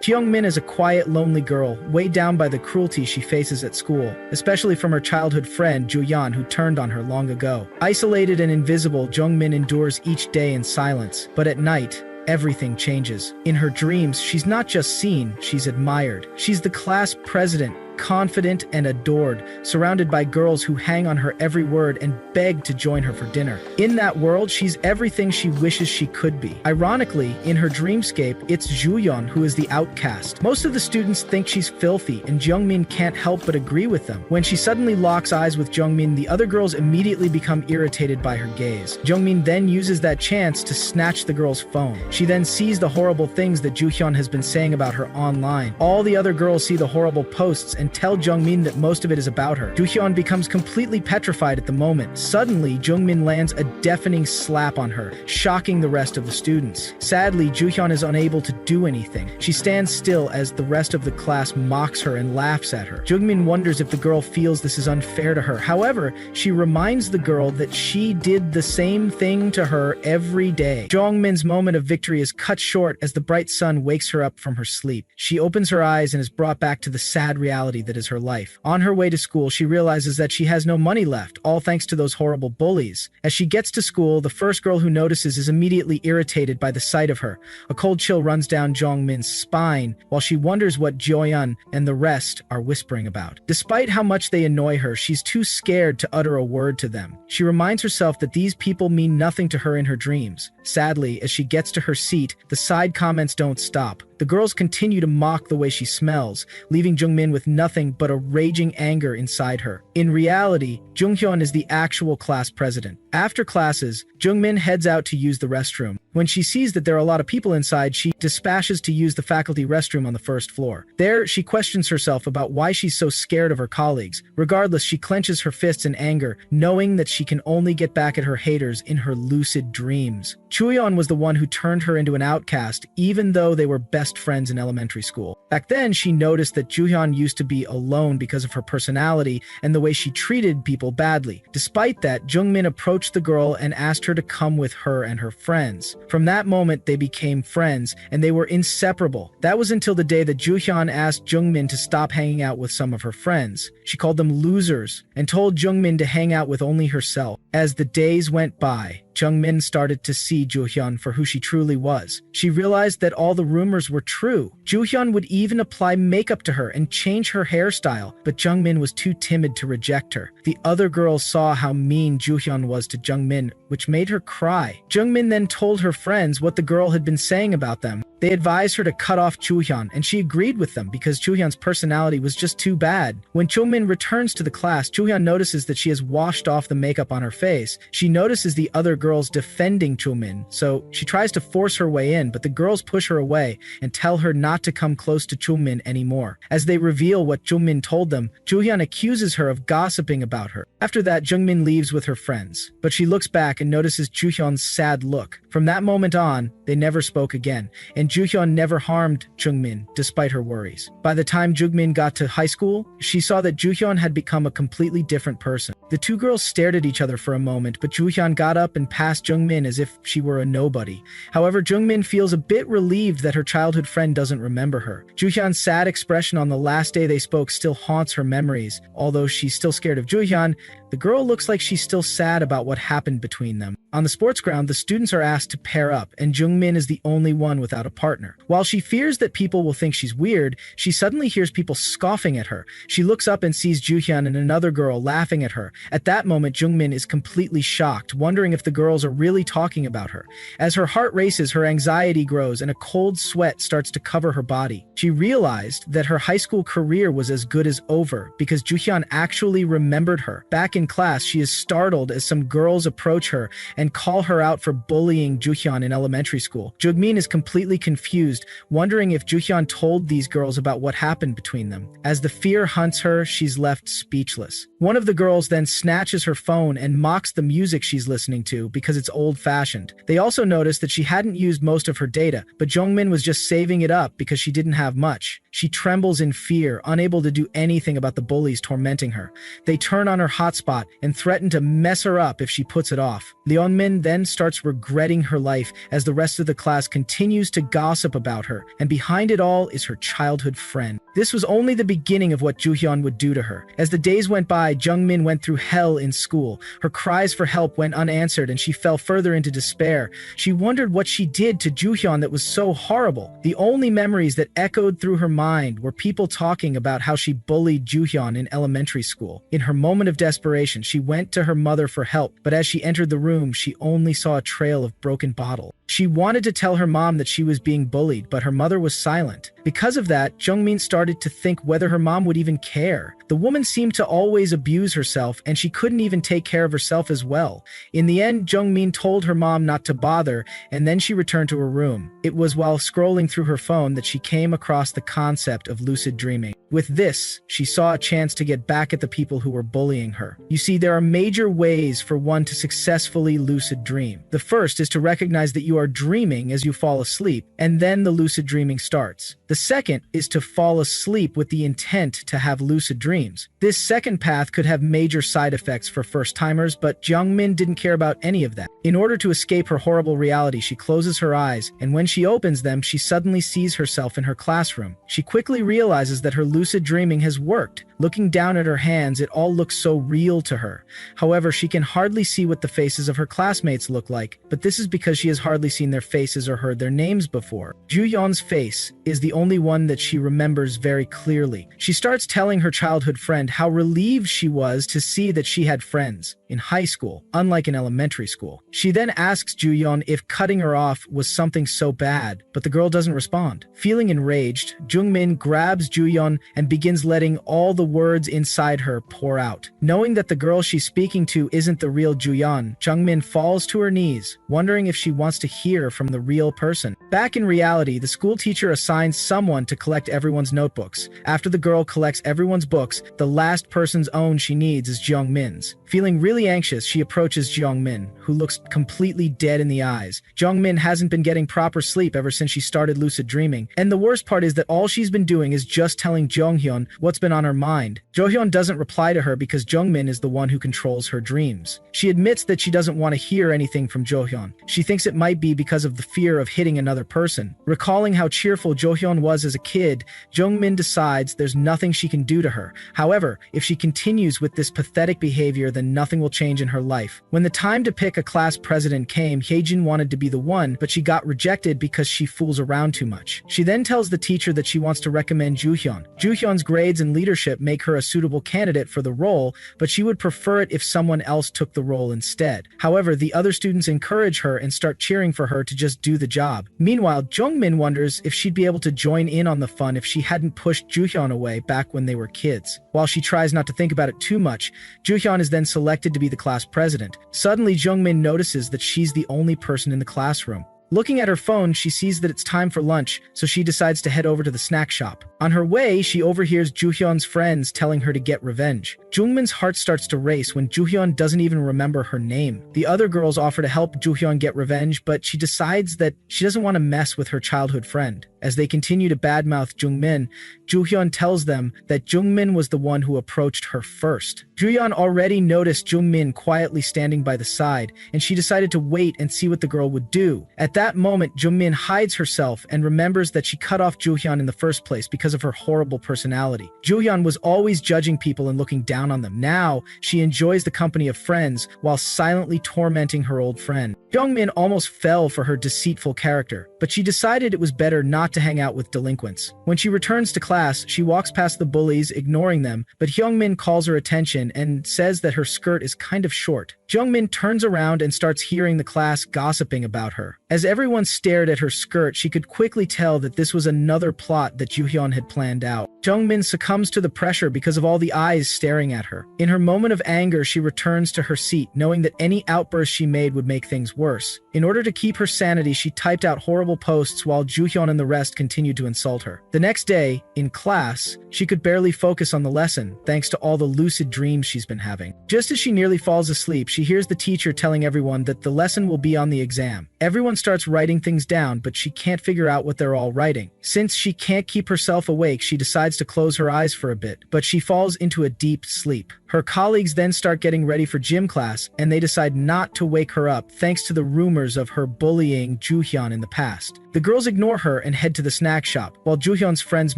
Jeongmin is a quiet, lonely girl, weighed down by the cruelty she faces at school, especially from her childhood friend Juyeon, who turned on her long ago. Isolated and invisible, Jeongmin endures each day in silence, but at night, everything changes. In her dreams, she's not just seen, she's admired. She's the class president, confident and adored, surrounded by girls who hang on her every word and beg to join her for dinner. In that world, she's everything she wishes she could be. Ironically, in her dreamscape, it's Juyeon who is the outcast. Most of the students think she's filthy, and Jeongmin can't help but agree with them. When she suddenly locks eyes with Jeongmin, the other girls immediately become irritated by her gaze. Jeongmin then uses that chance to snatch the girl's phone. She then sees the horrible things that Juyeon has been saying about her online. All the other girls see the horrible posts and tell Jeongmin that most of it is about her. Juyeon becomes completely petrified at the moment. Suddenly, Jeongmin lands a deafening slap on her, shocking the rest of the students. Sadly, Juyeon is unable to do anything. She stands still as the rest of the class mocks her and laughs at her. Jeongmin wonders if the girl feels this is unfair to her. However, she reminds the girl that she did the same thing to her every day. Jeongmin's moment of victory is cut short as the bright sun wakes her up from her sleep. She opens her eyes and is brought back to the sad reality that is her life. On her way to school, she realizes that she has no money left, all thanks to those horrible bullies. As she gets to school, the first girl who notices is immediately irritated by the sight of her. A cold chill runs down Jeongmin's spine, while she wonders what Joyeon and the rest are whispering about. Despite how much they annoy her, she's too scared to utter a word to them. She reminds herself that these people mean nothing to her in her dreams. Sadly, as she gets to her seat, the side comments don't stop. The girls continue to mock the way she smells, leaving Jeongmin with nothing but a raging anger inside her. In reality, Junghyun is the actual class president. After classes, Jeongmin heads out to use the restroom. When she sees that there are a lot of people inside, she dispatches to use the faculty restroom on the first floor. There, she questions herself about why she's so scared of her colleagues. Regardless, she clenches her fists in anger, knowing that she can only get back at her haters in her lucid dreams. Chuyeon was the one who turned her into an outcast, even though they were best friends in elementary school. Back then, she noticed that Juyeon used to be alone because of her personality and the way she treated people badly. Despite that, Jeongmin approached the girl and asked her to come with her and her friends. From that moment, they became friends, and they were inseparable. That was until the day that Juyeon asked Jeongmin to stop hanging out with some of her friends. She called them losers, and told Jeongmin to hang out with only herself. As the days went by, Jeongmin started to see Juyeon for who she truly was. She realized that all the rumors were true. Juyeon would even apply makeup to her and change her hairstyle, but Jeongmin was too timid to reject her. The other girls saw how mean Juyeon was to Jeongmin, which made her cry. Jeongmin then told her friends what the girl had been saying about them. They advised her to cut off Juyeon, and she agreed with them because Juyeon's personality was just too bad. When Jeongmin returns to the class, Juyeon notices that she has washed off the makeup on her face. She notices the other girls defending Jeongmin, so she tries to force her way in, but the girls push her away and tell her not to come close to Jeongmin anymore. As they reveal what Jeongmin told them, Juyeon accuses her of gossiping about her. After that, Jeongmin leaves with her friends, but she looks back and notices Juyeon's sad look. From that moment on, they never spoke again, and Juyeon never harmed Jeongmin despite her worries. By the time Jeongmin got to high school, she saw that Juyeon had become a completely different person. The two girls stared at each other for a moment, but Juyeon got up and passed Jeongmin as if she were a nobody. However, Jeongmin feels a bit relieved that her childhood friend doesn't remember her. Juyeon's sad expression on the last day they spoke still haunts her memories. Although she's still scared of Juyeon, the girl looks like she's still sad about what happened between them. On the sports ground, the students are asked to pair up, and Jeongmin is the only one without a partner. While she fears that people will think she's weird, she suddenly hears people scoffing at her. She looks up and sees Juyeon and another girl laughing at her. At that moment, Jeongmin is completely shocked, wondering if the girls are really talking about her. As her heart races, her anxiety grows, and a cold sweat starts to cover her body. She realized that her high school career was as good as over because Juyeon actually remembered her. Back in class, she is startled as some girls approach her and call her out for bullying Juyeon in elementary school. Jeongmin is completely confused, wondering if Juyeon told these girls about what happened between them. As the fear hunts her, she's left speechless. One of the girls then snatches her phone and mocks the music she's listening to because it's old-fashioned. They also notice that she hadn't used most of her data, but Jeongmin was just saving it up because she didn't have much. She trembles in fear, unable to do anything about the bullies tormenting her. They turn on her hotspot and threaten to mess her up if she puts it off. Leonmin then starts regretting her life as the rest of the class continues to gossip about her, and behind it all is her childhood friend. This was only the beginning of what Juhyun would do to her. As the days went by, Jungmin went through hell in school. Her cries for help went unanswered and she fell further into despair. She wondered what she did to Juhyun that was so horrible. The only memories that echoed through her mind were people talking about how she bullied Juhyun in elementary school. In her moment of desperation, she went to her mother for help, but as she entered the room, she only saw a trail of broken bottles. She wanted to tell her mom that she was being bullied, but her mother was silent. Because of that, Jungmin started to think whether her mom would even care. The woman seemed to always abuse herself, and she couldn't even take care of herself as well. In the end, Jungmin told her mom not to bother, and then she returned to her room. It was while scrolling through her phone that she came across the concept of lucid dreaming. With this, she saw a chance to get back at the people who were bullying her. You see, there are major ways for one to successfully lucid dream. The first is to recognize that you are dreaming as you fall asleep, and then the lucid dreaming starts. The second is to fall asleep with the intent to have lucid dreams. This second path could have major side effects for first-timers, but Jungmin didn't care about any of that. In order to escape her horrible reality, she closes her eyes, and when she opens them, she suddenly sees herself in her classroom. She quickly realizes that her lucid dreaming has worked. Looking down at her hands, it all looks so real to her. However, she can hardly see what the faces of her classmates look like, but this is because she has hardly seen their faces or heard their names before. Juyeon's face is the only one that she remembers very clearly. She starts telling her childhood friend how relieved she was to see that she had friends in high school, unlike in elementary school. She then asks Juyeon if cutting her off was something so bad, but the girl doesn't respond. Feeling enraged, Jungmin grabs Juyeon and begins letting all the words inside her pour out. Knowing that the girl she's speaking to isn't the real Juyeon, Jungmin falls to her knees, wondering if she wants to hear from the real person. Back in reality, the school teacher assigns someone to collect everyone's notebooks. After the girl collects everyone's books, the last person's own she needs is Jungmin's. Feeling really anxious, she approaches Jungmin, who looks completely dead in the eyes. Jungmin hasn't been getting proper sleep ever since she started lucid dreaming, and the worst part is that all she's been doing is just telling Jonghyun what's been on her mind. Johyun doesn't reply to her because Jungmin is the one who controls her dreams. She admits that she doesn't want to hear anything from Johyun. She thinks it might be because of the fear of hitting another person. Recalling how cheerful Johyun was as a kid, Jungmin decides there's nothing she can do to her. However, if she continues with this pathetic behavior, then nothing will change in her life. When the time to pick a class president came, Hyejin wanted to be the one, but she got rejected because she fools around too much. She then tells the teacher that she wants to recommend Juhyun. Juhyun's grades and leadership make her a suitable candidate for the role, but she would prefer it if someone else took the role instead. However, the other students encourage her and start cheering for her to just do the job. Meanwhile, Jungmin wonders if she'd be able to join in on the fun if she hadn't pushed Juhyun away back when they were kids. While she tries not to think about it too much, Juhyun is then selected to be the class president. Suddenly, Jungmin notices that she's the only person in the classroom. Looking at her phone, she sees that it's time for lunch, so she decides to head over to the snack shop. On her way, she overhears Juhyun's friends telling her to get revenge. Jungmin's heart starts to race when Juhyun doesn't even remember her name. The other girls offer to help Juhyun get revenge, but she decides that she doesn't want to mess with her childhood friend. As they continue to badmouth Jungmin, Juhyun tells them that Jungmin was the one who approached her first. Juhyun already noticed Jungmin quietly standing by the side, and she decided to wait and see what the girl would do. At that moment, Jungmin hides herself and remembers that she cut off Juhyun in the first place because of her horrible personality. Juhyun was always judging people and looking down on them. Now, she enjoys the company of friends while silently tormenting her old friend. Jungmin almost fell for her deceitful character, but she decided it was better not to hang out with delinquents. When she returns to class, she walks past the bullies, ignoring them, but Hyungmin calls her attention and says that her skirt is kind of short. Jungmin turns around and starts hearing the class gossiping about her. As everyone stared at her skirt, she could quickly tell that this was another plot that Juhyun had planned out. Jungmin succumbs to the pressure because of all the eyes staring at her. In her moment of anger, she returns to her seat, knowing that any outburst she made would make things worse. In order to keep her sanity, she typed out horrible posts while Juhyun and the rest continued to insult her. The next day, in class, she could barely focus on the lesson, thanks to all the lucid dreams dreams she's been having. Just as she nearly falls asleep, she hears the teacher telling everyone that the lesson will be on the exam. Everyone starts writing things down, but she can't figure out what they're all writing. Since she can't keep herself awake, she decides to close her eyes for a bit, but she falls into a deep sleep. Her colleagues then start getting ready for gym class, and they decide not to wake her up thanks to the rumors of her bullying Juhyun in the past. The girls ignore her and head to the snack shop. While Juhyun's friends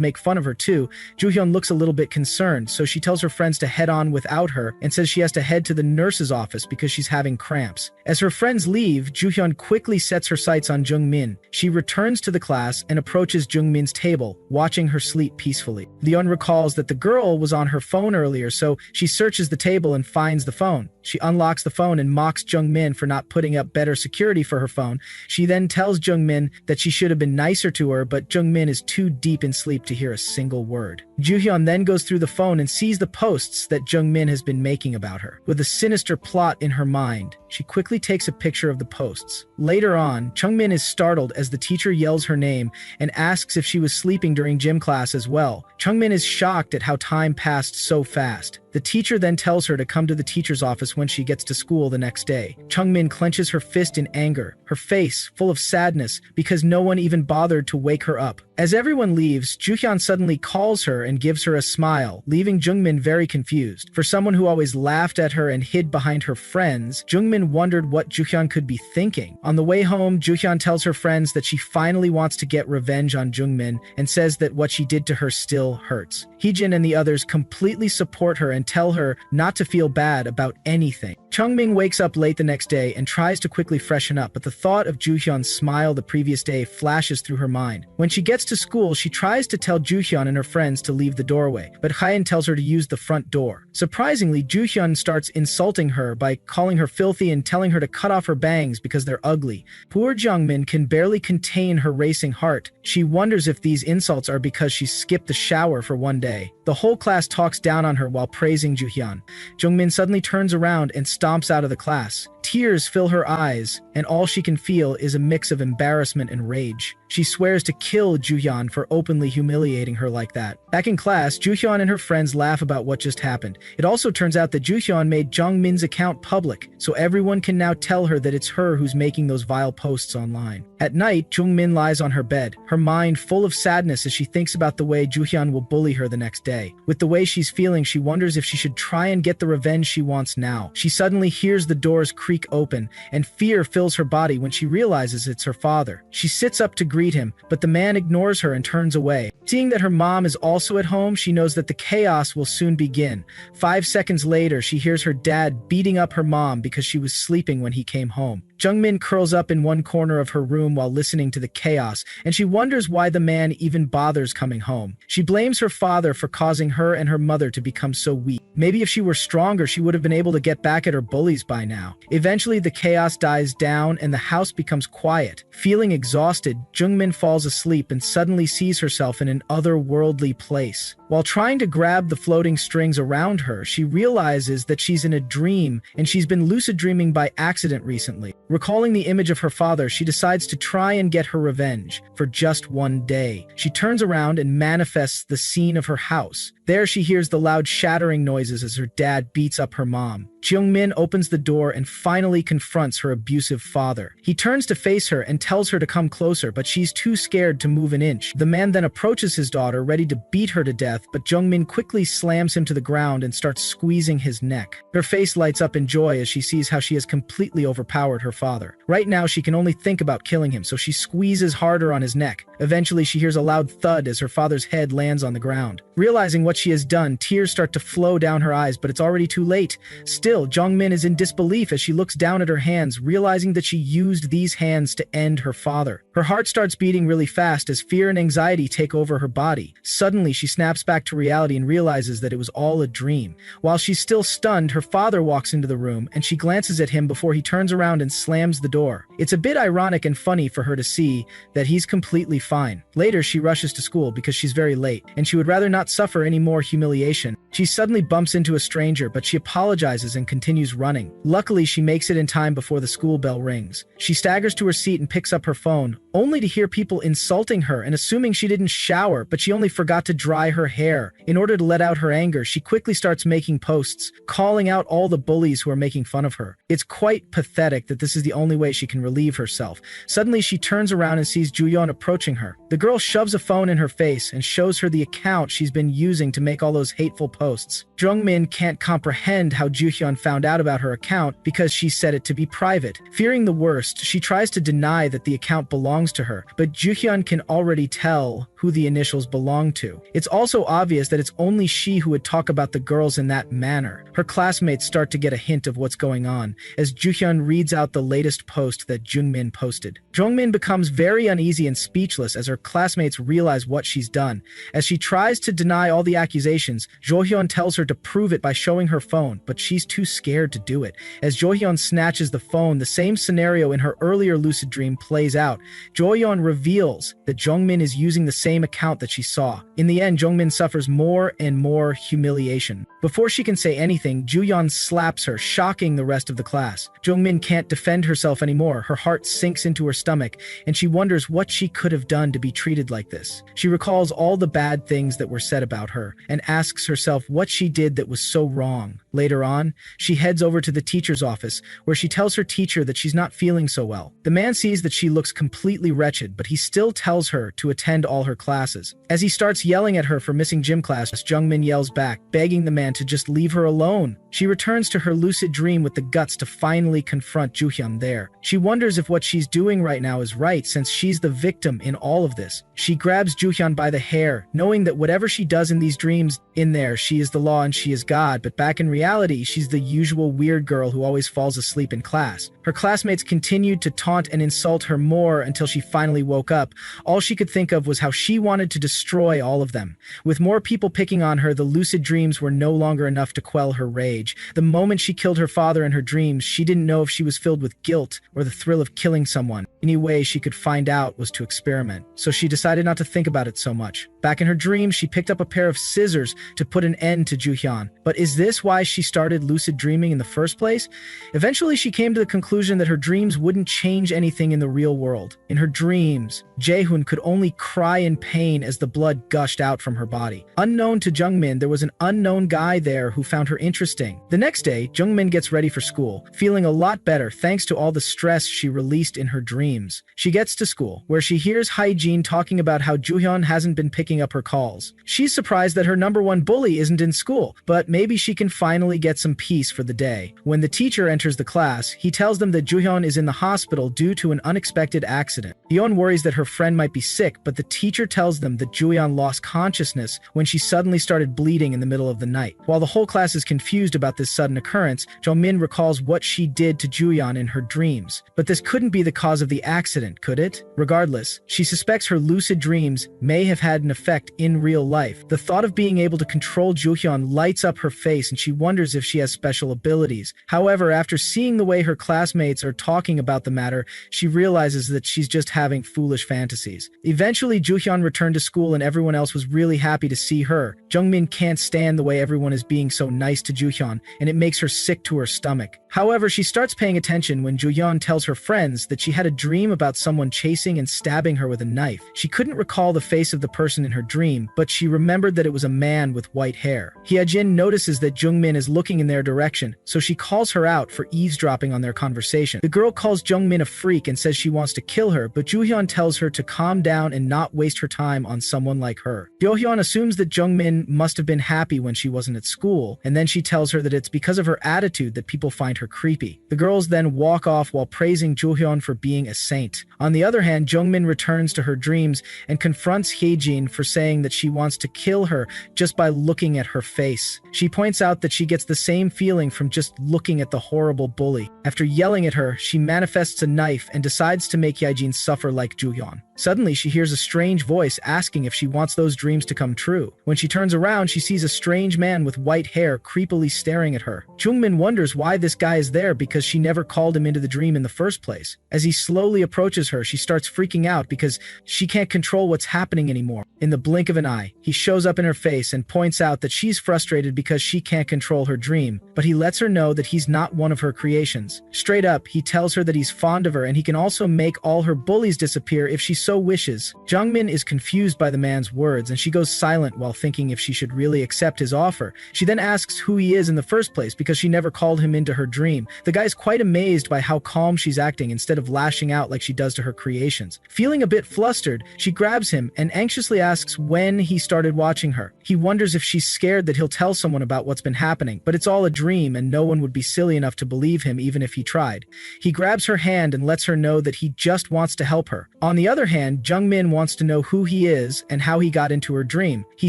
make fun of her too, Juhyun looks a little bit concerned, so she tells her friends to head on without her and says she has to head to the nurse's office because she's having cramps. As her friends leave, Juhyun quickly sets her sights on Jungmin. She returns to the class and approaches Jungmin's table, watching her sleep peacefully. Leon recalls that the girl was on her phone earlier, so she searches the table and finds the phone. She unlocks the phone and mocks Jungmin for not putting up better security for her phone. She then tells Jungmin that she should have been nicer to her, but Jungmin is too deep in sleep to hear a single word. Juhyun then goes through the phone and sees the posts that Jungmin has been making about her. With a sinister plot in her mind, she quickly takes a picture of the posts. Later on, Jungmin is startled as the teacher yells her name and asks if she was sleeping during gym class as well. Jungmin is shocked at how time passed so fast. The teacher then tells her to come to the teacher's office when she gets to school the next day. Jungmin clenches her fist in anger, her face full of sadness because no one even bothered to wake her up. As everyone leaves, Juhyun suddenly calls her and gives her a smile, leaving Jungmin very confused. For someone who always laughed at her and hid behind her friends, Jungmin wondered what Juhyun could be thinking. On the way home, Juhyun tells her friends that she finally wants to get revenge on Jungmin and says that what she did to her still hurts. Heejin and the others completely support her and tell her not to feel bad about anything. Chungming wakes up late the next day and tries to quickly freshen up, but the thought of Juhyun's smile the previous day flashes through her mind. When she gets to school, she tries to tell Juhyun and her friends to leave the doorway, but Hyein tells her to use the front door. Surprisingly, Juhyun starts insulting her by calling her filthy and telling her to cut off her bangs because they're ugly. Poor Jungmin can barely contain her racing heart. She wonders if these insults are because she skipped the shower for one day. The whole class talks down on her while praising Juhyun. Jungmin suddenly turns around and stomps out of the class. Tears fill her eyes, and all she can feel is a mix of embarrassment and rage. She swears to kill Juhyun for openly humiliating her like that. Back in class, Juhyun and her friends laugh about what just happened. It also turns out that Juhyun made Jungmin's account public, so everyone can now tell her that it's her who's making those vile posts online. At night, Jungmin lies on her bed, her mind full of sadness as she thinks about the way Juhyun will bully her the next day. With the way she's feeling, she wonders if she should try and get the revenge she wants now. She suddenly hears the doors creak open, and fear fills her body when she realizes it's her father. She sits up to greet him, but the man ignores her and turns away. Seeing that her mom is also at home, she knows that the chaos will soon begin. 5 seconds later, she hears her dad beating up her mom because she was sleeping when he came home. Jungmin curls up in one corner of her room while listening to the chaos, and she wonders why the man even bothers coming home. She blames her father for causing her and her mother to become so weak. Maybe if she were stronger, she would have been able to get back at her bullies by now. Eventually, the chaos dies down and the house becomes quiet. Feeling exhausted, Jungmin falls asleep and suddenly sees herself in an otherworldly place. While trying to grab the floating strings around her, she realizes that she's in a dream and she's been lucid dreaming by accident recently. Recalling the image of her father, she decides to try and get her revenge for just one day. She turns around and manifests the scene of her house. There she hears the loud shattering noises as her dad beats up her mom. Jungmin opens the door and finally confronts her abusive father. He turns to face her and tells her to come closer, but she's too scared to move an inch. The man then approaches his daughter, ready to beat her to death, but Jungmin quickly slams him to the ground and starts squeezing his neck. Her face lights up in joy as she sees how she has completely overpowered her father. Right now, she can only think about killing him, so she squeezes harder on his neck. Eventually, she hears a loud thud as her father's head lands on the ground. Realizing what she has done, tears start to flow down her eyes, but it's already too late. Still, Jungmin is in disbelief as she looks down at her hands, realizing that she used these hands to end her father. Her heart starts beating really fast as fear and anxiety take over her body. Suddenly, she snaps back to reality and realizes that it was all a dream. While she's still stunned, her father walks into the room and she glances at him before he turns around and slams the door. It's a bit ironic and funny for her to see that he's completely fine. Later, she rushes to school because she's very late and she would rather not suffer any more humiliation. She suddenly bumps into a stranger, but she apologizes and continues running. Luckily, she makes it in time before the school bell rings. She staggers to her seat and picks up her phone, only to hear people insulting her and assuming she didn't shower, but she only forgot to dry her hair. In order to let out her anger, she quickly starts making posts, calling out all the bullies who are making fun of her. It's quite pathetic that this is the only way she can relieve herself. Suddenly, she turns around and sees Juyeon approaching her. The girl shoves a phone in her face and shows her the account she's been using to make all those hateful posts. Jungmin can't comprehend how Juyeon found out about her account because she set it to be private. Fearing the worst, she tries to deny that the account belongs to her, but Juyeon can already tell who the initials belong to. It's also obvious that it's only she who would talk about the girls in that manner. Her classmates start to get a hint of what's going on as Juyeon reads out the latest post that Jungmin posted. Jungmin becomes very uneasy and speechless as her classmates realize what she's done. As she tries to deny all the accusations, Johyun tells her to prove it by showing her phone, but she's too scared to do it. As Johyun snatches the phone, the same scenario in her earlier lucid dream plays out. Johyun reveals that Jungmin is using the same account that she saw. In the end, Jungmin suffers more and more humiliation. Before she can say anything, Juyeon slaps her, shocking the rest of the class. Jungmin can't defend herself anymore. Her heart sinks into her stomach, and she wonders what she could have done to be treated like this. She recalls all the bad things that were said about her, and asks herself what she did that was so wrong. Later on, she heads over to the teacher's office, where she tells her teacher that she's not feeling so well. The man sees that she looks completely wretched, but he still tells her to attend all her classes. As he starts yelling at her for missing gym class, Jungmin yells back, begging the man to just leave her alone. She returns to her lucid dream with the guts to finally confront Juhyun there. She wonders if what she's doing right now is right, since she's the victim in all of this. She grabs Juhyun by the hair, knowing that whatever she does in these dreams, in there, she is the law and she is God, but back in reality, she's the usual weird girl who always falls asleep in class. Her classmates continued to taunt and insult her more until she finally woke up. All she could think of was how she wanted to destroy all of them. With more people picking on her, the lucid dreams were no longer enough to quell her rage. The moment she killed her father in her dreams, she didn't know if she was filled with guilt or the thrill of killing someone. Any way she could find out was to experiment, so she decided not to think about it so much. Back in her dreams, she picked up a pair of scissors to put an end to Juhyun. But is this why she started lucid dreaming in the first place? Eventually, she came to the conclusion that her dreams wouldn't change anything in the real world. In her dreams, Jaehoon could only cry in pain as the blood gushed out from her body. Unknown to Jungmin, there was an unknown guy there who found her interesting. The next day, Jungmin gets ready for school, feeling a lot better thanks to all the stress she released in her dreams. She gets to school, where she hears Hae-jin talking about how Juhyun hasn't been picking up her calls. She's surprised that her number one bully isn't in school, but maybe she can finally get some peace for the day. When the teacher enters the class, he tells them that Juhyun is in the hospital due to an unexpected accident. Yeon worries that her friend might be sick, but the teacher tells them that Juhyun lost consciousness when she suddenly started bleeding in the middle of the night. While the whole class is confused about this sudden occurrence, Jongmin recalls what she did to Juhyun in her dreams. But this couldn't be the cause of the accident, could it? Regardless, she suspects her lucid dreams may have had an effect in real life. The thought of being able to control Juhyun lights up her face, and she wonders if she has special abilities. However, after seeing the way her classmates are talking about the matter, she realizes that she's just having foolish fantasies. Eventually, Juhyun returned to school and everyone else was really happy to see her. Jungmin can't stand the way everyone is being so nice to Juhyun, and it makes her sick to her stomach. However, she starts paying attention when Juhyun tells her friends that she had a dream about someone chasing and stabbing her with a knife. She couldn't recall the face of the person in her dream, but she remembered that it was a man with white hair. Hyejin notices that Jungmin is looking in their direction, so she calls her out for eavesdropping on their conversation. The girl calls Jungmin a freak and says she wants to kill her, but Juhyun tells her to calm down and not waste her time on someone like her. Yohyun assumes that Jungmin must have been happy when she wasn't at school, and then she tells her that it's because of her attitude that people find her creepy. The girls then walk off while praising Juhyun for being a saint. On the other hand, Jungmin returns to her dreams and confronts Hyejin for saying that she wants to kill her just by looking at her face. She points out that she gets the same feeling from just looking at the horrible bully. After yelling at her, she manifests a knife and decides to make Hyejin suffer like Juhyun. Suddenly, she hears a strange voice asking if she wants those dreams to come true. When she turns around, she sees a strange man with white hair creepily staring at her. Jungmin wonders why this guy is there because she never called him into the dream in the first place. As he slowly approaches her, she starts freaking out because she can't control what's happening anymore. In the blink of an eye, he shows up in her face and points out that she's frustrated because she can't control her dream, but he lets her know that he's not one of her creations. Straight up, he tells her that he's fond of her and he can also make all her bullies disappear if she so wishes. Jungmin is confused by the man's words and she goes silent while thinking if she should really accept his offer. She then asks who he is in the first place because she never called him into her dream. The guy's quite amazed by how calm she's acting instead of lashing out like she does to her creations. Feeling a bit flustered, she grabs him and anxiously asks when he started watching her. He wonders if she's scared that he'll tell someone about what's been happening, but it's all a dream and no one would be silly enough to believe him even if he tried. He grabs her hand and lets her know that he just wants to help her. On the other hand, Jungmin wants to know who he is and how he got into her dream. He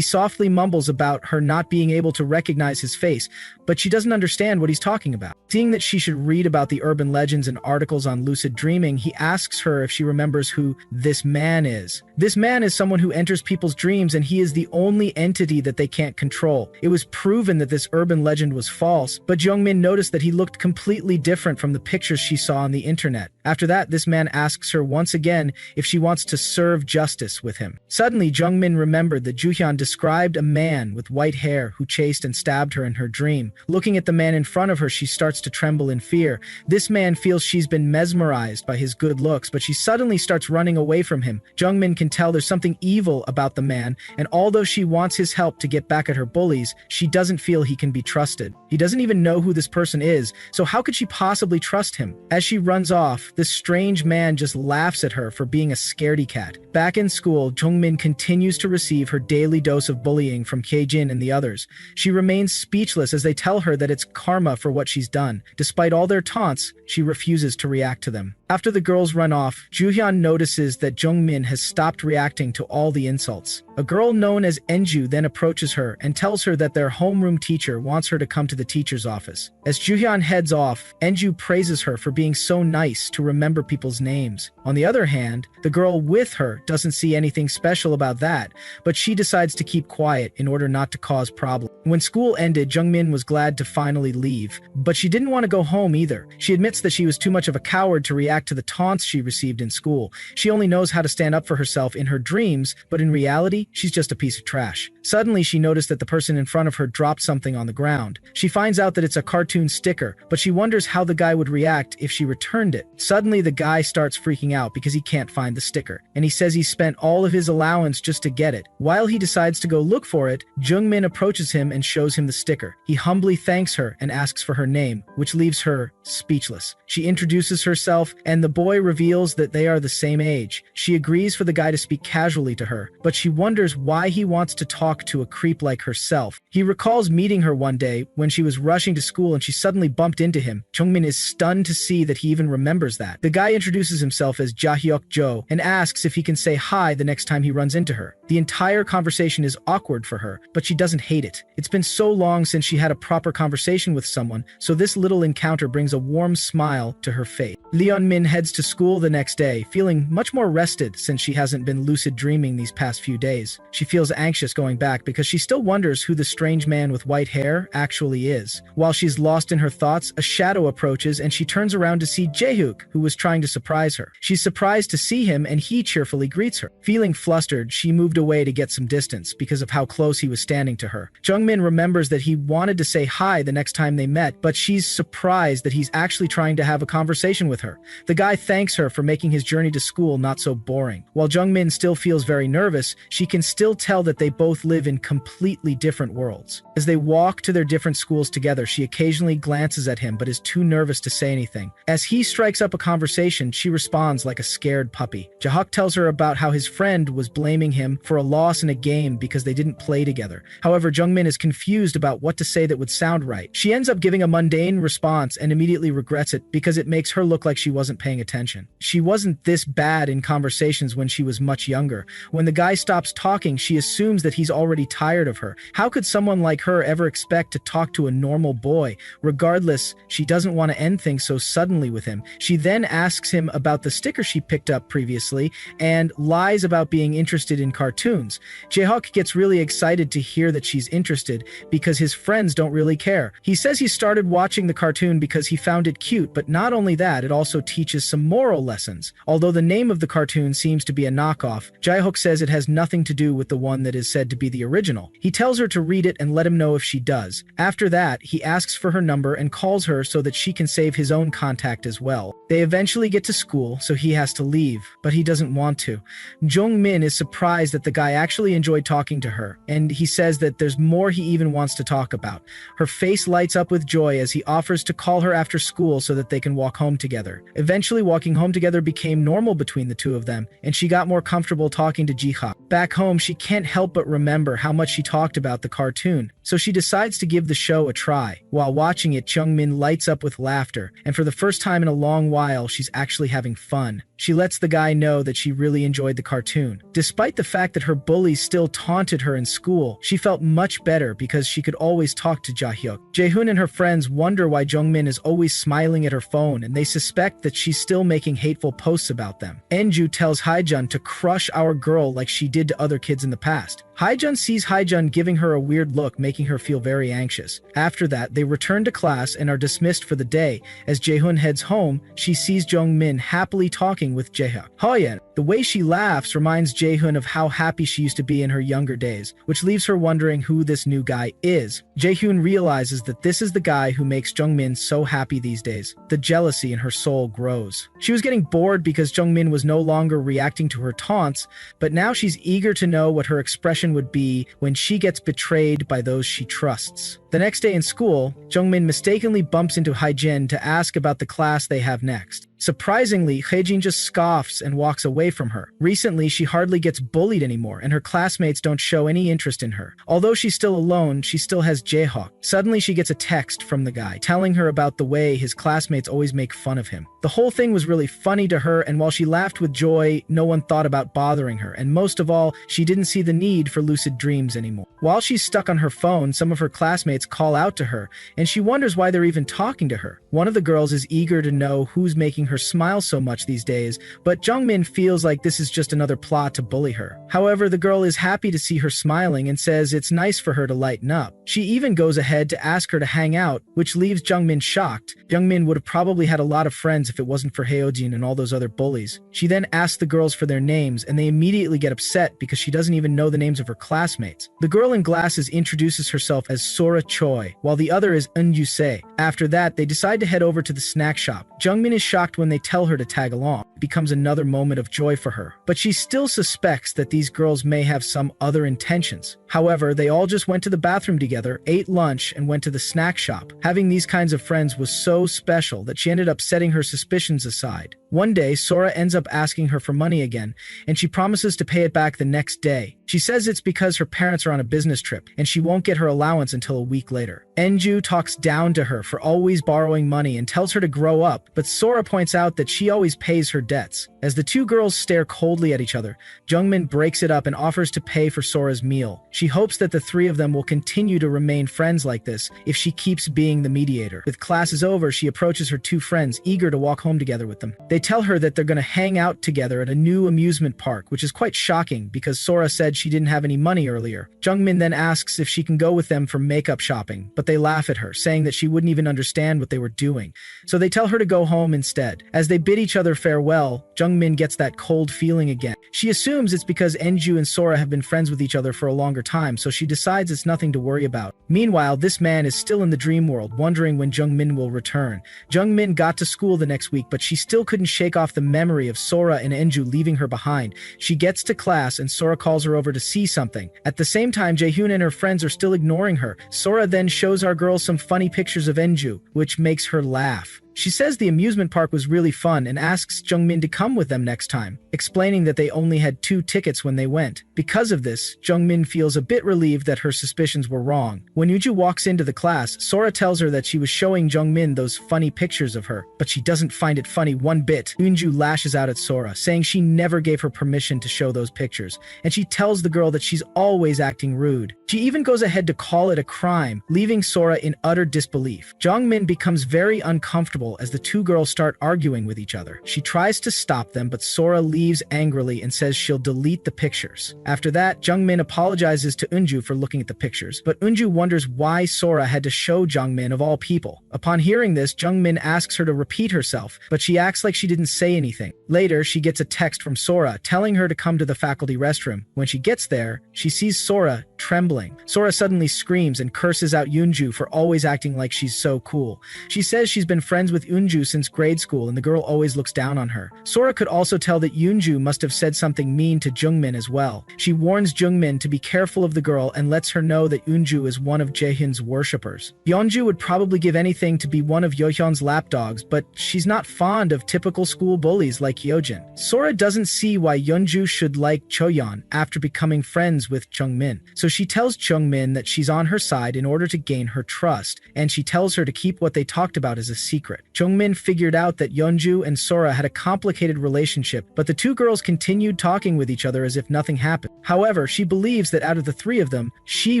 softly mumbles about her not being able to recognize his face, but she doesn't understand what he's talking about. Seeing that she should read about the urban legends and articles on lucid dreaming, he asks her if she remembers who this man is. This man is someone who enters people's dreams and he is the only entity that they can't control. It was proven that this urban legend was false, but Jungmin noticed that he looked completely different from the pictures she saw on the internet. After that, this man asks her once again if she wants to serve justice with him. Suddenly, Jungmin remembered that Juhyun described a man with white hair who chased and stabbed her in her dream. Looking at the man in front of her, she starts to tremble in fear. This man feels she's been mesmerized by his good looks, but she suddenly starts running away from him. Jungmin can tell there's something evil about the man, and although she wants his help to get back at her bullies, she doesn't feel he can be trusted. He doesn't even know who this person is, so how could she possibly trust him? As she runs off, this strange man just laughs at her for being a scaredy cat. Back in school, Jungmin continues to receive her daily dose of bullying from Kye-jin and the others. She remains speechless as they tell her that it's karma for what she's done. Despite all their taunts, she refuses to react to them. After the girls run off, Juhyun notices that Jungmin has stopped reacting to all the insults. A girl known as Enju then approaches her and tells her that their homeroom teacher wants her to come to the teacher's office. As Juhyun heads off, Enju praises her for being so nice to remember people's names. On the other hand, the girl with her doesn't see anything special about that, but she decides to keep quiet in order not to cause problems. When school ended, Jungmin was glad to finally leave, but she didn't want to go home either. She admits that she was too much of a coward to react to the taunts she received in school. She only knows how to stand up for herself in her dreams, but in reality, she's just a piece of trash. Suddenly, she noticed that the person in front of her dropped something on the ground. She finds out that it's a cartoon sticker, but she wonders how the guy would react if she returned it. Suddenly, the guy starts freaking out because he can't find the sticker, and he says he spent all of his allowance just to get it. While he decides to go look for it, Jungmin approaches him and shows him the sticker. He humbly thanks her and asks for her name, which leaves her speechless. She introduces herself, and the boy reveals that they are the same age. She agrees for the guy to speak casually to her, but she wonders why he wants to talk to a creep like herself. He recalls meeting her one day when she was rushing to school and she suddenly bumped into him. Jungmin is stunned to see that he even remembers that. The guy introduces himself as Jahyuk Jo and asks if he can say hi the next time he runs into her. The entire conversation is awkward for her, but she doesn't hate it. It's been so long since she had a proper conversation with someone, so this little encounter brings a warm smile to her face. Leon-min heads to school the next day, feeling much more rested since she hasn't been lucid dreaming these past few days. She feels anxious going back because she still wonders who the strange man with white hair actually is. While she's lost in her thoughts, a shadow approaches and she turns around to see Jaehook, who was trying to surprise her. She's surprised to see him and he cheerfully greets her. Feeling flustered, she moved away to get some distance because of how close he was standing to her. Jungmin remembers that he wanted to say hi the next time they met, but she's surprised that he's actually trying to have a conversation with her. The guy thanks her for making his journey to school not so boring. While Jungmin still feels very nervous, she can still tell that they both live in completely different worlds. As they walk to their different schools together, she occasionally glances at him but is too nervous to say anything. As he strikes up a conversation, she responds like a scared puppy. Jahyuk tells her about how his friend was blaming him for a loss in a game because they didn't play together. However, Jungmin is confused about what to say that would sound right. She ends up giving a mundane response and immediately immediately regrets it because it makes her look like she wasn't paying attention. She wasn't this bad in conversations when she was much younger. When the guy stops talking, she assumes that he's already tired of her. How could someone like her ever expect to talk to a normal boy? Regardless, she doesn't want to end things so suddenly with him. She then asks him about the sticker she picked up previously and lies about being interested in cartoons. Jaehook gets really excited to hear that she's interested because his friends don't really care. He says he started watching the cartoon because he found it cute, but not only that, it also teaches some moral lessons. Although the name of the cartoon seems to be a knockoff, Jaehook says it has nothing to do with the one that is said to be the original. He tells her to read it and let him know if she does. After that, he asks for her number and calls her so that she can save his own contact as well. They eventually get to school, so he has to leave, but he doesn't want to. Jung-min is surprised that the guy actually enjoyed talking to her, and he says that there's more he even wants to talk about. Her face lights up with joy as he offers to call her after school so that they can walk home together. Eventually, walking home together became normal between the two of them, and she got more comfortable talking to Jiha. Back home, she can't help but remember how much she talked about the cartoon, so she decides to give the show a try. While watching it, Jung-min lights up with laughter, and for the first time in a long while, she's actually having fun. She lets the guy know that she really enjoyed the cartoon. Despite the fact that her bullies still taunted her in school, she felt much better because she could always talk to Jaehyuk. Jaehoon and her friends wonder why Jung-min is always smiling at her phone, and they suspect that she's still making hateful posts about them. Enju tells Haejun to crush our girl like she did to other kids in the past. Haejun sees Haejun giving her a weird look, making her feel very anxious. After that, they return to class and are dismissed for the day. As Jaehoon heads home, she sees Jung-min happily talking with Jaehyuk. Hoyeon, the way she laughs reminds Jaehoon of how happy she used to be in her younger days, which leaves her wondering who this new guy is. Jaehoon realizes that this is the guy who makes Jung-min so happy these days. The jealousy in her soul grows. She was getting bored because Jung-min was no longer reacting to her taunts, but now she's eager to know what her expression would be when she gets betrayed by those she trusts. The next day in school, Jung-min mistakenly bumps into Haejin to ask about the class they have next. Surprisingly, Haejin just scoffs and walks away from her. Recently, she hardly gets bullied anymore, and her classmates don't show any interest in her. Although she's still alone, she still has Jaehook. Suddenly, she gets a text from the guy, telling her about the way his classmates always make fun of him. The whole thing was really funny to her, and while she laughed with joy, no one thought about bothering her, and most of all, she didn't see the need for lucid dreams anymore. While she's stuck on her phone, some of her classmates call out to her, and she wonders why they're even talking to her. One of the girls is eager to know who's making her smile so much these days, but Jung-min feels like this is just another plot to bully her. However, the girl is happy to see her smiling and says it's nice for her to lighten up. She even goes ahead to ask her to hang out, which leaves Jung-min shocked. Jung-min would have probably had a lot of friends if it wasn't for Haejin and all those other bullies. She then asks the girls for their names, and they immediately get upset because she doesn't even know the names of her classmates. The girl in glasses introduces herself as Sora Choi, while the other is Eun Yusei. After that, they decide to head over to the snack shop. Jung-min is shocked when they tell her to tag along. It becomes another moment of joy for her. But she still suspects that these girls may have some other intentions. However, they all just went to the bathroom together, ate lunch, and went to the snack shop. Having these kinds of friends was so special that she ended up setting her suspicions aside. One day, Sora ends up asking her for money again, and she promises to pay it back the next day. She says it's because her parents are on a business trip, and she won't get her allowance until a week later. Enju talks down to her for always borrowing money and tells her to grow up, but Sora points out that she always pays her debts. As the two girls stare coldly at each other, Jung-min breaks it up and offers to pay for Sora's meal. She hopes that the three of them will continue to remain friends like this if she keeps being the mediator. With classes over, she approaches her two friends, eager to walk home together with them. They tell her that they're going to hang out together at a new amusement park, which is quite shocking because Sora said she didn't have any money earlier. Jung-min then asks if she can go with them for makeup shopping, but they laugh at her, saying that she wouldn't even understand what they were doing. So they tell her to go home instead. As they bid each other farewell, Jung-min gets that cold feeling again. She assumes it's because Enju and Sora have been friends with each other for a longer time, so she decides it's nothing to worry about. Meanwhile, this man is still in the dream world, wondering when Jung-min will return. Jung-min got to school the next week, but she still couldn't shake off the memory of Sora and Enju leaving her behind. She gets to class and Sora calls her over to see something. At the same time, Jaehoon and her friends are still ignoring her. Sora then shows our girl some funny pictures of Enju, which makes her laugh. She says the amusement park was really fun and asks Jungmin to come with them next time, explaining that they only had 2 tickets when they went. Because of this, Jungmin feels a bit relieved that her suspicions were wrong. When Unju walks into the class, Sora tells her that she was showing Jungmin those funny pictures of her, but she doesn't find it funny one bit. Unju lashes out at Sora, saying she never gave her permission to show those pictures, and she tells the girl that she's always acting rude. She even goes ahead to call it a crime, leaving Sora in utter disbelief. Jungmin becomes very uncomfortable as the 2 girls start arguing with each other. She tries to stop them, but Sora leaves angrily and says she'll delete the pictures. After that, Jungmin apologizes to Unju for looking at the pictures, but Unju wonders why Sora had to show Jungmin of all people. Upon hearing this, Jungmin asks her to repeat herself, but she acts like she didn't say anything. Later, she gets a text from Sora telling her to come to the faculty restroom. When she gets there, she sees Sora trembling. Sora suddenly screams and curses out Unju for always acting like she's so cool. She says she's been friends with Unju since grade school and the girl always looks down on her. Sora could also tell that Unju must have said something mean to Jungmin as well. She warns Jungmin to be careful of the girl and lets her know that Unju is one of Jaehyun's worshippers. Yeonju would probably give anything to be one of Yohyun's lapdogs, but she's not fond of typical school bullies like Hyojin. Sora doesn't see why Yeonju should like Choyeon after becoming friends with Jungmin, so she tells Jungmin that she's on her side in order to gain her trust, and she tells her to keep what they talked about as a secret. Jungmin figured out that Yeonju and Sora had a complicated relationship, but the 2 girls continued talking with each other as if nothing happened. However, she believes that out of the 3 of them, she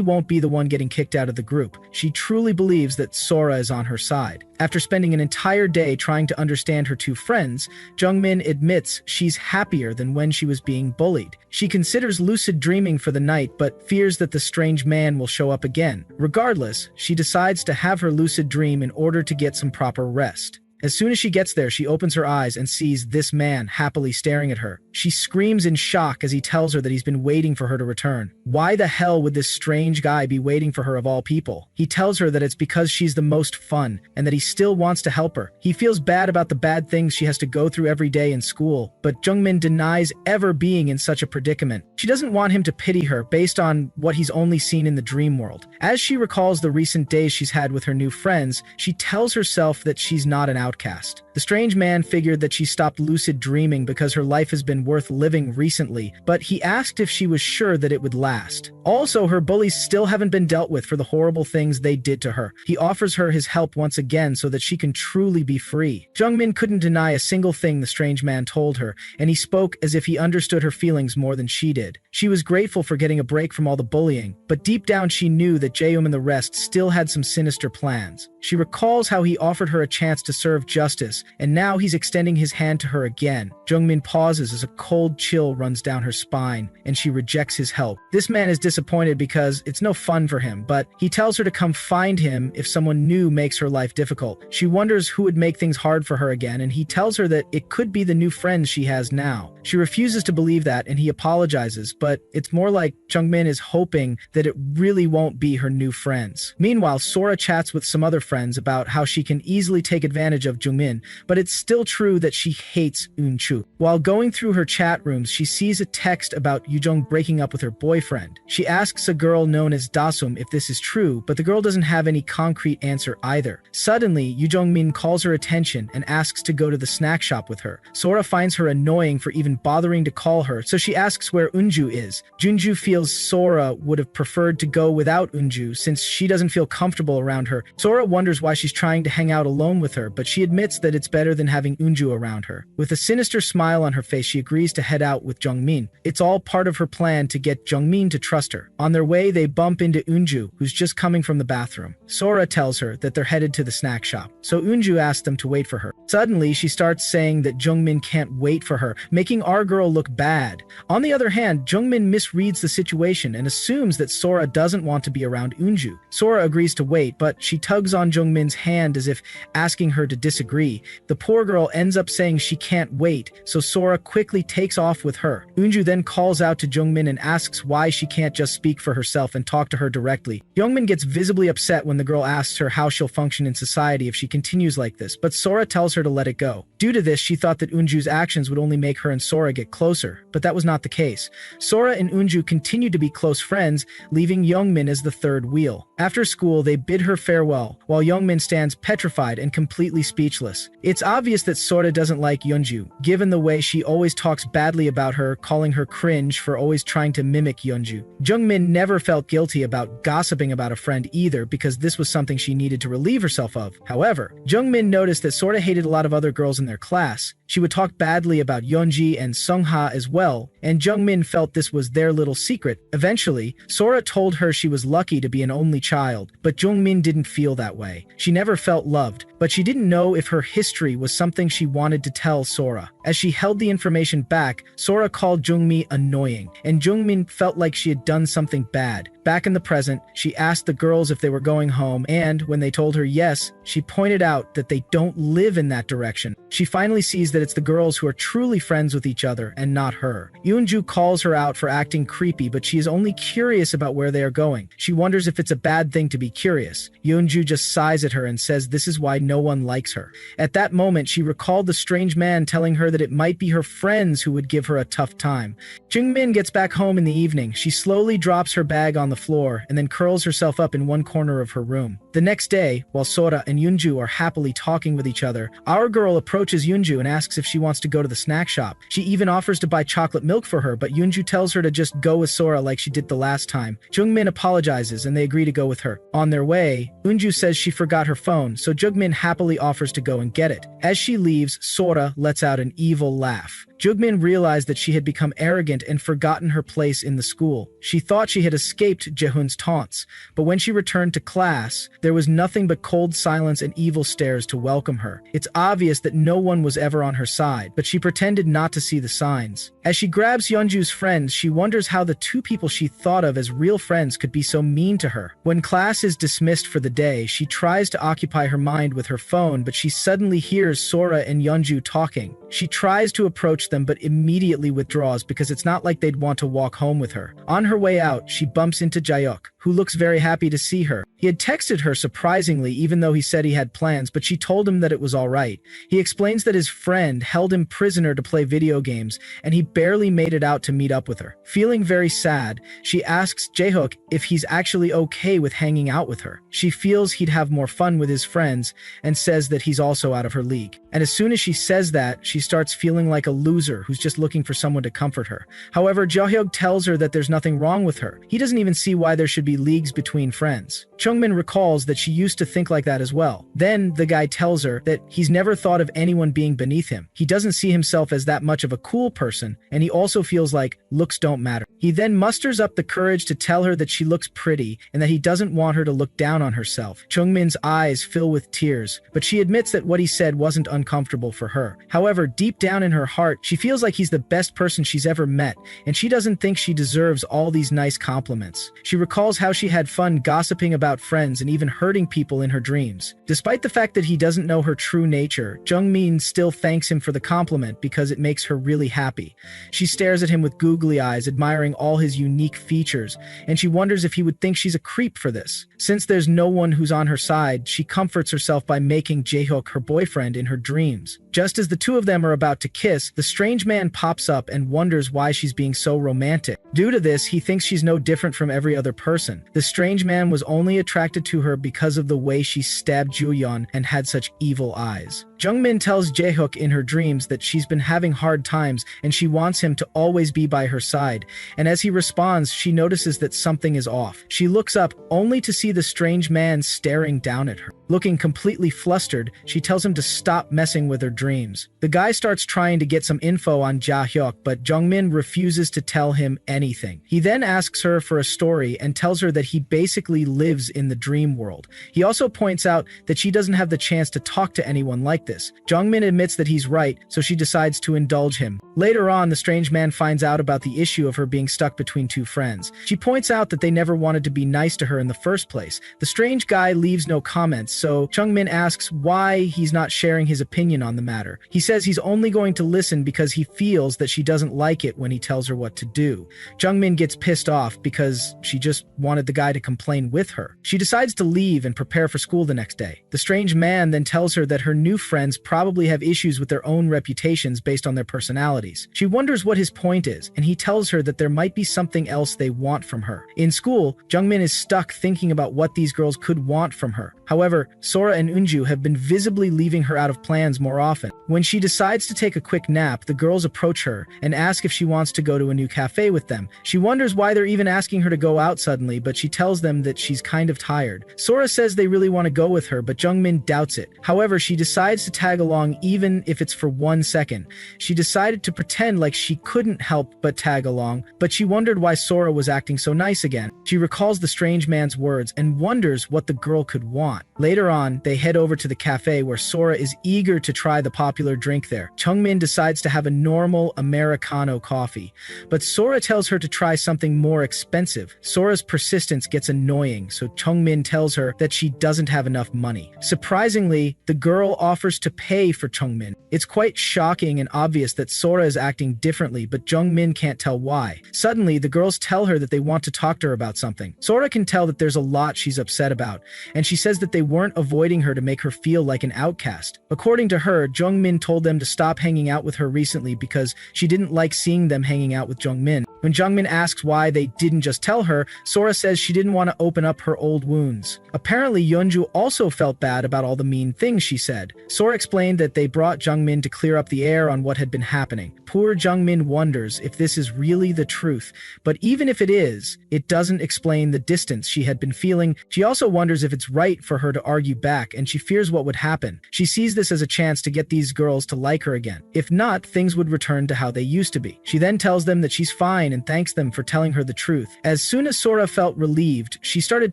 won't be the one getting kicked out of the group. She truly believes that Sora is on her side. After spending an entire day trying to understand her 2 friends, Jungmin admits she's happier than when she was being bullied. She considers lucid dreaming for the night, but fears that the strange man will show up again. Regardless, she decides to have her lucid dream in order to get some proper rest. As soon as she gets there, she opens her eyes and sees this man happily staring at her. She screams in shock as he tells her that he's been waiting for her to return. Why the hell would this strange guy be waiting for her of all people? He tells her that it's because she's the most fun and that he still wants to help her. He feels bad about the bad things she has to go through every day in school, but Jungmin denies ever being in such a predicament. She doesn't want him to pity her based on what he's only seen in the dream world. As she recalls the recent days she's had with her new friends, she tells herself that she's not an outcast. The strange man figured that she stopped lucid dreaming because her life has been worth living recently, but he asked if she was sure that it would last. Also, her bullies still haven't been dealt with for the horrible things they did to her. He offers her his help once again so that she can truly be free. Jungmin couldn't deny a single thing the strange man told her, and he spoke as if he understood her feelings more than she did. She was grateful for getting a break from all the bullying, but deep down she knew that Jaehyun and the rest still had some sinister plans. She recalls how he offered her a chance to serve justice, and now he's extending his hand to her again. Jungmin pauses as a cold chill runs down her spine, and she rejects his help. This man is disappointed because it's no fun for him, but he tells her to come find him if someone new makes her life difficult. She wonders who would make things hard for her again, and he tells her that it could be the new friends she has now. She refuses to believe that, and he apologizes, but it's more like Jungmin is hoping that it really won't be her new friends. Meanwhile, Sora chats with some other friends about how she can easily take advantage of Jungmin, but it's still true that she hates Eunchu. While going through her chat rooms, she sees a text about Yujong breaking up with her boyfriend. She asks a girl known as Dasum if this is true, but the girl doesn't have any concrete answer either. Suddenly, Yujong-min calls her attention and asks to go to the snack shop with her. Sora finds her annoying for even bothering to call her, so she asks where Eunju is. Junju feels Sora would have preferred to go without Eunju since she doesn't feel comfortable around her. Sora wonders why she's trying to hang out alone with her, but she admits that it's better than having Eunju around her. With a sinister smile on her face, she agrees to head out with Jungmin. It's all part of her plan to get Jungmin to trust her. On their way, they bump into Eunju, who's just coming from the bathroom. Sora tells her that they're headed to the snack shop, so Eunju asks them to wait for her. Suddenly, she starts saying that Jungmin can't wait for her, making our girl look bad. On the other hand, Jungmin misreads the situation and assumes that Sora doesn't want to be around Eunju. Sora agrees to wait, but she tugs on Jungmin's hand as if asking her to disagree. The poor girl ends up saying she can't wait, so Sora quickly takes off with her. Eunju then calls out to Jungmin and asks why she can't just speak for herself and talk to her directly. Jungmin gets visibly upset when the girl asks her how she'll function in society if she continues like this, but Sora tells her to let it go. Due to this, she thought that Eunju's actions would only make her and Sora get closer, but that was not the case. Sora and Eunju continued to be close friends, leaving Jungmin as the third wheel. After school, they bid her farewell, while Jungmin stands petrified and completely speechless. It's obvious that Sora doesn't like Yeonju, given the way she always talks badly about her, calling her cringe for always trying to mimic Yeonju. Jungmin never felt guilty about gossiping about a friend either, because this was something she needed to relieve herself of. However, Jungmin noticed that Sora hated a lot of other girls in their class. She would talk badly about Yeonji and Sungha as well, and Jungmin felt this was their little secret. Eventually, Sora told her she was lucky to be an only child, but Jungmin didn't feel that way. She never felt loved, but she didn't know if her history was something she wanted to tell Sora. As she held the information back, Sora called Jungmi annoying, and Jungmin felt like she had done something bad. Back in the present, she asked the girls if they were going home, and when they told her yes, she pointed out that they don't live in that direction. She finally sees that it's the girls who are truly friends with each other and not her. Yeonju calls her out for acting creepy, but she is only curious about where they are going. She wonders if it's a bad thing to be curious. Yeonju just sighs at her and says this is why no one likes her. At that moment, she recalled the strange man telling her that it might be her friends who would give her a tough time. Jungmin gets back home in the evening. She slowly drops her bag on the floor and then curls herself up in one corner of her room. The next day, while Sora and Yeonju are happily talking with each other, our girl approaches Yeonju and asks if she wants to go to the snack shop. She even offers to buy chocolate milk for her, but Yeonju tells her to just go with Sora like she did the last time. Jungmin apologizes and they agree to go with her. On their way, Yeonju says she forgot her phone, so Jungmin happily offers to go and get it. As she leaves, Sora lets out an evil laugh. Jungmin realized that she had become arrogant and forgotten her place in the school. She thought she had escaped Jaehoon's taunts, but when she returned to class, there was nothing but cold silence and evil stares to welcome her. It's obvious that no one was ever on her side, but she pretended not to see the signs. As she grabs Yeonju's friends, she wonders how the two people she thought of as real friends could be so mean to her. When class is dismissed for the day, she tries to occupy her mind with her phone, but she suddenly hears Sora and Yeonju talking. She tries to approach them but immediately withdraws because it's not like they'd want to walk home with her. On her way out, she bumps into Jaehyuk, who looks very happy to see her. He had texted her surprisingly even though he said he had plans, but she told him that it was alright. He explains that his friend held him prisoner to play video games and he barely made it out to meet up with her. Feeling very sad, she asks Jaehyuk if he's actually okay with hanging out with her. She feels he'd have more fun with his friends and says that he's also out of her league. And as soon as she says that, she starts feeling like a loser who's just looking for someone to comfort her. However, Jaehyuk tells her that there's nothing wrong with her. He doesn't even see why there should be leagues between friends. Jungmin recalls that she used to think like that as well. Then the guy tells her that he's never thought of anyone being beneath him. He doesn't see himself as that much of a cool person, and he also feels like looks don't matter. He then musters up the courage to tell her that she looks pretty and that he doesn't want her to look down on herself. Jungmin's eyes fill with tears, but she admits that what he said wasn't uncomfortable for her. However, deep down in her heart, she feels like he's the best person she's ever met, and she doesn't think she deserves all these nice compliments. She recalls how she had fun gossiping about friends and even hurting people in her dreams. Despite the fact that he doesn't know her true nature, Jungmin still thanks him for the compliment because it makes her really happy. She stares at him with googly eyes, admiring all his unique features, and she wonders if he would think she's a creep for this. Since there's no one who's on her side, she comforts herself by making Jaehyuk her boyfriend in her dreams. Just as the two of them are about to kiss, the strange man pops up and wonders why she's being so romantic. Due to this, he thinks she's no different from every other person. The strange man was only attracted to her because of the way she stabbed Juyeon and had such evil eyes. Jungmin tells Jaehyuk in her dreams that she's been having hard times and she wants him to always be by her side, and as he responds, she notices that something is off. She looks up only to see the strange man staring down at her. Looking completely flustered, she tells him to stop messing with her dreams. The guy starts trying to get some info on Jaehyuk, but Jungmin refuses to tell him anything. He then asks her for a story and tells her that he basically lives in the dream world. He also points out that she doesn't have the chance to talk to anyone like this. Jungmin admits that he's right, so she decides to indulge him. Later on, the strange man finds out about the issue of her being stuck between two friends. She points out that they never wanted to be nice to her in the first place. The strange guy leaves no comments, so Jungmin asks why he's not sharing his opinion on the matter. He says he's only going to listen because he feels that she doesn't like it when he tells her what to do. Jungmin gets pissed off because she just wanted the guy to complain with her. She decides to leave and prepare for school the next day. The strange man then tells her that her new friends probably have issues with their own reputations based on their personalities. She wonders what his point is, and he tells her that there might be something else they want from her. In school, Jungmin is stuck thinking about what these girls could want from her. However, Sora and Unju have been visibly leaving her out of plans more often. When she decides to take a quick nap, the girls approach her and ask if she wants to go to a new cafe with them. She wonders why they're even asking her to go out suddenly, but she tells them that she's kind of tired. Sora says they really want to go with her, but Jungmin doubts it. However, she decides to tag along even if it's for 1 second. She decided to pretend like she couldn't help but tag along, but she wondered why Sora was acting so nice again. She recalls the strange man's words and wonders what the girl could want. Later on, they head over to the cafe where Sora is eager to try the popular drink there. Jungmin decides to have a normal Americano coffee, but Sora tells her to try something more expensive. Sora's persistence gets annoying, so Jungmin tells her that she doesn't have enough money. Surprisingly, the girl offers to pay for Jungmin. It's quite shocking and obvious that Sora is acting differently, but Jungmin can't tell why. Suddenly, the girls tell her that they want to talk to her about something. Sora can tell that there's a lot she's upset about, and she says that they weren't avoiding her to make her feel like an outcast. According to her, Jungmin told them to stop hanging out with her recently because she didn't like seeing them hanging out with Jungmin. When Jungmin asks why they didn't just tell her, Sora says she didn't want to open up her old wounds. Apparently, Yeonju also felt bad about all the mean things she said. Sora explained that they brought Jungmin to clear up the air on what had been happening. Poor Jungmin wonders if this is really the truth, but even if it is, it doesn't explain the distance she had been feeling. She also wonders if it's right for her to argue back, and she fears what would happen. She sees this as a chance to get these girls to like her again. If not, things would return to how they used to be. She then tells them that she's fine and thanks them for telling her the truth. As soon as Sora felt relieved, she started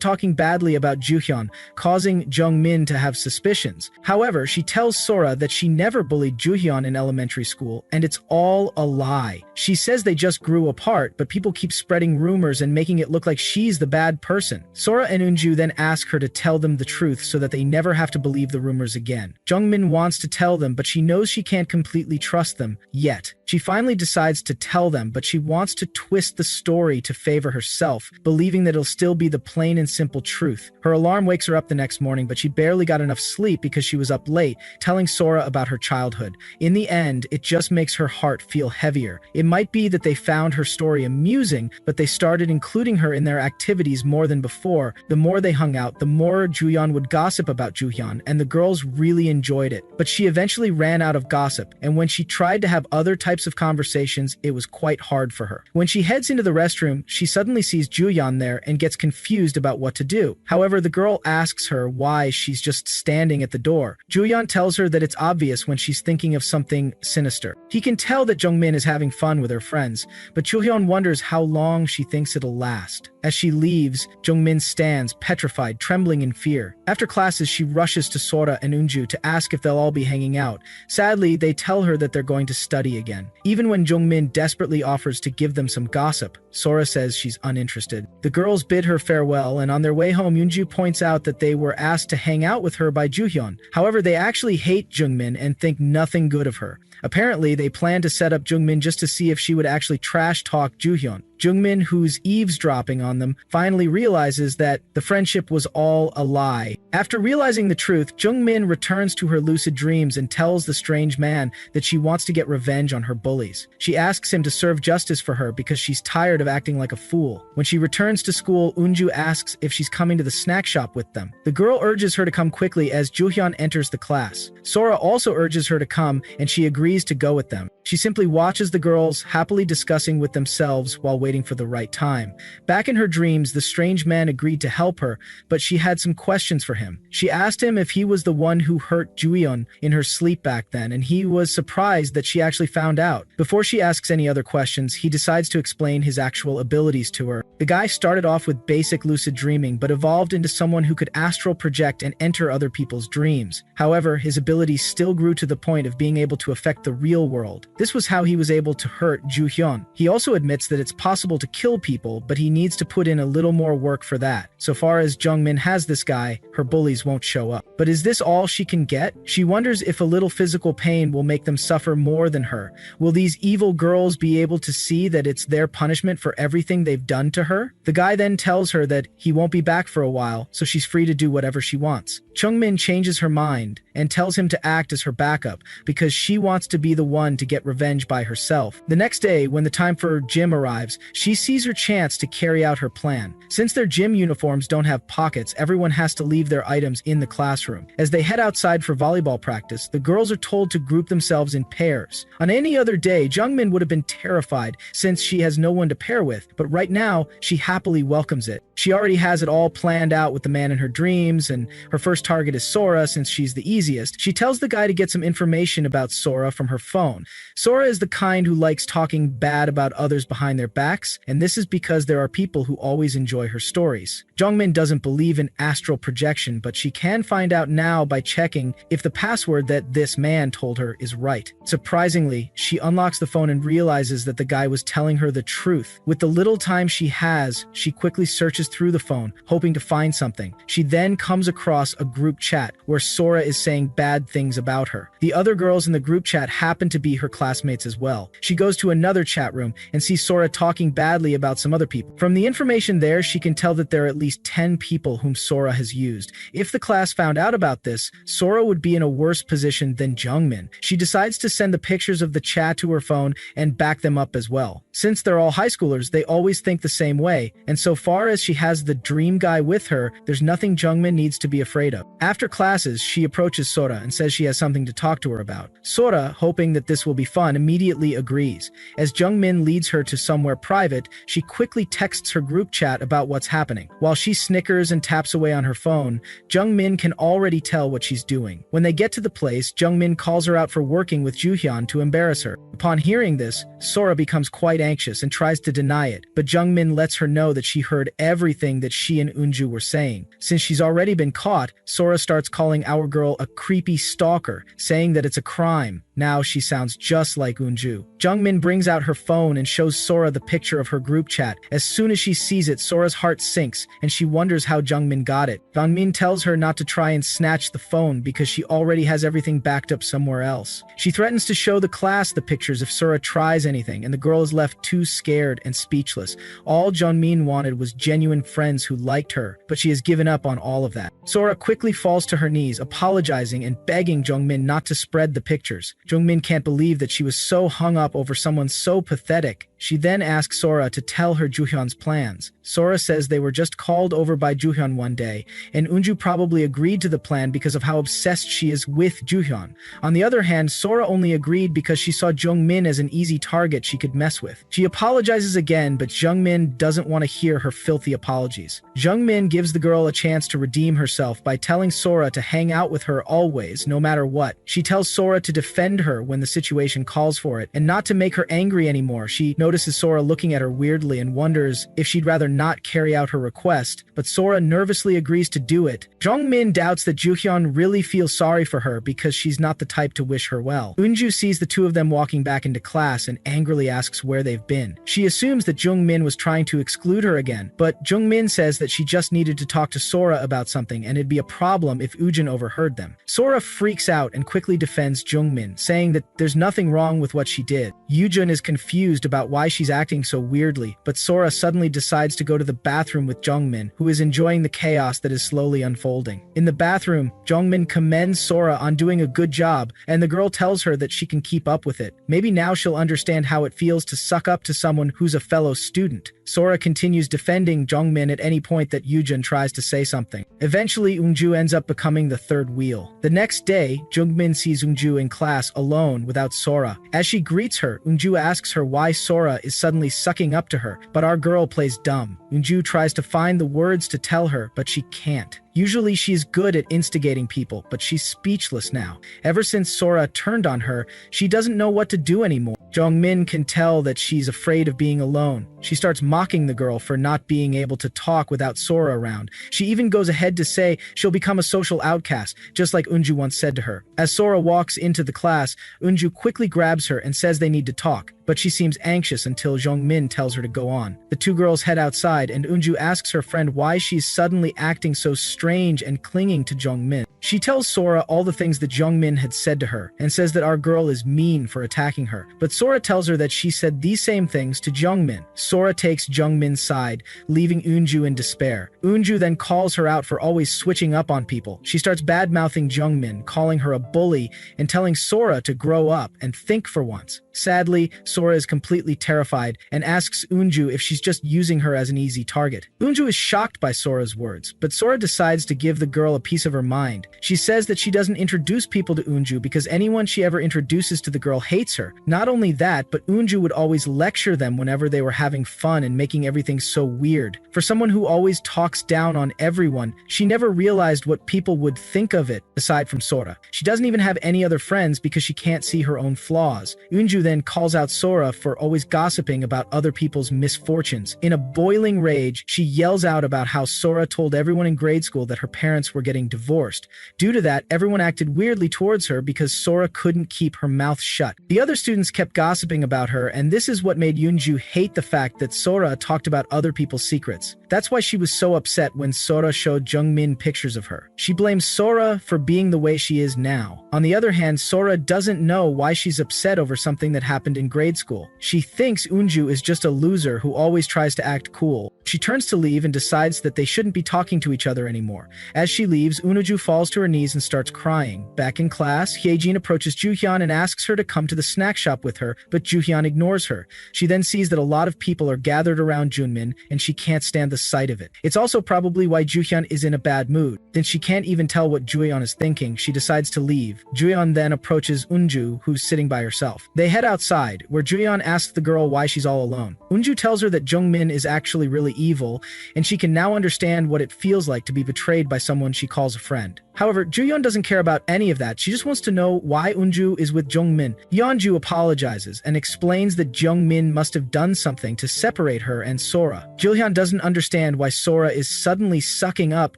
talking badly about Juhyun, causing Jungmin to have suspicions. However, she tells Sora that she never bullied Juhyun in elementary school, and it's all a lie. She says they just grew apart, but people keep spreading rumors and making it look like she's the bad person. Sora and Unju then ask her to tell them the truth so that they never have to believe the rumors again. Jungmin wants to tell them, but she knows she can't completely trust them yet. She finally decides to tell them, but she wants to twist the story to favor herself, believing that it'll still be the plain and simple truth. Her alarm wakes her up the next morning, but she barely got enough sleep because she was up late, telling Sora about her childhood. In the end, it just makes her heart feel heavier. It might be that they found her story amusing, but they started including her in their activities more than before. The more they hung out, the more Juhyun would gossip about Juhyun, and the girls really enjoyed it. But she eventually ran out of gossip, and when she tried to have other types of conversations, it was quite hard for her. When she heads into the restroom, she suddenly sees Juhyun there and gets confused about what to do. However, the girl asks her why she's just standing at the door. Juhyun tells her that it's obvious when she's thinking of something sinister. He can tell that Jungmin is having fun with her friends, but Juhyun wonders how long she thinks it'll last. As she leaves, Jungmin stands, petrified, trembling in fear. After classes, she rushes to Sora and Unju to ask if they'll all be hanging out. Sadly, they tell her that they're going to study again. Even when Jungmin desperately offers to give them some gossip, Sora says she's uninterested. The girls bid her farewell, and on their way home, Unju points out that they were asked to hang out with her by Juhyun. However, they actually hate Jungmin and think nothing good of her. Apparently, they plan to set up Jungmin just to see if she would actually trash-talk Juhyun. Jungmin, who's eavesdropping on them, finally realizes that the friendship was all a lie. After realizing the truth, Jungmin returns to her lucid dreams and tells the strange man that she wants to get revenge on her bullies. She asks him to serve justice for her because she's tired of acting like a fool. When she returns to school, Unju asks if she's coming to the snack shop with them. The girl urges her to come quickly as Juhyun enters the class. Sora also urges her to come, and she agrees to go with them. She simply watches the girls happily discussing with themselves while waiting for the right time. Back in her dreams, the strange man agreed to help her, but she had some questions for him. She asked him if he was the one who hurt Juhyun in her sleep back then, and he was surprised that she actually found out. Before she asks any other questions, he decides to explain his actual abilities to her. The guy started off with basic lucid dreaming, but evolved into someone who could astral project and enter other people's dreams. However, his abilities still grew to the point of being able to affect affect the real world. This was how he was able to hurt Ju-hyun. He also admits that it's possible to kill people, but he needs to put in a little more work for that. So far as Jungmin has this guy, her bullies won't show up. But is this all she can get? She wonders if a little physical pain will make them suffer more than her. Will these evil girls be able to see that it's their punishment for everything they've done to her? The guy then tells her that he won't be back for a while, so she's free to do whatever she wants. Jungmin changes her mind and tells him to act as her backup because she wants to be the one to get revenge by herself. The next day, when the time for gym arrives, she sees her chance to carry out her plan. Since their gym uniforms don't have pockets, everyone has to leave their items in the classroom. As they head outside for volleyball practice, the girls are told to group themselves in pairs. On any other day, Jungmin would have been terrified since she has no one to pair with, but right now, she happily welcomes it. She already has it all planned out with the man in her dreams, and her first target is Sora since she's the easiest. She tells the guy to get some information about Sora from her phone. Sora is the kind who likes talking bad about others behind their backs, and this is because there are people who always enjoy her stories. Jungmin doesn't believe in astral projection, but she can find out now by checking if the password that this man told her is right. Surprisingly, she unlocks the phone and realizes that the guy was telling her the truth. With the little time she has, she quickly searches through the phone, hoping to find something. She then comes across a group chat where Sora is saying bad things about her. The other girls in the group chat happen to be her classmates as well. She goes to another chat room and sees Sora talking badly about some other people. From the information there, she can tell that there are at least 10 people whom Sora has used. If the class found out about this, Sora would be in a worse position than Jungmin. She decides to send the pictures of the chat to her phone and back them up as well. Since they're all high schoolers, they always think the same way, and so far as she has the dream guy with her, there's nothing Jungmin needs to be afraid of. After classes, she approaches Sora and says she has something to talk to her about. Sora, hoping that this will be fun, immediately agrees. As Jungmin leads her to somewhere private, she quickly texts her group chat about what's happening. While she snickers and taps away on her phone, Jungmin can already tell what she's doing. When they get to the place, Jungmin calls her out for working with Ju-hyun to embarrass her. Upon hearing this, Sora becomes quite anxious and tries to deny it, but Jungmin lets her know that she heard everything that she and Eunju were saying. Since she's already been caught, Sora starts calling our girl a creepy stalker, saying that it's a crime. Now she sounds just like Eunju. Jungmin brings out her phone and shows Sora the picture of her group chat. As soon as she sees it, Sora's heart sinks, and she wonders how Jungmin got it. Jungmin tells her not to try and snatch the phone because she already has everything backed up somewhere else. She threatens to show the class the pictures if Sora tries anything, and the girl is left too scared and speechless. All Jungmin wanted was genuine friends who liked her, but she has given up on all of that. Sora quickly falls to her knees, apologizing and begging Jungmin not to spread the pictures. Jungmin can't believe that she was so hung up over someone so pathetic. She then asks Sora to tell her Ju-hyun's plans. Sora says they were just called over by Ju-hyun one day, and Eunju probably agreed to the plan because of how obsessed she is with Ju-hyun. On the other hand, Sora only agreed because she saw Jungmin as an easy target she could mess with. She apologizes again, but Jungmin doesn't want to hear her filthy apologies. Jungmin gives the girl a chance to redeem herself by telling Sora to hang out with her always, no matter what. She tells Sora to defend her when the situation calls for it, and not to make her angry anymore. She notices Sora looking at her weirdly and wonders if she'd rather not carry out her request, but Sora nervously agrees to do it. Jungmin doubts that Ju-hyun really feels sorry for her because she's not the type to wish her well. Eunju sees the two of them walking back into class and angrily asks where they've been. She assumes that Jungmin was trying to exclude her again, but Jungmin says that she just needed to talk to Sora about something and it'd be a problem if Eugene overheard them. Sora freaks out and quickly defends Jungmin, saying that there's nothing wrong with what she did. Eugene is confused about why she's acting so weirdly, but Sora suddenly decides to go to the bathroom with Jungmin, who is enjoying the chaos that is slowly unfolding. In the bathroom, Jungmin commends Sora on doing a good job, and the girl tells her that she can keep up with it. Maybe now she'll understand how it feels to suck up to someone who's a fellow student. Sora continues defending Jungmin at any point that Eugene tries to say something. Eventually, Eunju ends up becoming the third wheel. The next day, Jungmin sees Eunju in class alone without Sora. As she greets her, Eunju asks her why Sora is suddenly sucking up to her, but our girl plays dumb. Eunju tries to find the words to tell her, but she can't. Usually she's good at instigating people, but she's speechless now. Ever since Sora turned on her, she doesn't know what to do anymore. Jongmin can tell that she's afraid of being alone. She starts mocking the girl for not being able to talk without Sora around. She even goes ahead to say she'll become a social outcast, just like Eunju once said to her. As Sora walks into the class, Eunju quickly grabs her and says they need to talk, but she seems anxious until Jongmin tells her to go on. The two girls head outside and Eunju asks her friend why she's suddenly acting so strange and clinging to Jongmin. She tells Sora all the things that Jongmin had said to her and says that our girl is mean for attacking her, but Sora tells her that she said these same things to Jongmin. Sora takes Jongmin's side, leaving Eunju in despair. Eunju then calls her out for always switching up on people. She starts bad-mouthing Jongmin, calling her a bully and telling Sora to grow up and think for once. Sadly, Sora is completely terrified and asks Eunju if she's just using her as an easy target. Eunju is shocked by Sora's words, but Sora decides to give the girl a piece of her mind. She says that she doesn't introduce people to Eunju because anyone she ever introduces to the girl hates her. Not only that, but Eunju would always lecture them whenever they were having fun and making everything so weird. For someone who always talks down on everyone, she never realized what people would think of it, aside from Sora. She doesn't even have any other friends because she can't see her own flaws. Eunju then calls out Sora for always gossiping about other people's misfortunes. In a boiling rage, she yells out about how Sora told everyone in grade school that her parents were getting divorced. Due to that, everyone acted weirdly towards her because Sora couldn't keep her mouth shut. The other students kept gossiping about her, and this is what made Eunju hate the fact that Sora talked about other people's secrets. That's why she was so upset when Sora showed Jongmin pictures of her. She blames Sora for being the way she is now. On the other hand, Sora doesn't know why she's upset over something that happened in grade school. She thinks Eunju is just a loser who always tries to act cool. She turns to leave and decides that they shouldn't be talking to each other anymore. As she leaves, Eunju falls to her knees and starts crying. Back in class, Hyejin approaches Juhyun and asks her to come to the snack shop with her, but Juhyun ignores her. She then sees that a lot of people are gathered around Junmin, and she can't stand the sight of it. It's also probably why Juhyun is in a bad mood. Since she can't even tell what Juhyun is thinking, she decides to leave. Juhyun then approaches Eunju, who's sitting by herself. They head outside, where Juhyun asks the girl why she's all alone. Eunju tells her that Jongmin is actually really evil, and she can now understand what it feels like to be betrayed by someone she calls a friend. However, Juhyun doesn't care about any of that. She just wants to know why Eunju is with Jongmin. Yeonju apologizes and explains that Jongmin must have done something to separate her and Sora. Juhyun doesn't understand why Sora is suddenly sucking up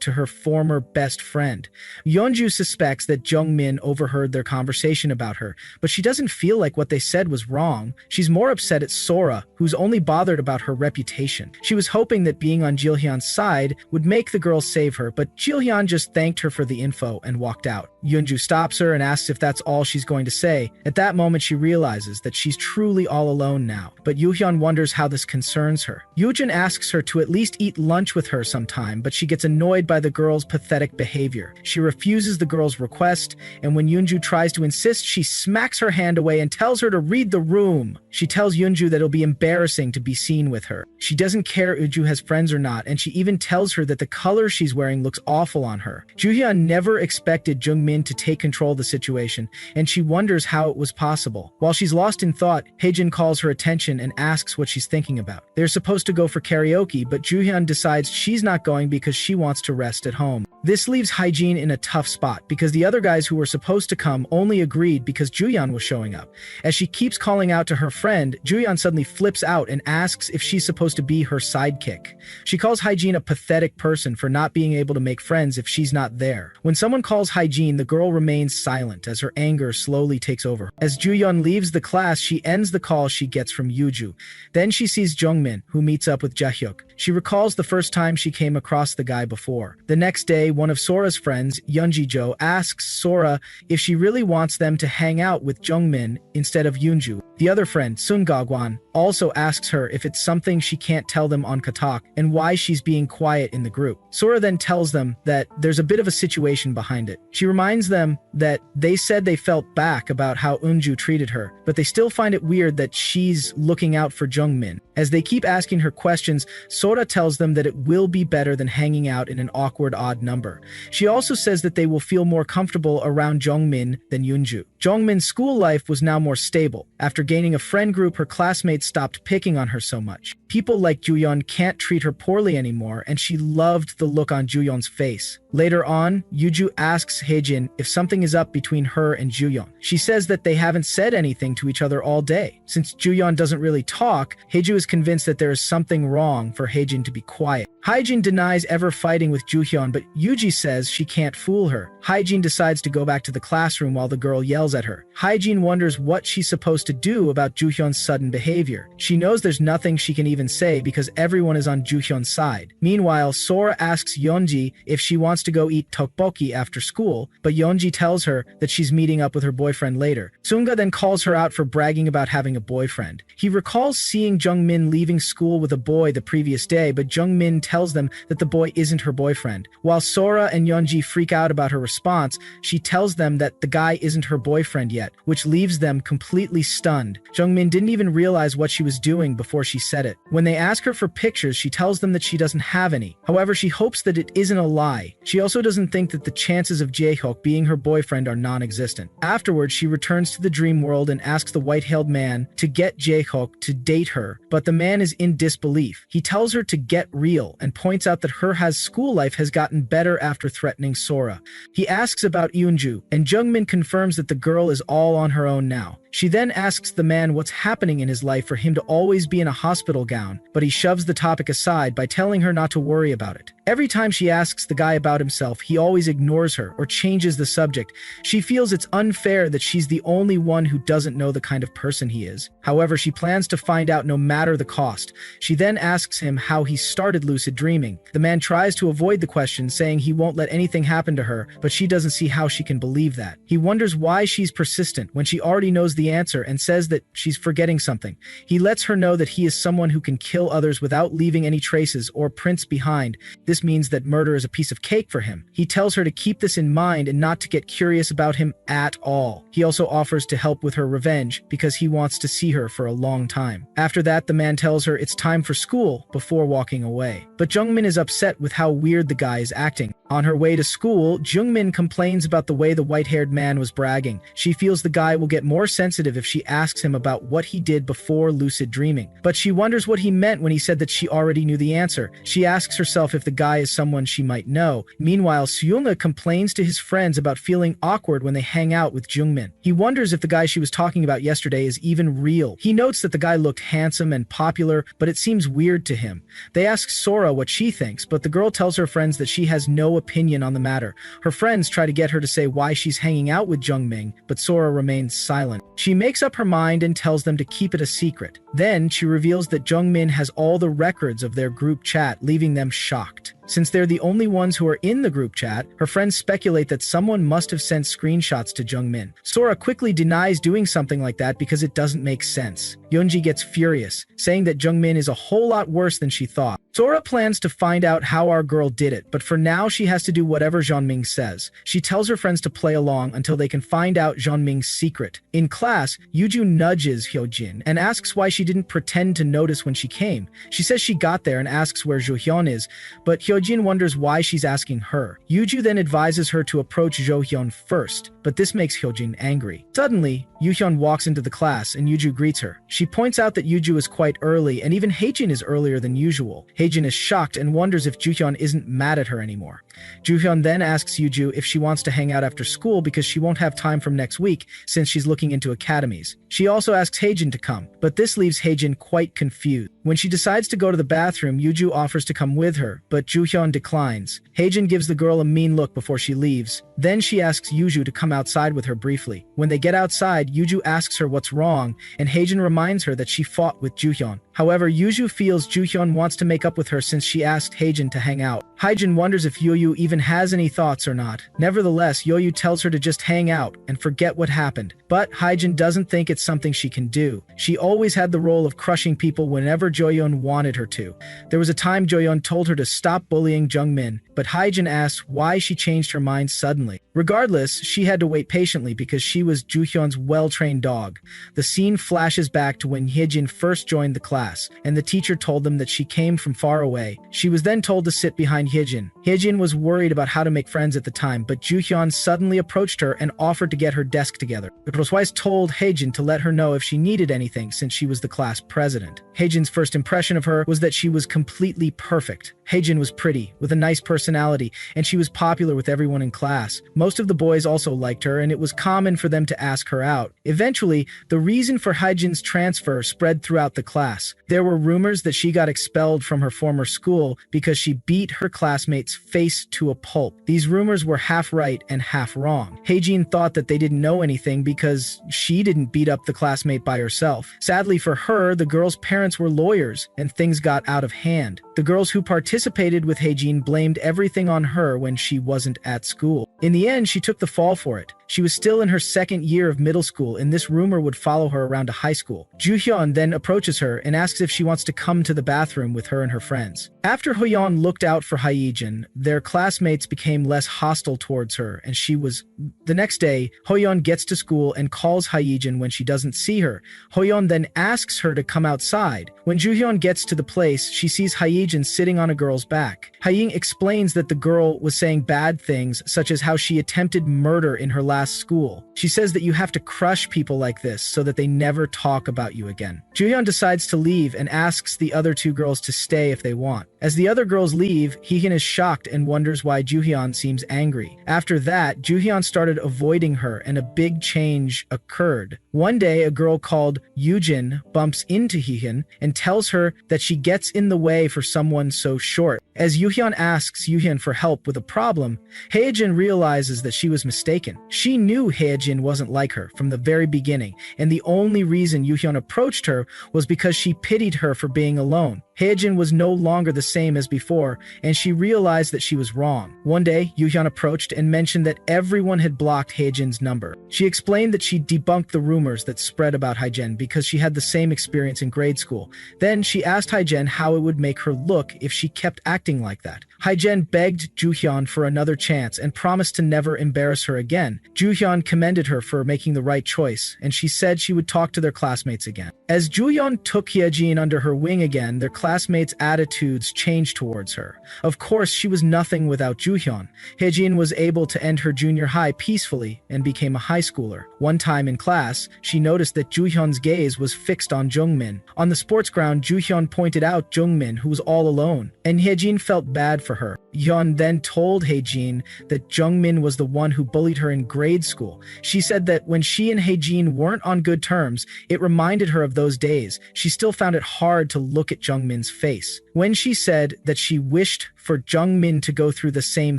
to her former best friend. Yeonju suspects that Jongmin overheard their conversation about her, but she doesn't feel like what they said was wrong. She's more upset at Sora, who's only bothered about her reputation. She was hoping that being on Jilhyun's side would make the girl save her, but Jilhyun just thanked her for the info and walked out. Yeonju stops her and asks if that's all she's going to say. At that moment, she realizes that she's truly all alone now, but Yuhyun wonders how this concerns her. Yujin asks her to at least eat lunch with her sometime, but she gets annoyed by the girl's pathetic behavior. She refuses the girl's request, and when Yeonju tries to insist, she smacks her hand away and tells her to read the room. She tells Yeonju that it'll be embarrassing to be seen with her. She doesn't care if Yeonju has friends or not, and she even tells her that the color she's wearing looks awful on her. Juhyun never expected Jungmin to take control of the situation, and she wonders how it was possible. While she's lost in thought, Haejin calls her attention and asks what she's thinking about. They're supposed to go for karaoke, but Juhyun decides she's not going because she wants to rest at home. This leaves Haejin in a tough spot because the other guys who were supposed to come only agreed because Juhyun was showing up. As she keeps calling out to her friend, Juhyun suddenly flips out and asks if she's supposed to be her sidekick. She calls Haejin a pathetic person for not being able to make friends if she's not there. When someone calls Haejin, the girl remains silent as her anger slowly takes over. As Juhyun leaves the class, she ends the call she gets from Yuju. Then she sees Jungmin, who meets up with Jaehyuk. She recalls the first time she came across the guy before. The next day, one of Sora's friends, Yeonji-jo, asks Sora if she really wants them to hang out with Jungmin instead of Yoonju. The other friend, Sun Gagwan, also asks her if it's something she can't tell them on Katak and why she's being quiet in the group. Sora then tells them that there's a bit of a situation behind it. She reminds them that they said they felt back about how Eunju treated her, but they still find it weird that she's looking out for Jungmin. As they keep asking her questions, Sora tells them that it will be better than hanging out in an awkward odd number. She also says that they will feel more comfortable around Jongmin than Yoonju. Jongmin's school life was now more stable. After gaining a friend group, her classmates stopped picking on her so much. People like Juyeon can't treat her poorly anymore, and she loved the look on Juyeon's face. Later on, Yuju asks Haejin if something is up between her and Juyeon. She says that they haven't said anything to each other all day. Since Juyeon doesn't really talk, Haeju is convinced that there is something wrong for Haejin to be quiet. Haejin denies ever fighting with Juhyun, but Yuji says she can't fool her. Haejin decides to go back to the classroom while the girl yells at her. Haejin wonders what she's supposed to do about Juhyun's sudden behavior. She knows there's nothing she can even say because everyone is on Juhyun's side. Meanwhile, Sora asks Yeonji if she wants to go eat tteokbokki after school, but Yeonji tells her that she's meeting up with her boyfriend later. Sunga then calls her out for bragging about having a boyfriend. He recalls seeing Jungmin leaving school with a boy the previous day, but Jungmin tells them that the boy isn't her boyfriend. While Sora and Yeonji freak out about her response, she tells them that the guy isn't her boyfriend yet, which leaves them completely stunned. Jungmin didn't even realize what she was doing before she said it. When they ask her for pictures, she tells them that she doesn't have any. However, she hopes that it isn't a lie. She also doesn't think that the chances of Jaehyuk being her boyfriend are non-existent. Afterwards, she returns to the dream world and asks the white-hailed man to get Jaehyuk to date her, but the man is in disbelief. He tells her to get real and points out that her school life has gotten better after threatening Sora. He asks about Yoonju, and Jungmin confirms that the girl is all on her own now. She then asks the man what's happening in his life for him to always be in a hospital gown, but he shoves the topic aside by telling her not to worry about it. Every time she asks the guy about himself, he always ignores her or changes the subject. She feels it's unfair that she's the only one who doesn't know the kind of person he is. However, she plans to find out no matter the cost. She then asks him how he started lucid dreaming. The man tries to avoid the question, saying he won't let anything happen to her, but she doesn't see how she can believe that. He wonders why she's persistent when she already knows the answer and says that she's forgetting something. He lets her know that he is someone who can kill others without leaving any traces or prints behind. This means that murder is a piece of cake for him. He tells her to keep this in mind and not to get curious about him at all. He also offers to help with her revenge because he wants to see her for a long time. After that, the man tells her it's time for school before walking away. But Jungmin is upset with how weird the guy is acting. On her way to school, Jungmin complains about the way the white-haired man was bragging. She feels the guy will get more sensitive if she asks him about what he did before lucid dreaming. But she wonders what he meant when he said that she already knew the answer. She asks herself if the guy is someone she might know. Meanwhile, Seunga complains to his friends about feeling awkward when they hang out with Jungmin. He wonders if the guy she was talking about yesterday is even real. He notes that the guy looked handsome and popular, but it seems weird to him. They ask Sora what she thinks, but the girl tells her friends that she has no opinion on the matter. Her friends try to get her to say why she's hanging out with Jungmin, but Sora remains silent. She makes up her mind and tells them to keep it a secret. Then she reveals that Jungmin has all the records of their group chat, leaving them shocked. Since they're the only ones who are in the group chat, her friends speculate that someone must have sent screenshots to Jungmin. Sora quickly denies doing something like that because it doesn't make sense. Yeonji gets furious, saying that Jungmin is a whole lot worse than she thought. Sora plans to find out how our girl did it, but for now she has to do whatever Jeonming says. She tells her friends to play along until they can find out Jeonming's secret. In class, Yuju nudges Hyojin and asks why she didn't pretend to notice when she came. She says she got there and asks where Johyun is, but Hyojin wonders why she's asking her. Yuju then advises her to approach Johyun first, but this makes Hyojin angry. Suddenly, Yuhyun walks into the class and Yuju greets her. She points out that Yuju is quite early and even Haejin is earlier than usual. Haejin is shocked and wonders if Juhyun isn't mad at her anymore. Juhyun then asks Yuju if she wants to hang out after school because she won't have time from next week since she's looking into academies. She also asks Haejin to come, but this leaves Haejin quite confused. When she decides to go to the bathroom, Yuju offers to come with her, but Juhyun declines. Haejin gives the girl a mean look before she leaves. Then she asks Yuju to come outside with her briefly. When they get outside, Yuju asks her what's wrong, and Haejin reminds her that she fought with Juhyun. However, Yuju feels Juhyun wants to make up with her since she asked Haejin to hang out. Haejin wonders if Yoyu even has any thoughts or not. Nevertheless, Yoyu tells her to just hang out and forget what happened. But Haejin doesn't think it's something she can do. She always had the role of crushing people whenever Joyeon wanted her to. There was a time Joyeon told her to stop bullying Jungmin, but Haejin asks why she changed her mind suddenly. Regardless, she had to wait patiently because she was Juhyun's well-trained dog. The scene flashes back to when Haejin first joined the class. class, and the teacher told them that she came from far away. She was then told to sit behind Hyejin. Hyejin was worried about how to make friends at the time, but Juhyun suddenly approached her and offered to get her desk together. But Roswise told Hyejin to let her know if she needed anything since she was the class president. Hyejin's first impression of her was that she was completely perfect. Hyejin was pretty, with a nice personality, and she was popular with everyone in class. Most of the boys also liked her, and it was common for them to ask her out. Eventually, the reason for Hyejin's transfer spread throughout the class. There were rumors that she got expelled from her former school because she beat her classmates' face to a pulp. These rumors were half right and half wrong. Hyejin thought that they didn't know anything because she didn't beat up the classmate by herself. Sadly for her, the girl's parents were lawyers, and things got out of hand. The girls who participated with Hyejin blamed everything on her when she wasn't at school. In the end, she took the fall for it. She was still in her second year of middle school, and this rumor would follow her around to high school. Juhyun then approaches her and asks if she wants to come to the bathroom with her and her friends. After Hoyeon looked out for Hyejin, their classmates became less hostile towards her, and she was... The next day, Hoyeon gets to school and calls Hyejin when she doesn't see her. Hoyeon then asks her to come outside. When Juhyun gets to the place, she sees Hyejin sitting on a girl's back. Hyejin explains that the girl was saying bad things, such as how she attempted murder in her last school. She says that you have to crush people like this so that they never talk about you again. Juhyun decides to leave and asks the other two girls to stay if they want. As the other girls leave, Hyejin is shocked and wonders why Juhyun seems angry. After that, Juhyun started avoiding her and a big change occurred. One day, a girl called Yujin bumps into Hyejin and tells her that she gets in the way for someone so short. As Yuhyun asks Hyejin for help with a problem, Hyejin realizes that she was mistaken. She knew Hyejin wasn't like her from the very beginning, and the only reason Yuhyun approached her was because she pitied her for being alone. Hyejin was no longer the same as before, and she realized that she was wrong. One day, Yuhyun approached and mentioned that everyone had blocked Hyejin's number. She explained that she debunked the rumors that spread about Hyejin because she had the same experience in grade school. Then she asked Hyejin how it would make her look if she kept acting like that. Hyejin begged Juhyun for another chance and promised to never embarrass her again. Juhyun commended her for making the right choice, and she said she would talk to their classmates again. As Juhyun took Hyejin under her wing again, their classmates' attitudes changed towards her. Of course, she was nothing without Juhyun. Hyejin was able to end her junior high peacefully and became a high schooler. One time in class, she noticed that Juhyun's gaze was fixed on Jungmin. On the sports ground, Juhyun pointed out Jungmin, who was all alone, and Hyejin felt bad for her. Hyun then told Hyejin that Jungmin was the one who bullied her in grade school. She said that when she and Hyejin weren't on good terms, it reminded her of those days. She still found it hard to look at Jungmin's face. When she said that she wished for Jungmin to go through the same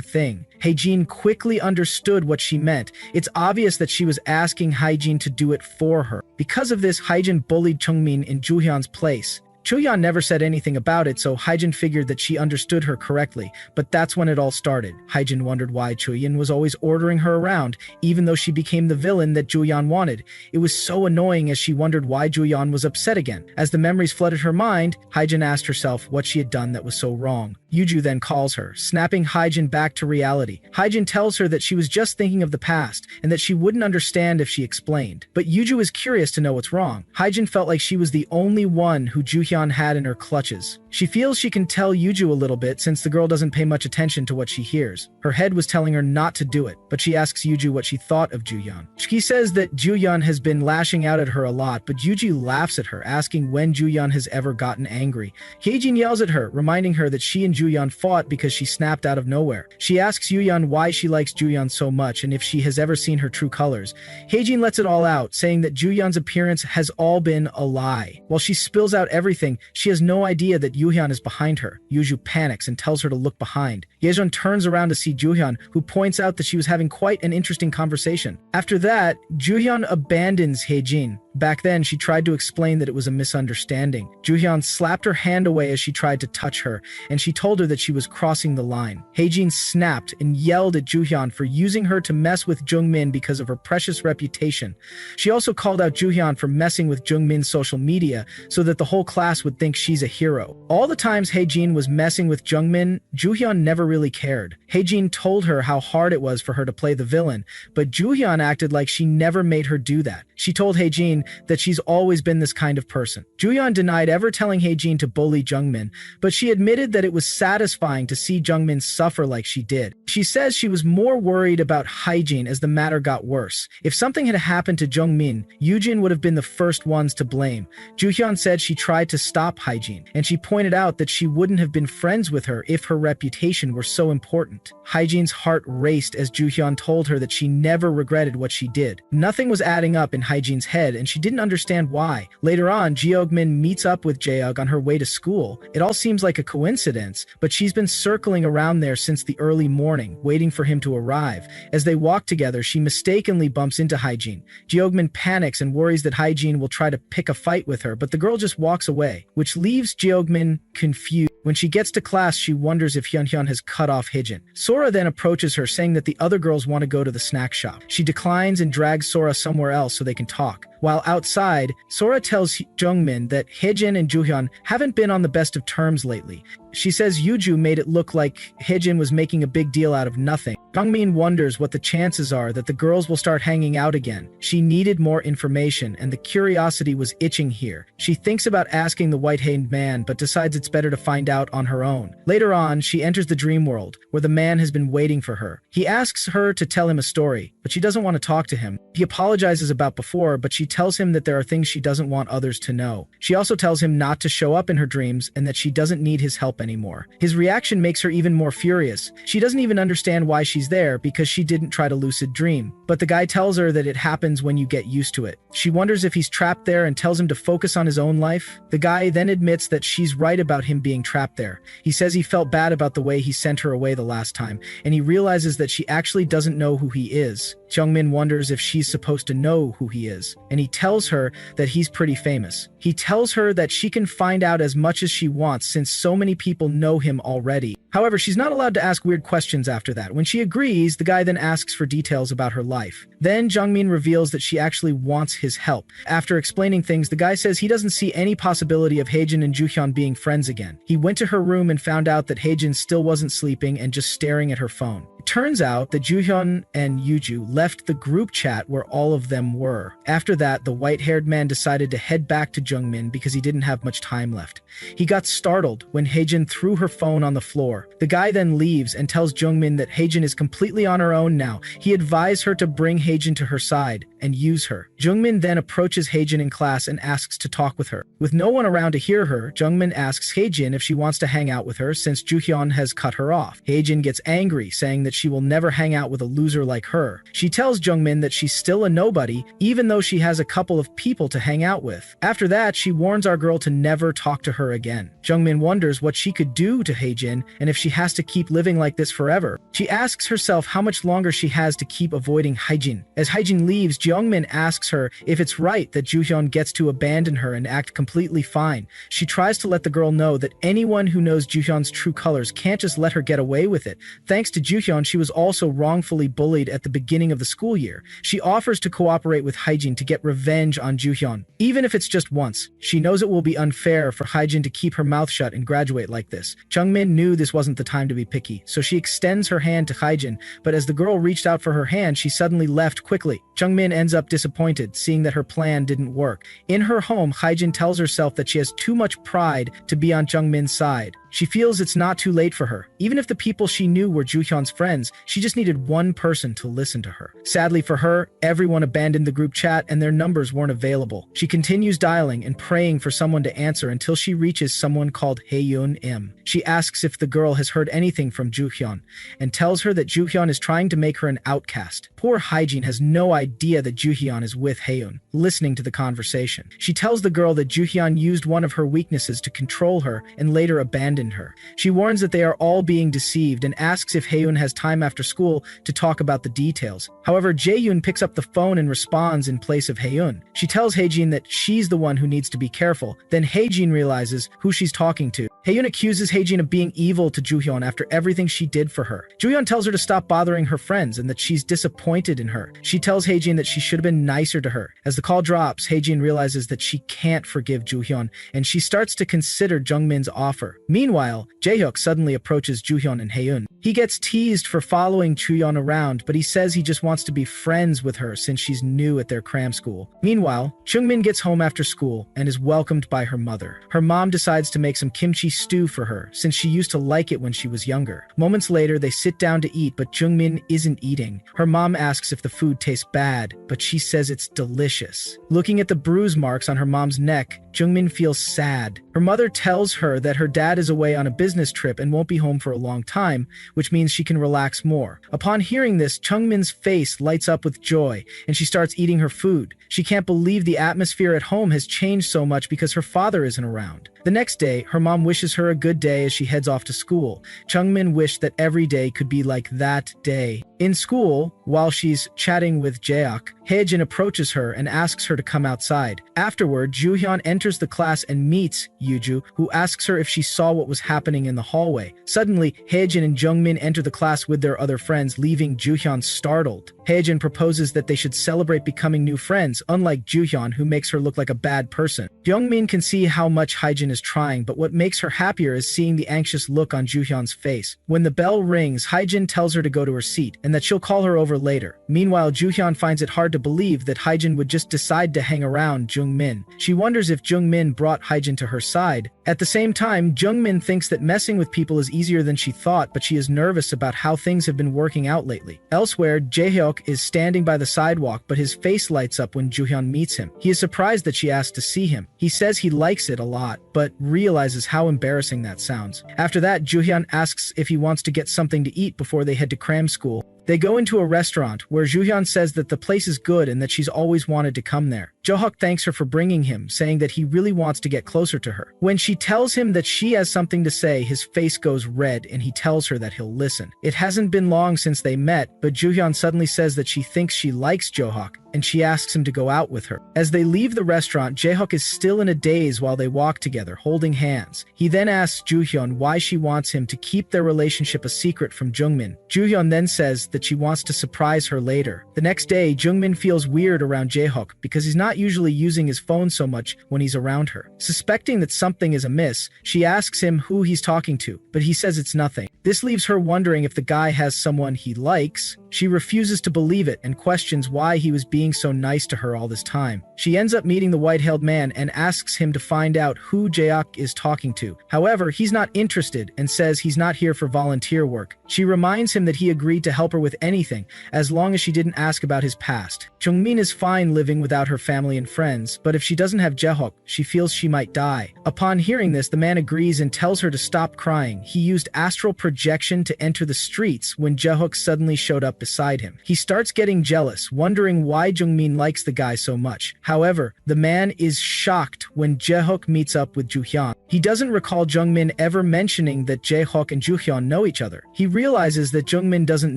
thing, Hyejin quickly understood what she meant. It's obvious that she was asking Hyejin to do it for her. Because of this, Hyejin bullied Jungmin in Juhyun's place. Juhyun never said anything about it, so Hyejin figured that she understood her correctly, but that's when it all started. Hyejin wondered why Juhyun was always ordering her around, even though she became the villain that Juhyun wanted. It was so annoying as she wondered why Juhyun was upset again. As the memories flooded her mind, Hyejin asked herself what she had done that was so wrong. Yuju then calls her, snapping Hyejin back to reality. Hyejin tells her that she was just thinking of the past, and that she wouldn't understand if she explained. But Yuju is curious to know what's wrong. Hyejin felt like she was the only one who Juhyun had in her clutches. She feels she can tell Yuju a little bit since the girl doesn't pay much attention to what she hears. Her head was telling her not to do it, but she asks Yuju what she thought of Juhyun. She says that Juhyun has been lashing out at her a lot, but Yuju laughs at her, asking when Juhyun has ever gotten angry. Hyejin yells at her, reminding her that she and Juhyun fought because she snapped out of nowhere. She asks Juhyun why she likes Juhyun so much and if she has ever seen her true colors. Hyejin lets it all out, saying that Juhyun's appearance has all been a lie. While she spills out everything, she has no idea that Juhyun is behind her. Yuju panics and tells her to look behind. Yejun turns around to see Juhyun, who points out that she was having quite an interesting conversation. After that, Juhyun abandons Hyejin. Back then, she tried to explain that it was a misunderstanding. Juhyun slapped her hand away as she tried to touch her, and she told her that she was crossing the line. Hyejin snapped and yelled at Juhyun for using her to mess with Jungmin because of her precious reputation. She also called out Juhyun for messing with Jungmin's social media so that the whole class would think she's a hero. All the times Hyejin was messing with Jungmin, Juhyun never really cared. Hyejin told her how hard it was for her to play the villain, but Juhyun acted like she never made her do that. She told Hyejin Haejin that she's always been this kind of person. Juyeon denied ever telling Haejin to bully Jungmin, but she admitted that it was satisfying to see Jungmin suffer like she did. She says she was more worried about Haejin as the matter got worse. If something had happened to Jungmin, Yujin would have been the first ones to blame. Juhyun said she tried to stop Haejin, and she pointed out that she wouldn't have been friends with her if her reputation were so important. Haejin's heart raced as Juhyun told her that she never regretted what she did. Nothing was adding up in Haejin's head, and she didn't understand why. Later on, Jeogmin meets up with Jaeug on her way to school. It all seems like a coincidence, but she's been circling around there since the early morning, waiting for him to arrive. As they walk together, she mistakenly bumps into Haejin. Jeogmin panics and worries that Haejin will try to pick a fight with her, but the girl just walks away, which leaves Jeogmin confused. When she gets to class, she wonders if Hyunhyun has cut off Haejin. Sora then approaches her, saying that the other girls want to go to the snack shop. She declines and drags Sora somewhere else so they can talk. While outside, Sora tells Jungmin that Haejin and Juhyun haven't been on the best of terms lately. She says Yuju made it look like Haejin was making a big deal out of nothing. Jungmin wonders what the chances are that the girls will start hanging out again. She needed more information, and the curiosity was itching here. She thinks about asking the white-haired man, but decides it's better to find out on her own. Later on, she enters the dream world, where the man has been waiting for her. He asks her to tell him a story, but she doesn't want to talk to him. He apologizes about before, but she tells him that there are things she doesn't want others to know. She also tells him not to show up in her dreams and that she doesn't need his help anymore. His reaction makes her even more furious. She doesn't even understand why she's there because she didn't try to lucid dream. But the guy tells her that it happens when you get used to it. She wonders if he's trapped there and tells him to focus on his own life. The guy then admits that she's right about him being trapped there. He says he felt bad about the way he sent her away the last time, and he realizes that she actually doesn't know who he is. Jungmin wonders if she's supposed to know who he is, and he tells her that he's pretty famous. He tells her that she can find out as much as she wants since so many people know him already. However, she's not allowed to ask weird questions after that. When she agrees, the guy then asks for details about her life. Then Jungmin reveals that she actually wants his help. After explaining things, the guy says he doesn't see any possibility of Haejin and Juhyun being friends again. He went to her room and found out that Haejin still wasn't sleeping and just staring at her phone. It turns out that Juhyun and Yuju left the group chat where all of them were. After that, the white-haired man decided to head back to Jungmin because he didn't have much time left. He got startled when Haejin threw her phone on the floor. The guy then leaves and tells Jungmin that Haejin is completely on her own now. He advised her to bring Haejin to her side and use her. Jungmin then approaches Haejin in class and asks to talk with her. With no one around to hear her, Jungmin asks Haejin if she wants to hang out with her since Juhyun has cut her off. Haejin gets angry, saying that she will never hang out with a loser like her. She tells Jungmin that she's still a nobody, even though she has a couple of people to hang out with. After that, she warns our girl to never talk to her again. Jungmin wonders what she could do to Haejin and if she has to keep living like this forever. She asks herself how much longer she has to keep avoiding Haejin. As Haejin leaves, Jungmin asks her if it's right that Juhyun gets to abandon her and act completely fine. She tries to let the girl know that anyone who knows Juhyun's true colors can't just let her get away with it. Thanks to Juhyun, she was also wrongfully bullied at the beginning of the school year. She offers to cooperate with Haejin to get revenge on Juhyun, even if it's just once. She knows it will be unfair for Haejin to keep her mouth shut and graduate like this. Jungmin knew this wasn't the time to be picky, so she extends her hand to Haejin, but as the girl reached out for her hand, she suddenly left quickly. Jungmin ends up disappointed, seeing that her plan didn't work. In her home, Haejin tells herself that she has too much pride to be on Jungmin's side. She feels it's not too late for her. Even if the people she knew were Juhyun's friends, she just needed one person to listen to her. Sadly for her, everyone abandoned the group chat and their numbers weren't available. She continues dialing and praying for someone to answer until she reaches someone called Haeyoon Im. She asks if the girl has heard anything from Juhyun and tells her that Juhyun is trying to make her an outcast. Poor Haejin has no idea that Juhyun is with Haeyoon, listening to the conversation. She tells the girl that Juhyun used one of her weaknesses to control her and later abandoned her. She warns that they are all being deceived and asks if Haeyoon has time after school to talk about the details. However, Jaeyoon picks up the phone and responds in place of Haeyoon. She tells Haejin that she's the one who needs to be careful. Then Haejin realizes who she's talking to. Haeun accuses Haejin of being evil to Joohyun after everything she did for her. Joohyun tells her to stop bothering her friends and that she's disappointed in her. She tells Haejin that she should have been nicer to her. As the call drops, Haejin realizes that she can't forgive Joohyun, and she starts to consider Jungmin's offer. Meanwhile, Jaehyuk suddenly approaches Joohyun and Haeun. He gets teased for following Joohyun around, but he says he just wants to be friends with her since she's new at their cram school. Meanwhile, Jungmin gets home after school and is welcomed by her mother. Her mom decides to make some kimchi stew for her since she used to like it when she was younger. Moments later, they sit down to eat, but Jungmin isn't eating. Her mom asks if the food tastes bad, but she says it's delicious. Looking at the bruise marks on her mom's neck, Jungmin feels sad. Her mother tells her that her dad is away on a business trip and won't be home for a long time, which means she can relax more. Upon hearing this, Jungmin's face lights up with joy, and she starts eating her food. She can't believe the atmosphere at home has changed so much because her father isn't around. The next day, her mom wishes her a good day as she heads off to school. Jungmin wished that every day could be like that day. In school, while she's chatting with Jaehyuk, Haejin approaches her and asks her to come outside. Afterward, Joohyun enters the class and meets Yuju, who asks her if she saw what was happening in the hallway. Suddenly, Haejin and Jungmin enter the class with their other friends, leaving Joohyun startled. Haejin proposes that they should celebrate becoming new friends, unlike Joohyun, who makes her look like a bad person. Jungmin can see how much Haejin is trying, but what makes her happier is seeing the anxious look on Joohyun's face. When the bell rings, Haejin tells her to go to her seat and that she'll call her over later. Meanwhile, Joohyun finds it hard to believe that Haejin would just decide to hang around Jungmin. She wonders if Jungmin brought Haejin to her side. At the same time, Jungmin thinks that messing with people is easier than she thought, but she is nervous about how things have been working out lately. Elsewhere, Jaehyuk is standing by the sidewalk, but his face lights up when Joohyun meets him. He is surprised that she asked to see him. He says he likes it a lot, but realizes how embarrassing that sounds. After that, Joohyun asks if he wants to get something to eat before they head to cram school. They go into a restaurant where Joohyun says that the place is good and that she's always wanted to come there. Jaehyuk thanks her for bringing him, saying that he really wants to get closer to her. When she tells him that she has something to say, his face goes red and he tells her that he'll listen. It hasn't been long since they met, but Joohyun suddenly says that she thinks she likes Jaehyuk, and she asks him to go out with her. As they leave the restaurant, Jaehyuk is still in a daze while they walk together, holding hands. He then asks Joohyun why she wants him to keep their relationship a secret from Jungmin. Joohyun then says that she wants to surprise her later. The next day, Jungmin feels weird around Jaehyuk because he's not usually using his phone so much when he's around her. Suspecting that something is amiss, she asks him who he's talking to, but he says it's nothing. This leaves her wondering if the guy has someone he likes. She refuses to believe it and questions why he was being so nice to her all this time. She ends up meeting the white-haired man and asks him to find out who Jaehyuk is talking to. However, he's not interested and says he's not here for volunteer work. She reminds him that he agreed to help her with anything, as long as she didn't ask about his past. Jungmin is fine living without her family and friends, but if she doesn't have Jaehyuk, she feels she might die. Upon hearing this, the man agrees and tells her to stop crying. He used astral projection to enter the streets when Jaehyuk suddenly showed up beside him. He starts getting jealous, wondering why Jungmin likes the guy so much. However, the man is shocked when Jaehyuk meets up with Joohyun. He doesn't recall Jungmin ever mentioning that Jaehyuk and Joohyun know each other. He realizes that Jungmin doesn't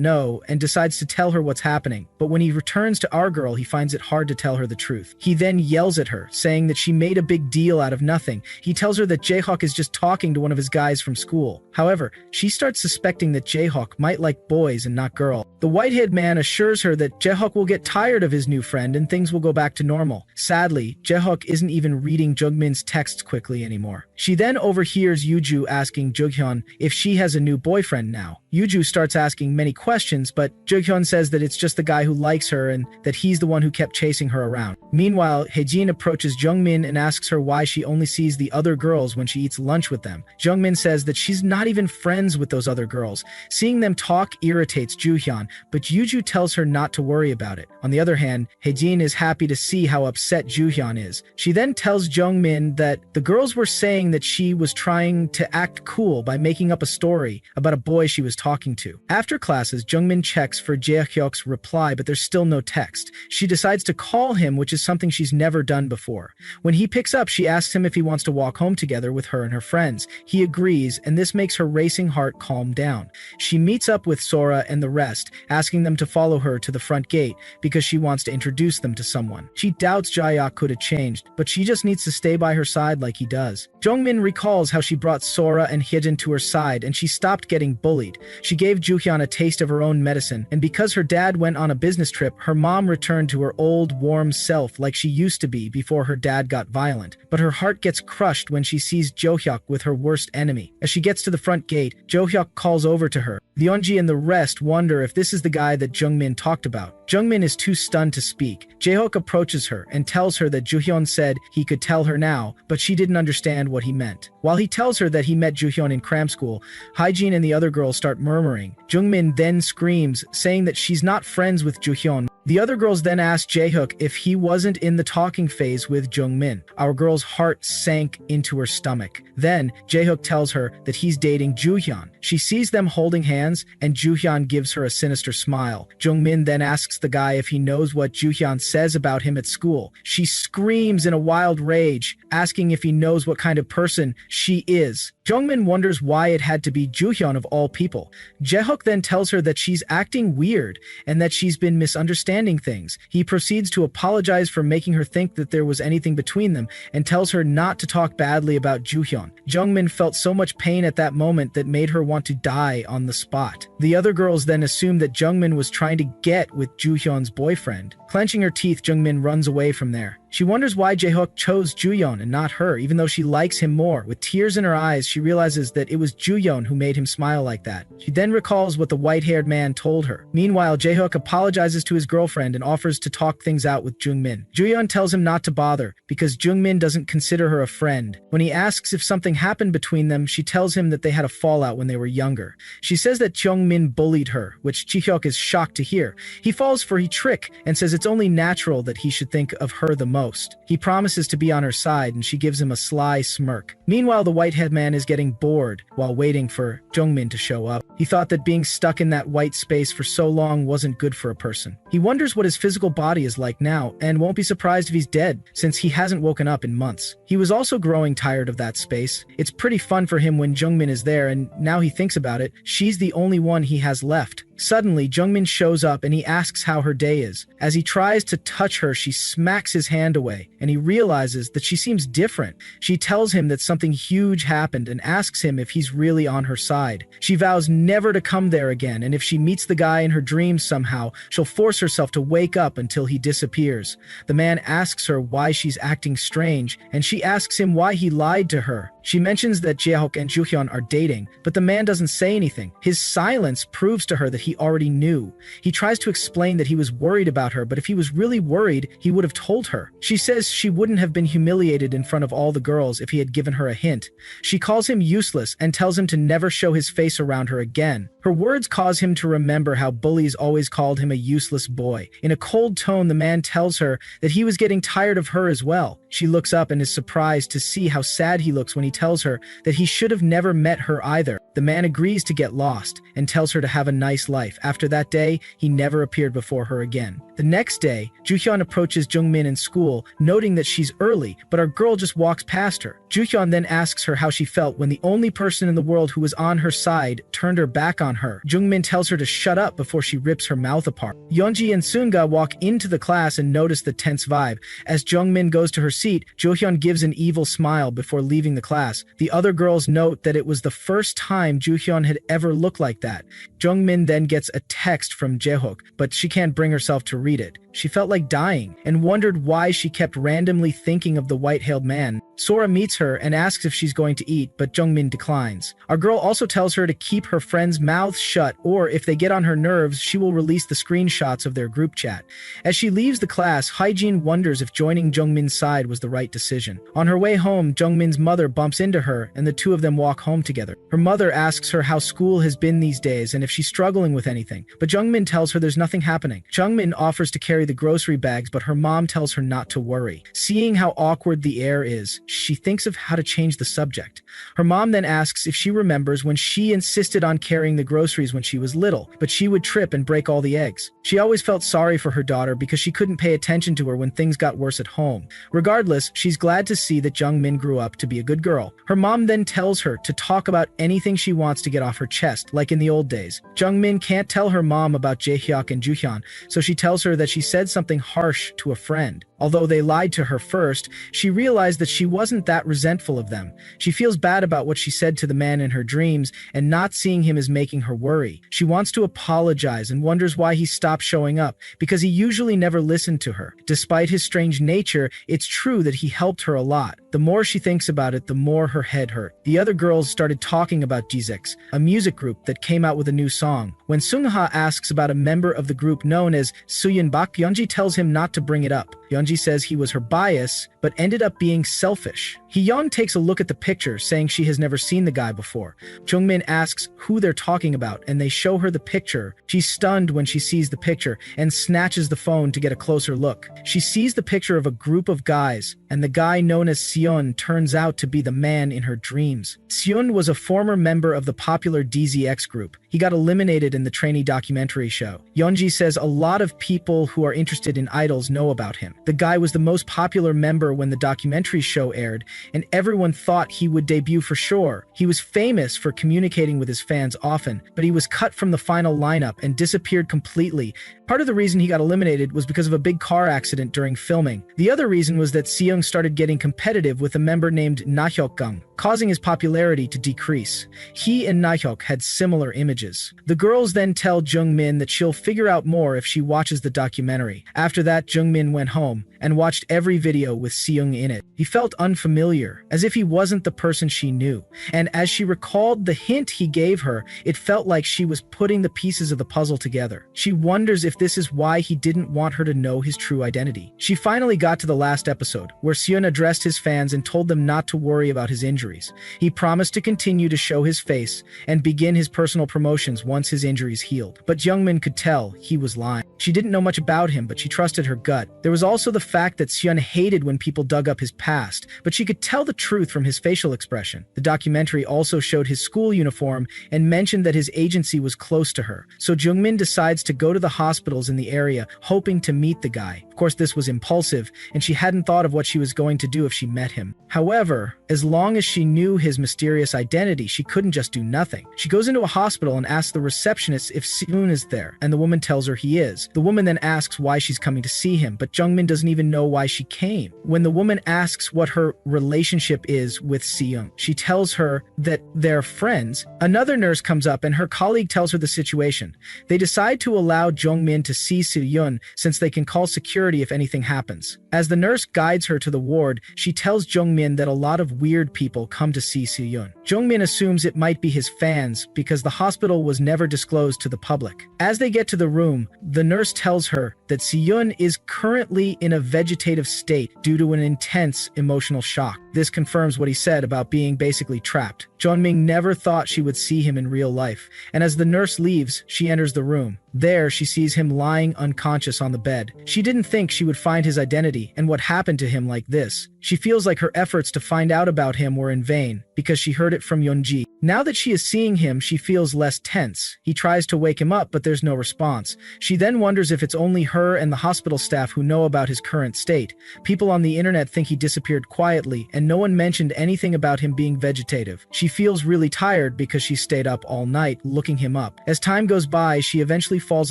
know and decides to tell her what's happening, but when he returns to our girl, he finds it hard to tell her the truth. He then yells at her, saying that she made a big deal out of nothing. He tells her that Jaehyuk is just talking to one of his guys from school. However, she starts suspecting that Jaehyuk might like boys and not girls. The white-haired man assures her that Jaehyuk will get tired of his new friend and things will go back to normal. Sadly, Jaehyuk isn't even reading Jungmin's texts quickly anymore. She then overhears Yuju asking Joohyun if she has a new boyfriend now. Yuju starts asking many questions, but Joohyun says that it's just the guy who likes her and that he's the one who kept chasing her around. Meanwhile, Haejin approaches Jungmin and asks her why she only sees the other girls when she eats lunch with them. Jungmin says that she's not even friends with those other girls. Seeing them talk irritates Joohyun, but Yuju tells her not to worry about it. On the other hand, Haejin is happy to see how upset Joohyun is. She then tells Jungmin that the girls were saying that she was trying to act cool by making up a story about a boy she was talking to. After classes, Jungmin checks for Jaehyuk's reply, but there's still no text. She decides to call him, which is something she's never done before. When he picks up, she asks him if he wants to walk home together with her and her friends. He agrees, and this makes her racing heart calm down. She meets up with Sora and the rest, asking them to follow her to the front gate because she wants to introduce them to someone. She doubts Jaehyuk could have changed, but she just needs to stay by her side like he does. Jungmin recalls how she brought Sora and Hyejin to her side and she stopped getting bullied. She gave Juhyun a taste of her own medicine, and because her dad went on a business trip, her mom returned to her old, warm self like she used to be before her dad got violent. But her heart gets crushed when she sees Johyuk with her worst enemy. As she gets to the front gate, Johyuk calls over to her. Yeonji and the rest wonder if this is the guy that Jungmin talked about. Jungmin is too stunned to speak. Jaehyuk approaches her and tells her that Juhyun said he could tell her now, but she didn't understand what he meant. While he tells her that he met Juhyun in cram school, Hyejin and the other girls start murmuring. Jungmin then screams, saying that she's not friends with Juhyun. The other girls then ask Jaehyuk if he wasn't in the talking phase with Jungmin. Our girl's heart sank into her stomach. Then, Jaehyuk tells her that he's dating Juhyun. She sees them holding hands, and Juhyun gives her a sinister smile. Jungmin then asks the guy if he knows what Juhyun says about him at school. She screams in a wild rage, asking if he knows what kind of person she is. Jungmin wonders why it had to be Juhyun of all people. Jaehyuk then tells her that she's acting weird and that she's been misunderstanding things. He proceeds to apologize for making her think that there was anything between them and tells her not to talk badly about Juhyun. Jungmin felt so much pain at that moment that made her want to die on the spot. The other girls then assume that Jungmin was trying to get with Juhyun's boyfriend. Clenching her teeth, Jungmin runs away from there. She wonders why Jaehyuk chose Juhyun and not her, even though she likes him more. With tears in her eyes, she realizes that it was Juhyun who made him smile like that. She then recalls what the white-haired man told her. Meanwhile, Jaehyuk apologizes to his girlfriend and offers to talk things out with Jungmin. Juhyun tells him not to bother, because Jungmin doesn't consider her a friend. When he asks if something happened between them, she tells him that they had a fallout when they were younger. She says that Jungmin bullied her, which Jaehyuk is shocked to hear. He falls for her trick and says it's only natural that he should think of her the most. He promises to be on her side and she gives him a sly smirk. Meanwhile, the white-haired man is getting bored while waiting for Jungmin to show up. He thought that being stuck in that white space for so long wasn't good for a person. He wonders what his physical body is like now and won't be surprised if he's dead, since he hasn't woken up in months. He was also growing tired of that space. It's pretty fun for him when Jungmin is there, and now he thinks about it, she's the only one he has left. Suddenly, Jungmin shows up and he asks how her day is. As he tries to touch her, she smacks his hand away, and he realizes that she seems different. She tells him that something huge happened and asks him if he's really on her side. She vows never to come there again, and if she meets the guy in her dreams somehow, she'll force herself to wake up until he disappears. The man asks her why she's acting strange, and she asks him why he lied to her. She mentions that Jaehyuk and Juhyun are dating, but the man doesn't say anything. His silence proves to her that he already knew. He tries to explain that he was worried about her, but if he was really worried, he would have told her. She says she wouldn't have been humiliated in front of all the girls if he had given her a hint. She calls him useless and tells him to never show his face around her again. Her words cause him to remember how bullies always called him a useless boy. In a cold tone, the man tells her that he was getting tired of her as well. She looks up and is surprised to see how sad he looks when he tells her that he should have never met her either. The man agrees to get lost and tells her to have a nice life. After that day, he never appeared before her again. The next day, Juhyun approaches Jungmin in school, noting that she's early, but our girl just walks past her. Juhyun then asks her how she felt when the only person in the world who was on her side turned her back on her. Jungmin tells her to shut up before she rips her mouth apart. Yeonji and Sunga walk into the class and notice the tense vibe. As Jungmin goes to her seat, Juhyun gives an evil smile before leaving the class. The other girls note that it was the first time Juhyun had ever looked like that. Jungmin then gets a text from Jaehyuk, but she can't bring herself to read it. She felt like dying and wondered why she kept randomly thinking of the white-haired man. Sora meets her and asks if she's going to eat, but Jungmin declines. Our girl also tells her to keep her friends' mouths shut, or if they get on her nerves, she will release the screenshots of their group chat. As she leaves the class, Hyejin wonders if joining Jungmin's side was the right decision. On her way home, Jungmin's mother bumps into her, and the two of them walk home together. Her mother asks her how school has been these days and if she's struggling with anything, but Jungmin tells her there's nothing happening. Jungmin offers to carry the grocery bags, but her mom tells her not to worry. Seeing how awkward the air is, she thinks of how to change the subject. Her mom then asks if she remembers when she insisted on carrying the groceries when she was little, but she would trip and break all the eggs. She always felt sorry for her daughter because she couldn't pay attention to her when things got worse at home. Regardless, she's glad to see that Jung-min grew up to be a good girl. Her mom then tells her to talk about anything she wants to get off her chest, like in the old days. Jung-min can't tell her mom about Jae-hyuk and Joo-hyun, so she tells her that she said something harsh to a friend. Although they lied to her first, she realized that she wasn't that resentful of them. She feels bad about what she said to the man in her dreams, and not seeing him is making her worry. She wants to apologize and wonders why he stopped showing up, because he usually never listened to her. Despite his strange nature, it's true that he helped her a lot. The more she thinks about it, the more her head hurt. The other girls started talking about Jisex, a music group that came out with a new song. When Sungha asks about a member of the group known as Suyeon Bak, Yeonji tells him not to bring it up. Yeonji says he was her bias, but ended up being selfish. Hee-yeon takes a look at the picture, saying she has never seen the guy before. Jung-min asks who they're talking about, and they show her the picture. She's stunned when she sees the picture, and snatches the phone to get a closer look. She sees the picture of a group of guys, and the guy known as Seon turns out to be the man in her dreams. Seon was a former member of the popular DZX group. He got eliminated in the trainee documentary show. Yeonji says a lot of people who are interested in idols know about him. The guy was the most popular member when the documentary show aired, and everyone thought he would debut for sure. He was famous for communicating with his fans often, but he was cut from the final lineup and disappeared completely. Part of the reason he got eliminated was because of a big car accident during filming. The other reason was that Seong started getting competitive with a member named Nahyuk-gung, causing his popularity to decrease. He and Nahyuk had similar images. The girls then tell Jung-min that she'll figure out more if she watches the documentary. After that, Jung-min went home and watched every video with Seong in it. He felt unfamiliar, as if he wasn't the person she knew. And as she recalled the hint he gave her, it felt like she was putting the pieces of the puzzle together. She wonders if this is why he didn't want her to know his true identity. She finally got to the last episode, where Seon addressed his fans and told them not to worry about his injuries. He promised to continue to show his face and begin his personal promotions once his injuries healed. But Jung-min could tell he was lying. She didn't know much about him, but she trusted her gut. There was also the fact that Seon hated when people dug up his past, but she could tell the truth from his facial expression. The documentary also showed his school uniform and mentioned that his agency was close to her. So Jung-min decides to go to the hospitals in the area, hoping to meet the guy. Of course, this was impulsive, and she hadn't thought of what she was going to do if she met him. However, as long as she knew his mysterious identity, she couldn't just do nothing. She goes into a hospital and asks the receptionist if Seon is there, and the woman tells her he is. The woman then asks why she's coming to see him, but Jung-min doesn't even know why she came. When the woman asks what her relationship is with Seon, she tells her that they're friends. Another nurse comes up and her colleague tells her the situation. They decide to allow Jung-min to see Seon since they can call security if anything happens. As the nurse guides her to the ward, she tells Jung-min that a lot of weird people come to see Seon. Jung-min assumes it might be his fans because the hospital was never disclosed to the public. As they get to the room, the nurse tells her that Seon is currently in a vegetative state due to an intense emotional shock. This confirms what he said about being basically trapped. Jeonming never thought she would see him in real life, and as the nurse leaves, she enters the room. There, she sees him lying unconscious on the bed. She didn't think she would find his identity and what happened to him like this. She feels like her efforts to find out about him were in vain, because she heard it from Yeonji. Now that she is seeing him, she feels less tense. He tries to wake him up, but there's no response. She then wonders if it's only her and the hospital staff who know about his current state. People on the internet think he disappeared quietly, and no one mentioned anything about him being vegetative. She feels really tired because she stayed up all night looking him up. As time goes by, she eventually falls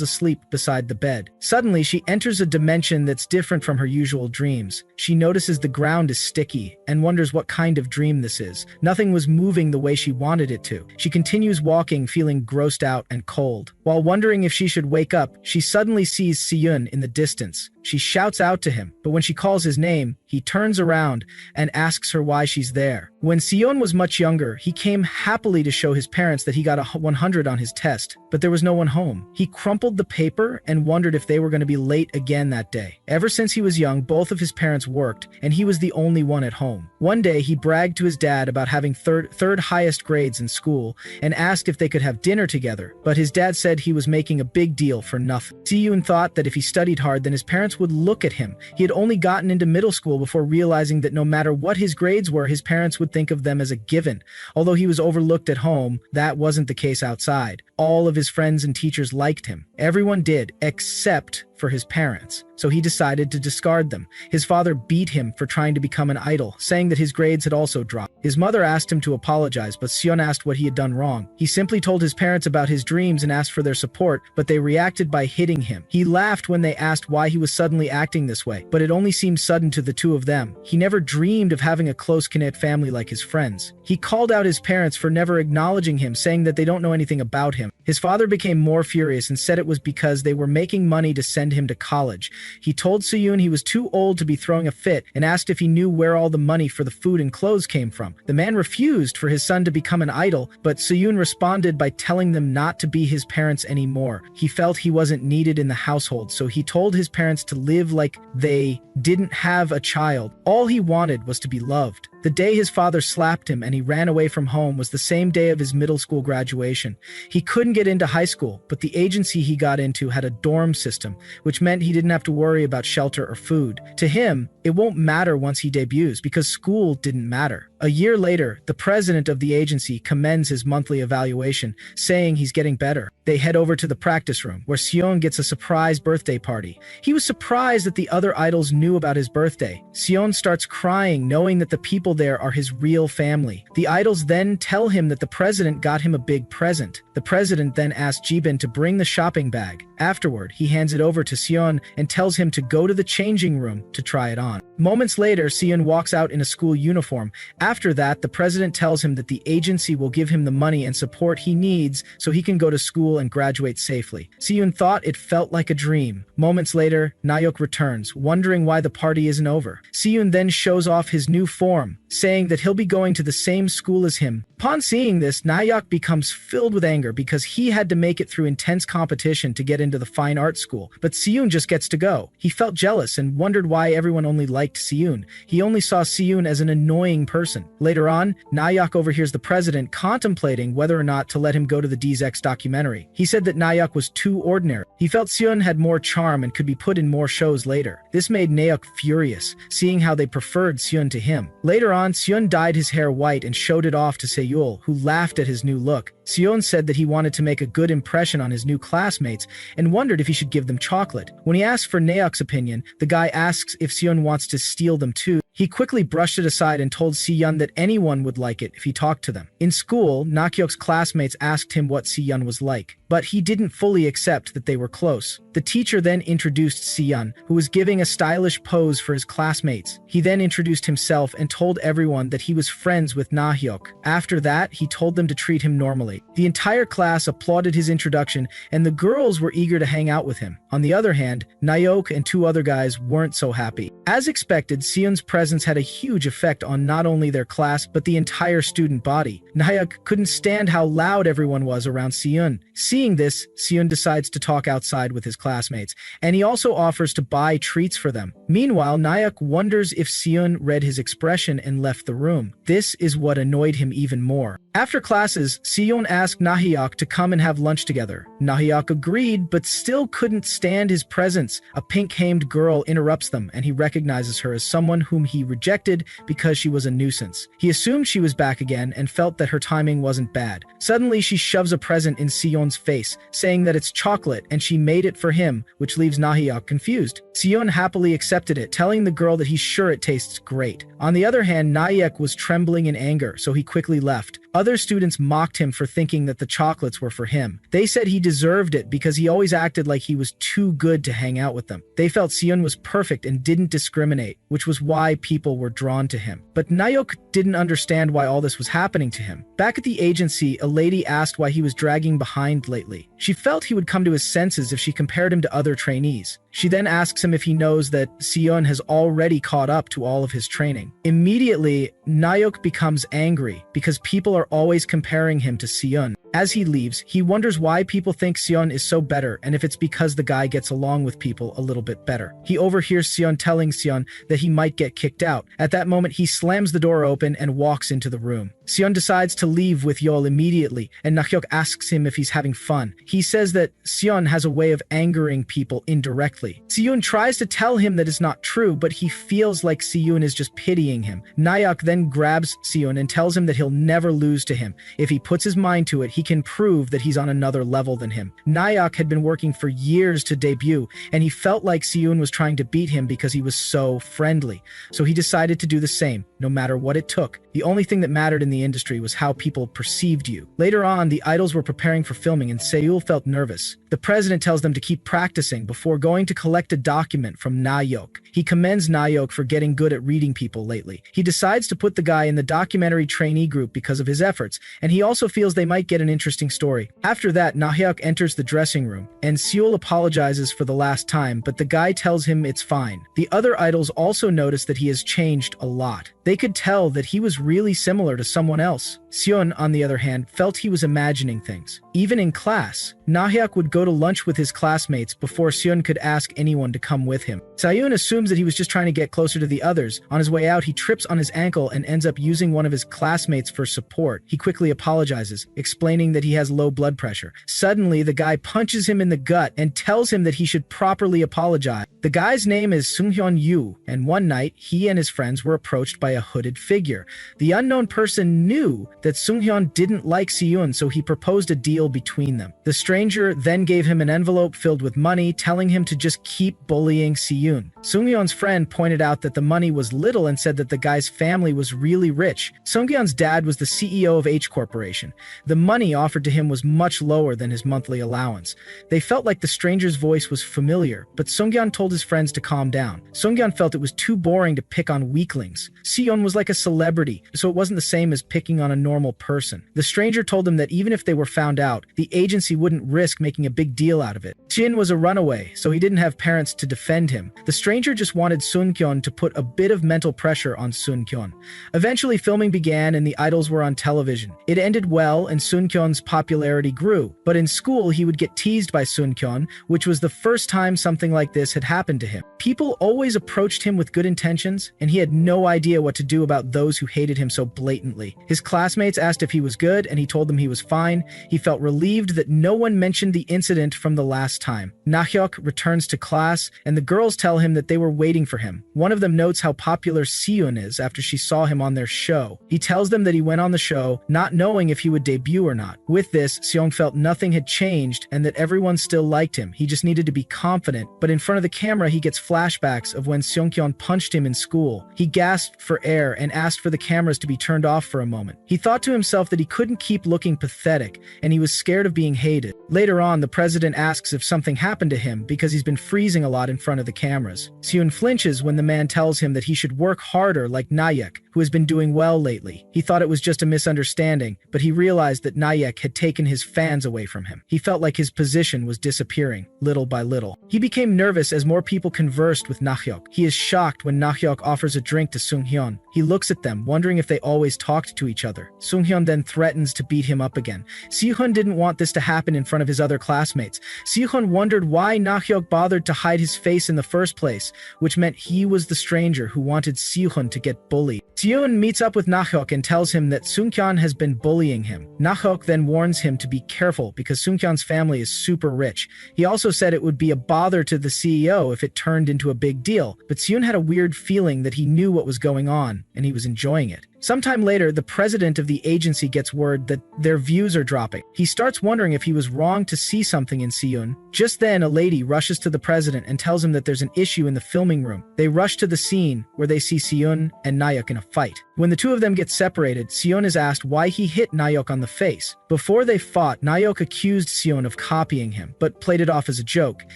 asleep beside the bed. Suddenly, she enters a dimension that's different from her usual dreams. She notices the ground is sticky and wonders what kind of dream this is. Nothing was moving the way she wanted it to. She continues walking, feeling grossed out and cold. While wondering if she should wake up, she suddenly sees Seon in the distance. She shouts out to him, but when she calls his name, he turns around and asks her why she's there. When Seon was much younger, he came happily to show his parents that he got a 100 on his test, but there was no one home. He crumpled the paper and wondered if they were going to be late again that day. Ever since he was young, both of his parents worked, and he was the only one at home. One day, he bragged to his dad about having third highest grades in school and asked if they could have dinner together, but his dad said he was making a big deal for nothing. Siyun thought that if he studied hard, then his parents would look at him. He had only gotten into middle school before realizing that no matter what his grades were, his parents would think of them as a given. Although he was overlooked at home, that wasn't the case outside. All of his friends and teachers liked him. Everyone did, except for his parents. So he decided to discard them. His father beat him for trying to become an idol, saying that his grades had also dropped. His mother asked him to apologize, but Siyun asked what he had done wrong. He simply told his parents about his dreams and asked for their support, but they reacted by hitting him. He laughed when they asked why he was suddenly acting this way, but it only seemed sudden to the two of them. He never dreamed of having a close-knit family like his friends. He called out his parents for never acknowledging him, saying that they don't know anything about him. His father became more furious and said it was because they were making money to send him to college. He told Siyun he was too old to be throwing a fit and asked if he knew where all the money for the food and clothes came from. The man refused for his son to become an idol, but Siyun responded by telling them not to be his parents anymore. He felt he wasn't needed in the household, so he told his parents to live like they didn't have a child. All he wanted was to be loved. The day his father slapped him and he ran away from home was the same day of his middle school graduation. He couldn't get into high school, but the agency he got into had a dorm system, which meant he didn't have to worry about shelter or food. To him, it won't matter once he debuts because school didn't matter. A year later, the president of the agency commends his monthly evaluation, saying he's getting better. They head over to the practice room, where Sion gets a surprise birthday party. He was surprised that the other idols knew about his birthday. Sion starts crying, knowing that the people there are his real family. The idols then tell him that the president got him a big present. The president then asks Jibin to bring the shopping bag. Afterward, he hands it over to Sion and tells him to go to the changing room to try it on. Moments later, Sion walks out in a school uniform. After that, the president tells him that the agency will give him the money and support he needs so he can go to school and graduate safely. Sion thought it felt like a dream. Moments later, Nayeok returns, wondering why the party isn't over. Sion then shows off his new form, saying that he'll be going to the same school as him. Upon seeing this, Nayeok becomes filled with anger because he had to make it through intense competition to get into the fine art school, but Siyun just gets to go. He felt jealous and wondered why everyone only liked Siyun. He only saw Siyun as an annoying person. Later on, Nayeok overhears the president contemplating whether or not to let him go to the DZX documentary. He said that Nayeok was too ordinary. He felt Siyun had more charm and could be put in more shows later. This made Nayeok furious, seeing how they preferred Siyun to him. Later on, Siyun dyed his hair white and showed it off to Seyul, who laughed at his new look. Siyun said that he wanted to make a good impression on his new classmates and wondered if he should give them chocolate. When he asked for Nayeok's opinion, the guy asks if Siyun wants to steal them too. He quickly brushed it aside and told Siyun that anyone would like it if he talked to them. In school, Nakyok's classmates asked him what Siyun was like, but he didn't fully accept that they were close. The teacher then introduced Siyun, who was giving a stylish pose for his classmates. He then introduced himself and told everyone that he was friends with Nahyok. After that, he told them to treat him normally. The entire class applauded his introduction, and the girls were eager to hang out with him. On the other hand, Nayeok and two other guys weren't so happy. As expected, Siyun's presence had a huge effect on not only their class, but the entire student body. Nayeok couldn't stand how loud everyone was around Siyun. Seeing this, Siyun decides to talk outside with his classmates, and he also offers to buy treats for them. Meanwhile, Nayeok wonders if Siyun read his expression and left the room. This is what annoyed him even more. After classes, Siyun asked Nahyok to come and have lunch together. Nahyok agreed, but still couldn't stand his presence. A pink-hamed girl interrupts them, and he recognizes her as someone whom he rejected because she was a nuisance. He assumed she was back again and felt that her timing wasn't bad. Suddenly, she shoves a present in Siyun's face, saying that it's chocolate and she made it for him, which leaves Nahyok confused. Siyun happily accepted it, telling the girl that he's sure it tastes great. On the other hand, Nayeok was trembling in anger, so he quickly left. Other students mocked him for thinking that the chocolates were for him. They said he deserved it because he always acted like he was too good to hang out with them. They felt Siyun was perfect and didn't discriminate, which was why people were drawn to him. But Nayeok didn't understand why all this was happening to him. Back at the agency, a lady asked why he was dragging behind lately. She felt he would come to his senses if she compared him to other trainees. She then asks him if he knows that Seon has already caught up to all of his training. Immediately, Nahyuk becomes angry because people are always comparing him to Seon. As he leaves, he wonders why people think Seon is so better and if it's because the guy gets along with people a little bit better. He overhears Seon telling Seon that he might get kicked out. At that moment, he slams the door open and walks into the room. Seon decides to leave with Yeol immediately, and Nahyuk asks him if he's having fun. He says that Seon has a way of angering people indirectly. Seon tries to tell him that it's not true, but he feels like Seon is just pitying him. Nahyuk then grabs Seon and tells him that he'll never lose to him. If he puts his mind to it, he can prove that he's on another level than him. Nahyuk had been working for years to debut, and he felt like Seon was trying to beat him because he was so friendly. So he decided to do the same, no matter what it took. The only thing that mattered in the industry was how people perceived you. Later on, the idols were preparing for filming and Seul felt nervous. The president tells them to keep practicing before going to collect a document from Nahyuk. He commends Nahyuk for getting good at reading people lately. He decides to put the guy in the documentary trainee group because of his efforts, and he also feels they might get an interesting story. After that, Nahyuk enters the dressing room, and Seul apologizes for the last time, but the guy tells him it's fine. The other idols also notice that he has changed a lot. They could tell that he was really similar to someone else. Seon, on the other hand, felt he was imagining things. Even in class, Nahyuk would go to lunch with his classmates before Seon could ask anyone to come with him. Seon assumes that he was just trying to get closer to the others. On his way out, he trips on his ankle and ends up using one of his classmates for support. He quickly apologizes, explaining that he has low blood pressure. Suddenly, the guy punches him in the gut and tells him that he should properly apologize. The guy's name is Sunghyun Yu, and one night, he and his friends were approached by a hooded figure. The unknown person knew that Sunghyun didn't like Seon, so he proposed a deal between them. The stranger then gave him an envelope filled with money, telling him to just keep bullying Seon. Sunghyun's friend pointed out that the money was little and said that the guy's family was really rich. Sunghyun's dad was the CEO of H Corporation. The money offered to him was much lower than his monthly allowance. They felt like the stranger's voice was familiar, but Sunghyun told his friends to calm down. Sunghyun felt it was too boring to pick on weaklings. Seon was like a celebrity, so it wasn't the same as picking on a normal person. The stranger told him that even if they were found out, the agency wouldn't risk making a big deal out of it. Jin was a runaway, so he didn't have parents to defend him. The stranger just wanted Sunkyun to put a bit of mental pressure on Sunkyun. Eventually, filming began and the idols were on television. It ended well and Sunkyun's popularity grew, but in school he would get teased by Sunkyun, which was the first time something like this had happened to him. People always approached him with good intentions, and he had no idea what to do about those who hated him so blatantly. His classmates asked if he was good, and he told them he was fine. He felt relieved that no one mentioned the incident from the last time. Nahyuk returns to class, and the girls tell him that they were waiting for him. One of them notes how popular Seon is after she saw him on their show. He tells them that he went on the show, not knowing if he would debut or not. With this, Seon felt nothing had changed and that everyone still liked him. He just needed to be confident, but in front of the camera he gets flashbacks of when Seongkyun punched him in school. He gasped for air and asked for the cameras to be turned off for a moment. He thought to himself that he couldn't keep looking pathetic, and he was scared of being hated. Later on, the president asks if something happened to him because he's been freezing a lot in front of the cameras. Seon flinches when the man tells him that he should work harder like Nahyuk, who has been doing well lately. He thought it was just a misunderstanding, but he realized that Nahyuk had taken his fans away from him. He felt like his position was disappearing, little by little. He became nervous as more people conversed with Nahyuk. He is shocked when Nahyuk offers a drink to Sunghyun. He looks at them, wondering if they always talked to each other. Sunghyun then threatens to beat him up again. Seohyun didn't want this to happen in front of his other classmates. Seohyun wondered why Nahyuk bothered to hide his face in the first place, which meant he was the stranger who wanted Seohyun to get bullied. Seohyun meets up with Nahyuk and tells him that Sungkyun has been bullying him. Nahyuk then warns him to be careful because Sungkyun's family is super rich. He also said it would be a bother to the CEO if it turned into a big deal, but Seohyun had a weird feeling that he knew what was going on, and he was enjoying it. Sometime later, the president of the agency gets word that their views are dropping. He starts wondering if he was wrong to see something in Seohyun. Just then, a lady rushes to the president and tells him that there's an issue in the filming room. They rush to the scene where they see Seohyun and Nahyuk in a fight. When the two of them get separated, Seohyun is asked why he hit Nahyuk on the face. Before they fought, Nahyuk accused Seohyun of copying him, but played it off as a joke.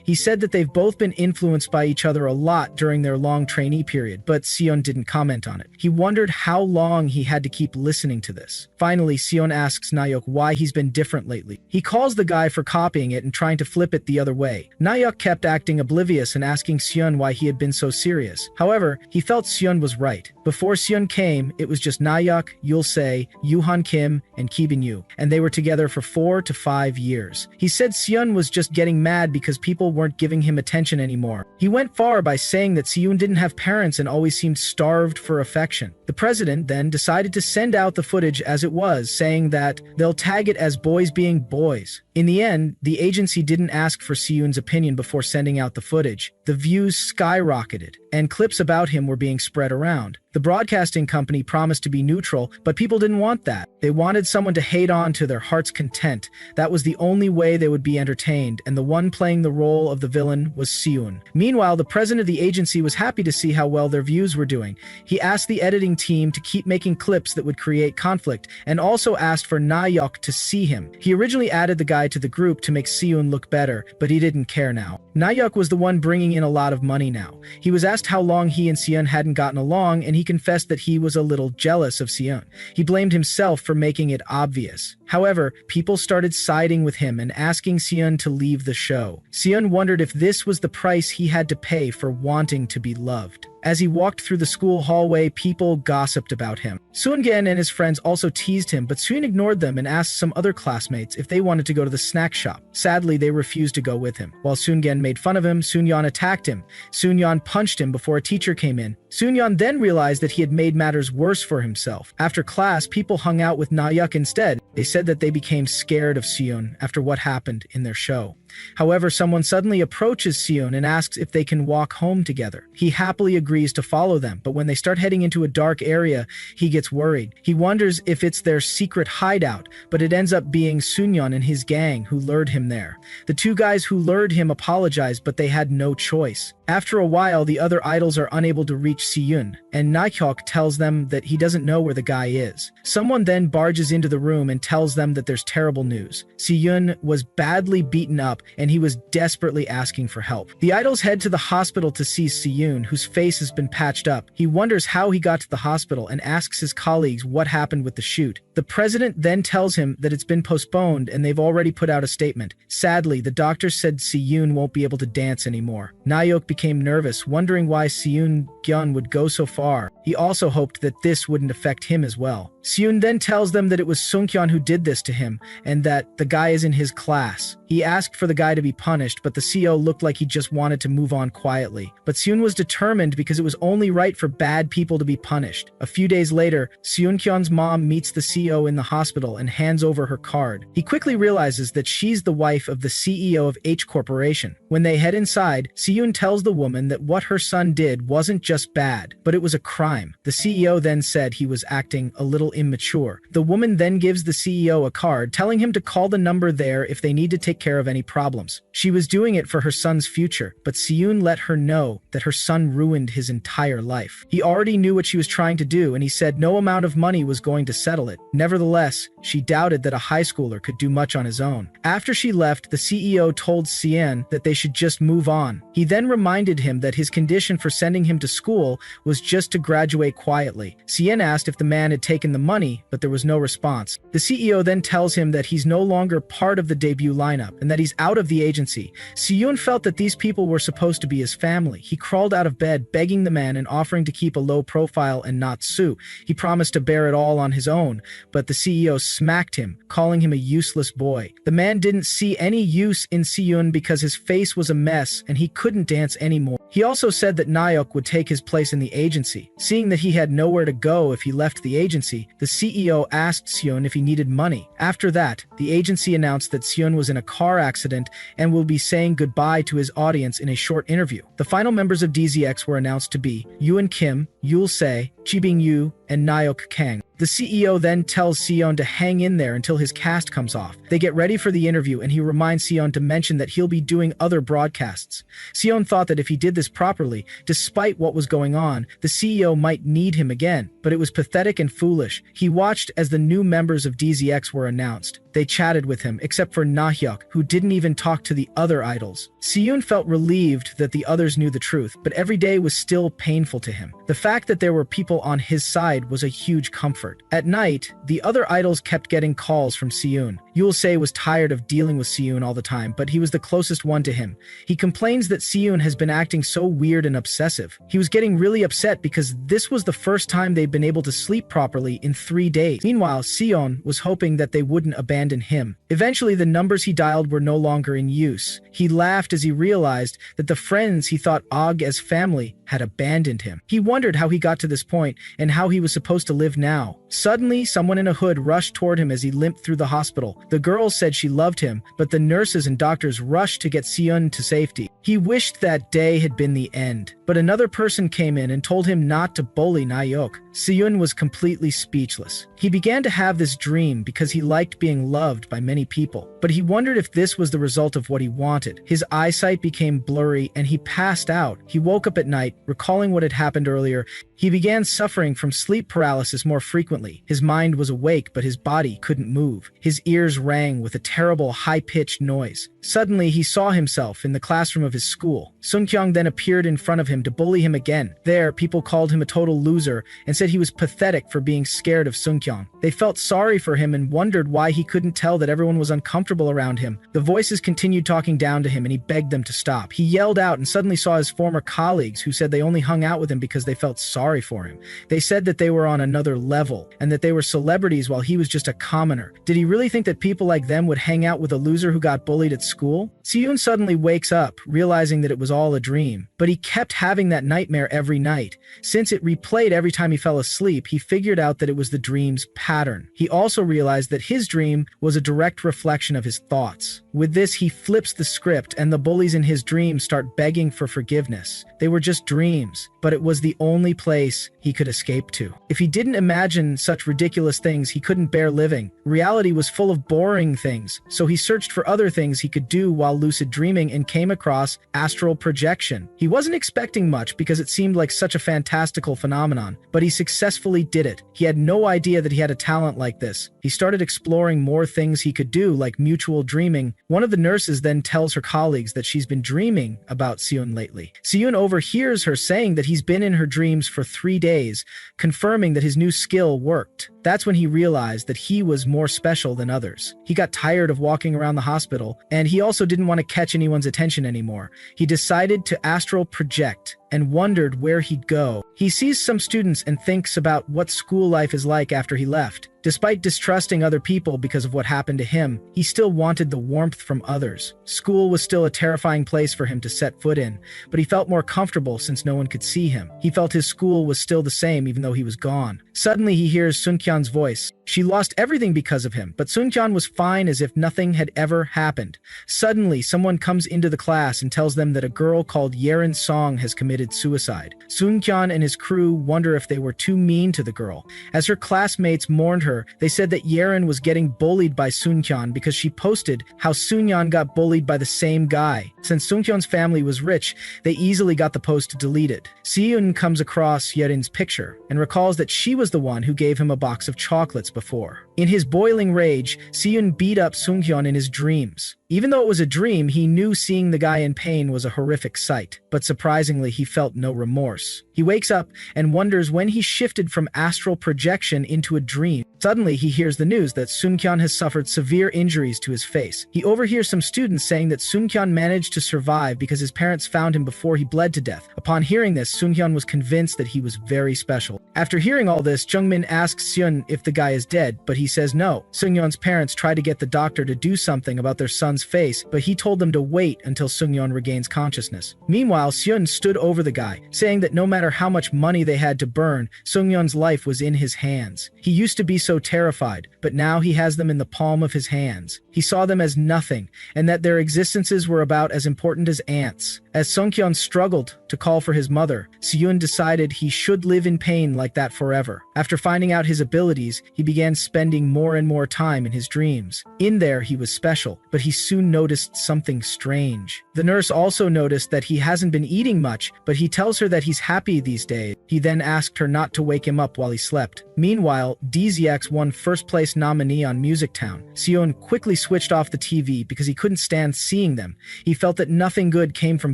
He said that they've both been influenced by each other a lot during their long trainee period, but Seohyun didn't comment on it. He wondered how long long he had to keep listening to this. Finally, Seon asks Nahyuk why he's been different lately. He calls the guy for copying it and trying to flip it the other way. Nahyuk kept acting oblivious and asking Seon why he had been so serious. However, he felt Seon was right. Before Seon came, it was just Nahyuk, Yulse, Yuhan Kim, and Kibin Yu, and they were together for 4 to 5 years. He said Seon was just getting mad because people weren't giving him attention anymore. He went far by saying that Seon didn't have parents and always seemed starved for affection. The president then decided to send out the footage as it was, saying that they'll tag it as boys being boys. In the end, the agency didn't ask for Seon's opinion before sending out the footage. The views skyrocketed, and clips about him were being spread around. The broadcasting company promised to be neutral, but people didn't want that. They wanted someone to hate on to their heart's content. That was the only way they would be entertained, and the one playing the role of the villain was Seon. Meanwhile, the president of the agency was happy to see how well their views were doing. He asked the editing team to keep making clips that would create conflict, and also asked for Nahyuk to see him. He originally added the guy to the group to make Seon look better, but he didn't care now. Nahyuk was the one bringing in a lot of money now. He was asked how long he and Seon hadn't gotten along, and he confessed that he was a little jealous of Seon. He blamed himself for making it obvious. However, people started siding with him and asking Seon to leave the show. Seon wondered if this was the price he had to pay for wanting to be loved. As he walked through the school hallway, people gossiped about him. Seongen and his friends also teased him, but Seon ignored them and asked some other classmates if they wanted to go to the snack shop. Sadly, they refused to go with him. While Seongen made fun of him, Seonyeon attacked him. Seonyeon punched him before a teacher came in. Seonyeon then realized that he had made matters worse for himself. After class, people hung out with Nahyuk instead. They said that they became scared of Seon after what happened in their show. However, someone suddenly approaches Seon and asks if they can walk home together. He happily agrees to follow them, but when they start heading into a dark area, he gets worried. He wonders if it's their secret hideout, but it ends up being Seonyeon and his gang who lured him there. The two guys who lured him apologized, but they had no choice. After a while, the other idols are unable to reach Seon, and Nahyuk tells them that he doesn't know where the guy is. Someone then barges into the room and tells them that there's terrible news. Seon was badly beaten up, and he was desperately asking for help. The idols head to the hospital to see Seon, whose face has been patched up. He wonders how he got to the hospital and asks his colleagues what happened with the shoot. The president then tells him that it's been postponed and they've already put out a statement. Sadly, the doctor said Seon won't be able to dance anymore. Nahyuk became nervous, wondering why Seon-gyun would go so far. He also hoped that this wouldn't affect him as well. Seon then tells them that it was Seonkyun who did this to him, and that the guy is in his class. He asked for the guy to be punished, but the CO looked like he just wanted to move on quietly. But Seon was determined because it was only right for bad people to be punished. A few days later, Seonkyun's mom meets the CO in the hospital and hands over her card. He quickly realizes that she's the wife of the CEO of H Corporation. When they head inside, Seon tells the woman that what her son did wasn't just bad, but it was a crime. The CEO then said he was acting a little immature. The woman then gives the CEO a card telling him to call the number there if they need to take care of any problems. She was doing it for her son's future, but Seon let her know that her son ruined his entire life. He already knew what she was trying to do, and he said no amount of money was going to settle it. Nevertheless, she doubted that a high schooler could do much on his own. After she left, the CEO told Seon that they should just move on. He then reminded him that his condition for sending him to school was just to graduate quietly. Seon asked if the man had taken the money, but there was no response. The CEO then tells him that he's no longer part of the debut lineup and that he's out of the agency. Seon felt that these people were supposed to be his family. He crawled out of bed, begging the man and offering to keep a low profile and not sue. He promised to bear it all on his own, but the CEO smacked him, calling him a useless boy. The man didn't see any use in Seon because his face was a mess and he couldn't dance anymore. He also said that Nahyuk would take his place in the agency. Seeing that he had nowhere to go if he left the agency, the CEO asked Seon if he needed money. After that, the agency announced that Seon was in a car accident and will be saying goodbye to his audience in a short interview. The final members of DZX were announced to be Yoon Kim, Yul Se, Chibing Yu, and Nahyuk Kang. The CEO then tells Seon to hang in there until his cast comes off. They get ready for the interview and he reminds Seon to mention that he'll be doing other broadcasts. Seon thought that if he did this properly, despite what was going on, the CEO might need him again, but it was pathetic and foolish. He watched as the new members of DZX were announced. They chatted with him, except for Nahyuk, who didn't even talk to the other idols. Siyun felt relieved that the others knew the truth, but every day was still painful to him. The fact that there were people on his side was a huge comfort. At night, the other idols kept getting calls from Siyun. Yulse was tired of dealing with Siyun all the time, but he was the closest one to him. He complains that Siyun has been acting so weird and obsessive. He was getting really upset because this was the first time they'd been able to sleep properly in 3 days. Meanwhile, Siyun was hoping that they wouldn't abandon him. Eventually, the numbers he dialed were no longer in use. He laughed as he realized that the friends he thought Og as family had abandoned him. He wondered how he got to this point and how he was supposed to live now. Suddenly, someone in a hood rushed toward him as he limped through the hospital. The girl said she loved him, but the nurses and doctors rushed to get Siyun to safety. He wished that day had been the end, but another person came in and told him not to bully Nahyuk. Siyun was completely speechless. He began to have this dream because he liked being loved by many people, but he wondered if this was the result of what he wanted. His eyesight became blurry and he passed out. He woke up at night, recalling what had happened earlier. He began suffering from sleep paralysis more frequently. His mind was awake, but his body couldn't move. His ears rang with a terrible, high-pitched noise. Suddenly, he saw himself in the classroom of his school. Sunkyung then appeared in front of him to bully him again. There, people called him a total loser and said he was pathetic for being scared of Sunkyung. They felt sorry for him and wondered why he couldn't tell that everyone was uncomfortable around him. The voices continued talking down to him and he begged them to stop. He yelled out and suddenly saw his former colleagues who said they only hung out with him because they felt sorry for him. They said that they were on another level and that they were celebrities while he was just a commoner. Did he really think that people like them would hang out with a loser who got bullied at school? Siyun suddenly wakes up, realizing that it was all a dream, but he kept having that nightmare every night. Since it replayed every time he fell asleep, he figured out that it was the dream's pattern. He also realized that his dream was a direct reflection of his thoughts. With this, he flips the script and the bullies in his dream start begging for forgiveness. They were just dreams, but it was the only place he could escape to. If he didn't imagine such ridiculous things, he couldn't bear living. Reality was full of boring things, so he searched for other things he could do while lucid dreaming and came across astral projection. He wasn't expecting much because it seemed like such a fantastical phenomenon, but he successfully did it. He had no idea that he had a talent like this. He started exploring more things he could do, like mutual dreaming. One of the nurses then tells her colleagues that she's been dreaming about Siyun lately. Siyun overhears her saying that he's been in her dreams for 3 days, confirming that his new skill worked. That's when he realized that he was more special than others. He got tired of walking around the hospital, and he also didn't want to catch anyone's attention anymore. He decided to astral project and wondered where he'd go. He sees some students and thinks about what school life is like after he left. Despite distrusting other people because of what happened to him, he still wanted the warmth from others. School was still a terrifying place for him to set foot in, but he felt more comfortable since no one could see him. He felt his school was still the same even though he was gone. Suddenly he hears Sunkyan's voice. She lost everything because of him, but Sunkyan was fine as if nothing had ever happened. Suddenly, someone comes into the class and tells them that a girl called Yerin Song has committed suicide. Sunkyan and his crew wonder if they were too mean to the girl. As her classmates mourned her, they said that Yerin was getting bullied by Sunkyan because she posted how Sunyan got bullied by the same guy. Since Sunkyan's family was rich, they easily got the post deleted. Siyun comes across Yerin's picture and recalls that she was the one who gave him a box of chocolates before. In his boiling rage, Siyun beat up Sunkyan in his dreams. Even though it was a dream, he knew seeing the guy in pain was a horrific sight, but surprisingly, he felt no remorse. He wakes up and wonders when he shifted from astral projection into a dream. Suddenly, he hears the news that Sunkyan has suffered severe injuries to his face. He overhears some students saying that Sunkyan managed to survive because his parents found him before he bled to death. Upon hearing this, Sunkyan was convinced that he was very special. After hearing all this, Jungmin asks Siyun if the guy is dead, but he says no. Sunkyan's parents try to get the doctor to do something about their son's face, but he told them to wait until Sunkyan regains consciousness. Meanwhile, Siyun stood over the guy, saying that no matter how much money they had to burn, Sunkyan's life was in his hands. He used to be so terrified, but now he has them in the palm of his hands. He saw them as nothing, and that their existences were about as important as ants. As Sunkyan struggled to call for his mother, Seyun decided he should live in pain like that forever. After finding out his abilities, he began spending more and more time in his dreams. In there, he was special, but he soon noticed something strange. The nurse also noticed that he hasn't been eating much, but he tells her that he's happy these days. He then asked her not to wake him up while he slept. Meanwhile, DZX won first-place nominee on Music Town. Seyun quickly switched off the TV because he couldn't stand seeing them. He felt that nothing good came from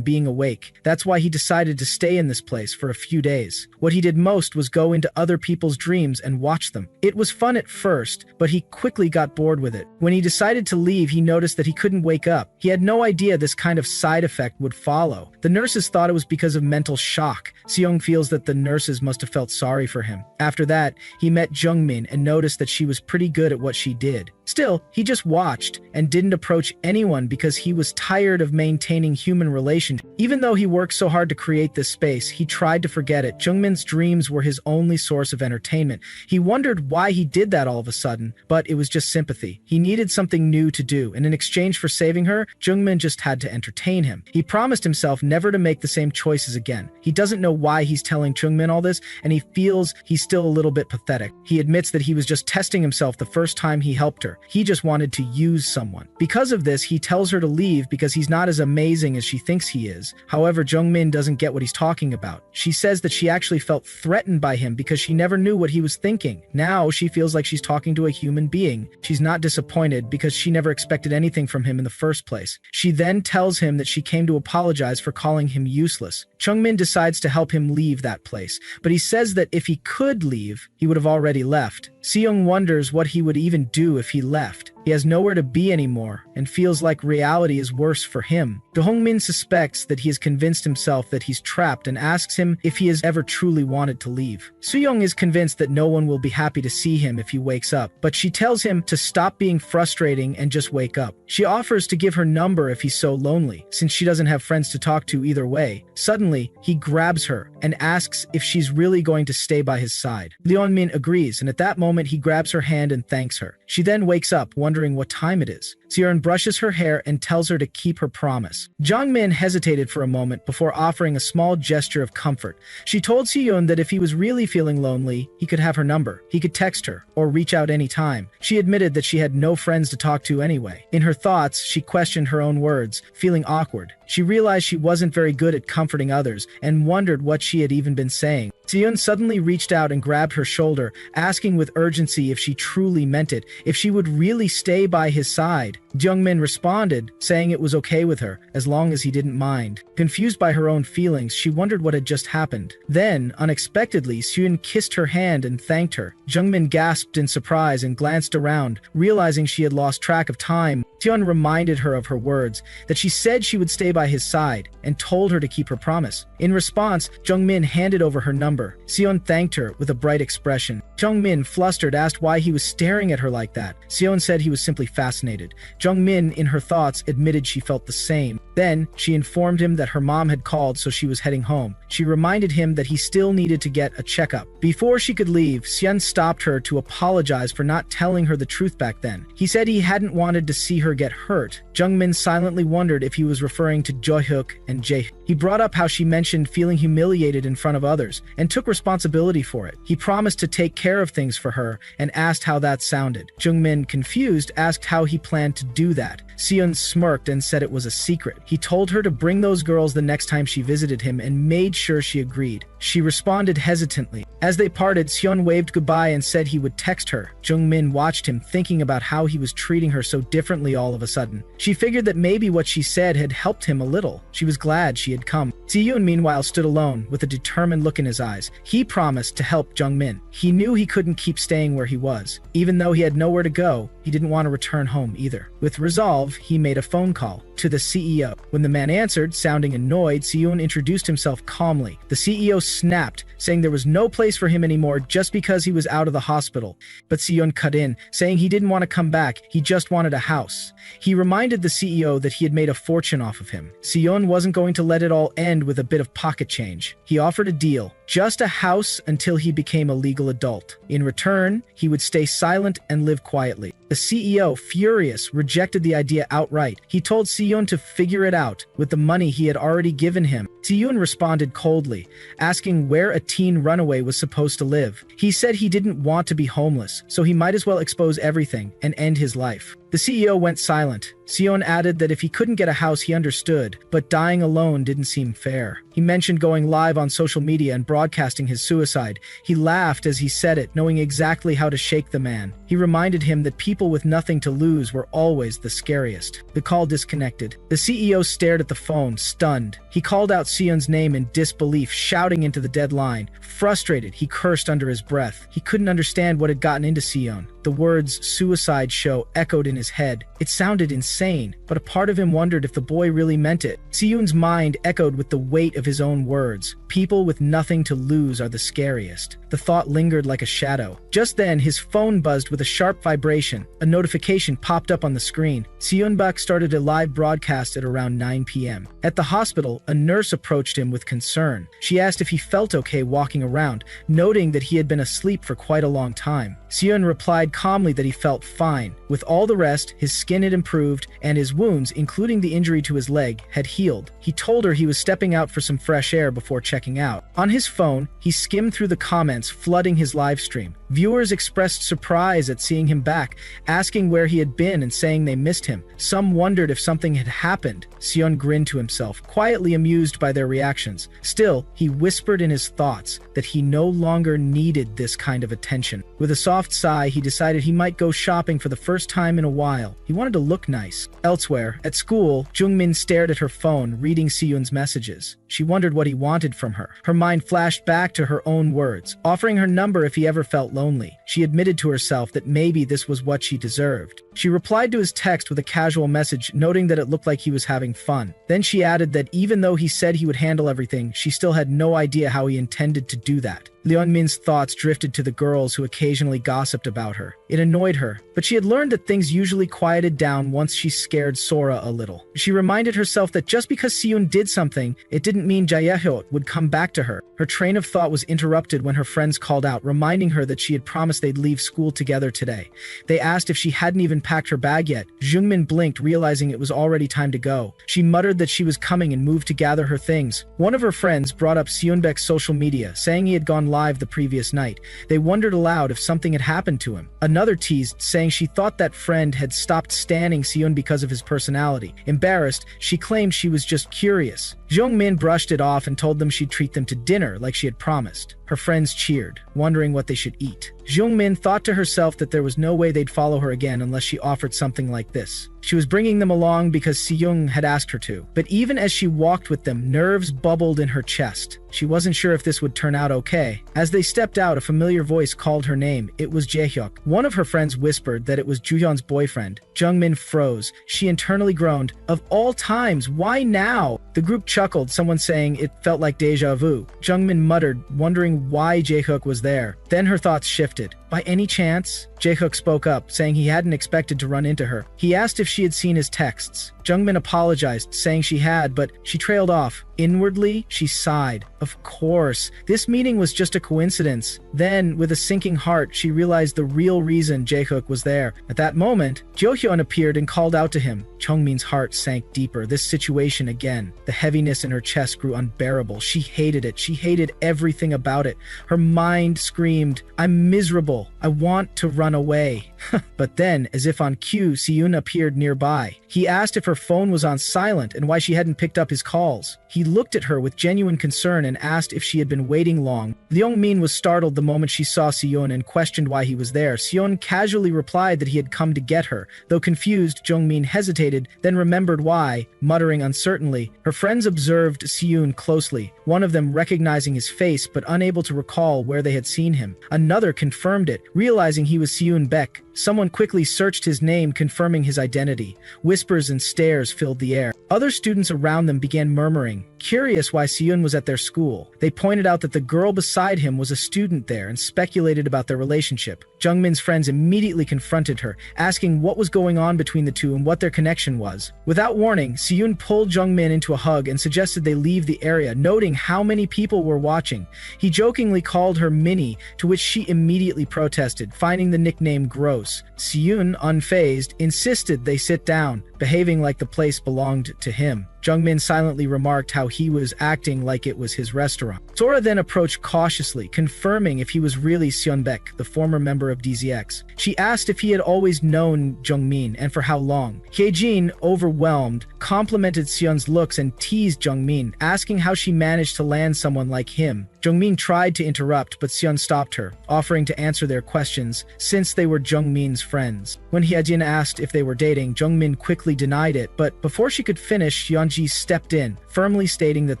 being awake. That's why he decided to stay in this place for a few days. What he did most was go into other people's dreams and watch them. It was fun at first, but he quickly got bored with it. When he decided to leave, he noticed that he couldn't wake up. He had no idea this kind of side effect would follow. The nurses thought it was because of mental shock. Seyun feels that the nurses must have felt sorry for him. After that, he met Jungmin and noticed that she was pretty good at what she did. Still, he just watched and didn't approach anyone because he was tired of maintaining human relations. Even though he worked so hard to create this space, he tried to forget it. Jungmin's dreams were his only source of entertainment. He wondered why he did that all of a sudden, but it was just sympathy. He needed something new to do, and in exchange for saving her, Jungmin just had to entertain him. He promised himself never to make the same choices again. He doesn't know why he's telling Jungmin all this, and he feels he's still a little bit pathetic. He admits that he was just testing himself the first time he helped her. He just wanted to use someone. Because of this, he tells her to leave because he's not as amazing as she thinks he is. However, Jungmin doesn't get what he's talking about. She says that she actually felt threatened by him because she never knew what he was thinking. Now she feels like she's talking to a human being. She's not disappointed because she never expected anything from him in the first place. She then tells him that she came to apologize for calling him useless. Jungmin decides to help him leave that place, but he says that if he could leave, he would have already left. Seyun wonders what he would even do if he left. He has nowhere to be anymore and feels like reality is worse for him. Dohongmin suspects that he has convinced himself that he's trapped and asks him if he has ever truly wanted to leave. Sooyoung is convinced that no one will be happy to see him if he wakes up, but she tells him to stop being frustrating and just wake up. She offers to give her number if he's so lonely, since she doesn't have friends to talk to either way. Suddenly, he grabs her and asks if she's really going to stay by his side. Leonmin agrees, and at that moment he grabs her hand and thanks her. She then wakes up, wondering what time it is. Seoyeon brushes her hair and tells her to keep her promise. Jongmin hesitated for a moment before offering a small gesture of comfort. She told Seoyeon that if he was really feeling lonely, he could have her number. He could text her or reach out anytime. She admitted that she had no friends to talk to anyway. In her thoughts, she questioned her own words, feeling awkward. She realized she wasn't very good at comforting others and wondered what she had even been saying. Seoyeon suddenly reached out and grabbed her shoulder, asking with urgency if she truly meant it, if she would really stay by his side. Jungmin responded, saying it was okay with her, as long as he didn't mind. Confused by her own feelings, she wondered what had just happened. Then, unexpectedly, Seoyeon kissed her hand and thanked her. Jungmin gasped in surprise and glanced around, realizing she had lost track of time. Seoyeon reminded her of her words, that she said she would stay by his side, and told her to keep her promise. In response, Jungmin handed over her number. Seoyeon thanked her with a bright expression. Jungmin, flustered, asked why he was staring at her like that. Seoyeon said he was simply fascinated. Jungmin, in her thoughts, admitted she felt the same. Then, she informed him that her mom had called, so she was heading home. She reminded him that he still needed to get a checkup. Before she could leave, Seoyeon stopped her to apologize for not telling her the truth back then. He said he hadn't wanted to see her get hurt. Jungmin silently wondered if he was referring to Johyuk and Jae. He brought up how she mentioned feeling humiliated in front of others, and took responsibility for it. He promised to take care of things for her, and asked how that sounded. Jungmin, confused, asked how he planned to do that. Seoyeon smirked and said it was a secret. He told her to bring those girls the next time she visited him and made sure she agreed. She responded hesitantly. As they parted, Seoyeon waved goodbye and said he would text her. Jungmin watched him, thinking about how he was treating her so differently all of a sudden. She figured that maybe what she said had helped him a little. She was glad she had come. Seoyeon, meanwhile, stood alone, with a determined look in his eyes. He promised to help Jungmin. He knew he couldn't keep staying where he was. Even though he had nowhere to go, he didn't want to return home either. With resolve, he made a phone call to the CEO. When the man answered, sounding annoyed, Seoyeon introduced himself calmly. The CEO snapped, saying there was no place for him anymore just because he was out of the hospital. But Seoyeon cut in, saying he didn't want to come back, he just wanted a house. He reminded the CEO that he had made a fortune off of him. Seoyeon wasn't going to let it all end with a bit of pocket change. He offered a deal, just a house until he became a legal adult. In return, he would stay silent and live quietly. The CEO, furious, rejected the idea outright. He told Seoyeon to figure it out with the money he had already given him. Siyun responded coldly, asking where a teen runaway was supposed to live. He said he didn't want to be homeless, so he might as well expose everything and end his life. The CEO went silent. Siyun added that if he couldn't get a house, he understood, but dying alone didn't seem fair. He mentioned going live on social media and broadcasting his suicide. He laughed as he said it, knowing exactly how to shake the man. He reminded him that people with nothing to lose were always the scariest. The call disconnected. The CEO stared at the phone, stunned. He called out Siyun's name in disbelief, shouting into the dead line. Frustrated, he cursed under his breath. He couldn't understand what had gotten into Siyun. The words "suicide show" echoed in his head. It sounded insane, but a part of him wondered if the boy really meant it. Siyun's mind echoed with the weight of his own words. People with nothing to lose are the scariest. The thought lingered like a shadow. Just then, his phone buzzed with a sharp vibration. A notification popped up on the screen. Siyunbak started a live broadcast at around 9 p.m. At the hospital, a nurse approached him with concern. She asked if he felt okay walking around, noting that he had been asleep for quite a long time. Siyun replied calmly that he felt fine. With all the rest, his skin had improved, and his wounds, including the injury to his leg, had healed. He told her he was stepping out for some fresh air before checking out. On his phone, he skimmed through the comments, flooding his live stream. Viewers expressed surprise at seeing him back, asking where he had been and saying they missed him. Some wondered if something had happened. Siyun grinned to himself, quietly amused by their reactions. Still, he whispered in his thoughts that he no longer needed this kind of attention. With a soft sigh, he decided he might go shopping for the first time in a while. He wanted to look nice. Elsewhere, at school, Jungmin stared at her phone, reading Siyun's messages. She wondered what he wanted from her. Her mind flashed back to her own words, offering her number if he ever felt lonely. She admitted to herself that maybe this was what she deserved. She replied to his text with a casual message, noting that it looked like he was having fun. Then she added that even though he said he would handle everything, she still had no idea how he intended to do that. Leonmin's thoughts drifted to the girls who occasionally gossiped about her. It annoyed her, but she had learned that things usually quieted down once she scared Sora a little. She reminded herself that just because Siyun did something, it didn't mean Yahello would come back to her. Her train of thought was interrupted when her friends called out, reminding her that she had promised they'd leave school together today. They asked if she hadn't even packed her bag yet. Jungmin blinked, realizing it was already time to go. She muttered that she was coming and moved to gather her things. One of her friends brought up Siyunbek's social media, saying he had gone live the previous night. They wondered aloud if something had happened to him. Another teased, saying she thought that friend had stopped standing Siyun because of his personality. Embarrassed, she claimed she was just curious. Jungmin brushed it off and told them she'd treat them to dinner like she had promised. Her friends cheered, wondering what they should eat. Jungmin thought to herself that there was no way they'd follow her again unless she offered something like this. She was bringing them along because Siyung had asked her to. But even as she walked with them, nerves bubbled in her chest. She wasn't sure if this would turn out okay. As they stepped out, a familiar voice called her name. It was Jaehyuk. One of her friends whispered that it was Juhyun's boyfriend. Jungmin froze. She internally groaned, "Of all times, why now?" The group chuckled, someone saying it felt like deja vu. Jungmin muttered, wondering why Jaehyuk was there. Then her thoughts shifted. By any chance? Jaehyuk spoke up, saying he hadn't expected to run into her. He asked if she had seen his texts. Jungmin apologized, saying she had, but she trailed off. Inwardly, she sighed. Of course, this meeting was just a coincidence. Then, with a sinking heart, she realized the real reason Jaehyuk was there. At that moment, Jo-hyun appeared and called out to him. Chungmin's heart sank deeper. This situation again. The heaviness in her chest grew unbearable. She hated it. She hated everything about it. Her mind screamed, "I'm miserable. I want to run away." But then, as if on cue, Siyun appeared nearby. He asked if her phone was on silent and why she hadn't picked up his calls. He looked at her with genuine concern and asked if she had been waiting long. Leongmin was startled the moment she saw Siyun and questioned why he was there. Siyun casually replied that he had come to get her. Though confused, Jongmin hesitated, then remembered why, muttering uncertainly. Her friends observed Siyun closely, one of them recognizing his face but unable to recall where they had seen him. Another confirmed it, realizing he was Siyun Beck. Someone quickly searched his name, confirming his identity. Whispers and stares filled the air. Other students around them began murmuring, curious why Siyun was at their school. They pointed out that the girl beside him was a student there and speculated about their relationship. Jungmin's friends immediately confronted her, asking what was going on between the two and what their connection was. Without warning, Siyun pulled Jungmin into a hug and suggested they leave the area, noting how many people were watching. He jokingly called her Minnie, to which she immediately protested, finding the nickname gross. Siyun, unfazed, insisted they sit down. behaving like the place belonged to him. Jungmin silently remarked how he was acting like it was his restaurant. Sora then approached cautiously, confirming if he was really Seonbaek, the former member of DZX. She asked if he had always known Jungmin and for how long. Hyejin, overwhelmed, complimented Seon's looks and teased Jungmin, asking how she managed to land someone like him. Jungmin tried to interrupt, but Seon stopped her, offering to answer their questions, since they were Jungmin's friends. When Hyejin asked if they were dating, Jungmin quickly denied it, but before she could finish, Yeonji stepped in, firmly stating that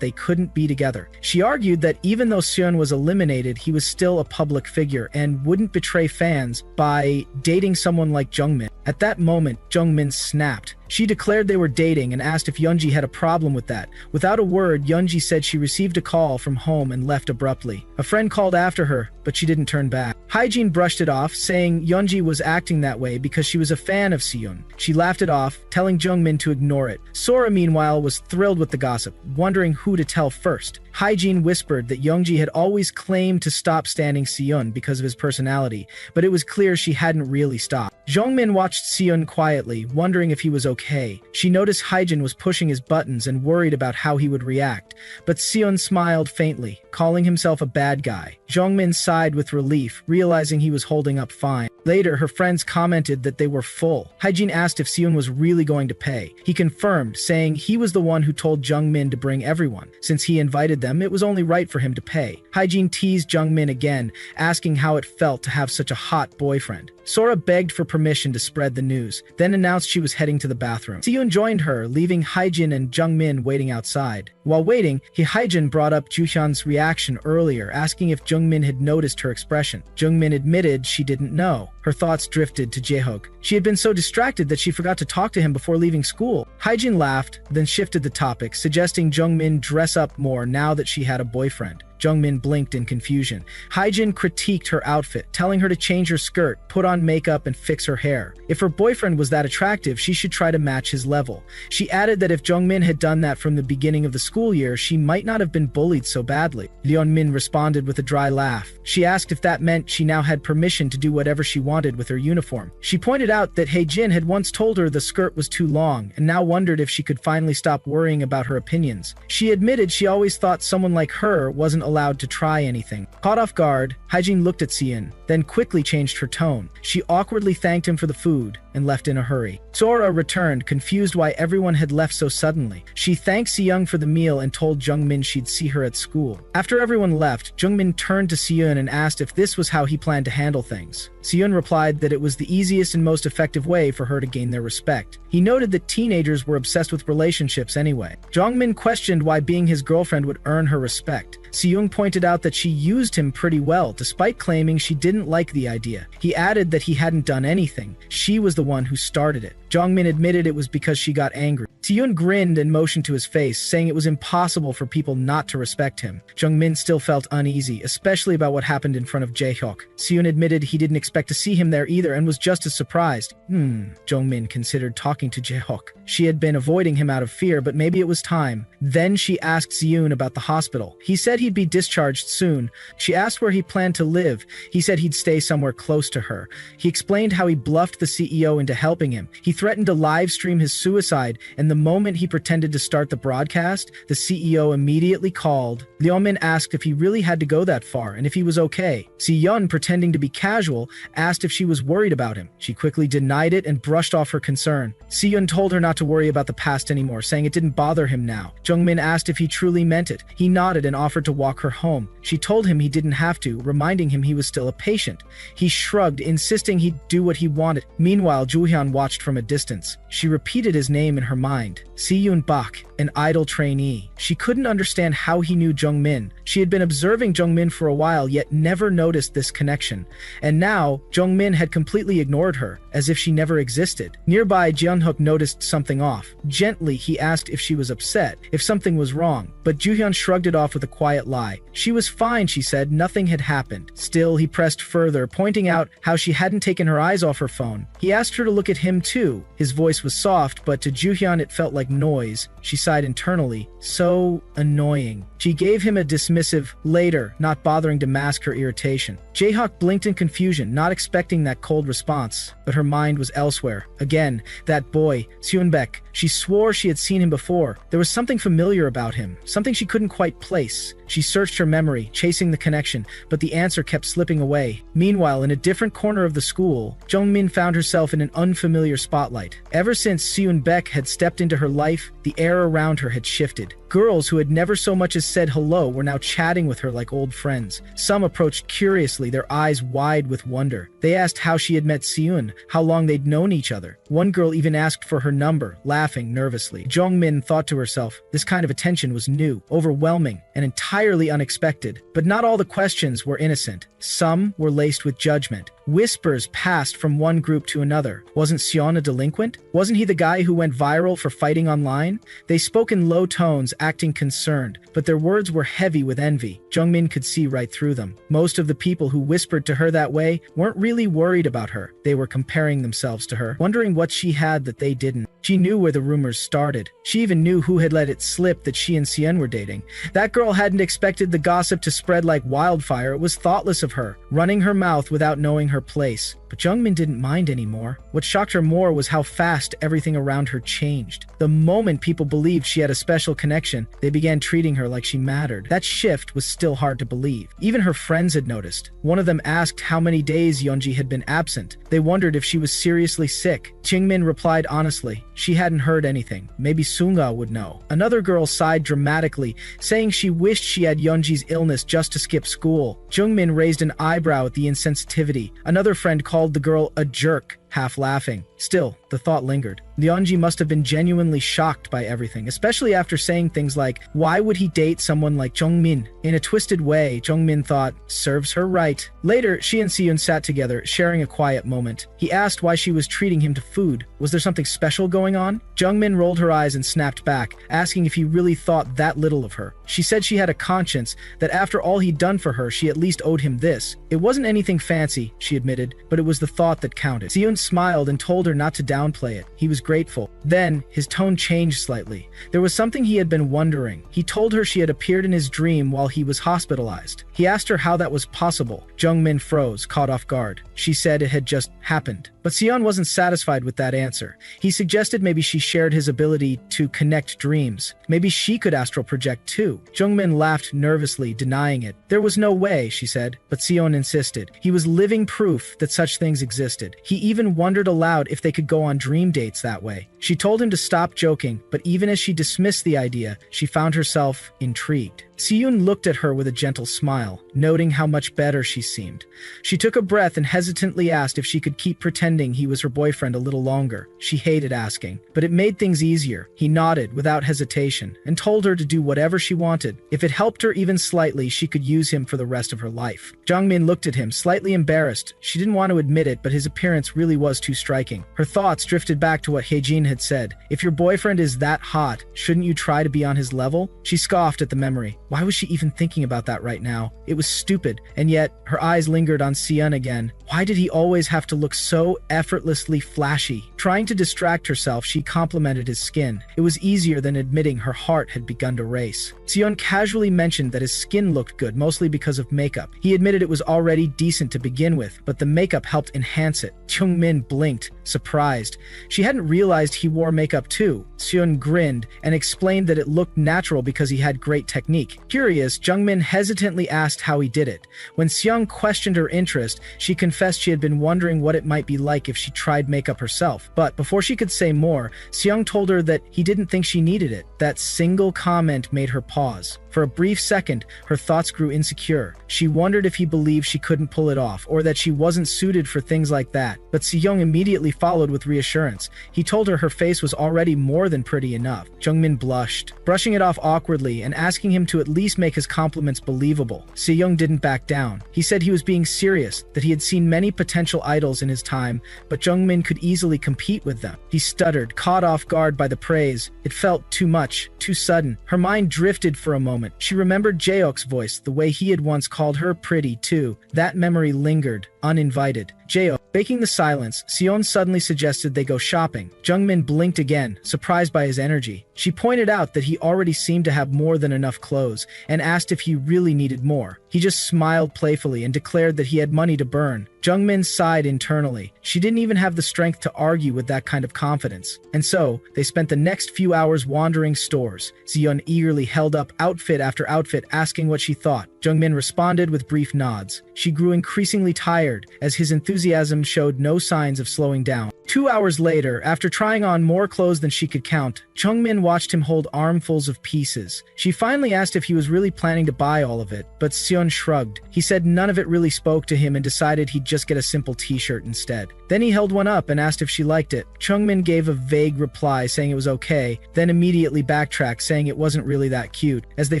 they couldn't be together. She argued that even though Seon was eliminated, he was still a public figure and wouldn't betray fans by dating someone like Jungmin. At that moment, Jungmin snapped. She declared they were dating and asked if Yeonji had a problem with that. Without a word, Yeonji said she received a call from home and left abruptly. A friend called after her, but she didn't turn back. Hyejin brushed it off, saying Yeonji was acting that way because she was a fan of Seon. She laughed it off, telling Jungmin to ignore it. Sora, meanwhile, was thrilled with the gossip, wondering who to tell first. Hyejin whispered that Yeonji had always claimed to stop standing Seon because of his personality, but it was clear she hadn't really stopped. Jungmin watched Seon quietly, wondering if he was okay. She noticed Hyejin was pushing his buttons and worried about how he would react, but Seon smiled faintly, calling himself a bad guy. Jungmin sighed with relief, realizing he was holding up fine. Later, her friends commented that they were full. Hyejin asked if Seon was really going to pay. He confirmed, saying he was the one who told Jungmin to bring everyone. Since he invited them, it was only right for him to pay. Hyejin teased Jungmin again, asking how it felt to have such a hot boyfriend. Sora begged for permission to spread the news, then announced she was heading to the bathroom. Seon joined her, leaving Hyejin and Jungmin waiting outside. While waiting, Hyejin brought up Juhyun's reaction earlier, asking if Jungmin had noticed her expression. Jungmin admitted she didn't know. Her thoughts drifted to Jaehook. She had been so distracted that she forgot to talk to him before leaving school. Hyejin laughed, then shifted the topic, suggesting Jungmin dress up more now that she had a boyfriend. Jungmin blinked in confusion. Hyejin critiqued her outfit, telling her to change her skirt, put on makeup, and fix her hair. If her boyfriend was that attractive, she should try to match his level. She added that if Jungmin had done that from the beginning of the school year, she might not have been bullied so badly. Leonmin responded with a dry laugh. She asked if that meant she now had permission to do whatever she wanted with her uniform. She pointed out that Hyejin had once told her the skirt was too long, and now wondered if she could finally stop worrying about her opinions. She admitted she always thought someone like her wasn't allowed to try anything. Caught off guard, Hyejin looked at Seon, then quickly changed her tone. She awkwardly thanked him for the food and left in a hurry. Sora returned, confused why everyone had left so suddenly. She thanked Seyoung for the meal and told Jungmin she'd see her at school. After everyone left, Jungmin turned to Seon and asked if this was how he planned to handle things. Seon replied that it was the easiest and most effective way for her to gain their respect. He noted that teenagers were obsessed with relationships anyway. Jungmin questioned why being his girlfriend would earn her respect. Seyoung pointed out that she used him pretty well, despite claiming she didn't like the idea. He added that he hadn't done anything. She was the one who started it. Jungmin admitted it was because she got angry. Seyoung grinned and motioned to his face, saying it was impossible for people not to respect him. Jungmin still felt uneasy, especially about what happened in front of Jaehyuk. Seyoung admitted he didn't expect to see him there either and was just as surprised. Jungmin considered talking to Jaehyuk. She had been avoiding him out of fear, but maybe it was time. Then she asked Seyoung about the hospital. He said he'd be discharged soon. She asked where he planned to live. He said he'd stay somewhere close to her. He explained how he bluffed the CEO into helping him. He threatened to live stream his suicide, and the moment he pretended to start the broadcast, the CEO immediately called. Leomin asked if he really had to go that far and if he was okay. Si-yeon, pretending to be casual, asked if she was worried about him. She quickly denied it and brushed off her concern. Si-yeon told her not to worry about the past anymore, saying it didn't bother him now. Jungmin asked if he truly meant it. He nodded and offered to walk her home. She told him he didn't have to, reminding him he was still a patient. He shrugged, insisting he'd do what he wanted. Meanwhile, Juhyun watched from a distance. She repeated his name in her mind. Si-yoon Bak, an idol trainee. She couldn't understand how he knew Jungmin. She had been observing Jungmin for a while, yet never noticed this connection. And now, Jungmin had completely ignored her, as if she never existed. Nearby, Jeonhook noticed something off. Gently, he asked if she was upset, if something was wrong, but Juhyun shrugged it off with a quiet lie. She was fine, she said, nothing had happened. happened. Still, he pressed further, pointing out how she hadn't taken her eyes off her phone. He asked her to look at him too. His voice was soft, but to Juhyun it felt like noise. She sighed internally. So annoying. She gave him a dismissive later, not bothering to mask her irritation. Jaehak blinked in confusion, not expecting that cold response, but her mind was elsewhere. Again, that boy, Seunbaek. She swore she had seen him before. There was something familiar about him, something she couldn't quite place. She searched her memory, chasing the connection, but the answer kept slipping away. Meanwhile, in a different corner of the school, Jungmin found herself in an unfamiliar spotlight. Ever since Seunbaek had stepped into her life, the air around her had shifted. Girls who had never so much as said hello were now chatting with her like old friends. Some approached curiously, their eyes wide with wonder. They asked how she had met Seun, how long they'd known each other. One girl even asked for her number, laughing nervously. Jongmin thought to herself, this kind of attention was new, overwhelming, and entirely unexpected. But not all the questions were innocent. Some were laced with judgment. Whispers passed from one group to another. Wasn't Seon a delinquent? Wasn't he the guy who went viral for fighting online? They spoke in low tones, acting concerned, but their words were heavy with envy. Jungmin could see right through them. Most of the people who whispered to her that way weren't really worried about her. They were comparing themselves to her, wondering what she had that they didn't. She knew where the rumors started. She even knew who had let it slip that she and Seon were dating. That girl hadn't expected the gossip to spread like wildfire. It was thoughtless of her, running her mouth without knowing her place. But Jungmin didn't mind anymore. What shocked her more was how fast everything around her changed. The moment people believed she had a special connection, they began treating her like she mattered. That shift was still hard to believe. Even her friends had noticed. One of them asked how many days Yeonji had been absent. They wondered if she was seriously sick. Jingmin replied honestly, she hadn't heard anything. Maybe Sunga would know. Another girl sighed dramatically, saying she wished she had Yeonji's illness just to skip school. Jungmin raised an eyebrow at the insensitivity. Another friend called the girl a jerk, half laughing. Still, the thought lingered. Yeonji must have been genuinely shocked by everything, especially after saying things like, why would he date someone like Jongmin? In a twisted way, Jongmin thought, serves her right. Later, she and Seon sat together, sharing a quiet moment. He asked why she was treating him to food. Was there something special going on? Jungmin rolled her eyes and snapped back, asking if he really thought that little of her. She said she had a conscience, that after all he'd done for her, she at least owed him this. It wasn't anything fancy, she admitted, but it was the thought that counted. Seon smiled and told her not to downplay it. He was grateful. Then, his tone changed slightly. There was something he had been wondering. He told her she had appeared in his dream while he was hospitalized. He asked her how that was possible. Jungmin froze, caught off guard. She said it had just happened. But Seon wasn't satisfied with that answer. He suggested maybe she shared his ability to connect dreams. Maybe she could astral project too. Jungmin laughed nervously, denying it. There was no way, she said, but Seon insisted. He was living proof that such things existed. He even wondered aloud if they could go on dream dates that way. She told him to stop joking, but even as she dismissed the idea, she found herself intrigued. Seon looked at her with a gentle smile, noting how much better she seemed. She took a breath and hesitantly asked if she could keep pretending he was her boyfriend a little longer. She hated asking, but it made things easier. He nodded without hesitation and told her to do whatever she wanted. If it helped her even slightly, she could use him for the rest of her life. Jungmin looked at him, slightly embarrassed. She didn't want to admit it, but his appearance really was too striking. Her thoughts drifted back to what Haejin had said. If your boyfriend is that hot, shouldn't you try to be on his level? She scoffed at the memory. Why was she even thinking about that right now? It was stupid, and yet her eyes lingered on Seon again. Why did he always have to look so effortlessly flashy? Trying to distract herself, she complimented his skin. It was easier than admitting her heart had begun to race. Seon casually mentioned that his skin looked good, mostly because of makeup. He admitted it was already decent to begin with, but the makeup helped enhance it. Jungmin blinked, surprised. She hadn't realized he wore makeup too. Seon grinned and explained that it looked natural because he had great technique. Curious, Jungmin hesitantly asked how he did it. When Seon questioned her interest, she confessed she had been wondering what it might be like if she tried makeup herself. But before she could say more, Seon told her that he didn't think she needed it. That single comment made her pause. For a brief second, her thoughts grew insecure. She wondered if he believed she couldn't pull it off, or that she wasn't suited for things like that. But Seyoung immediately followed with reassurance. He told her face was already more than pretty enough. Jungmin blushed, brushing it off awkwardly and asking him to at least make his compliments believable. Seyoung didn't back down. He said he was being serious, that he had seen many potential idols in his time, but Jungmin could easily compete with them. He stuttered, caught off guard by the praise. It felt too much, too sudden. Her mind drifted for a moment. moment. She remembered Jaeok's voice, the way he had once called her pretty too. That memory lingered, uninvited. Jaeok, breaking the silence, Sion suddenly suggested they go shopping. Jungmin blinked again, surprised by his energy. She pointed out that he already seemed to have more than enough clothes, and asked if he really needed more. He just smiled playfully and declared that he had money to burn. Jungmin sighed internally. She didn't even have the strength to argue with that kind of confidence. And so, they spent the next few hours wandering stores. Sion eagerly held up outfit after outfit, asking what she thought. Jungmin responded with brief nods. She grew increasingly tired, as his enthusiasm showed no signs of slowing down. 2 hours later, after trying on more clothes than she could count, Jungmin watched him hold armfuls of pieces. She finally asked if he was really planning to buy all of it, but Sion shrugged. He said none of it really spoke to him and decided he'd just get a simple t-shirt instead. Then he held one up and asked if she liked it. Jungmin gave a vague reply saying it was okay, then immediately backtracked saying it wasn't really that cute. As they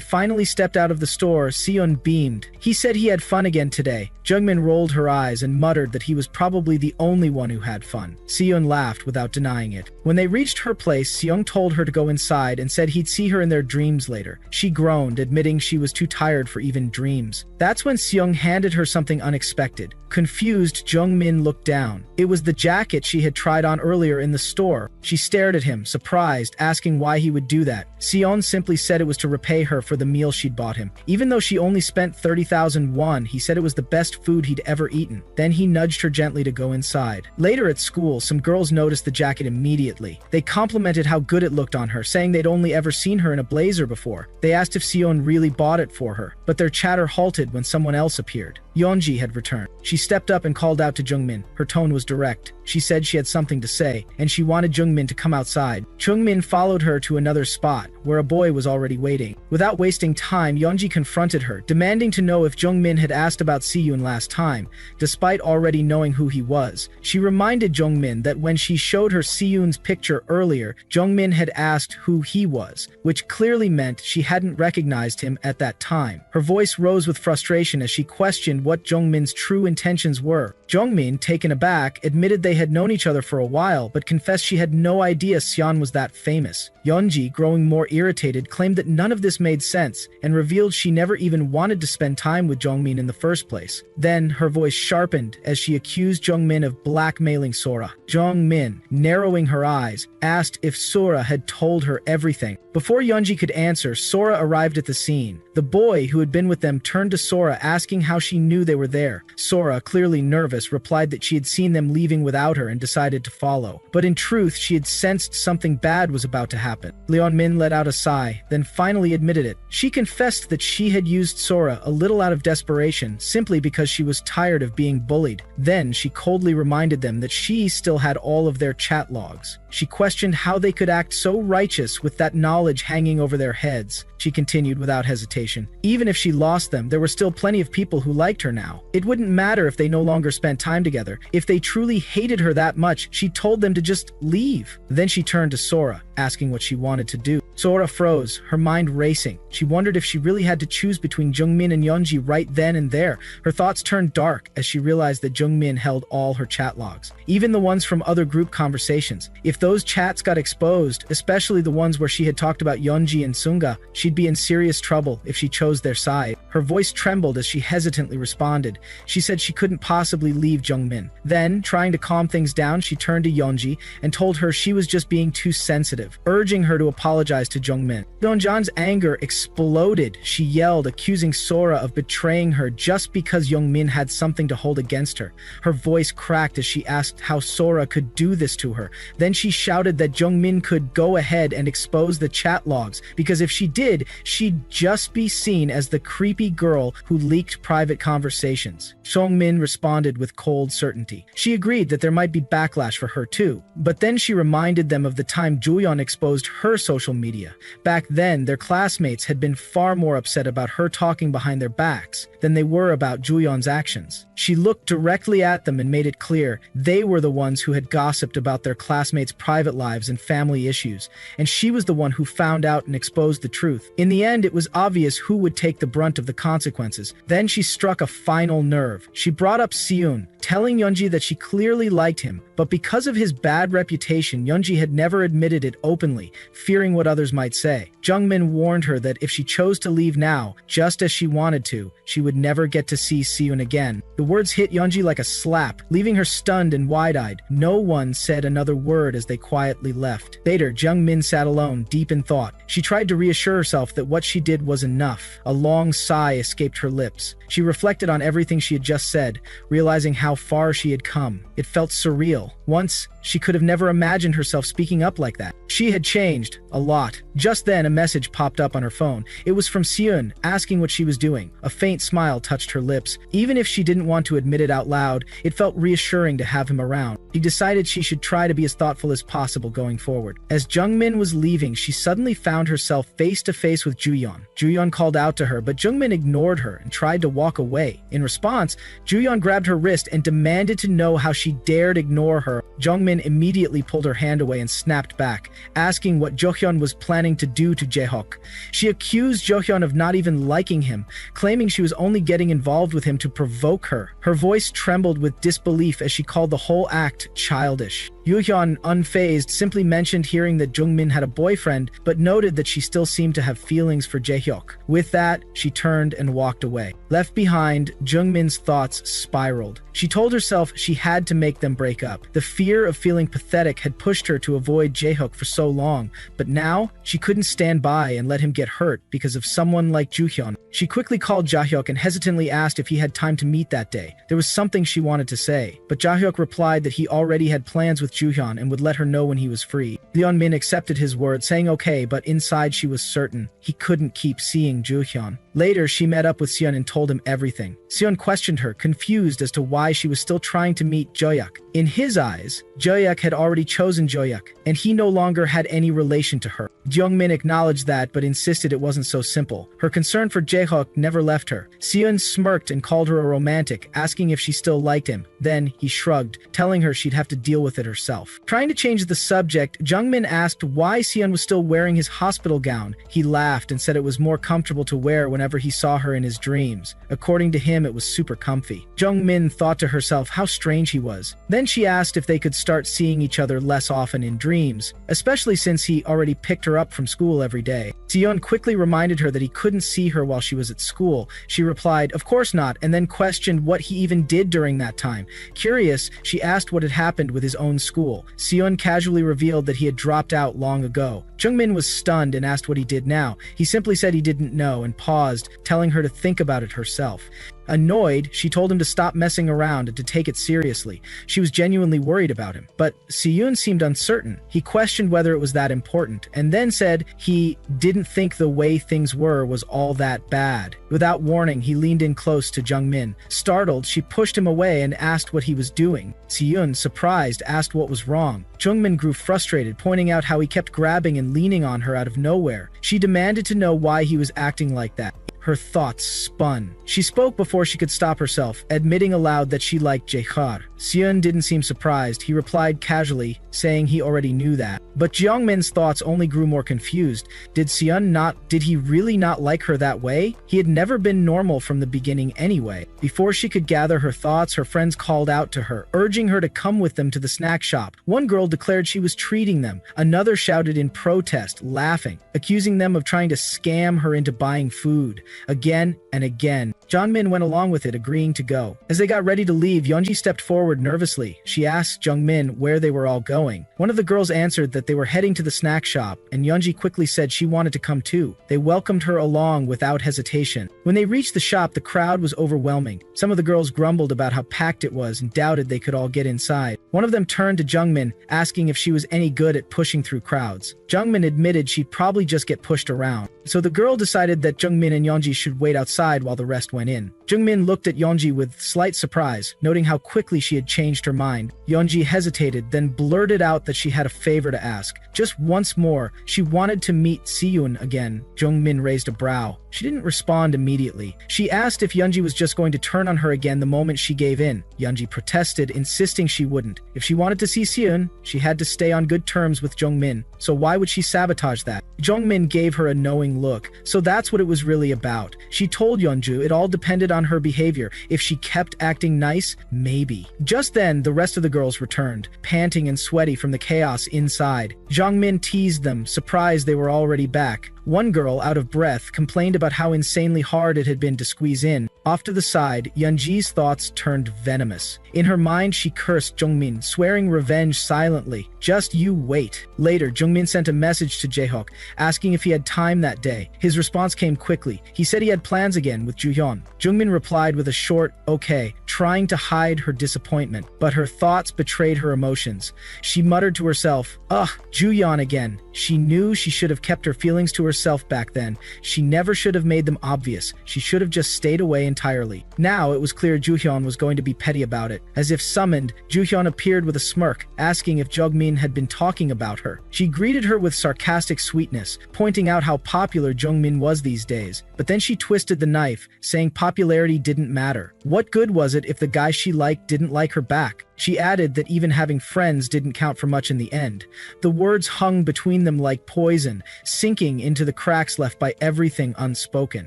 finally stepped out of the store, Sion beamed. He said he had fun again today. Jungmin rolled her eyes and muttered that he was probably the only one who had fun. Sion laughed without denying it. When they reached her place, Seong told her to go inside and said he'd see her in their dreams later. She groaned, admitting she was too tired for even dreams. That's when Seong handed her something unexpected. Confused, Jungmin looked down. It was the jacket she had tried on earlier in the store. She stared at him, surprised, asking why he would do that. Seon simply said it was to repay her for the meal she'd bought him. Even though she only spent 30,000 won, he said it was the best food he'd ever eaten. Then he nudged her gently to go inside. Later at school, some girls noticed the jacket immediately. They complimented how good it looked on her, saying they'd only ever seen her in a blazer before. They asked if Seon really bought it for her, but their chatter halted when someone else appeared. Yeonji had returned. She stepped up and called out to Jungmin. Her tone was direct. She said she had something to say, and she wanted Jungmin to come outside. Jungmin followed her to another spot, where a boy was already waiting. Without wasting time, Yeonji confronted her, demanding to know if Jungmin had asked about Siyun last time, despite already knowing who he was. She reminded Jungmin that when she showed her Siyun's picture earlier, Jungmin had asked who he was, which clearly meant she hadn't recognized him at that time. Her voice rose with frustration as she questioned what Jungmin's true intentions were. Jungmin, taken aback, admitted they had known each other for a while, but confessed she had no idea Sion was that famous. Yeonji, growing more irritated, claimed that none of this made sense, and revealed she never even wanted to spend time with Jungmin in the first place. Then, her voice sharpened as she accused Jungmin of blackmailing Sora. Jungmin, narrowing her eyes, asked if Sora had told her everything. Before Yeonji could answer, Sora arrived at the scene. The boy who had been with them turned to Sora, asking how she knew they were there. Sora, clearly nervous, replied that she had seen them leaving without her and decided to follow. But in truth, she had sensed something bad was about to happen. Leonmin let out a sigh, then finally admitted it. She confessed that she had used Sora a little out of desperation, simply because she was tired of being bullied. Then she coldly reminded them that she still had all of their chat logs. She questioned how they could act so righteous with that knowledge hanging over their heads. She continued without hesitation. Even if she lost them, there were still plenty of people who liked her now. It wouldn't matter if they no longer spent time together. If they truly hated her that much, she told them to just leave. Then she turned to Sora, asking what she wanted to do. Sora froze, her mind racing. She wondered if she really had to choose between Jungmin and Yeonji right then and there. Her thoughts turned dark as she realized that Jungmin held all her chat logs, even the ones from other group conversations. If those chats got exposed, especially the ones where she had talked about Yeonji and Sunga, she'd be in serious trouble if she chose their side. Her voice trembled as she hesitantly responded. She said she couldn't possibly leave Jungmin. Then, trying to calm things down, she turned to Yeonji and told her she was just being too sensitive, urging her to apologize to Jungmin. Yeonjan's anger exploded. She yelled, accusing Sora of betraying her just because Jungmin had something to hold against her. Her voice cracked as she asked how Sora could do this to her. Then she shouted that Jungmin could go ahead and expose the chat logs, because if she did, she'd just be seen as the creepy girl who leaked private conversations. Jungmin responded with cold certainty. She agreed that there might be backlash for her too, but then she reminded them of the time Juyeon exposed her social media. Back then, their classmates had been far more upset about her talking behind their backs than they were about Juyeon's actions. She looked directly at them and made it clear they were the ones who had gossiped about their classmates' private lives and family issues, and she was the one who found out and exposed the truth. In the end, it was obvious who would take the brunt of the consequences. Then she struck a final nerve. She brought up Siyun, telling Yeonji that she clearly liked him, but because of his bad reputation, Yeonji had never admitted it openly, fearing what others might say. Jungmin warned her that if she chose to leave now, just as she wanted to, she would never get to see Seon again. The words hit Yeonji like a slap, leaving her stunned and wide-eyed. No one said another word as they quietly left. Later, Jungmin sat alone, deep in thought. She tried to reassure herself that what she did was enough. A long sigh escaped her lips. She reflected on everything she had just said, realizing how far she had come. It felt surreal. Once, she could have never imagined herself speaking up like that. She had changed a lot. Just then, a message popped up on her phone. It was from Seon, asking what she was doing. A faint smile touched her lips. Even if she didn't want to admit it out loud, it felt reassuring to have him around. She decided she should try to be as thoughtful as possible going forward. As Jungmin was leaving, she suddenly found herself face to face with Juyeon. Juyeon called out to her, but Jungmin ignored her and tried to walk away. In response, Juyeon grabbed her wrist and demanded to know how she dared ignore her. Jungmin immediately pulled her hand away and snapped back, asking what Johyun was planning to do to Jaehook. She accused Johyun of not even liking him, claiming she was only getting involved with him to provoke her. Her voice trembled with disbelief as she called the whole act childish. Yuhyun, unfazed, simply mentioned hearing that Jungmin had a boyfriend, but noted that she still seemed to have feelings for Jaehyuk. With that, she turned and walked away. Left behind, Jungmin's thoughts spiraled. She told herself she had to make them break up. The fear of feeling pathetic had pushed her to avoid Jaehyuk for so long, but now she couldn't stand by and let him get hurt because of someone like Juhyun. She quickly called Jaehyuk and hesitantly asked if he had time to meet that day. There was something she wanted to say, but Jaehyuk replied that he already had plans with Juhyun and would let her know when he was free. Yeonmin accepted his word, saying okay, but inside she was certain he couldn't keep seeing Juhyun. Later, she met up with Seon and told him everything. Seon questioned her, confused as to why she was still trying to meet Joyeok. In his eyes, Joyeok had already chosen Joyeok, and he no longer had any relation to her. Jungmin acknowledged that, but insisted it wasn't so simple. Her concern for Jaehook never left her. Seon smirked and called her a romantic, asking if she still liked him. Then, he shrugged, telling her she'd have to deal with it herself. Trying to change the subject, Jungmin asked why Seon was still wearing his hospital gown. He laughed and said it was more comfortable to wear whenever he saw her in his dreams. According to him, it was super comfy. Jungmin thought to herself how strange he was. Then she asked if they could start seeing each other less often in dreams, especially since he already picked her up from school every day. Seon quickly reminded her that he couldn't see her while she was at school. She replied, of course not, and then questioned what he even did during that time. Curious, she asked what had happened with his own school. Seon casually revealed that he had dropped out long ago. Jungmin was stunned and asked what he did now. He simply said he didn't know and paused, telling her to think about it herself. Annoyed, she told him to stop messing around and to take it seriously. She was genuinely worried about him. But Seyun seemed uncertain. He questioned whether it was that important, and then said he didn't think the way things were was all that bad. Without warning, he leaned in close to Jungmin. Startled, she pushed him away and asked what he was doing. Seyun, surprised, asked what was wrong. Jungmin grew frustrated, pointing out how he kept grabbing and leaning on her out of nowhere. She demanded to know why he was acting like that. Her thoughts spun. She spoke before she could stop herself, admitting aloud that she liked Jaehar. Seon didn't seem surprised. He replied casually, saying he already knew that. But Jeongmin's thoughts only grew more confused. Did he really not like her that way? He had never been normal from the beginning anyway. Before she could gather her thoughts, her friends called out to her, urging her to come with them to the snack shop. One girl declared she was treating them. Another shouted in protest, laughing, accusing them of trying to scam her into buying food. Again and again. Jongmin went along with it, agreeing to go. As they got ready to leave, Yeonji stepped forward nervously. She asked Jungmin where they were all going. One of the girls answered that they were heading to the snack shop, and Yeonji quickly said she wanted to come too. They welcomed her along without hesitation. When they reached the shop, the crowd was overwhelming. Some of the girls grumbled about how packed it was and doubted they could all get inside. One of them turned to Jungmin, asking if she was any good at pushing through crowds. Jungmin admitted she'd probably just get pushed around. So the girl decided that Jungmin and Yeonji should wait outside while the rest went in. Jungmin looked at Yeonji with slight surprise, noting how quickly she had changed her mind. Yeonji hesitated, then blurted out that she had a favor to ask. Just once more, she wanted to meet Seyun again. Jungmin raised a brow. She didn't respond immediately. She asked if Yoonji was just going to turn on her again the moment she gave in. Yoonji protested, insisting she wouldn't. If she wanted to see Seon, she had to stay on good terms with Jungmin, so why would she sabotage that? Jungmin gave her a knowing look, so that's what it was really about. She told Yeonju it all depended on her behavior. If she kept acting nice, maybe. Just then, the rest of the girls returned, panting and sweaty from the chaos inside. Jungmin teased them, surprised they were already back. One girl, out of breath, complained about how insanely hard it had been to squeeze in. Off to the side, Yeonji's thoughts turned venomous. In her mind, she cursed Jungmin, swearing revenge silently. Just you wait. Later, Jungmin sent a message to Jaehook, asking if he had time that day. His response came quickly. He said he had plans again with Juhyun. Jungmin replied with a short, okay, trying to hide her disappointment, but her thoughts betrayed her emotions. She muttered to herself, ugh, Juhyun again. She knew she should have kept her feelings to herself back then. She never should have made them obvious. She should have just stayed away entirely. Now it was clear Juhyun was going to be petty about it. As if summoned, Juhyun appeared with a smirk, asking if Jungmin had been talking about her. She greeted her with sarcastic sweetness, pointing out how popular Jungmin was these days. But then she twisted the knife, saying popularity didn't matter. What good was it if the guy she liked didn't like her back? She added that even having friends didn't count for much in the end. The words hung between them like poison, sinking into the cracks left by everything unspoken.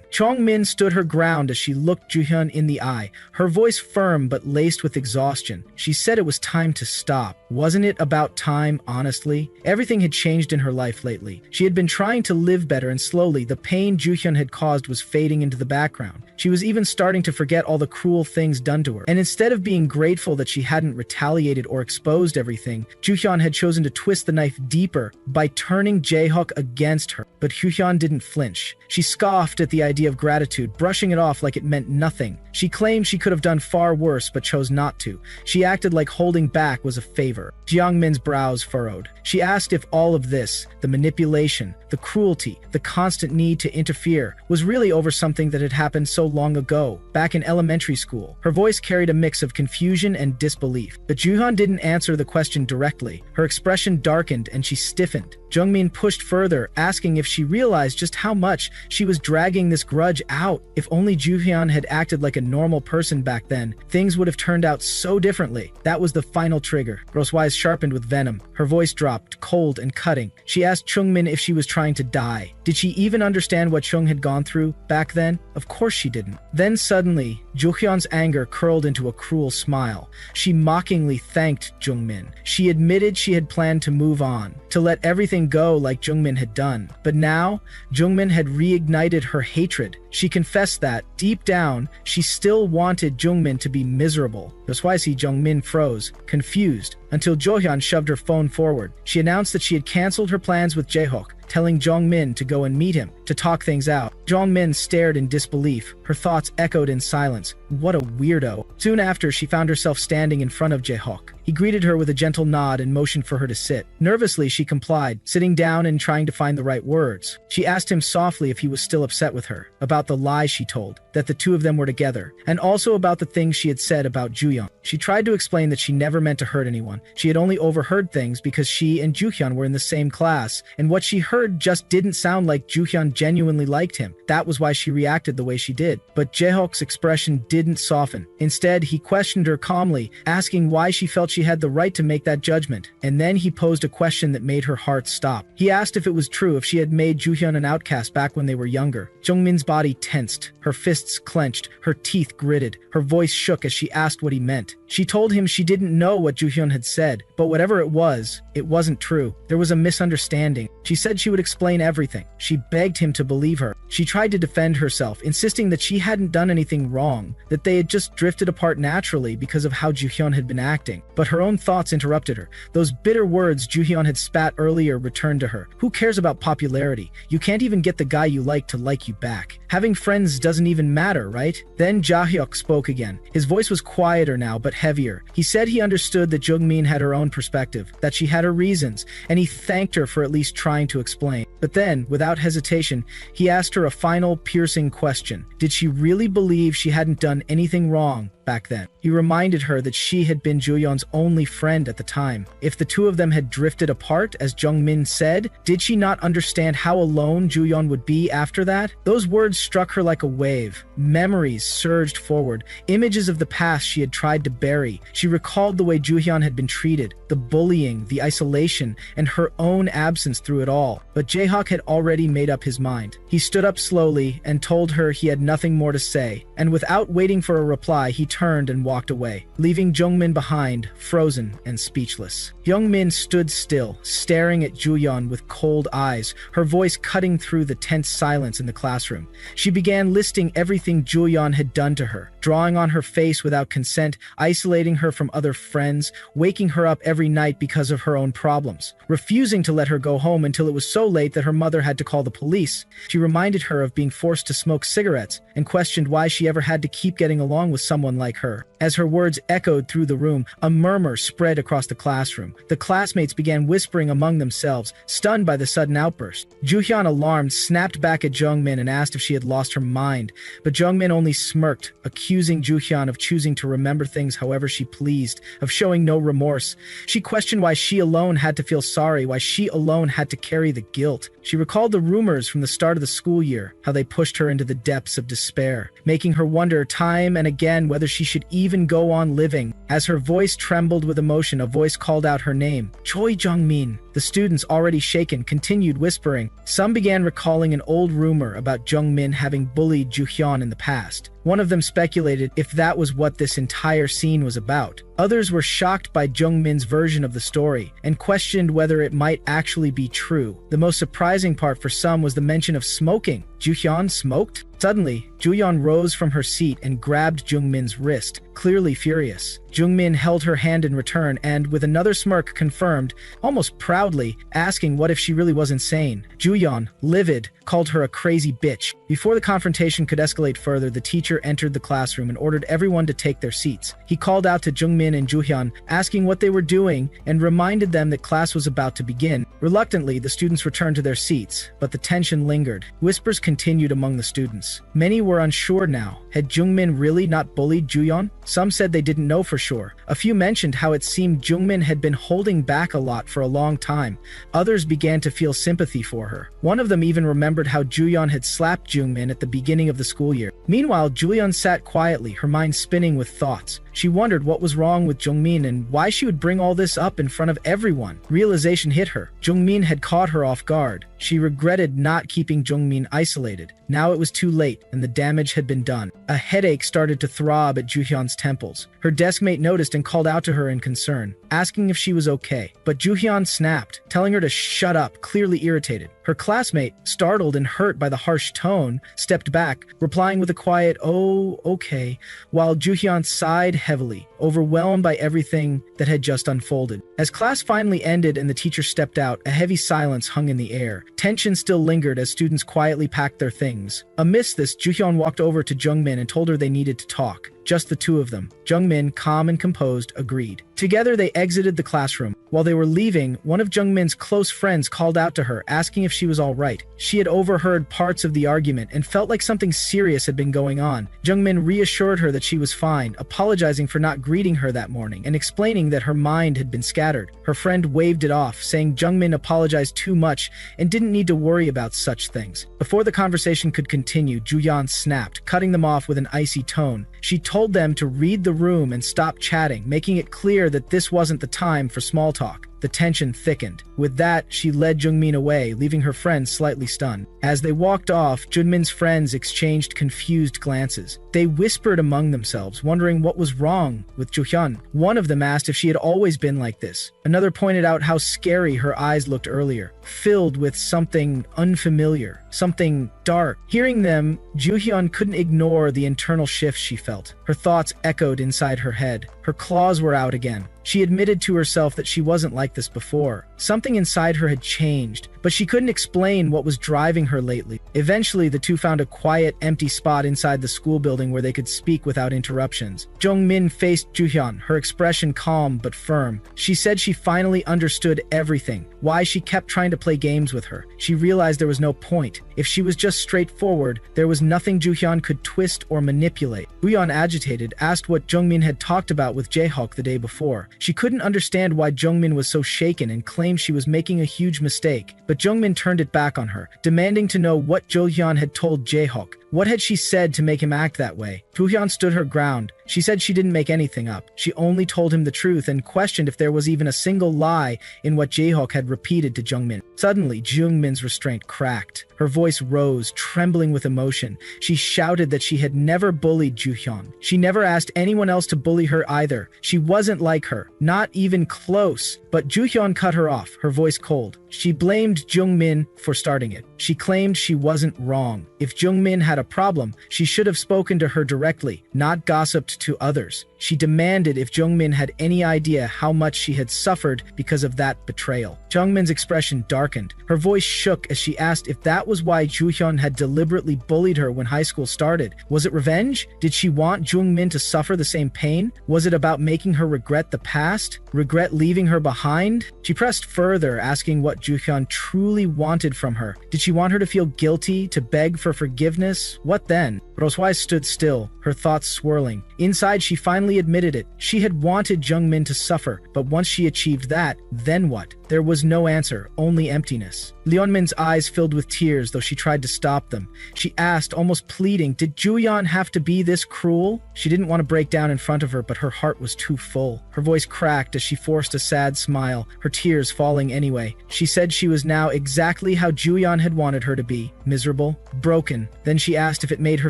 Jongmin stood her ground as she looked Juhyun in the eye, her voice firm but laced with exhaustion. She said it was time to stop. Wasn't it about time, honestly? Everything had changed in her life lately. She had been trying to live better, and slowly the pain Juhyun had caused was fading into the background. She was even starting to forget all the cruel things done to her. And instead of being grateful that she hadn't retaliated or exposed everything, Juhyun had chosen to twist the knife deeper by turning Jaehook against her. But Juhyun didn't flinch. She scoffed at the idea of gratitude, brushing it off like it meant nothing. She claimed she could have done far worse but chose not to. She acted like holding back was a favor. Jiangmin's brows furrowed. She asked if all of this, the manipulation, the cruelty, the constant need to interfere, was really over something that had happened so long ago, back in elementary school. Her voice carried a mix of confusion and disbelief. But Juhyun didn't answer the question directly. Her expression darkened and she stiffened. Jungmin pushed further, asking if she realized just how much she was dragging this grudge out. If only Juhyun had acted like a normal person back then, things would have turned out so differently. That was the final trigger. Gross eyes sharpened with venom. Her voice dropped, cold and cutting. She asked Jungmin if she was trying to die. Did she even understand what Chung had gone through back then? Of course she didn't. Then suddenly, Juhyun's anger curled into a cruel smile. She mockingly thanked Jungmin. She admitted she had planned to move on, to let everything go like Jungmin had done. But now, Jungmin had reignited her hatred. She confessed that, deep down, she still wanted Jungmin to be miserable. That's why Jungmin froze, confused, until Johyun shoved her phone forward. She announced that she had canceled her plans with Jaehook, telling Jongmin to go and meet him, to talk things out. Jongmin stared in disbelief. Her thoughts echoed in silence. What a weirdo. Soon after, she found herself standing in front of Jaehook. He greeted her with a gentle nod and motioned for her to sit. Nervously, she complied, sitting down and trying to find the right words. She asked him softly if he was still upset with her, about the lies she told, that the two of them were together, and also about the things she had said about Juhyun. She tried to explain that she never meant to hurt anyone. She had only overheard things because she and Juhyun were in the same class, and what she heard just didn't sound like Juhyun genuinely liked him. That was why she reacted the way she did. But Jaehook's expression didn't soften. Instead, he questioned her calmly, asking why she felt she had the right to make that judgment. And then he posed a question that made her heart stop. He asked if it was true if she had made Juhyun an outcast back when they were younger. Jungmin's body tensed, her fists clenched, her teeth gritted. Her voice shook as she asked what he meant. She told him she didn't know what Juhyun had said, but whatever it wasn't true. There was a misunderstanding. She said she would explain everything. She begged him to believe her. She tried to defend herself, insisting that she hadn't done anything wrong, that they had just drifted apart naturally because of how Juhyun had been acting. But her own thoughts interrupted her. Those bitter words Juhyun had spat earlier returned to her. Who cares about popularity? You can't even get the guy you like to like you back. Having friends doesn't even matter, right? Then Jaehyuk spoke again. His voice was quieter now, but heavier. He said he understood that Jungmin had her own perspective, that she had her reasons, and he thanked her for at least trying to explain. But then, without hesitation, he asked her a final, piercing question. Did she really believe she hadn't done anything wrong back then. He reminded her that she had been Juyeon's only friend at the time. If the two of them had drifted apart, as Jungmin said, did she not understand how alone Juyeon would be after that? Those words struck her like a wave. Memories surged forward, images of the past she had tried to bury. She recalled the way Juhyun had been treated, the bullying, the isolation, and her own absence through it all. But Jaehock had already made up his mind. He stood up slowly and told her he had nothing more to say, and without waiting for a reply, he turned and walked away, leaving Jungmin behind, frozen and speechless. Jungmin stood still, staring at Juyeon with cold eyes, her voice cutting through the tense silence in the classroom. She began listing everything Juyeon had done to her, drawing on her face without consent, isolating her from other friends, waking her up every night because of her own problems, refusing to let her go home until it was so late that her mother had to call the police. She reminded her of being forced to smoke cigarettes and questioned why she ever had to keep getting along with someone like her. As her words echoed through the room, a murmur spread across the classroom. The classmates began whispering among themselves, stunned by the sudden outburst. Juhyun, alarmed, snapped back at Jungmin and asked if she had lost her mind, but Jungmin only smirked, accusing Juhyun of choosing to remember things however she pleased, of showing no remorse. She questioned why she alone had to feel sorry, why she alone had to carry the guilt. She recalled the rumors from the start of the school year, how they pushed her into the depths of despair, making her wonder time and again whether she should even go on living. As her voice trembled with emotion, a voice called out her name, Choi Jungmin. The students, already shaken, continued whispering. Some began recalling an old rumor about Jungmin having bullied Juhyun in the past. One of them speculated if that was what this entire scene was about. Others were shocked by Jungmin's version of the story and questioned whether it might actually be true. The most surprising part for some was the mention of smoking. Juhyun smoked? Suddenly, Juyeon rose from her seat and grabbed Jungmin's wrist, clearly furious. Jungmin held her hand in return and, with another smirk, confirmed, almost proudly, asking what if she really was insane. Juyeon, livid, called her a crazy bitch. Before the confrontation could escalate further, the teacher entered the classroom and ordered everyone to take their seats. He called out to Jungmin and Juhyun, asking what they were doing, and reminded them that class was about to begin. Reluctantly, the students returned to their seats, but the tension lingered. Whispers continued among the students. Many were unsure now. Had Jungmin really not bullied Juyeon? Some said they didn't know for sure. A few mentioned how it seemed Jungmin had been holding back a lot for a long time. Others began to feel sympathy for her. One of them even remembered how Juyeon had slapped Jungmin at the beginning of the school year. Meanwhile, Juyeon sat quietly, her mind spinning with thoughts. She wondered what was wrong with Jungmin and why she would bring all this up in front of everyone. Realization hit her. Jungmin had caught her off guard. She regretted not keeping Jungmin isolated. Now it was too late, and the damage had been done. A headache started to throb at Juhyun's temples. Her deskmate noticed and called out to her in concern, asking if she was okay. But Juhyun snapped, telling her to shut up, clearly irritated. Her classmate, startled and hurt by the harsh tone, stepped back, replying with a quiet, "Oh, okay," while Juhyun sighed heavily, overwhelmed by everything that had just unfolded. As class finally ended and the teacher stepped out, a heavy silence hung in the air. Tension still lingered as students quietly packed their things. Amidst this, Juhyun walked over to Jungmin and told her they needed to talk. Just the two of them. Jungmin, calm and composed, agreed. Together they exited the classroom. While they were leaving, one of Jungmin's close friends called out to her, asking if she was all right. She had overheard parts of the argument and felt like something serious had been going on. Jungmin reassured her that she was fine, apologizing for not greeting her that morning and explaining that her mind had been scattered. Her friend waved it off, saying Jungmin apologized too much and didn't need to worry about such things. Before the conversation could continue, Juyeon snapped, cutting them off with an icy tone. She told them to read the room and stop chatting, making it clear that this wasn't the time for small talk. The tension thickened. With that, she led Jungmin away, leaving her friends slightly stunned. As they walked off, Jungmin's friends exchanged confused glances. They whispered among themselves, wondering what was wrong with Juhyun. One of them asked if she had always been like this. Another pointed out how scary her eyes looked earlier, filled with something unfamiliar, something dark. Hearing them, Juhyun couldn't ignore the internal shifts she felt. Her thoughts echoed inside her head. Her claws were out again. She admitted to herself that she wasn't like this before. Something inside her had changed, but she couldn't explain what was driving her lately. Eventually, the two found a quiet, empty spot inside the school building where they could speak without interruptions. Jung-min faced Ju-hyun, her expression calm but firm. She said she finally understood everything, why she kept trying to play games with her. She realized there was no point. If she was just straightforward, there was nothing Ju-hyun could twist or manipulate. Ju-hyun, agitated, asked what Jung-min had talked about with Jae-hyuk the day before. She couldn't understand why Jung-min was so shaken and claimed she was making a huge mistake, but Jung-min turned it back on her, demanding to know what Jo-hyun had told Jae-hyuk. What had she said to make him act that way? Ju-hyun stood her ground. She said she didn't make anything up. She only told him the truth and questioned if there was even a single lie in what Jae-hyuk had repeated to Jung-min. Suddenly, Jung-min's restraint cracked. Her voice rose, trembling with emotion. She shouted that she had never bullied Ju-hyun. She never asked anyone else to bully her either. She wasn't like her, not even close. But Ju-hyun cut her off, her voice cold. She blamed Jung-min for starting it. She claimed she wasn't wrong. If Jung-min had a problem, she should have spoken to her directly, not gossiped to others. She demanded if Jung-min had any idea how much she had suffered because of that betrayal. Jung-min's expression darkened. Her voice shook as she asked if that was why Ju-hyun had deliberately bullied her when high school started. Was it revenge? Did she want Jung-min to suffer the same pain? Was it about making her regret the past? Regret leaving her behind? She pressed further, asking what Ju-hyun truly wanted from her. Did she want her to feel guilty, to beg for forgiveness? What then? Roswai stood still, her thoughts swirling. Inside, she finally admitted it. She had wanted Jung-min to suffer, but once she achieved that, then what? There was no answer, only emptiness. Leonmin's eyes filled with tears, though she tried to stop them. She asked, almost pleading, did Ju-hyun have to be this cruel? She didn't want to break down in front of her, but her heart was too full. Her voice cracked as she forced a sad smile, her tears falling anyway. She said she was now exactly how Ju-hyun had wanted her to be, miserable, broken. Then she asked if it made her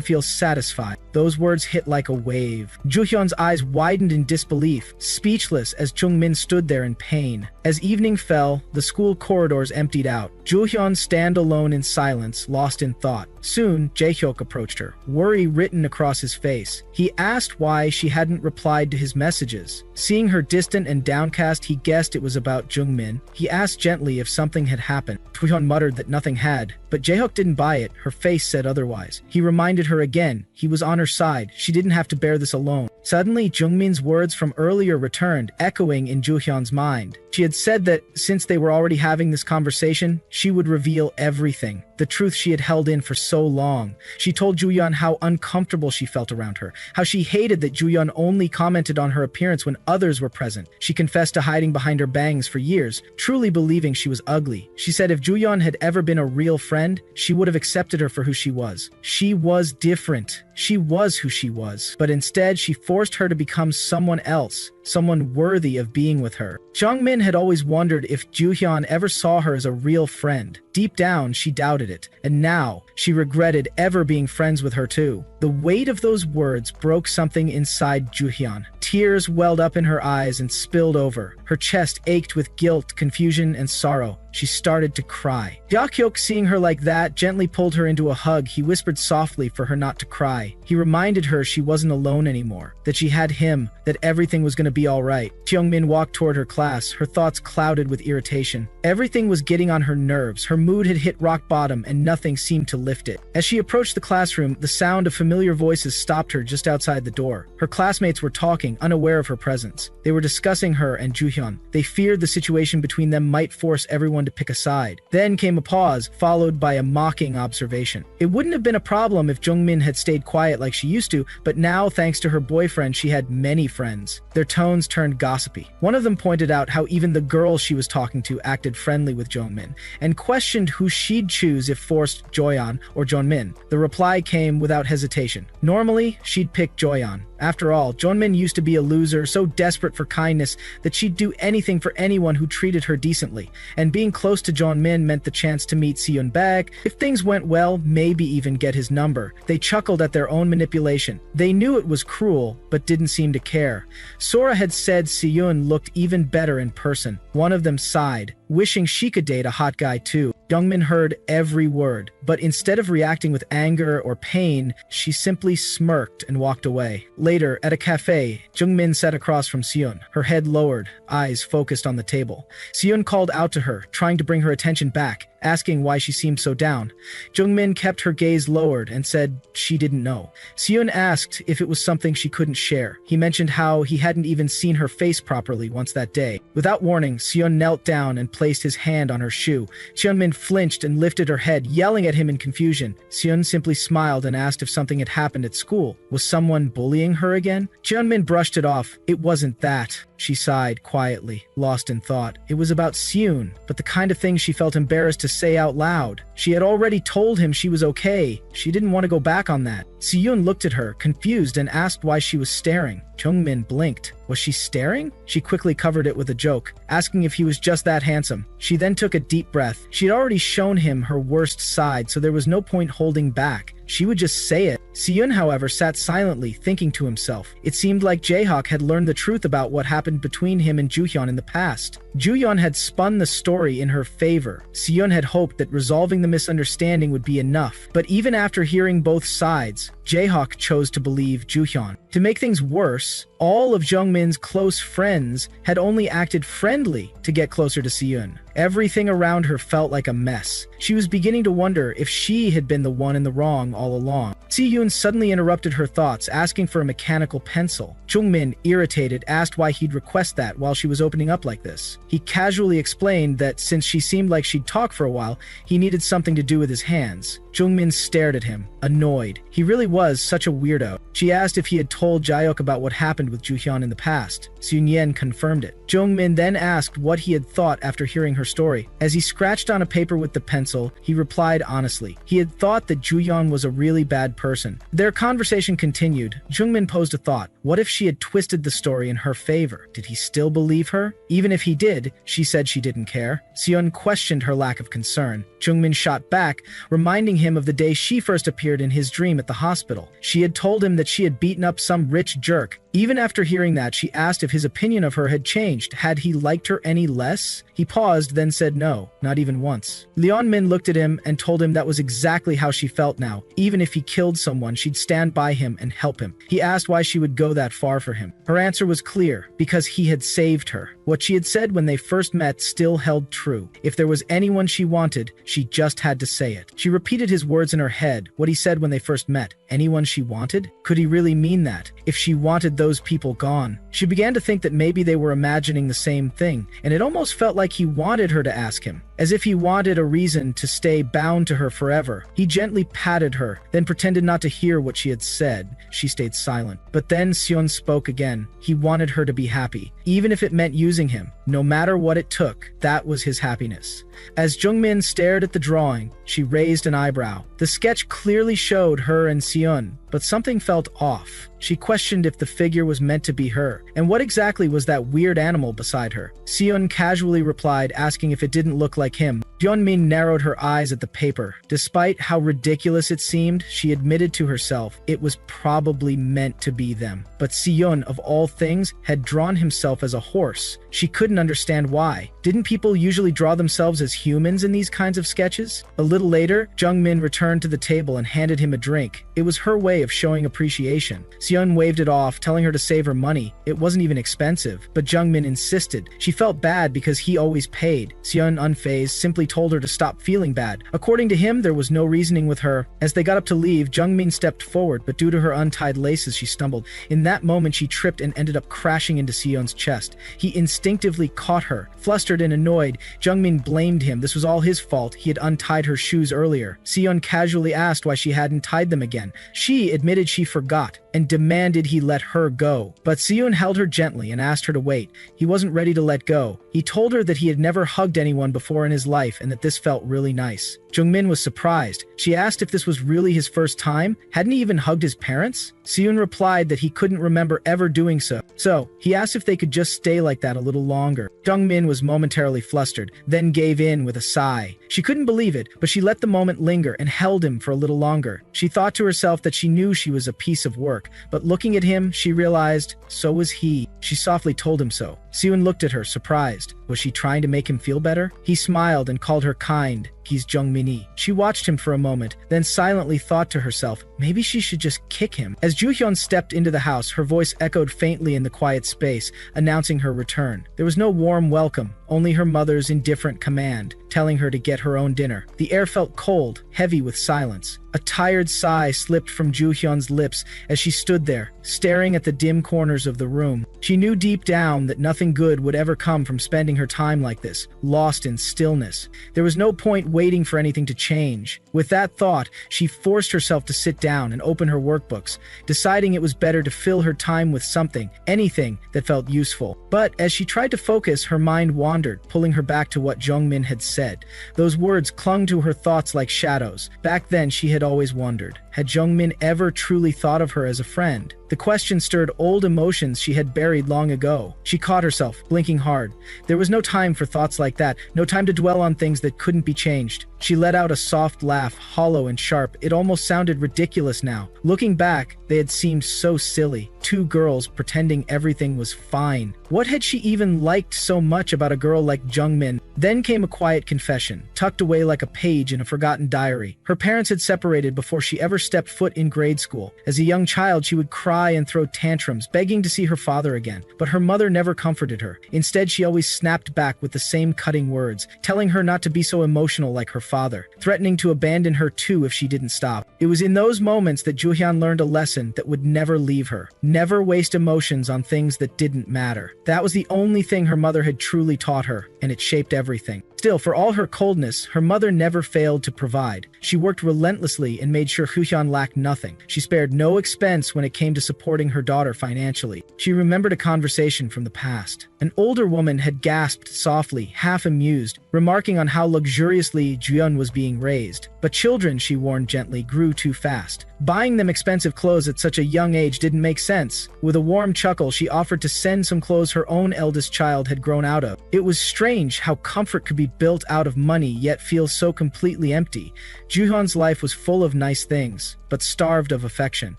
feel satisfied. Those words hit like a wave. Ju-hyun's eyes widened in disbelief, speechless as Jung-min stood there in pain. As evening fell, the school corridors emptied out. Ju-hyun stand alone in silence, lost in thought. Soon, Jae-hyuk approached her, worry written across his face. He asked why she hadn't replied to his messages. Seeing her distant and downcast, he guessed it was about Jung-min. He asked gently if something had happened. Ju-hyun muttered that nothing had, but Jae-hyuk didn't buy it. Her face said otherwise. He reminded her again. He was on her side. She didn't have to bear this alone. Suddenly, Jung-min's words from earlier returned, echoing in Ju-hyun's mind. She had said that since they were already having this conversation, she would reveal everything. The truth she had held in for so long. She told Ju-hyun how uncomfortable she felt around her, how she hated that Ju-hyun only commented on her appearance when others were present. She confessed to hiding behind her bangs for years, truly believing she was ugly. She said if Ju-hyun had ever been a real friend, she would have accepted her for who she was. She was different. She was who she was, but instead she forced her to become someone else, someone worthy of being with her. Jung-min had always wondered if Ju-hyun ever saw her as a real friend. Deep down, she doubted it, and now she regretted ever being friends with her too. The weight of those words broke something inside Ju-hyun. Tears welled up in her eyes and spilled over. Her chest ached with guilt, confusion, and sorrow. She started to cry. Jae-hyuk, seeing her like that, gently pulled her into a hug. He whispered softly for her not to cry. He reminded her she wasn't alone anymore, that she had him, that everything was going to be all right. Jung-min walked toward her class, her thoughts clouded with irritation. Everything was getting on her nerves. Her mood had hit rock bottom, and nothing seemed to lift it. As she approached the classroom, the sound of familiar voices stopped her just outside the door. Her classmates were talking, unaware of her presence. They were discussing her and Ju-hyun. They feared the situation between them might force everyone to pick a side. Then came a pause, followed by a mocking observation. It wouldn't have been a problem if Jung-min had stayed quiet like she used to, but now, thanks to her boyfriend, she had many friends. Their tones turned gossipy. One of them pointed out how even the girl she was talking to acted friendly with Jung-min, and questioned who she'd choose if forced, Joyeon or Jung-min. The reply came without hesitation. Normally, she'd pick Joyeon. After all, Jung-min used to be a loser, so desperate for kindness that she'd do anything for anyone who treated her decently. And being close to Jung-min meant the chance to meet Seon back. If things went well, maybe even get his number. They chuckled at their own manipulation. They knew it was cruel, but didn't seem to care. Sora had said Seon looked even better in person. One of them sighed, wishing she could date a hot guy too. Jung-min heard every word, but instead of reacting with anger or pain, she simply smirked and walked away. Later, at a cafe, Jung-min sat across from Seon, her head lowered, eyes focused on the table. Seon called out to her, trying to bring her attention back. asking why she seemed so down. Jungmin kept her gaze lowered and said she didn't know. Seon asked if it was something she couldn't share. He mentioned how he hadn't even seen her face properly once that day. Without warning, Seon knelt down and placed his hand on her shoe. Jungmin flinched and lifted her head, yelling at him in confusion. Seon simply smiled and asked if something had happened at school. Was someone bullying her again? Jungmin brushed it off. It wasn't that. She sighed quietly, lost in thought. It was about Seon, but the kind of thing she felt embarrassed to say out loud. She had already told him she was okay. She didn't want to go back on that. Seon looked at her, confused, and asked why she was staring. Jungmin blinked. Was she staring? She quickly covered it with a joke, asking if he was just that handsome. She then took a deep breath. She had already shown him her worst side, so there was no point holding back. She would just say it. Seon, however, sat silently, thinking to himself. It seemed like Jaehak had learned the truth about what happened between him and Juhyun in the past. Juhyun had spun the story in her favor. Seon had hoped that resolving the misunderstanding would be enough. But even after hearing both sides, Jaehak chose to believe Juhyun. To make things worse, all of Jungmin's close friends had only acted friendly to get closer to Seon. Everything around her felt like a mess. She was beginning to wonder if she had been the one in the wrong all along. Seon suddenly interrupted her thoughts, asking for a mechanical pencil. Jungmin, irritated, asked why he'd request that while she was opening up like this. He casually explained that since she seemed like she'd talk for a while, he needed something to do with his hands. Jungmin stared at him, annoyed. He really was such a weirdo. She asked if he had told Jaehyuk about what happened with Juhyun in the past. Seon confirmed it. Jungmin then asked what he had thought after hearing her story. As he scratched on a paper with the pencil, he replied honestly. He had thought that Juhyun was a really bad person. Their conversation continued. Jungmin posed a thought. What if she had twisted the story in her favor? Did he still believe her? Even if he did, she said she didn't care. Seon questioned her lack of concern. Jungmin shot back, reminding him of the day she first appeared in his dream at the hospital. She had told him that she had beaten up some rich jerk. Even after hearing that, she asked if his opinion of her had changed. Had he liked her any less? He paused, then said no, not even once. Leonmin looked at him and told him that was exactly how she felt now. Even if he killed someone, she'd stand by him and help him. He asked why she would go that far for him. Her answer was clear, because he had saved her. What she had said when they first met still held true. If there was anyone she wanted, she just had to say it. She repeated his words in her head, what he said when they first met. Anyone she wanted? Could he really mean that? If she wanted those people gone? She began to think that maybe they were imagining the same thing, and it almost felt like he wanted her to ask him, as if he wanted a reason to stay bound to her forever. He gently patted her, then pretended not to hear what she had said. She stayed silent. But then Seon spoke again. He wanted her to be happy, even if it meant using him. No matter what it took, that was his happiness. As Jungmin stared at the drawing, she raised an eyebrow. The sketch clearly showed her and Seon, but something felt off. She questioned if the figure was meant to be her, and what exactly was that weird animal beside her. Seon casually replied, asking if it didn't look like him. Yeonmin narrowed her eyes at the paper. Despite how ridiculous it seemed, she admitted to herself it was probably meant to be them. But Seon, of all things, had drawn himself as a horse. She couldn't understand why. Didn't people usually draw themselves as humans in these kinds of sketches? A little later, Jungmin returned to the table and handed him a drink. It was her way of showing appreciation. Seon waved it off, telling her to save her money. It wasn't even expensive, but Jungmin insisted. She felt bad because he always paid. Seon, unfazed, simply told her to stop feeling bad. According to him, there was no reasoning with her. As they got up to leave, Jungmin stepped forward, but due to her untied laces, she stumbled. In that moment, she tripped and ended up crashing into Seon's chest. He instinctively caught her. Flustered and annoyed, Jungmin blamed him. This was all his fault. He had untied her shoes earlier. Seon casually asked why she hadn't tied them again. She admitted she forgot and demanded he let her go. But Seon held her gently and asked her to wait. He wasn't ready to let go. He told her that he had never hugged anyone before in his life and that this felt really nice. Jungmin was surprised. She asked if this was really his first time. Hadn't he even hugged his parents? Seon replied that he couldn't remember ever doing so. So, he asked if they could just stay like that a little longer. Jungmin was momentarily flustered, then gave in with a sigh. She couldn't believe it, but she let the moment linger and held him for a little longer. She thought to herself that she knew she was a piece of work, but looking at him, she realized so was he. She softly told him so. Seon looked at her, surprised. Was she trying to make him feel better? He smiled and called her kind. He's Jungminee. She watched him for a moment, then silently thought to herself, maybe she should just kick him. As Juhyun stepped into the house, her voice echoed faintly in the quiet space, announcing her return. There was no warm welcome, only her mother's indifferent command, telling her to get her own dinner. The air felt cold, heavy with silence. A tired sigh slipped from Juhyun's lips as she stood there, staring at the dim corners of the room. She knew deep down that nothing good would ever come from spending her time like this, lost in stillness. There was no point waiting for anything to change. With that thought, she forced herself to sit down and open her workbooks, deciding it was better to fill her time with something, anything that felt useful. But as she tried to focus, her mind wandered, pulling her back to what Jungmin had said. Those words clung to her thoughts like shadows. Back then, she had always wondered, had Jungmin ever truly thought of her as a friend? The question stirred old emotions she had buried long ago. She caught herself, blinking hard. There was no time for thoughts like that, no time to dwell on things that couldn't be changed. She let out a soft laugh, hollow and sharp. It almost sounded ridiculous now. Looking back, they had seemed so silly. Two girls pretending everything was fine. What had she even liked so much about a girl like Jungmin? Then came a quiet confession, tucked away like a page in a forgotten diary. Her parents had separated before she ever stepped foot in grade school. As a young child, she would cry and throw tantrums, begging to see her father again. But her mother never comforted her. Instead, she always snapped back with the same cutting words, telling her not to be so emotional like her father, threatening to abandon her too if she didn't stop. It was in those moments that Juhyun learned a lesson that would never leave her. Never waste emotions on things that didn't matter. That was the only thing her mother had truly taught her, and it shaped everything. Still, for all her coldness, her mother never failed to provide. She worked relentlessly and made sure Juhyun lacked nothing. She spared no expense when it came to supporting her daughter financially. She remembered a conversation from the past. An older woman had gasped softly, half amused, remarking on how luxuriously Juhyun was being raised. But children, she warned gently, grew too fast. Buying them expensive clothes at such a young age didn't make sense. With a warm chuckle, she offered to send some clothes her own eldest child had grown out of. It was strange how comfort could be built out of money yet feel so completely empty. Juhyun's life was full of nice things, but starved of affection.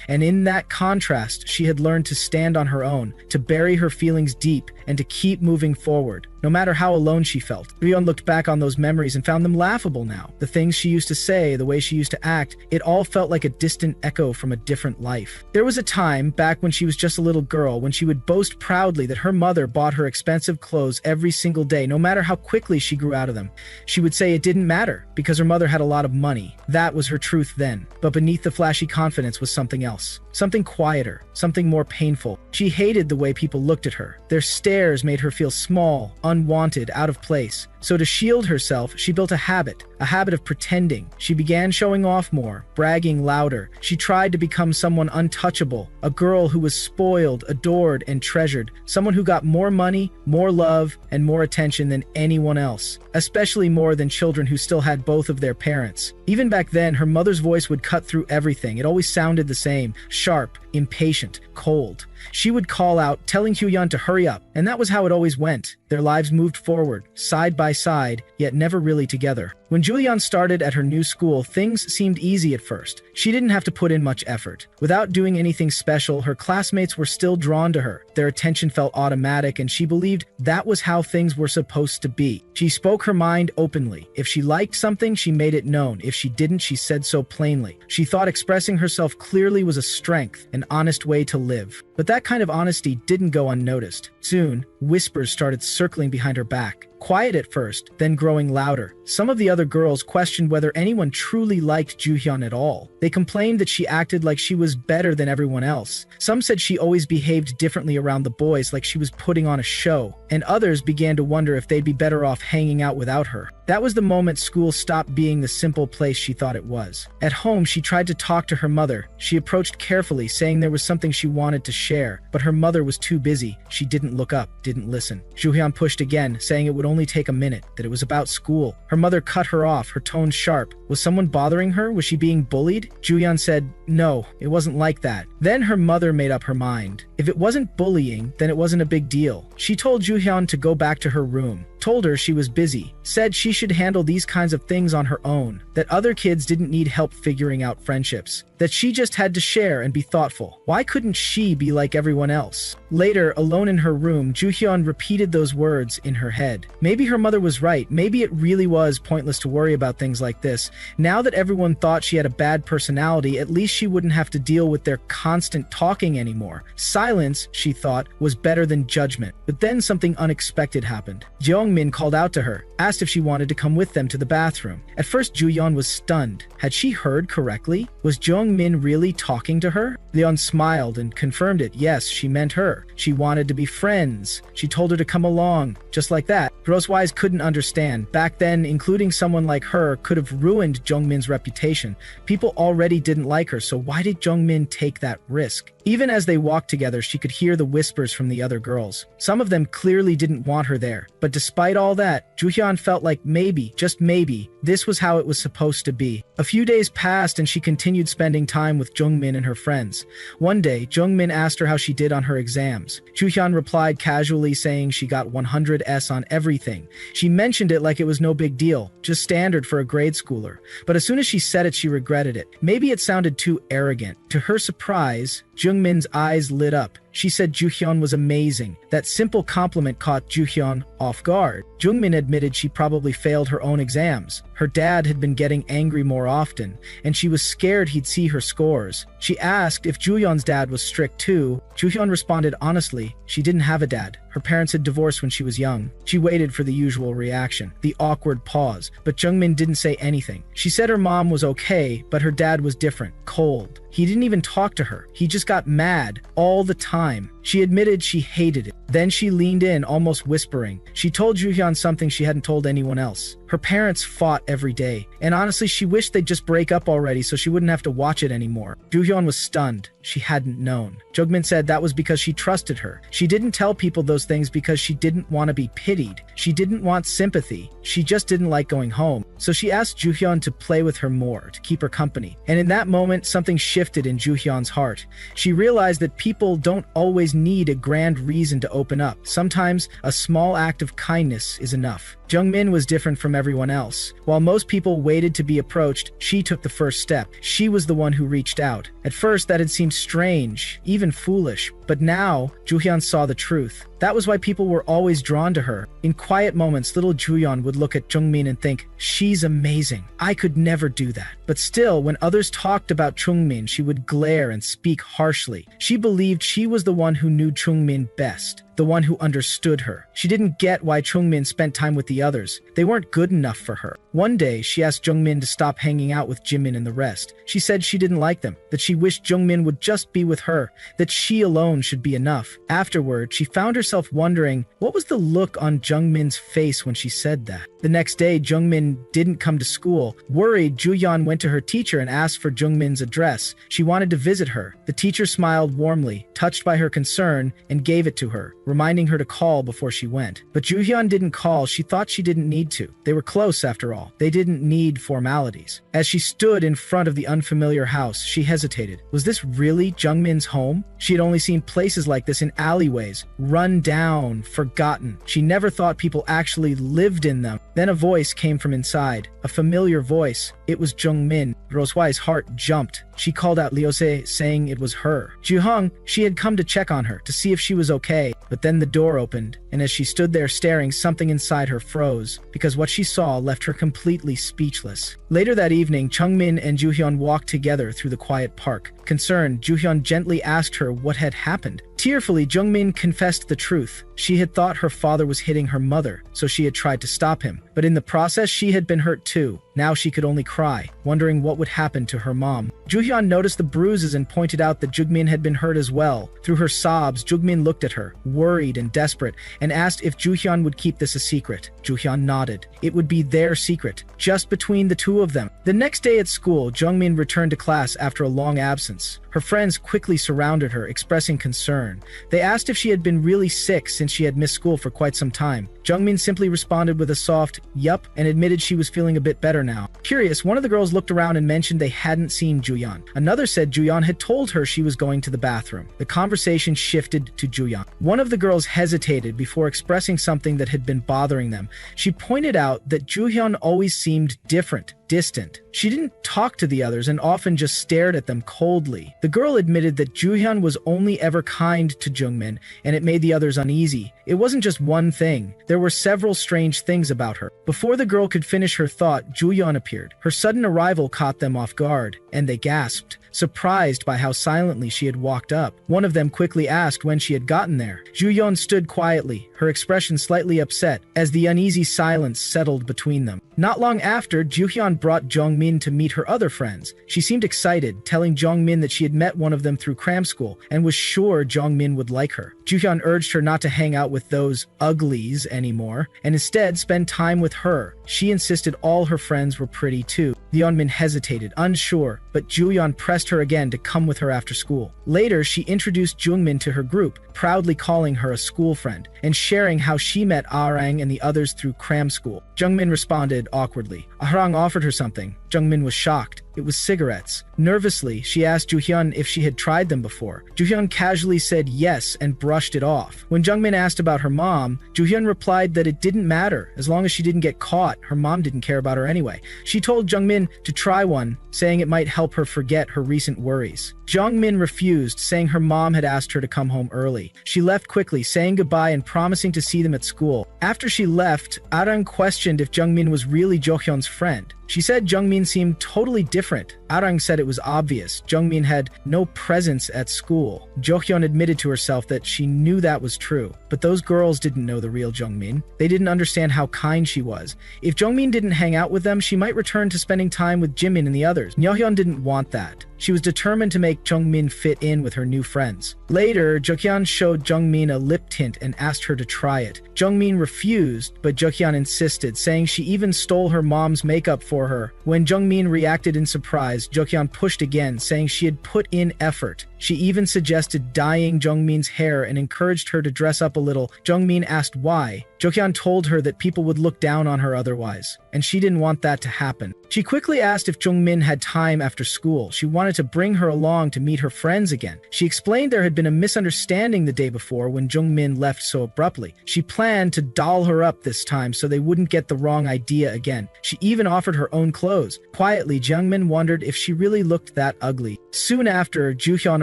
And in that contrast, she had learned to stand on her own, to bury her feelings deep, and to keep moving forward, no matter how alone she felt. Juhyun looked back on those memories and found them laughable now. The things she used to say, the way she used to act, it all felt like a distant echo from a different life. There was a time, back when she was just a little girl, when she would boast proudly that her mother bought her expensive clothes every single day, no matter how quickly she grew out of them. She would say it didn't matter, because her mother had a lot of money. That was her truth then. But beneath the flashy confidence was something else. Something quieter, something more painful. She hated the way people looked at her. Their stares made her feel small, unwanted, out of place. So to shield herself, she built a habit of pretending. She began showing off more, bragging louder. She tried to become someone untouchable, a girl who was spoiled, adored, and treasured, someone who got more money, more love, and more attention than anyone else, especially more than children who still had both of their parents. Even back then, her mother's voice would cut through everything. It always sounded the same, sharp, impatient, cold. She would call out, telling Hyun to hurry up, and that was how it always went. Their lives moved forward, side by side, yet never really together. When Julian started at her new school, things seemed easy at first. She didn't have to put in much effort. Without doing anything special, her classmates were still drawn to her. Their attention felt automatic, and she believed that was how things were supposed to be. She spoke her mind openly. If she liked something, she made it known. If she didn't, she said so plainly. She thought expressing herself clearly was a strength, an honest way to live. But that kind of honesty didn't go unnoticed. Soon, whispers started circling behind her back. Quiet at first, then growing louder. Some of the other girls questioned whether anyone truly liked Juhyun at all. They complained that she acted like she was better than everyone else. Some said she always behaved differently around the boys, like she was putting on a show. And others began to wonder if they'd be better off hanging out without her. That was the moment school stopped being the simple place she thought it was. At home, she tried to talk to her mother. She approached carefully, saying there was something she wanted to share, but her mother was too busy. She didn't look up, didn't listen. Juhyun pushed again, saying it would only take a minute, that it was about school. Her mother cut her off, her tone sharp. Was someone bothering her? Was she being bullied? Juhyun said, no, it wasn't like that. Then her mother made up her mind. If it wasn't bullying, then it wasn't a big deal. She told Juhyun to go back to her room, told her she was busy, said she should handle these kinds of things on her own, that other kids didn't need help figuring out friendships. that she just had to share and be thoughtful. Why couldn't she be like everyone else? Later, alone in her room, Juhyun repeated those words in her head. Maybe her mother was right. Maybe it really was pointless to worry about things like this. Now that everyone thought she had a bad personality, at least she wouldn't have to deal with their constant talking anymore. Silence, she thought, was better than judgment. But then something unexpected happened. Jeongmin called out to her, asked if she wanted to come with them to the bathroom. At first, Juhyun was stunned. Had she heard correctly? Was Jeongmin really talking to her? Leon smiled and confirmed it. Yes, she meant her. She wanted to be friends. She told her to come along. Just like that. Grosswise couldn't understand. Back then, including someone like her could have ruined Jeongmin's reputation. People already didn't like her, so why did Jeongmin take that risk? Even as they walked together, she could hear the whispers from the other girls. Some of them clearly didn't want her there. But despite all that, Juhyun felt like maybe, just maybe, this was how it was supposed to be. A few days passed and she continued spending time with Jeongmin and her friends. One day, Jeongmin asked her how she did on her exams. Juhyun replied casually saying she got 100s on everything. She mentioned it like it was no big deal, just standard for a grade schooler. But as soon as she said it, she regretted it. Maybe it sounded too arrogant. To her surprise, Jeongmin's eyes lit up. She said Juhyun was amazing. That simple compliment caught Juhyun off guard. Jeongmin admitted she probably failed her own exams. Her dad had been getting angry more often, and she was scared he'd see her scores. She asked if Juhyun's dad was strict too. Juhyun responded honestly, she didn't have a dad. Her parents had divorced when she was young. She waited for the usual reaction, the awkward pause, but Jeongmin didn't say anything. She said her mom was okay, but her dad was different, cold. He didn't even talk to her. He just got mad all the time. She admitted she hated it. Then she leaned in, almost whispering. She told Juhyun something she hadn't told anyone else. Her parents fought every day, and honestly, she wished they'd just break up already so she wouldn't have to watch it anymore. Juhyun was stunned. She hadn't known. Jeongmin said that was because she trusted her. She didn't tell people those things because she didn't want to be pitied. She didn't want sympathy. She just didn't like going home. So she asked Juhyun to play with her more, to keep her company. And in that moment, something shifted in Juhyun's heart. She realized that people don't always need a grand reason to open up. Sometimes a small act of kindness is enough. Jeongmin was different from everyone else. While most people waited to be approached, she took the first step. She was the one who reached out. At first, that had seemed strange, even foolish. But now, Juhyun saw the truth. That was why people were always drawn to her. In quiet moments, little Juhyun would look at Jeongmin and think, she's amazing. I could never do that. But still, when others talked about Jeongmin, she would glare and speak harshly. She believed she was the one who knew Jeongmin best, the one who understood her. She didn't get why Jeongmin spent time with the others. They weren't good enough for her. One day, she asked Jeongmin to stop hanging out with Jimin and the rest. She said she didn't like them, that she wished Jeongmin would just be with her, that she alone should be enough. Afterward, she found herself wondering, what was the look on Jeongmin's face when she said that? The next day, Jeongmin didn't come to school. Worried, Juhyun went to her teacher and asked for Jeongmin's address. She wanted to visit her. The teacher smiled warmly, touched by her concern, and gave it to her, reminding her to call before she went. But Juhyun didn't call. She thought she didn't need to. They were close after all. They didn't need formalities. As she stood in front of the unfamiliar house, she hesitated. Was this really Jeongmin's home? She had only seen places like this in alleyways, run down, forgotten. She never thought people actually lived in them. Then a voice came from inside, a familiar voice. It was Jeongmin. Rosewai's heart jumped. She called out Liose, saying it was her. Juhung, she had come to check on her, to see if she was okay. But then the door opened, and as she stood there staring, something inside her froze, because what she saw left her completely speechless. Later that evening, Jeongmin and Juhyun walked together through the quiet park. Concerned, Juhyun gently asked her what had happened. Tearfully, Jeongmin confessed the truth. She had thought her father was hitting her mother, so she had tried to stop him. But in the process, she had been hurt too. Now she could only cry, wondering what would happen to her mom. Juhyun noticed the bruises and pointed out that Jeongmin had been hurt as well. Through her sobs, Jeongmin looked at her, worried and desperate, and asked if Juhyun would keep this a secret. Juhyun nodded. It would be their secret, just between the two of them. The next day at school, Jeongmin returned to class after a long absence. Her friends quickly surrounded her, expressing concern. They asked if she had been really sick since she had missed school for quite some time. Jeongmin simply responded with a soft, yup, and admitted she was feeling a bit better now. Curious, one of the girls looked around and mentioned they hadn't seen Juhyun. Another said Juhyun had told her she was going to the bathroom. The conversation shifted to Juhyun. One of the girls hesitated before expressing something that had been bothering them. She pointed out that Juhyun always seemed different. distant. She didn't talk to the others and often just stared at them coldly. The girl admitted that Juhyun was only ever kind to Jungmin, and it made the others uneasy. It wasn't just one thing. There were several strange things about her. Before the girl could finish her thought, Juhyun appeared. Her sudden arrival caught them off guard, and they gasped, surprised by how silently she had walked up. One of them quickly asked when she had gotten there. Juhyun stood quietly, her expression slightly upset, as the uneasy silence settled between them. Not long after, Juhyun brought Jongmin to meet her other friends. She seemed excited, telling Jongmin that she had met one of them through cram school and was sure Jongmin would like her. Juhyun urged her not to hang out with those uglies anymore, and instead spend time with her. She insisted all her friends were pretty too. Yeonmin hesitated, unsure, but Juhyun pressed her again to come with her after school. Later, she introduced Jungmin to her group, proudly calling her a school friend, and sharing how she met Arang and the others through cram school. Jungmin responded awkwardly. Arang offered her something. Jungmin was shocked. It was cigarettes. Nervously, she asked Juhyun if she had tried them before. Juhyun casually said yes and brushed it off. When Jungmin asked about her mom, Juhyun replied that it didn't matter. As long as she didn't get caught, her mom didn't care about her anyway. She told Jungmin to try one, saying it might help her forget her recent worries. Jungmin refused, saying her mom had asked her to come home early. She left quickly, saying goodbye and promising to see them at school. After she left, Arang questioned if Jungmin was really Johyun's friend. She said Jungmin seemed totally different. Arang said it was obvious. Jungmin had no presence at school. Johyun admitted to herself that she knew that was true. But those girls didn't know the real Jungmin. They didn't understand how kind she was. If Jungmin didn't hang out with them, she might return to spending time with Jimin and the others. Yeonhyun didn't want that. She was determined to make Jungmin fit in with her new friends. Later, Johyun showed Jungmin a lip tint and asked her to try it. Jungmin refused, but Johyun insisted, saying she even stole her mom's makeup for her. When Jungmin reacted in surprise, Johyun pushed again, saying she had put in effort. She even suggested dyeing Jungmin's hair and encouraged her to dress up a little. Jungmin asked why. Johyun told her that people would look down on her otherwise, and she didn't want that to happen. She quickly asked if Jungmin had time after school. She wanted to bring her along to meet her friends again. She explained there had been a misunderstanding the day before when Jungmin left so abruptly. She planned to doll her up this time so they wouldn't get the wrong idea again. She even offered her own clothes. Quietly, Jungmin wondered if she really looked that ugly. Soon after, Juhyun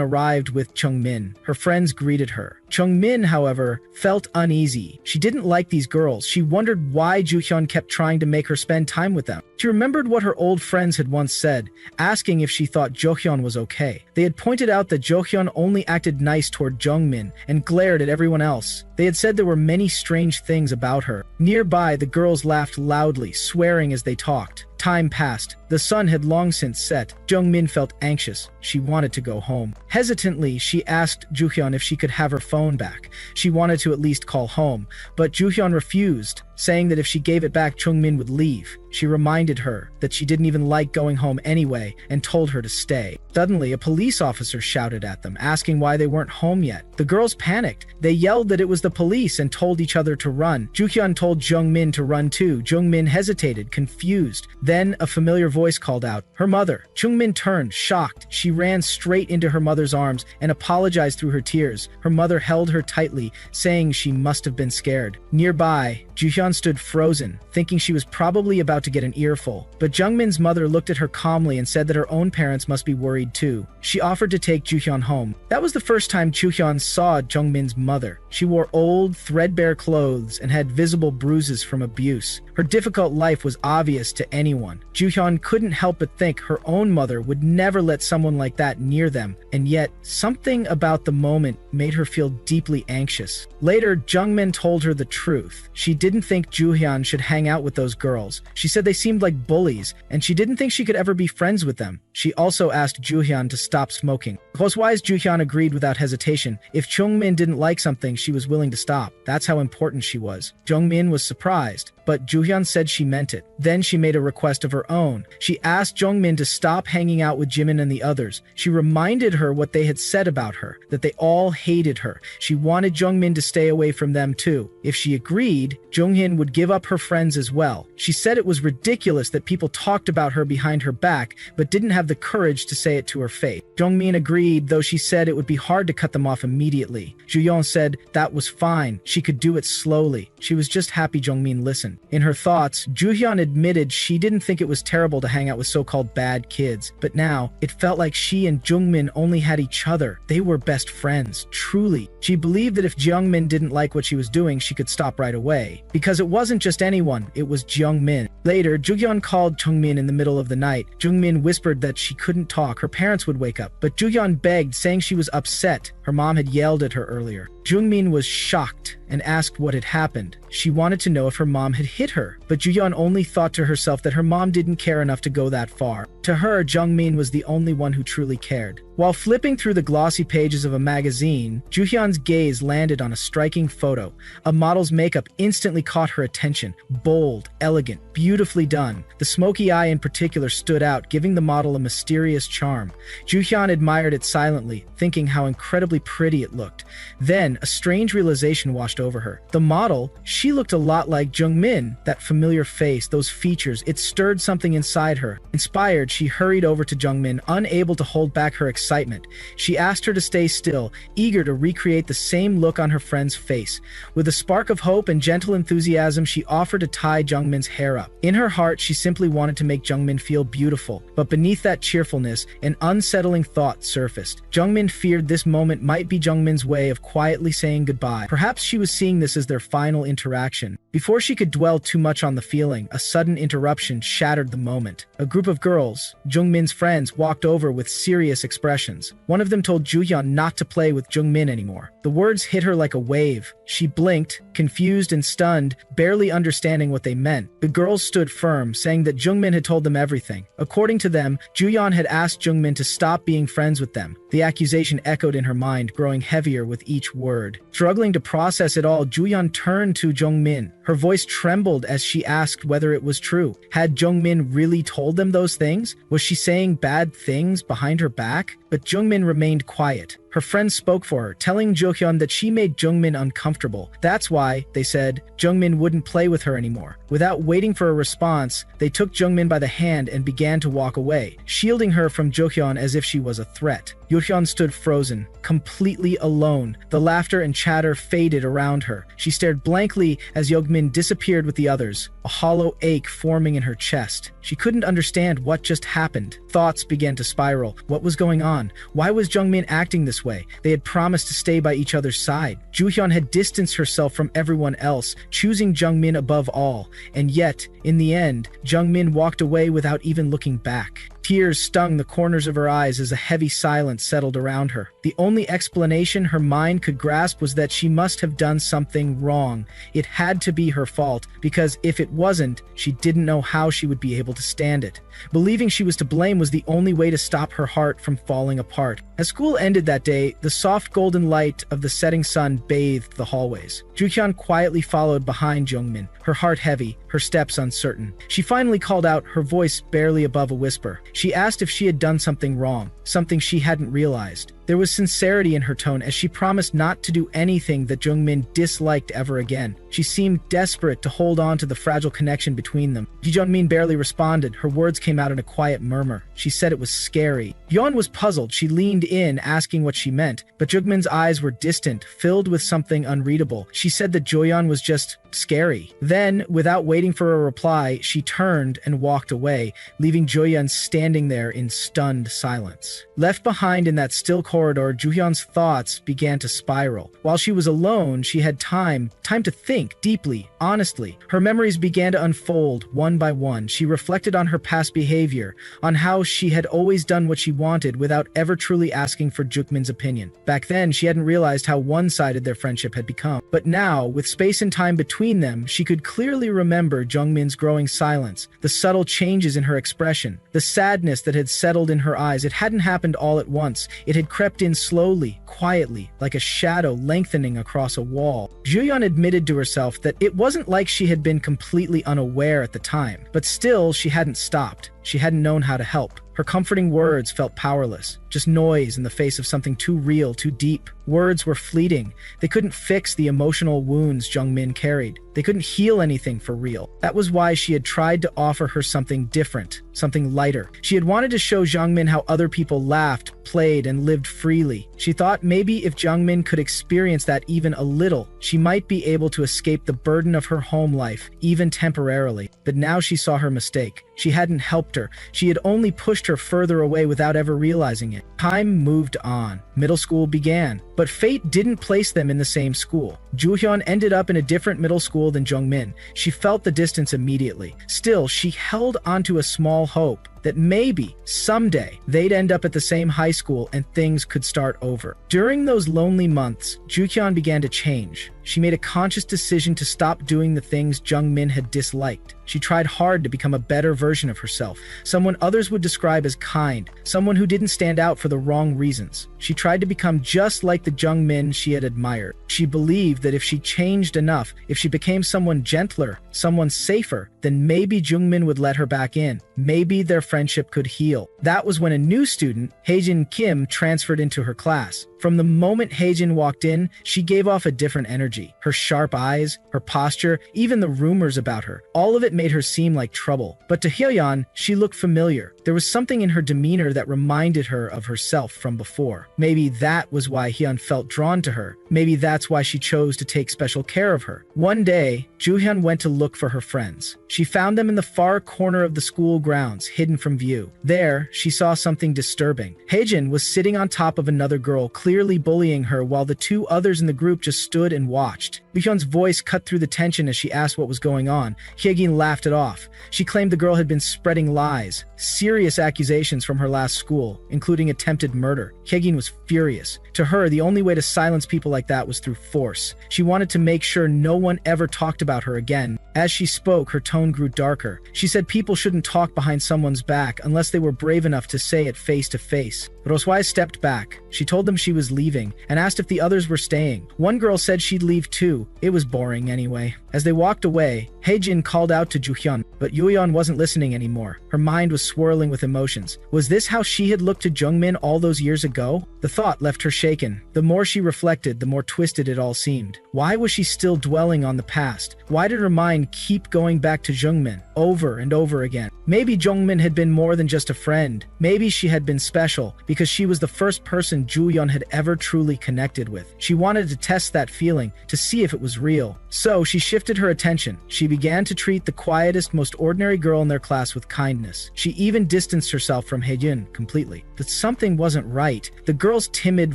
arrived with Jungmin. Her friends greeted her. Jungmin, however, felt uneasy. She didn't like these girls. She wondered why Juhyun kept trying to make her spend time with them. She remembered what her old friends had once said, asking if she thought Johyun was okay. They had pointed out that Johyun only acted nice toward Jungmin and glared at everyone else. They had said there were many strange things about her. Nearby, the girls laughed loudly, swearing as they talked. Time passed. The sun had long since set. Jungmin felt anxious. She wanted to go home. Hesitantly, she asked Juhyun if she could have her phone back. She wanted to at least call home, but Juhyun refused, saying that if she gave it back, Jungmin would leave. She reminded her that she didn't even like going home anyway and told her to stay. Suddenly, a police officer shouted at them, asking why they weren't home yet. The girls panicked. They yelled that it was the police and told each other to run. Juhyun told Jungmin to run too. Jungmin hesitated, confused. Then a familiar voice called out, "Her mother." Jungmin turned, shocked. She ran straight into her mother's arms and apologized through her tears. Her mother held her tightly, saying she must have been scared. Nearby, Juhyun stood frozen, thinking she was probably about to get an earful. But Jungmin's mother looked at her calmly and said that her own parents must be worried too. She offered to take Juhyun home. That was the first time Juhyun saw Jungmin's mother. She wore old, threadbare clothes and had visible bruises from abuse. Her difficult life was obvious to anyone. Juhyun couldn't help but think her own mother would never let someone like that near them, and yet something about the moment made her feel deeply anxious. Later, Jungmin told her the truth. She didn't think Juhyun should hang out with those girls. She said they seemed like bullies, and she didn't think she could ever be friends with them. She also asked Juhyun to stop smoking. Close-wise, Juhyun agreed without hesitation. If Jungmin didn't like something, she was willing to stop. That's how important she was. Jungmin was surprised, but Juhyun said she meant it. Then she made a request of her own. She asked Jungmin to stop hanging out with Jimin and the others. She reminded her what they had said about her, that they all hated her. She wanted Jungmin to stay away from them too. If she agreed, Junghin would give up her friends as well. She said it was ridiculous that people talked about her behind her back, but didn't have the courage to say it to her face. Jungmin agreed, though she said it would be hard to cut them off immediately. Juhyun said that was fine. She could do it slowly. She was just happy Jungmin listened. Jungmin. In her thoughts, Juhyun admitted she didn't think it was terrible to hang out with so-called bad kids, but now it felt like she and Jungmin only had each other. They were best friends, truly. She believed that if Jungmin didn't like what she was doing, she could stop right away. Because it wasn't just anyone, it was Jungmin. Later, Juhyun called Jungmin in the middle of the night. Jungmin whispered that she couldn't talk, her parents would wake up, but Juhyun begged, saying she was upset. Her mom had yelled at her earlier. Jungmin was shocked and asked what had happened. She wanted to know if her mom had hit her, but Juhyun only thought to herself that her mom didn't care enough to go that far. To her, Jungmin was the only one who truly cared. While flipping through the glossy pages of a magazine, Juhyun's gaze landed on a striking photo. A model's makeup instantly caught her attention. Bold, elegant, beautifully done. The smoky eye in particular stood out, giving the model a mysterious charm. Juhyun admired it silently, thinking how incredibly pretty it looked. Then, a strange realization washed over her. The model, she looked a lot like Jungmin. That familiar face, those features, it stirred something inside her. Inspired, she hurried over to Jungmin, unable to hold back her excitement. She asked her to stay still, eager to recreate the same look on her friend's face. With a spark of hope and gentle enthusiasm, she offered to tie Jungmin's hair up. In her heart, she simply wanted to make Jungmin feel beautiful. But beneath that cheerfulness, an unsettling thought surfaced. Jungmin feared this moment might be Jungmin's way of quietly saying goodbye. Perhaps she was seeing this as their final interaction. Before she could dwell too much on the feeling, a sudden interruption shattered the moment. A group of girls, Jungmin's friends, walked over with serious expressions. One of them told Juhyun not to play with Jungmin anymore. The words hit her like a wave. She blinked, confused and stunned, barely understanding what they meant. The girls stood firm, saying that Jungmin had told them everything. According to them, Juhyun had asked Jungmin to stop being friends with them. The accusation echoed in her mind, growing heavier with each word. Struggling to process it all, Juhyun turned to Jungmin. Her voice trembled as she asked whether it was true. Had Jungmin really told them those things? Was she saying bad things behind her back? But Jungmin remained quiet. Her friends spoke for her, telling Johyun that she made Jungmin uncomfortable. That's why, they said, Jungmin wouldn't play with her anymore. Without waiting for a response, they took Jungmin by the hand and began to walk away, shielding her from Johyun as if she was a threat. Johyun stood frozen, completely alone. The laughter and chatter faded around her. She stared blankly as Jungmin disappeared with the others, a hollow ache forming in her chest. She couldn't understand what just happened. Thoughts began to spiral. What was going on? Why was Jungmin acting this way? They had promised to stay by each other's side. Juhyun had distanced herself from everyone else, choosing Jungmin above all. And yet, in the end, Jungmin walked away without even looking back. Tears stung the corners of her eyes as a heavy silence settled around her. The only explanation her mind could grasp was that she must have done something wrong. It had to be her fault, because if it wasn't, she didn't know how she would be able to stand it. Believing she was to blame was the only way to stop her heart from falling apart. As school ended that day, the soft golden light of the setting sun bathed the hallways. Juhyun quietly followed behind Jungmin, her heart heavy, her steps uncertain. She finally called out, her voice barely above a whisper. She asked if she had done something wrong, something she hadn't realized. There was sincerity in her tone as she promised not to do anything that Jungmin disliked ever again. She seemed desperate to hold on to the fragile connection between them. Jungmin barely responded. Her words came out in a quiet murmur. She said it was scary. Yeon was puzzled. She leaned in, asking what she meant, but Jungmin's eyes were distant, filled with something unreadable. She said that Joyeon was just scary. Then, without waiting for a reply, she turned and walked away, leaving Joyeon standing there in stunned silence. Left behind in that still corridor, Juhyun's thoughts began to spiral. While she was alone, she had time to think deeply, honestly. Her memories began to unfold one by one. She reflected on her past behavior, on how she had always done what she wanted without ever truly asking for Jungmin's opinion. Back then, she hadn't realized how one-sided their friendship had become. But now, with space and time between them, she could clearly remember Jungmin's growing silence, the subtle changes in her expression, the sadness that had settled in her eyes. It hadn't happened all at once. It had crept in slowly, quietly, like a shadow lengthening across a wall. Juyeon admitted to herself that it wasn't like she had been completely unaware at the time, but still she hadn't stopped. she hadn't known how to help. Her comforting words felt powerless, just noise in the face of something too real, too deep. Words were fleeting. They couldn't fix the emotional wounds Jungmin carried. They couldn't heal anything for real. That was why she had tried to offer her something different, something lighter. She had wanted to show Jungmin how other people laughed, played, and lived freely. She thought maybe if Jungmin could experience that even a little, she might be able to escape the burden of her home life, even temporarily. But now she saw her mistake. She hadn't helped her. She had only pushed her further away without ever realizing it. Time moved on. Middle school began. But fate didn't place them in the same school. Juhyun ended up in a different middle school than Jungmin. She felt the distance immediately. Still, she held onto a small hope that maybe, someday, they'd end up at the same high school and things could start over. During those lonely months, Juhyun began to change. She made a conscious decision to stop doing the things Jungmin had disliked. She tried hard to become a better version of herself, someone others would describe as kind, someone who didn't stand out for the wrong reasons. She tried to become just like the Jungmin she had admired. She believed that if she changed enough, if she became someone gentler, someone safer, then maybe Jungmin would let her back in. Maybe their friendship could heal. That was when a new student, Haejin Kim, transferred into her class. From the moment Haejin walked in, she gave off a different energy. Her sharp eyes, her posture, even the rumors about her, all of it made her seem like trouble. But to Hyeon, she looked familiar. There was something in her demeanor that reminded her of herself from before. Maybe that was why Hyun felt drawn to her. Maybe that's why she chose to take special care of her. One day, Juhyun went to look for her friends. She found them in the far corner of the school grounds, hidden from view. There, she saw something disturbing. Haejin was sitting on top of another girl, clearly bullying her, while the two others in the group just stood and watched. Juhyun's voice cut through the tension as she asked what was going on. Hyejin laughed it off. She claimed the girl had been spreading lies, serious accusations from her last school, including attempted murder. Hyejin was furious. To her, the only way to silence people like that was through force. She wanted to make sure no one ever talked about her again. As she spoke, her tone grew darker. She said people shouldn't talk behind someone's back unless they were brave enough to say it face to face. Roswai stepped back. She told them she was leaving and asked if the others were staying. One girl said she'd leave too. It was boring anyway. As they walked away, Haejin called out to Juhyun, but Juhyun wasn't listening anymore. Her mind was swirling with emotions. Was this how she had looked to Jungmin all those years ago? The thought left her shaken. The more she reflected, the more twisted it all seemed. Why was she still dwelling on the past? Why did her mind keep going back to Jungmin over and over again? Maybe Jungmin had been more than just a friend. Maybe she had been special because she was the first person Juhyun had ever truly connected with. She wanted to test that feeling, to see if it was real. So she shifted her attention. She began to treat the quietest, most ordinary girl in their class with kindness. She even distanced herself from Haejin completely. But something wasn't right. The girl's timid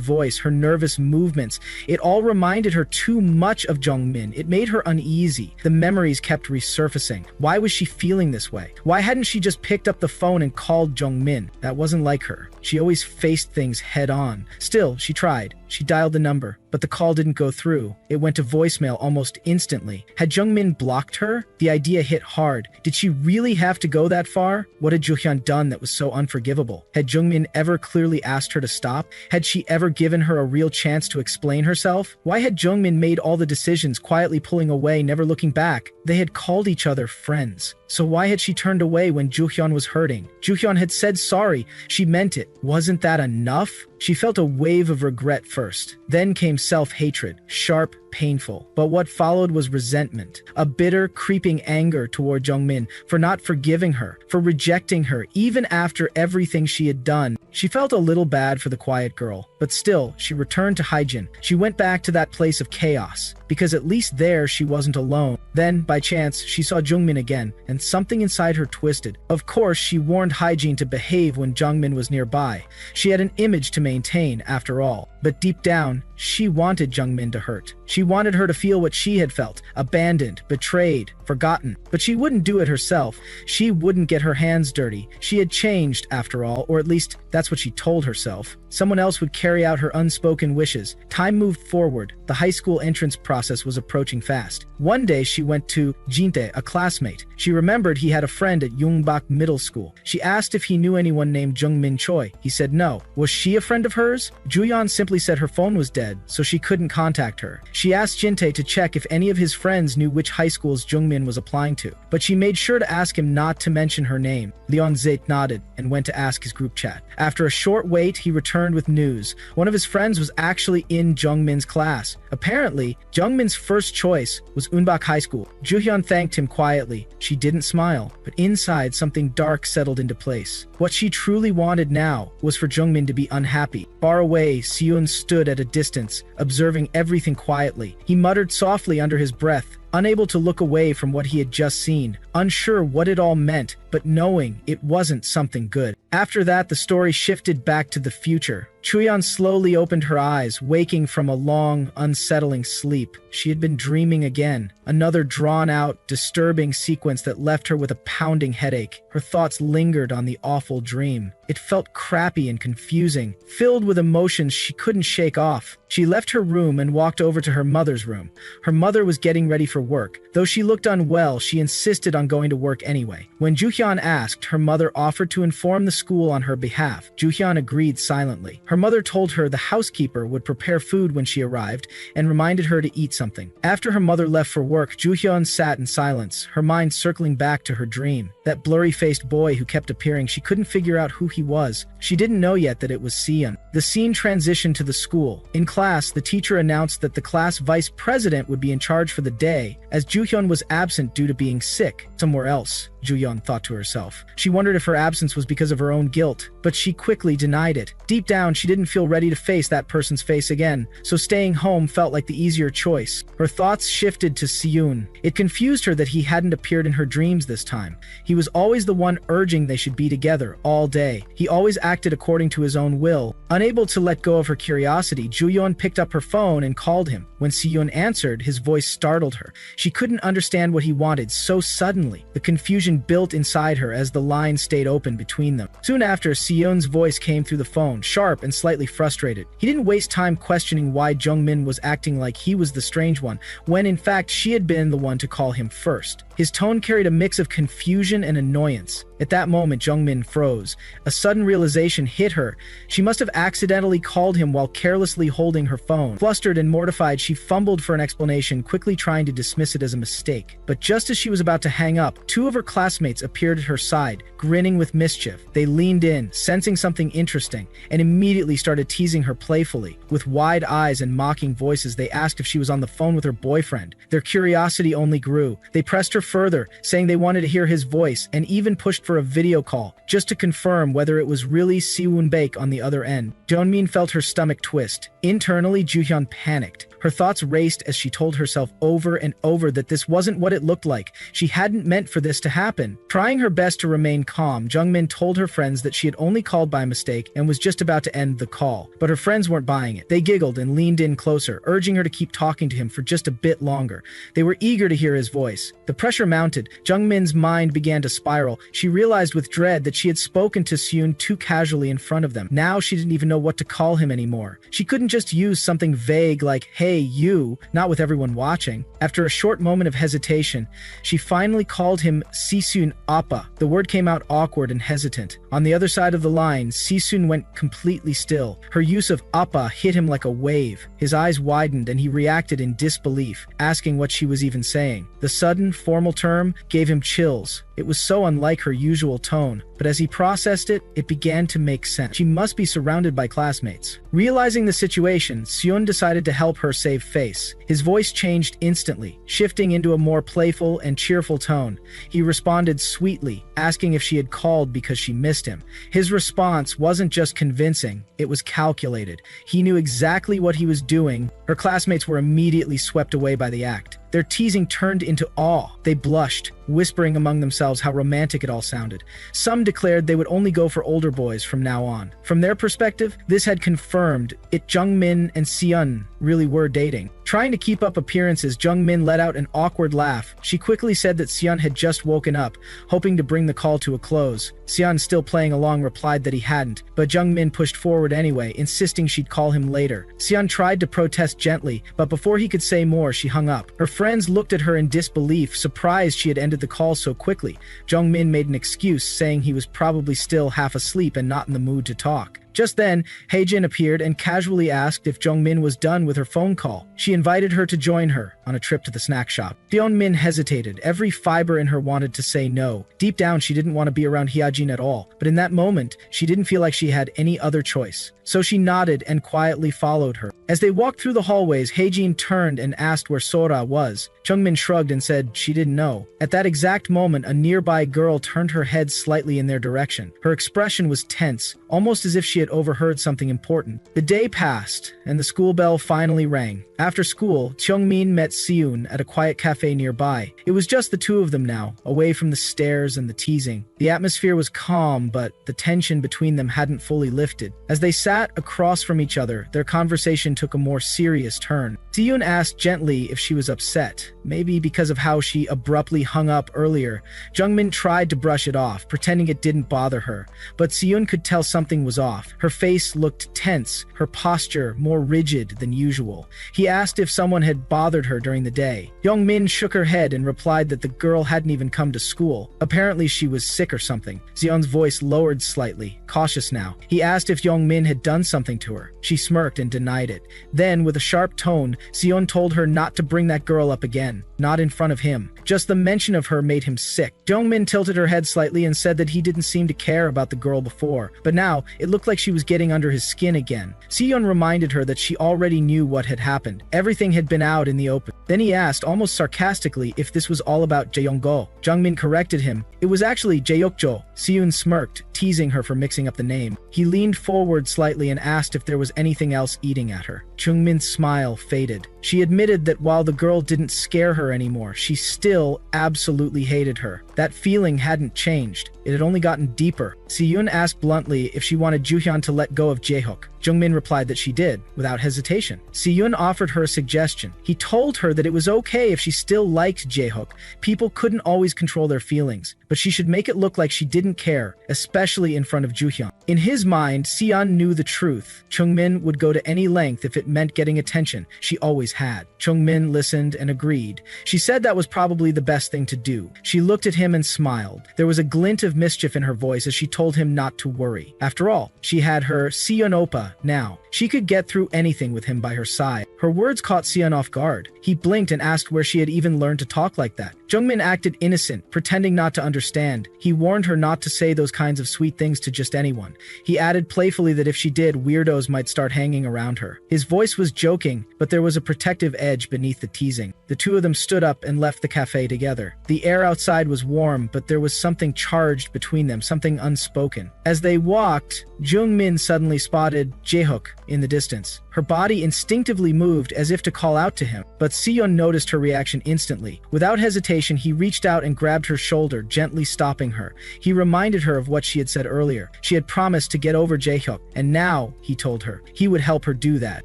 voice, her nervous movements, it all reminded her too much of Jungmin. It made her uneasy. The memories kept resurfacing. Why was she feeling this way? Why hadn't she just picked up the phone and called Jungmin? That wasn't like her. She always faced things head on. Still, she tried. She dialed the number, but the call didn't go through. It went to voicemail almost instantly. Had Jungmin blocked her? The idea hit hard. Did she really have to go that far? What had Juhyun done that was so unforgivable? Had Jungmin ever clearly asked her to stop? Had she ever given her a real chance to explain herself? Why had Jungmin made all the decisions, quietly pulling away, never looking back? They had called each other friends. So why had she turned away when Juhyun was hurting? Juhyun had said sorry. She meant it. Wasn't that enough? She felt a wave of regret first. Then came self-hatred, sharp, painful. But what followed was resentment, a bitter, creeping anger toward Jungmin for not forgiving her, for rejecting her, even after everything she had done. She felt a little bad for the quiet girl, but still, she returned to Haejin. She went back to that place of chaos, because at least there she wasn't alone. Then, by chance, she saw Jungmin again, and something inside her twisted. Of course, she warned Haejin to behave when Jungmin was nearby. She had an image to maintain, after all. But deep down, she wanted Jungmin to hurt. She wanted her to feel what she had felt, abandoned, betrayed, forgotten. But she wouldn't do it herself. She wouldn't get her hands dirty. She had changed, after all, or at least that's what she told herself. Someone else would carry out her unspoken wishes. Time moved forward. The high school entrance process was approaching fast. One day she went to Jinte, a classmate. She remembered he had a friend at Yongbak Middle School. She asked if he knew anyone named Jungmin Choi. He said no. Was she a friend of hers? Juyeon simply said her phone was dead, so she couldn't contact her. She asked Jinte to check if any of his friends knew which high schools Jungmin was applying to, but she made sure to ask him not to mention her name. Leon Zait nodded and went to ask his group chat. After a short wait, he returned with news. One of his friends was actually in Jungmin's class. Apparently, Jungmin's first choice was Unbak High School. Juhyun thanked him quietly. She didn't smile, but inside something dark settled into place. What she truly wanted now was for Jungmin to be unhappy. Far away, Seon stood at a distance, observing everything quietly. He muttered softly under his breath, unable to look away from what he had just seen, unsure what it all meant, but knowing it wasn't something good. After that, the story shifted back to the future. Chuyeon slowly opened her eyes, waking from a long, unsettling sleep. She had been dreaming again. Another drawn-out, disturbing sequence that left her with a pounding headache. Her thoughts lingered on the awful dream. It felt crappy and confusing, filled with emotions she couldn't shake off. She left her room and walked over to her mother's room. Her mother was getting ready for work. Though she looked unwell, she insisted on going to work anyway. When Juhyun asked, her mother offered to inform the school on her behalf. Juhyun agreed silently. Her mother told her the housekeeper would prepare food when she arrived and reminded her to eat something. After her mother left for work, Juhyun sat in silence, her mind circling back to her dream. That blurry-faced boy who kept appearing, she couldn't figure out who he was. She didn't know yet that it was Seon. The scene transitioned to the school. In class, the teacher announced that the class vice president would be in charge for the day, as Juhyun was absent due to being sick. Somewhere else, Juyeon thought to herself. She wondered if her absence was because of her own guilt, but she quickly denied it. Deep down, she didn't feel ready to face that person's face again, so staying home felt like the easier choice. Her thoughts shifted to Seon. It confused her that he hadn't appeared in her dreams this time. He was always the one urging they should be together all day. He always acted according to his own will. Unable to let go of her curiosity, Juyeon picked up her phone and called him. When Seon answered, his voice startled her. She couldn't understand what he wanted so suddenly. The confusion built inside her as the line stayed open between them. Soon after, Seon's voice came through the phone, sharp and slightly frustrated. He didn't waste time questioning why Jungmin was acting like he was the strange one, when in fact she had been the one to call him first. His tone carried a mix of confusion and annoyance. At that moment, Jungmin froze. A sudden realization hit her. She must have accidentally called him while carelessly holding her phone. Flustered and mortified, she fumbled for an explanation, quickly trying to dismiss it as a mistake. But just as she was about to hang up, two of her classmates appeared at her side, grinning with mischief. They leaned in, sensing something interesting, and immediately started teasing her playfully. With wide eyes and mocking voices, they asked if she was on the phone with her boyfriend. Their curiosity only grew. They pressed her further, saying they wanted to hear his voice, and even pushed for a video call, just to confirm whether it was really Siwon Baek on the other end. Jeonmin felt her stomach twist. Internally, Juhyun panicked. Her thoughts raced as she told herself over and over that this wasn't what it looked like. She hadn't meant for this to happen. Trying her best to remain calm, Jungmin told her friends that she had only called by mistake and was just about to end the call. But her friends weren't buying it. They giggled and leaned in closer, urging her to keep talking to him for just a bit longer. They were eager to hear his voice. The pressure mounted. Jungmin's mind began to spiral. She realized with dread that she had spoken to Seon too casually in front of them. Now she didn't even know what to call him anymore. She couldn't just use something vague like, "Hey, you," not with everyone watching. After a short moment of hesitation, she finally called him Sisun Appa. The word came out awkward and hesitant. On the other side of the line, Sisun went completely still. Her use of Appa hit him like a wave. His eyes widened and he reacted in disbelief, asking what she was even saying. The sudden, formal term gave him chills. It was so unlike her usual tone, but as he processed it, it began to make sense. She must be surrounded by classmates. Realizing the situation, Seon decided to help her save face. His voice changed instantly, shifting into a more playful and cheerful tone. He responded sweetly, asking if she had called because she missed him. His response wasn't just convincing, it was calculated. He knew exactly what he was doing. Her classmates were immediately swept away by the act. Their teasing turned into awe. They blushed, whispering among themselves how romantic it all sounded. Some declared they would only go for older boys from now on. From their perspective, this had confirmed it Jungmin and Seon really were dating. Trying to keep up appearances, Jungmin let out an awkward laugh. She quickly said that Seon had just woken up, hoping to bring the call to a close. Seon, still playing along, replied that he hadn't, but Jungmin pushed forward anyway, insisting she'd call him later. Seon tried to protest gently, but before he could say more, she hung up. Her friends looked at her in disbelief, surprised she had ended the call so quickly. Jungmin made an excuse, saying he was probably still half asleep and not in the mood to talk. Just then, Haejin appeared and casually asked if Jungmin was done with her phone call. She invited her to join her on a trip to the snack shop. Seonmin hesitated. Every fiber in her wanted to say no. Deep down, she didn't want to be around Hyejin at all, but in that moment, she didn't feel like she had any other choice. So she nodded and quietly followed her. As they walked through the hallways, Haejin turned and asked where Sora was. Jungmin shrugged and said she didn't know. At that exact moment, a nearby girl turned her head slightly in their direction. Her expression was tense, almost as if she had overheard something important. The day passed, and the school bell finally rang. After school, Jungmin met Seon at a quiet cafe nearby. It was just the two of them now, away from the stares and the teasing. The atmosphere was calm, but the tension between them hadn't fully lifted. As they sat across from each other, their conversation took a more serious turn. Seon asked gently if she was upset, maybe because of how she abruptly hung up earlier. Jungmin tried to brush it off, pretending it didn't bother her, but Seon could tell something was off. Her face looked tense, her posture more rigid than usual. He asked if someone had bothered her during the day. Jungmin shook her head and replied that the girl hadn't even come to school. Apparently she was sick or something. Seon's voice lowered slightly, cautious now. He asked if Jungmin had done something to her. She smirked and denied it. Then, with a sharp tone, Seon told her not to bring that girl up again, not in front of him. Just the mention of her made him sick. Jungmin tilted her head slightly and said that he didn't seem to care about the girl before, but now it looked like she was getting under his skin again. Seon reminded her that she already knew what had happened. Everything had been out in the open. Then he asked, almost sarcastically, if this was all about Jaeyoung-go. Jungmin corrected him. It was actually Jaehyuk-jo. Seon smirked, teasing her for mixing up the name. He leaned forward slightly and asked if there was anything else eating at her. Jungmin's smile faded. She admitted that while the girl didn't scare her anymore, she still absolutely hated her. That feeling hadn't changed. It had only gotten deeper. Seon asked bluntly if she wanted Juhyun to let go of Jaehyuk. Jungmin replied that she did, without hesitation. Seon offered her a suggestion. He told her that it was okay if she still liked Jaehyuk. People couldn't always control their feelings, but she should make it look like she didn't care, especially in front of Juhyun. In his mind, Seon knew the truth. Jungmin would go to any length if it meant getting attention. She always had. Jungmin listened and agreed. She said that was probably the best thing to do. She looked at him and smiled. There was a glint of mischief in her voice as she told him not to worry. After all, she had her Seon Oppa now. She could get through anything with him by her side. Her words caught Seon off guard. He blinked and asked where she had even learned to talk like that. Jungmin acted innocent, pretending not to understand. He warned her not to say those kinds of sweet things to just anyone. He added playfully that if she did, weirdos might start hanging around her. His voice was joking, but there was a protective edge beneath the teasing. The two of them stood up and left the cafe together. The air outside was warm, but there was something charged between them, something unspoken. As they walked, Jungmin suddenly spotted Jaehyuk in the distance. Her body instinctively moved as if to call out to him, but Seon noticed her reaction instantly. Without hesitation, he reached out and grabbed her shoulder, gently stopping her. He reminded her of what she had said earlier. She had promised to get over Jaehyuk, and now, he told her, he would help her do that.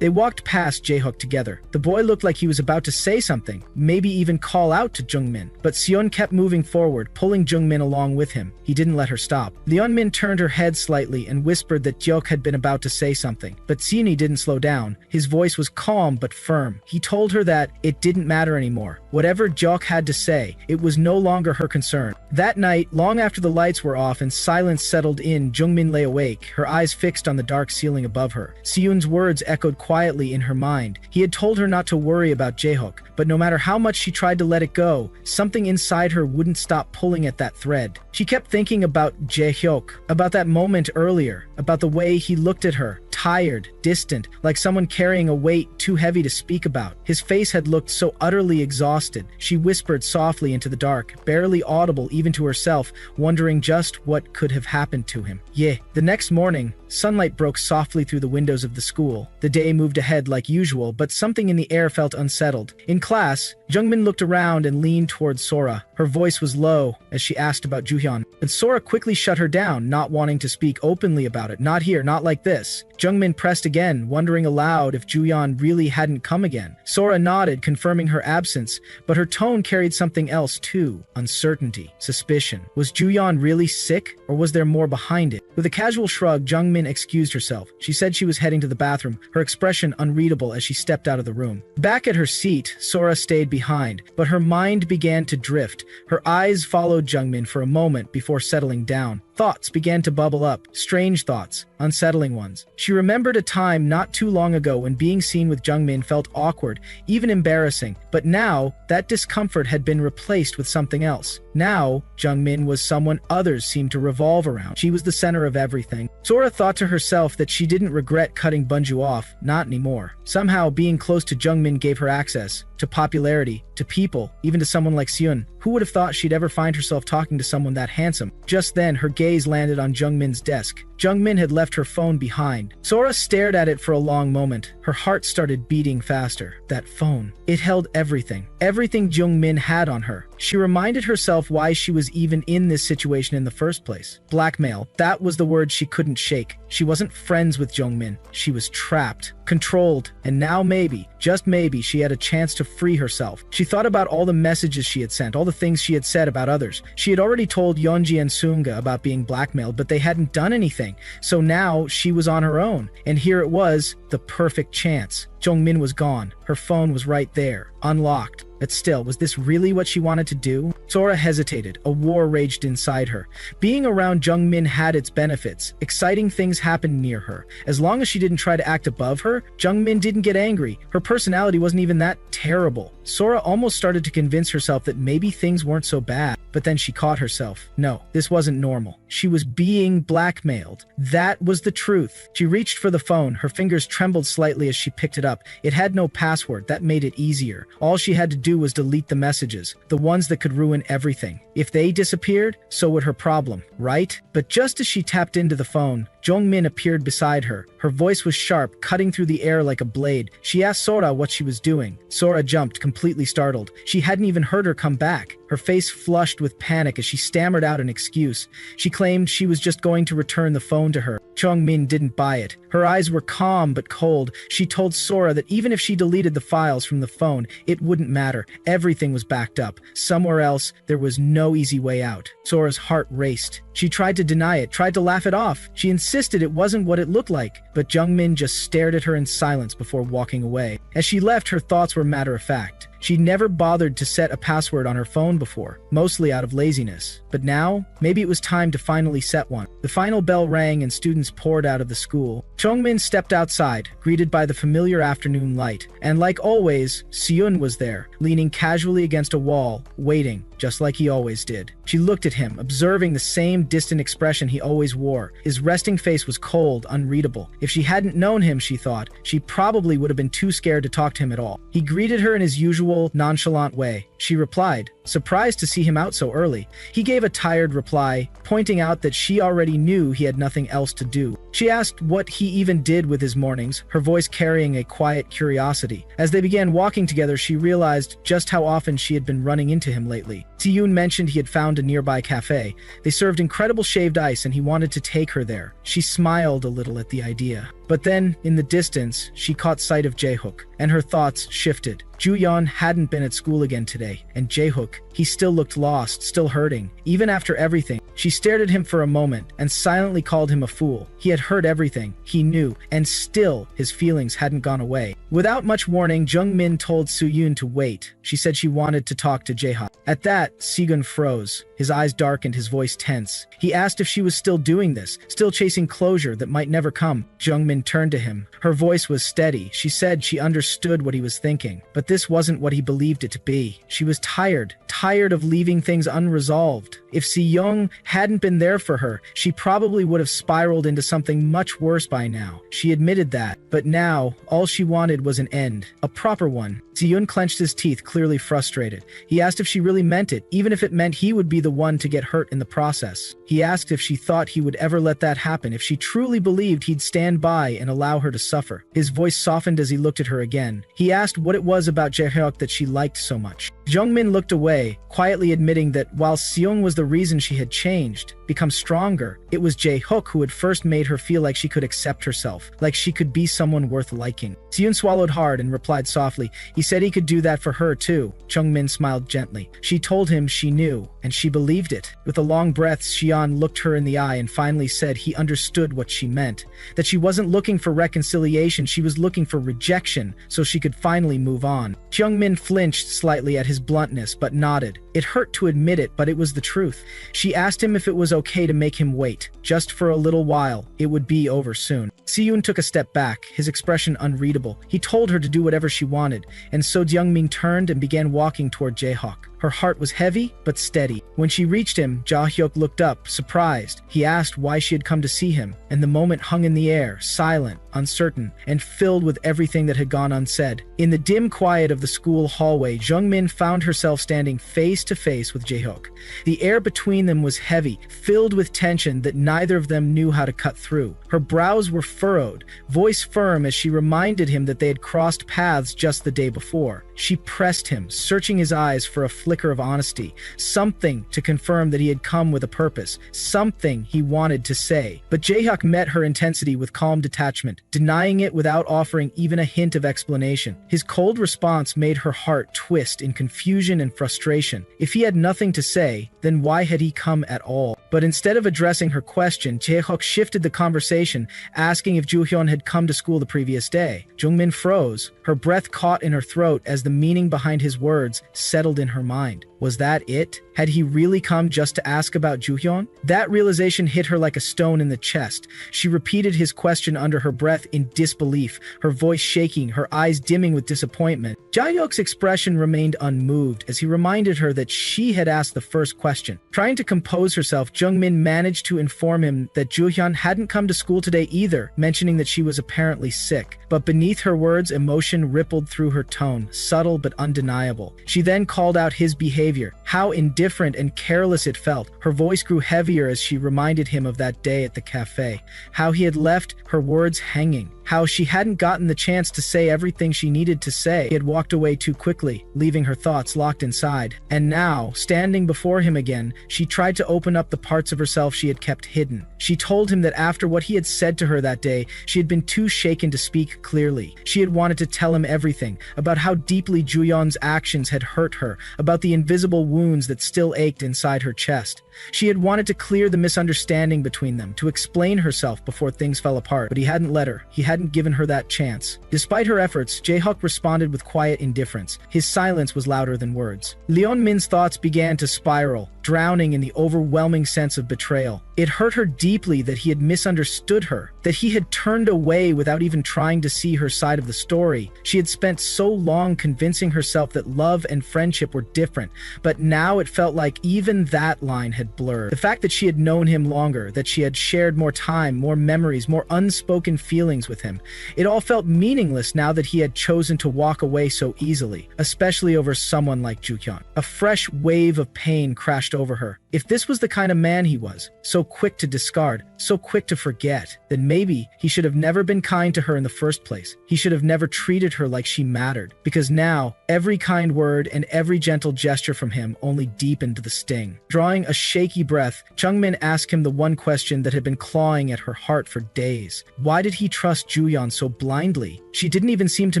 They walked past Jaehyuk together. The boy looked like he was about to say something, maybe even call out to Jungmin, but Seon kept moving forward, pulling Jungmin along with him. He didn't let her stop. Leonmin turned her head slightly and whispered that Jaehyuk had been about to say something, but Seoni didn't slow down. His voice was calm but firm. He told her that it didn't matter anymore. Whatever Jaehyuk had to say, it was no longer her concern. That night, long after the lights were off and silence settled in, Jungmin lay awake, her eyes fixed on the dark ceiling above her. Seon's words echoed quietly in her mind. He had told her not to worry about Jaehyuk, but no matter how much she tried to let it go, something inside her wouldn't stop pulling at that thread. She kept thinking about Jaehyuk, about that moment earlier, about the way he looked at her, tired, distant, like someone carrying a weight too heavy to speak about. His face had looked so utterly exhausted. She whispered softly into the dark, barely audible even to herself, wondering just what could have happened to him. Yeah. The next morning, sunlight broke softly through the windows of the school. The day moved ahead like usual, but something in the air felt unsettled. In class, Jungmin looked around and leaned towards Sora. Her voice was low as she asked about Juhyun, and Sora quickly shut her down, not wanting to speak openly about it. Not here, not like this. Jungmin pressed again, wondering aloud if Juhyun really hadn't come again. Sora nodded, confirming her absence, but her tone carried something else too. Uncertainty, suspicion. Was Juhyun really sick, or was there more behind it? With a casual shrug, Jungmin excused herself. She said she was heading to the bathroom, her expression unreadable as she stepped out of the room. Back at her seat, Sora stayed behind, but her mind began to drift. Her eyes followed Jungmin for a moment before settling down. Thoughts began to bubble up, strange thoughts, unsettling ones. She remembered a time not too long ago when being seen with Jungmin felt awkward, even embarrassing, but now that discomfort had been replaced with something else. Now, Jungmin was someone others seemed to revolve around. She was the center of everything. Sora thought to herself that she didn't regret cutting Bunju off, not anymore. Somehow, being close to Jungmin gave her access to popularity, to people, even to someone like Seon. Who would have thought she'd ever find herself talking to someone that handsome? Just then, her gaze landed on Jungmin's desk. Jungmin had left her phone behind. Sora stared at it for a long moment. Her heart started beating faster. That phone. It held everything. Everything Jungmin had on her. She reminded herself why she was even in this situation in the first place. Blackmail. That was the word she couldn't shake. She wasn't friends with Jungmin. She was trapped, controlled, and now maybe, just maybe, she had a chance to free herself. She thought about all the messages she had sent, all the things she had said about others. She had already told Yeonji and Sunga about being blackmailed, but they hadn't done anything. So now she was on her own, and here it was, the perfect chance. Jungmin was gone. Her phone was right there, unlocked. But still, was this really what she wanted to do? Sora hesitated. A war raged inside her. Being around Jungmin had its benefits. Exciting things happened near her. As long as she didn't try to act above her, Jungmin didn't get angry. Her personality wasn't even that terrible. Sora almost started to convince herself that maybe things weren't so bad. But then she caught herself. No, this wasn't normal. She was being blackmailed. That was the truth. She reached for the phone. Her fingers trembled slightly as she picked it up. It had no password. That made it easier. All she had to do was delete the messages, the ones that could ruin everything. If they disappeared, so would her problem, right? But just as she tapped into the phone, Jungmin appeared beside her. Her voice was sharp, cutting through the air like a blade. She asked Sora what she was doing. Sora jumped, completely startled. She hadn't even heard her come back. Her face flushed with panic as she stammered out an excuse. She claimed she was just going to return the phone to her. Jungmin didn't buy it. Her eyes were calm but cold. She told Sora that even if she deleted the files from the phone, it wouldn't matter. Everything was backed up. Somewhere else, there was no easy way out. Sora's heart raced. She tried to deny it, tried to laugh it off. She insisted it wasn't what it looked like, but Jungmin just stared at her in silence before walking away. As she left, her thoughts were matter-of-fact. She'd never bothered to set a password on her phone before, mostly out of laziness. But now, maybe it was time to finally set one. The final bell rang and students poured out of the school. Jungmin stepped outside, greeted by the familiar afternoon light. And like always, Seon was there, leaning casually against a wall, waiting, just like he always did. She looked at him, observing the same distant expression he always wore. His resting face was cold, unreadable. If she hadn't known him, she thought, she probably would have been too scared to talk to him at all. He greeted her in his usual, nonchalant way. She replied, surprised to see him out so early. He gave a tired reply, pointing out that she already knew he had nothing else to do. She asked what he even did with his mornings, her voice carrying a quiet curiosity. As they began walking together, she realized just how often she had been running into him lately. Siyun mentioned he had found a nearby cafe. They served incredible shaved ice and he wanted to take her there. She smiled a little at the idea. But then, in the distance, she caught sight of Jaehook, and her thoughts shifted. Juyeon hadn't been at school again today, and Jaehook, he still looked lost, still hurting. Even after everything, she stared at him for a moment and silently called him a fool. He had heard everything, he knew, and still his feelings hadn't gone away. Without much warning, Jungmin told Suyun to wait. She said she wanted to talk to Jaehook. At that, Sigun froze. His eyes darkened, his voice tense. He asked if she was still doing this, still chasing closure that might never come. Jungmin turned to him. Her voice was steady. She said she understood what he was thinking, but this wasn't what he believed it to be. She was tired of leaving things unresolved. If Si-young hadn't been there for her, she probably would have spiraled into something much worse by now. She admitted that, but now, all she wanted was an end. A proper one. Si-young clenched his teeth, clearly frustrated. He asked if she really meant it, even if it meant he would be the one to get hurt in the process. He asked if she thought he would ever let that happen, if she truly believed he'd stand by and allow her to suffer. His voice softened as he looked at her again. He asked what it was about Jaehyuk that she liked so much. Jungmin looked away, day, quietly admitting that while Seung was the reason she had changed, become stronger, it was Jae-hook who had first made her feel like she could accept herself, like she could be someone worth liking. Seung swallowed hard and replied softly, "He said he could do that for her too." Jungmin smiled gently. She told him she knew, and she believed it. With a long breath, Xian looked her in the eye and finally said he understood what she meant, that she wasn't looking for reconciliation, she was looking for rejection, so she could finally move on. Jungmin flinched slightly at his bluntness, but nodded. It hurt to admit it, but it was the truth. She asked him if it was okay to make him wait, just for a little while. It would be over soon. Siyun took a step back, his expression unreadable. He told her to do whatever she wanted, and so Jungmin turned and began walking toward Jae-hook. Her heart was heavy, but steady. When she reached him, Jae-hyuk looked up, surprised. He asked why she had come to see him, and the moment hung in the air, silent, uncertain, and filled with everything that had gone unsaid. In the dim quiet of the school hallway, Jungmin found herself standing face to face with Jae-hyuk. The air between them was heavy, filled with tension that neither of them knew how to cut through. Her brows were furrowed, voice firm as she reminded him that they had crossed paths just the day before. She pressed him, searching his eyes for a flicker of honesty, something to confirm that he had come with a purpose, something he wanted to say. But Jae-hyuk met her intensity with calm detachment, denying it without offering even a hint of explanation. His cold response made her heart twist in confusion and frustration. If he had nothing to say, then why had he come at all? But instead of addressing her question, Jae-hyuk shifted the conversation, asking if Joo-hyun had come to school the previous day. Jungmin froze, her breath caught in her throat as the meaning behind his words settled in her mind. Was that it? Had he really come just to ask about Joo-hyun? That realization hit her like a stone in the chest. She repeated his question under her breath in disbelief, her voice shaking, her eyes dimming with disappointment. Jae-hyuk's expression remained unmoved as he reminded her that she had asked the first question. Trying to compose herself, Jungmin managed to inform him that Joo-hyun hadn't come to school today either, mentioning that she was apparently sick. But beneath her words, emotion rippled through her tone, subtle but undeniable. She then called out his behavior, how indifferent and careless it felt. Her voice grew heavier as she reminded him of that day at the cafe, how he had left her words hanging, how she hadn't gotten the chance to say everything she needed to say. He had walked away too quickly, leaving her thoughts locked inside. And now, standing before him again, she tried to open up the parts of herself she had kept hidden. She told him that after what he had said to her that day, she had been too shaken to speak clearly. She had wanted to tell him everything, about how deeply Joo-hyun's actions had hurt her, about the invisible wounds that still ached inside her chest. She had wanted to clear the misunderstanding between them, to explain herself before things fell apart, but he hadn't let her. He hadn't given her that chance. Despite her efforts, Jae-hyuk responded with quiet indifference. His silence was louder than words. Leon Min's thoughts began to spiral, drowning in the overwhelming sense of betrayal. It hurt her deeply that he had misunderstood her, that he had turned away without even trying to see her side of the story. She had spent so long convincing herself that love and friendship were different, but now it felt like even that line had blurred. The fact that she had known him longer, that she had shared more time, more memories, more unspoken feelings with him, it all felt meaningless now that he had chosen to walk away so easily, especially over someone like Joo-hyun. A fresh wave of pain crashed over her. If this was the kind of man he was, so quick to discard, so quick to forget, then maybe he should have never been kind to her in the first place. He should have never treated her like she mattered, because now every kind word and every gentle gesture from him only deepened the sting. Drawing a shaky breath, Jungmin asked him the one question that had been clawing at her heart for days. Why did he trust Joo-hyun so blindly? She didn't even seem to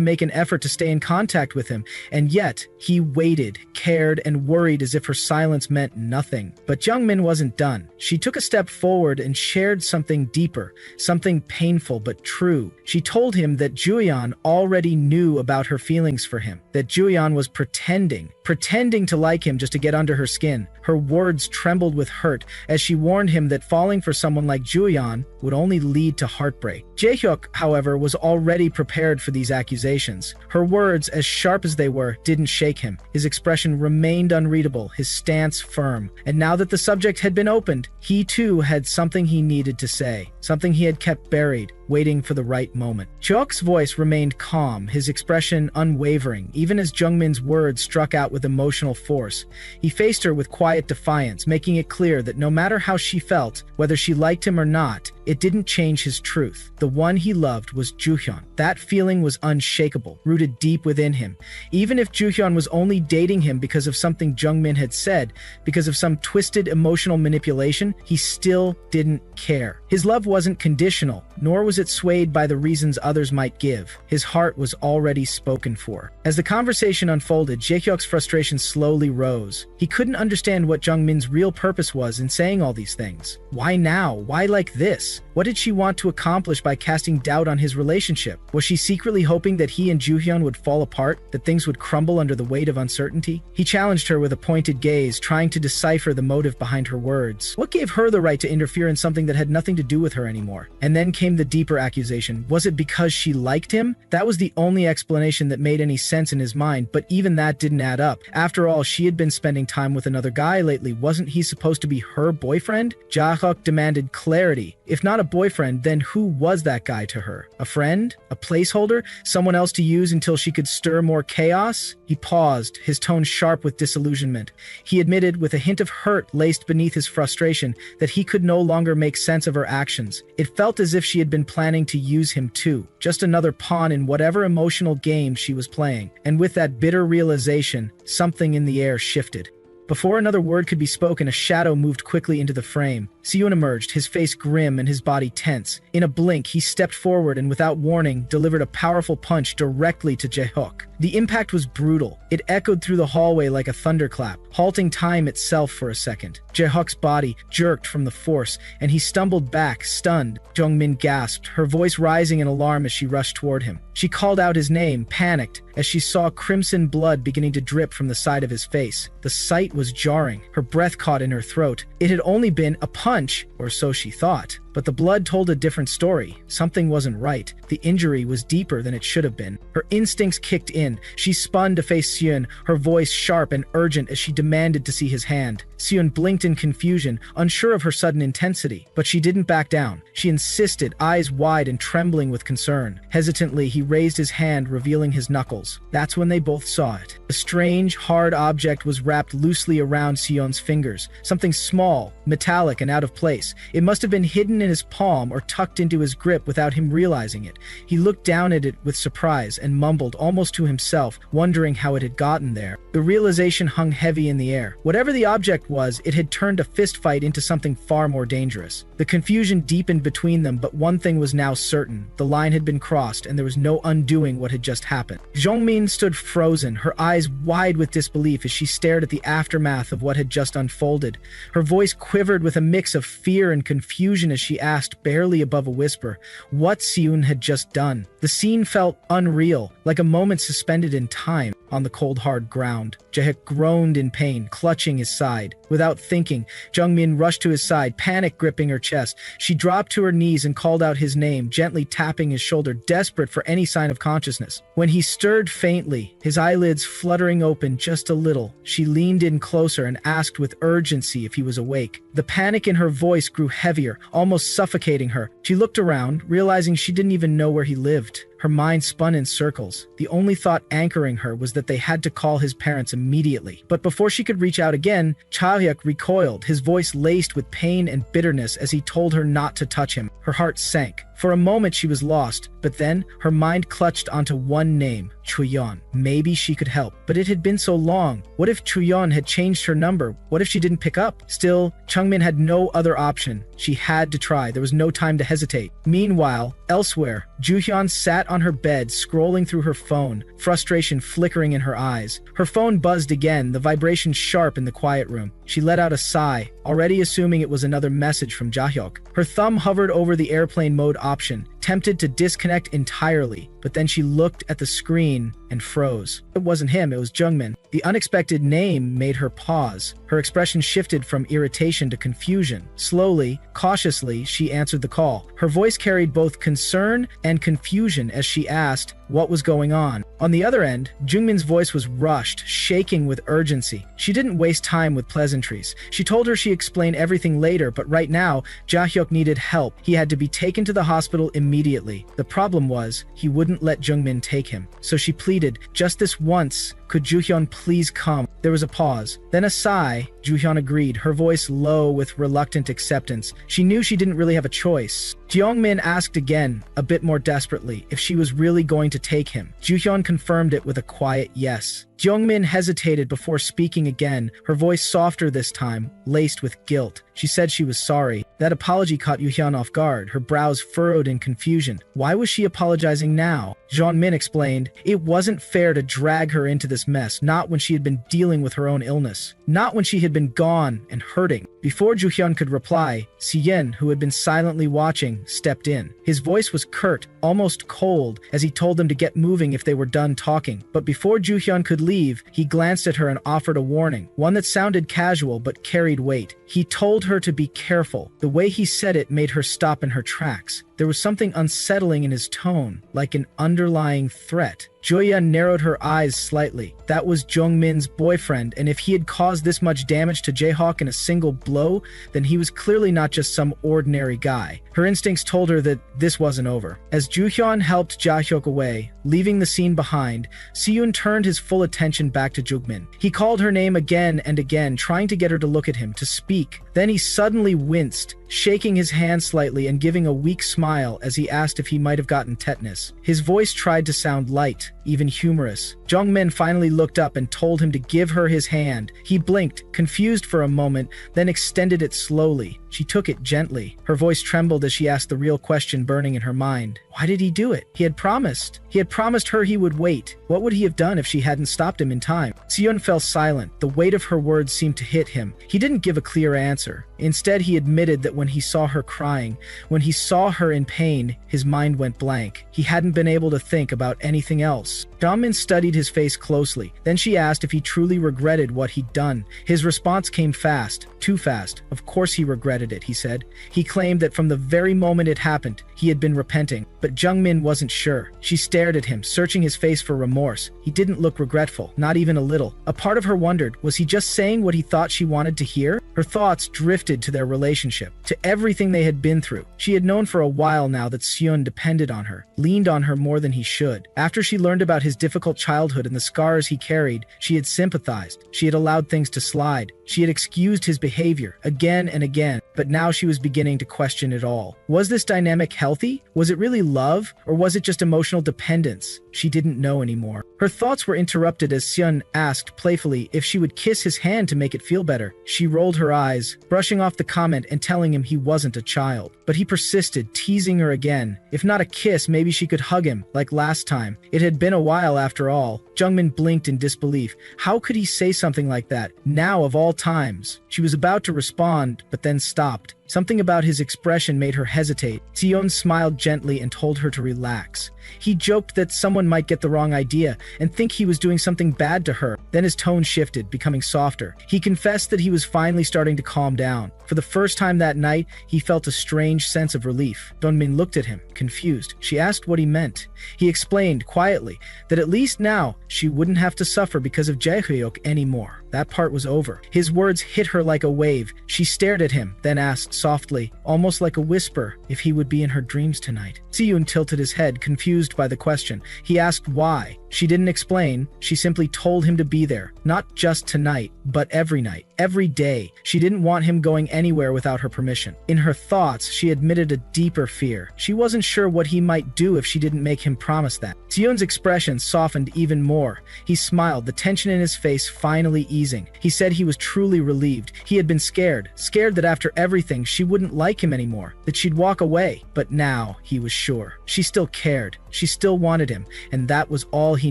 make an effort to stay in contact with him, and yet he waited, cared, and worried as if her silence meant nothing. But Jungmin wasn't done. She took a step forward and shared something deeper, something painful but true. She told him that Joo-hyun already knew about her feelings for him, that Joo-hyun was pretending to like him just to get under her skin. Her words trembled with hurt as she warned him that falling for someone like Joo-hyun would only lead to heartbreak. Jae-hyuk, however, was already prepared for these accusations. Her words, as sharp as they were, didn't shake him. His expression remained unreadable, his stance firm. And now that the subject had been opened, he too had something he needed to say, something he had kept buried. waiting for the right moment. Cheok's voice remained calm, his expression unwavering, even as Jungmin's words struck out with emotional force. He faced her with quiet defiance, making it clear that no matter how she felt, whether she liked him or not, it didn't change his truth. The one he loved was Juhyun. That feeling was unshakable, rooted deep within him. Even if Juhyun was only dating him because of something Jungmin had said, because of some twisted emotional manipulation, he still didn't care. His love wasn't conditional, nor was it swayed by the reasons others might give. His heart was already spoken for. As the conversation unfolded, Jaehyuk's frustration slowly rose. He couldn't understand what Jungmin's real purpose was in saying all these things. Why now? Why like this? What did she want to accomplish by casting doubt on his relationship? Was she secretly hoping that he and Juhyun would fall apart, that things would crumble under the weight of uncertainty? He challenged her with a pointed gaze, trying to decipher the motive behind her words. What gave her the right to interfere in something that had nothing to do with her anymore? And then came the deeper accusation. Was it because she liked him? That was the only explanation that made any sense in his mind, but even that didn't add up. After all, she had been spending time with another guy lately. Wasn't he supposed to be her boyfriend? Jaehyuk demanded clarity. If not a boyfriend, then who was that guy to her? A friend? A placeholder? Someone else to use until she could stir more chaos? He paused, his tone sharp with disillusionment. He admitted, with a hint of hurt laced beneath his frustration, that he could no longer make sense of her actions. It felt as if she had been planning to use him too, just another pawn in whatever emotional game she was playing. And with that bitter realization, something in the air shifted. Before another word could be spoken, a shadow moved quickly into the frame. Seon emerged, his face grim and his body tense. In a blink, he stepped forward and without warning, delivered a powerful punch directly to Jaehyuk. The impact was brutal. It echoed through the hallway like a thunderclap, halting time itself for a second. Jaehyuk's body jerked from the force, and he stumbled back, stunned. Jungmin gasped, her voice rising in alarm as she rushed toward him. She called out his name, panicked, as she saw crimson blood beginning to drip from the side of his face. The sight was jarring. Her breath caught in her throat. It had only been a punch, or so she thought. But the blood told a different story. Something wasn't right. The injury was deeper than it should have been. Her instincts kicked in. She spun to face Seon, her voice sharp and urgent as she demanded to see his hand. Seon blinked in confusion, unsure of her sudden intensity. But she didn't back down. She insisted, eyes wide and trembling with concern. Hesitantly, he raised his hand, revealing his knuckles. That's when they both saw it. A strange, hard object was wrapped loosely around Seon's fingers. Something small, metallic, and out of place. It must have been hidden in his palm or tucked into his grip without him realizing it. He looked down at it with surprise and mumbled almost to himself, wondering how it had gotten there. The realization hung heavy in the air. Whatever the object was, it had turned a fistfight into something far more dangerous. The confusion deepened between them, but one thing was now certain. The line had been crossed, and there was no undoing what had just happened. Jongmin stood frozen, her eyes wide with disbelief as she stared at the aftermath of what had just unfolded. Her voice quivered with a mix of fear and confusion as she asked, barely above a whisper, what Seon had just done. The scene felt unreal, like a moment suspended in time. On the cold, hard ground, Jaehyuk groaned in pain, clutching his side. Without thinking, Jungmin rushed to his side, panic gripping her chest. She dropped to her knees and called out his name, gently tapping his shoulder, desperate for any sign of consciousness. When he stirred faintly, his eyelids fluttering open just a little, she leaned in closer and asked with urgency if he was awake. The panic in her voice grew heavier, almost suffocating her. She looked around, realizing she didn't even know where he lived. Her mind spun in circles. The only thought anchoring her was that they had to call his parents immediately. But before she could reach out again, Jaehyuk recoiled, his voice laced with pain and bitterness as he told her not to touch him. Her heart sank. For a moment she was lost, but then her mind clutched onto one name, Chuyeon. Maybe she could help, but it had been so long. What if Chuyeon had changed her number? What if she didn't pick up? Still, Jungmin had no other option. She had to try. There was no time to hesitate. Meanwhile, elsewhere, Juhyun sat on her bed, scrolling through her phone, frustration flickering in her eyes. Her phone buzzed again, the vibration sharp in the quiet room. She let out a sigh, already assuming it was another message from Jaehyuk. Her thumb hovered over the airplane mode option, tempted to disconnect entirely, but then she looked at the screen and froze. It wasn't him, it was Jungmin. The unexpected name made her pause. Her expression shifted from irritation to confusion. Slowly, cautiously, she answered the call. Her voice carried both concern and confusion as she asked what was going on. On the other end, Jungmin's voice was rushed, shaking with urgency. She didn't waste time with pleasantries. She told her she explained everything later, but right now, Jahyuk needed help. He had to be taken to the hospital immediately. The problem was, he wouldn't let Jungmin take him. So she pleaded, just this once, could Juhyun please come? There was a pause, then a sigh. Juhyun agreed, her voice low with reluctant acceptance. She knew she didn't really have a choice. Jeongmin asked again, a bit more desperately, if she was really going to take him. Juhyun confirmed it with a quiet yes. Jeongmin hesitated before speaking again, her voice softer this time, laced with guilt. She said she was sorry. That apology caught Juhyun off guard, her brows furrowed in confusion. Why was she apologizing now? Jeongmin explained, it wasn't fair to drag her into this mess, not when she had been dealing with her own illness. Not when she had been gone and hurting. Before Juhyun could reply, Si-yin, who had been silently watching, stepped in. His voice was curt, almost cold, as he told them to get moving if they were done talking. But before Juhyun could leave, he glanced at her and offered a warning, one that sounded casual but carried weight. He told her to be careful. The way he said it made her stop in her tracks. There was something unsettling in his tone, like an underlying threat. Joya narrowed her eyes slightly. That was Jungmin's boyfriend, and if he had caused this much damage to Jaehawk in a single blow, then he was clearly not just some ordinary guy. Her instincts told her that this wasn't over. As Juhyun helped Jahyuk away, leaving the scene behind, Siyun turned his full attention back to Jungmin. He called her name again and again, trying to get her to look at him, to speak. Then he suddenly winced, shaking his hand slightly and giving a weak smile as he asked if he might have gotten tetanus. His voice tried to sound light, even humorous. Jungmin finally looked up and told him to give her his hand. He blinked, confused for a moment, then extended it slowly. She took it gently. Her voice trembled as she asked the real question burning in her mind. Why did he do it? He had promised. He had promised her he would wait. What would he have done if she hadn't stopped him in time? Siyun fell silent. The weight of her words seemed to hit him. He didn't give a clear answer. Instead, he admitted that when he saw her crying, when he saw her in pain, his mind went blank. He hadn't been able to think about anything else. Damin studied his face closely. Then she asked if he truly regretted what he'd done. His response came fast, too fast. Of course he regretted it, he said. He claimed that from the very moment it happened, he had been repenting. But Jungmin wasn't sure. She stared at him, searching his face for remorse. He didn't look regretful, not even a little. A part of her wondered, was he just saying what he thought she wanted to hear? Her thoughts drifted to their relationship, to everything they had been through. She had known for a while now that Seon depended on her, leaned on her more than he should. After she learned about his difficult childhood and the scars he carried, she had sympathized. She had allowed things to slide. She had excused his behavior again and again, but now she was beginning to question it all. Was this dynamic healthy? Was it really love? Or was it just emotional dependence? She didn't know anymore. Her thoughts were interrupted as Seon asked playfully if she would kiss his hand to make it feel better. She rolled her eyes, brushing off the comment and telling him he wasn't a child. But he persisted, teasing her again. If not a kiss, maybe she could hug him, like last time. It had been a while after all. Jungmin blinked in disbelief. How could he say something like that, now of all times? She was about to respond, but then stopped. Something about his expression made her hesitate. Sion smiled gently and told her to relax. He joked that someone might get the wrong idea and think he was doing something bad to her. Then his tone shifted, becoming softer. He confessed that he was finally starting to calm down. For the first time that night, he felt a strange sense of relief. Donmin looked at him, confused. She asked what he meant. He explained, quietly, that at least now, she wouldn't have to suffer because of Jaehyuk anymore. That part was over. His words hit her like a wave. She stared at him, then asked softly, almost like a whisper, if he would be in her dreams tonight. Siyun tilted his head, confused by the question. He asked why. She didn't explain. She simply told him to be there. Not just tonight, but every night, every day. She didn't want him going anywhere without her permission. In her thoughts, she admitted a deeper fear. She wasn't sure what he might do if she didn't make him promise that. Siyun's expression softened even more. He smiled, the tension in his face finally easing. He said he was truly relieved. He had been scared that after everything, she wouldn't like him anymore, that she'd walk away. But now, he was sure. She still cared. She still wanted him, and that was all he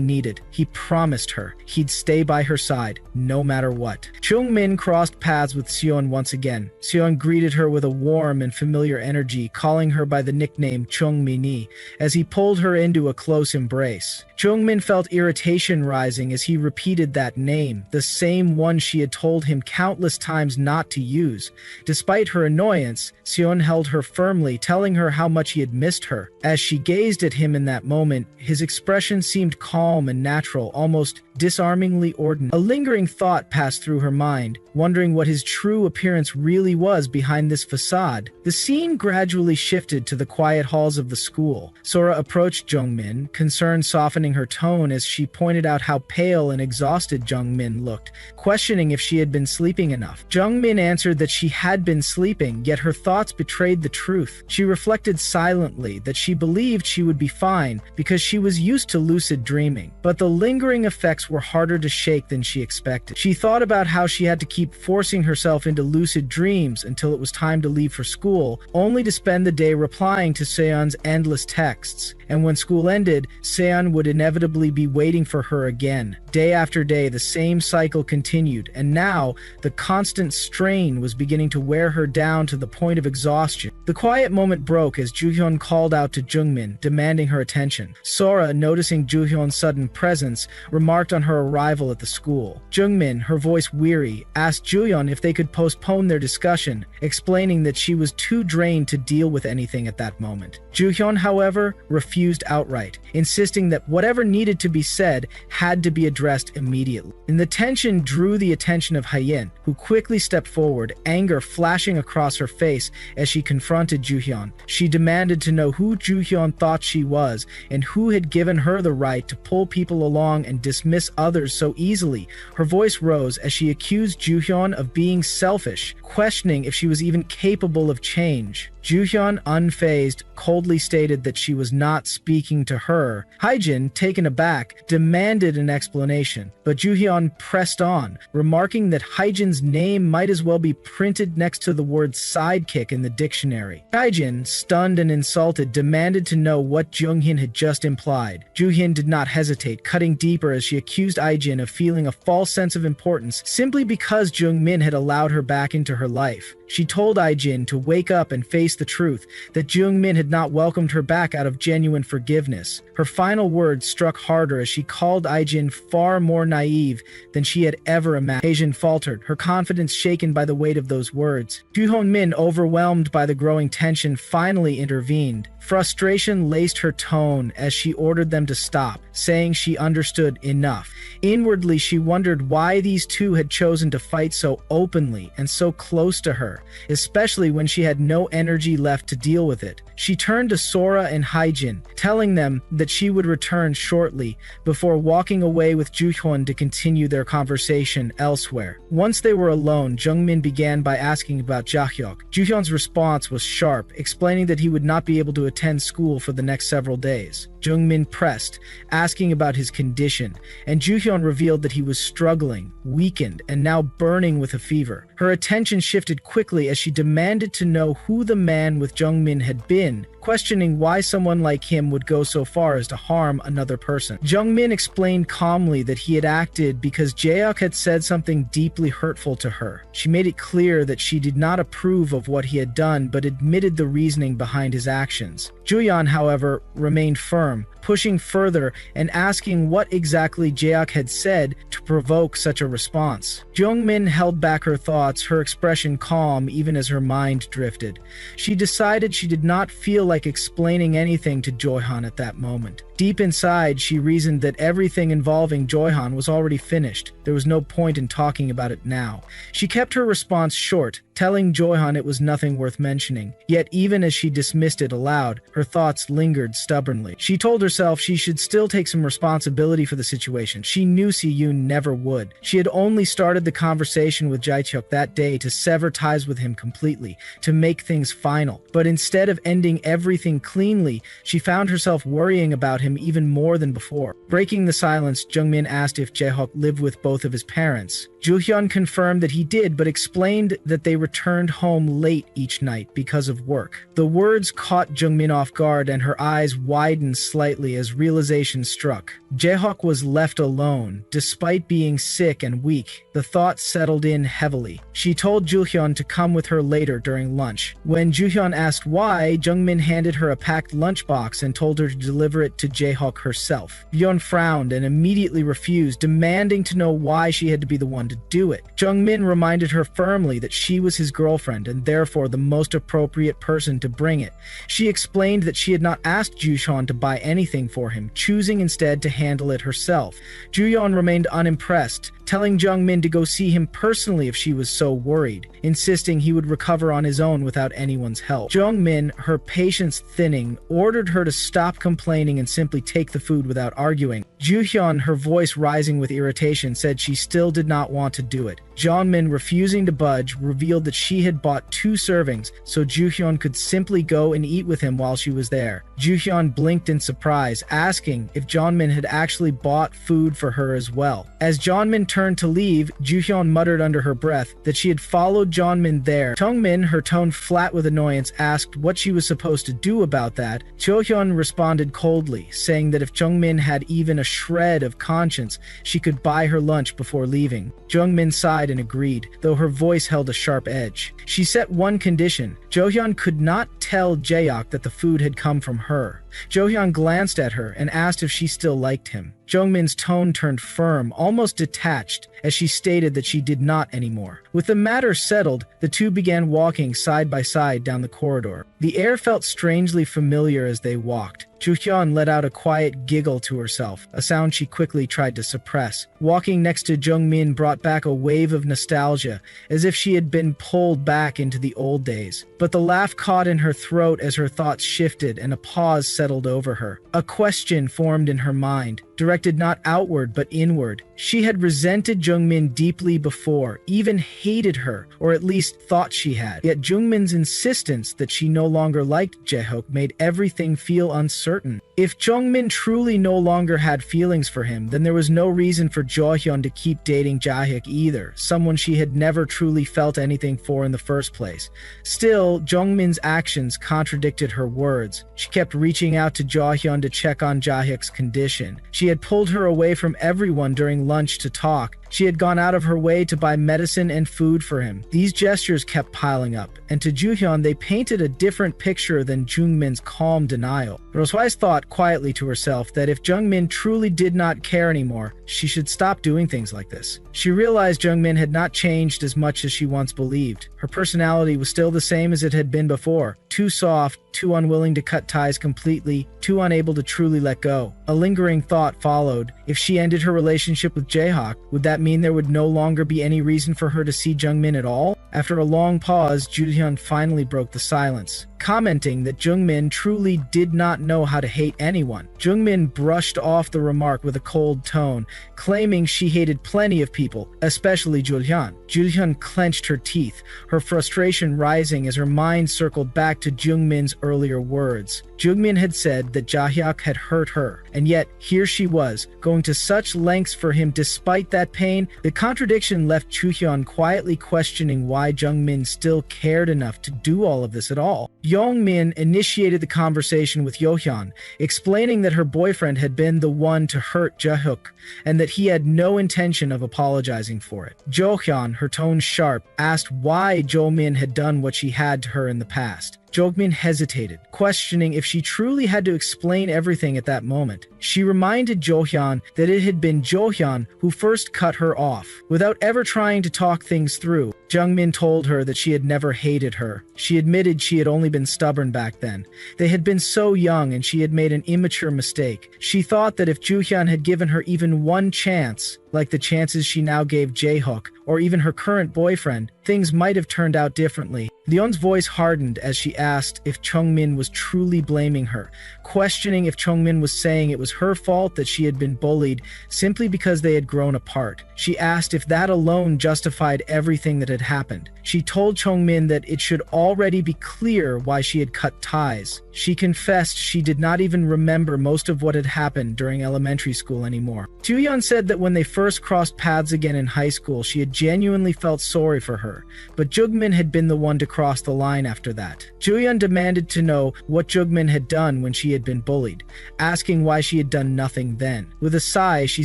needed. He promised her he'd stay by her side, no matter what. Jung-min crossed paths with Seon once again. Seon greeted her with a warm and familiar energy, calling her by the nickname Chung-mi-ni, as he pulled her into a close embrace. Jung-min felt irritation rising as he repeated that name, the same one she had told him countless times not to use. Despite her annoyance, Seon held her firmly, telling her how much he had missed her. As she gazed at him in that moment, his expression seemed calm and natural, almost disarmingly ordinary. A lingering thought passed through her mind, wondering what his true appearance really was behind this facade. The scene gradually shifted to the quiet halls of the school. Sora approached Jung-min, concern softening her tone as she pointed out how pale and exhausted Jung-min looked, questioning if she had been sleeping enough. Jung-min answered that she had been sleeping, yet her thoughts betrayed the truth. She reflected silently that she believed she would be fine because she was used to lucid dreaming, but the lingering effects were harder to shake than she expected. She thought about how she had to keep forcing herself into lucid dreams until it was time to leave for school, only to spend the day replying to Seon's endless texts. And when school ended, Seon would inevitably be waiting for her again. Day after day, the same cycle continued, and now the constant strain was beginning to wear her down to the point of exhaustion. The quiet moment broke as Joohyun called out to Jungmin, demanding her attention. Sora, noticing Joohyun's sudden presence, remarked on her arrival at the school. Jungmin, her voice weary, asked Joohyun if they could postpone their discussion, explaining that she was too drained to deal with anything at that moment. Joohyun, however, refused outright, insisting that whatever needed to be said had to be addressed immediately. And the tension drew the attention of Hayin, who quickly stepped forward, anger flashing across her face as she confronted Joohyun. She demanded to know who Joohyun thought she was and who had given her the right to pull people along and dismiss others so easily. Her voice rose as she accused Joohyun of being selfish, questioning if she was even capable of change. Joohyun, unfazed, coldly stated that she was not speaking to her. Haijin, taken aback, demanded an explanation, but Joohyun pressed on, remarking that Haijin's name might as well be printed next to the word sidekick in the dictionary. Haijin, stunned and insulted, demanded to know what Junghin had just implied. Joohyun did not hesitate, cutting deeper as she accused Haijin of feeling a false sense of importance simply because Jungmin had allowed her back into her life. She told Haijin to wake up and face the truth, that Jungmin had not welcomed her back out of genuine forgiveness. Her final words struck harder as she called Haijin far more naive than she had ever imagined. Haijin faltered, her confidence shaken by the weight of those words. Joohyun-min, overwhelmed by the growing tension, finally intervened. Frustration laced her tone as she ordered them to stop, saying she understood enough. Inwardly, she wondered why these two had chosen to fight so openly and so close to her, especially when she had no energy left to deal with it. She turned to Sora and Haijin, telling them that she would return shortly, before walking away with Joohyun to continue their conversation elsewhere. Once they were alone, Jungmin began by asking about Jahyuk. Joohyun's response was sharp, explaining that he would not be able to attend school for the next several days. Jungmin pressed, asking about his condition, and Joohyun revealed that he was struggling, weakened, and now burning with a fever. Her attention shifted quickly as she demanded to know who the man with Jungmin had been, questioning why someone like him would go so far as to harm another person. Jungmin explained calmly that he had acted because Jaehyuk had said something deeply hurtful to her. She made it clear that she did not approve of what he had done, but admitted the reasoning behind his actions. Joohyun, however, remained firm, pushing further and asking what exactly Jaehyuk had said to provoke such a response. Jungmin held back her thoughts, her expression calm even as her mind drifted. She decided she did not feel like explaining anything to Joohyun at that moment. Deep inside, she reasoned that everything involving Joohyun was already finished. There was no point in talking about it now. She kept her response short, telling Joohyun it was nothing worth mentioning. Yet even as she dismissed it aloud, her thoughts lingered stubbornly. She told herself she should still take some responsibility for the situation. She knew Si-yoon never would. She had only started the conversation with Jaehyuk that day to sever ties with him completely, to make things final. But instead of ending everything cleanly, she found herself worrying about him even more than before. Breaking the silence, Jungmin asked if Jaehook lived with both of his parents. Joo-hyun confirmed that he did, but explained that they returned home late each night because of work. The words caught Jungmin off guard, and her eyes widened slightly as realization struck. Jaehook was left alone, despite being sick and weak. The thought settled in heavily. She told Joo-hyun to come with her later during lunch. When Joo-hyun asked why, Jungmin handed her a packed lunchbox and told her to deliver it to Jaehook herself. Yeon frowned and immediately refused, demanding to know why she had to be the one to do it. Jungmin reminded her firmly that she was his girlfriend and therefore the most appropriate person to bring it. She explained that she had not asked Joo-hyun to buy anything for him, choosing instead to handle it herself. Joo-hyun remained unimpressed, telling Jungmin to go see him personally if she was so worried, insisting he would recover on his own without anyone's help. Jungmin, her patience thinning, ordered her to stop complaining and simply take the food without arguing. Joo-hyun, her voice rising with irritation, said she still did not want to do it. Jungmin, refusing to budge, revealed that she had bought 2 servings so Joo-hyun could simply go and eat with him while she was there. Joo-hyun blinked in surprise, asking if Jungmin had actually bought food for her as well. As Jungmin turned to leave, Joo-hyun muttered under her breath that she had followed Jungmin there. Jungmin, her tone flat with annoyance, asked what she was supposed to do about that. Joo-hyun responded coldly, saying that if Jungmin had even a shred of conscience, she could buy her lunch before leaving. Jungmin sighed and agreed, though her voice held a sharp edge. She set one condition: Joo-hyun could not tell Jaehyuk that the food had come from her. Joo-hyun glanced at her and asked if she still liked him. Jungmin's tone turned firm, almost detached, as she stated that she did not anymore. With the matter settled, the two began walking side by side down the corridor. The air felt strangely familiar as they walked. Joo-hyun let out a quiet giggle to herself, a sound she quickly tried to suppress. Walking next to Jungmin brought back a wave of nostalgia, as if she had been pulled back into the old days. But the laugh caught in her throat as her thoughts shifted and a pause settled over her. A question formed in her mind, directed not outward but inward. She had resented Jungmin deeply before, even hated her, or at least thought she had. Yet Jungmin's insistence that she no longer liked Jaehook made everything feel uncertain. If Jungmin truly no longer had feelings for him, then there was no reason for Jo-hyun to keep dating Jaehyuk either, someone she had never truly felt anything for in the first place. Still, Jungmin's actions contradicted her words. She kept reaching out to Jo-hyun to check on Jaehyuk's condition. She had pulled her away from everyone during lunch to talk. She had gone out of her way to buy medicine and food for him. These gestures kept piling up, and to Joo-hyun they painted a different picture than Jungmin's calm denial. Roswise thought quietly to herself that if Jungmin truly did not care anymore, she should stop doing things like this. She realized Jungmin had not changed as much as she once believed. Her personality was still the same as it had been before, too soft, too unwilling to cut ties completely, too unable to truly let go. A lingering thought followed. If she ended her relationship with Jaehyuk, would that mean there would no longer be any reason for her to see Jungmin at all? After a long pause, Joo-hyun finally broke the silence, commenting that Jungmin truly did not know how to hate anyone. Jungmin brushed off the remark with a cold tone, claiming she hated plenty of people, especially Joo-hyun. Joo-hyun clenched her teeth, her frustration rising as her mind circled back to Jungmin's earlier words. Jungmin had said that Jaehyuk had hurt her, and yet here she was, going to such lengths for him despite that pain. The contradiction left Joo-hyun quietly questioning why Jungmin still cared enough to do all of this at all. Jungmin initiated the conversation with Joo-hyun, explaining that her boyfriend had been the one to hurt Jaehyuk, and that he had no intention of apologizing for it. Joo-hyun, her tone sharp, asked why Jungmin had done what she had to her in the past. Jungmin hesitated, questioning if she truly had to explain everything at that moment. She reminded Joo-hyun that it had been Joo-hyun who first cut her off. Without ever trying to talk things through, Jungmin told her that she had never hated her. She admitted she had only been stubborn back then. They had been so young and she had made an immature mistake. She thought that if Joo-hyun had given her even one chance, like the chances she now gave Jaehyuk, or even her current boyfriend, things might have turned out differently. Leon's voice hardened as she asked if Jungmin was truly blaming her, questioning if Jungmin was saying it was her fault that she had been bullied simply because they had grown apart. She asked if that alone justified everything that had happened. She told Chongmin that it should already be clear why she had cut ties. She confessed she did not even remember most of what had happened during elementary school anymore. Juyeon said that when they first crossed paths again in high school, she had genuinely felt sorry for her, but Jungmin had been the one to cross the line after that. Juyeon demanded to know what Jungmin had done when she had been bullied, asking why she had done nothing then. With a sigh, she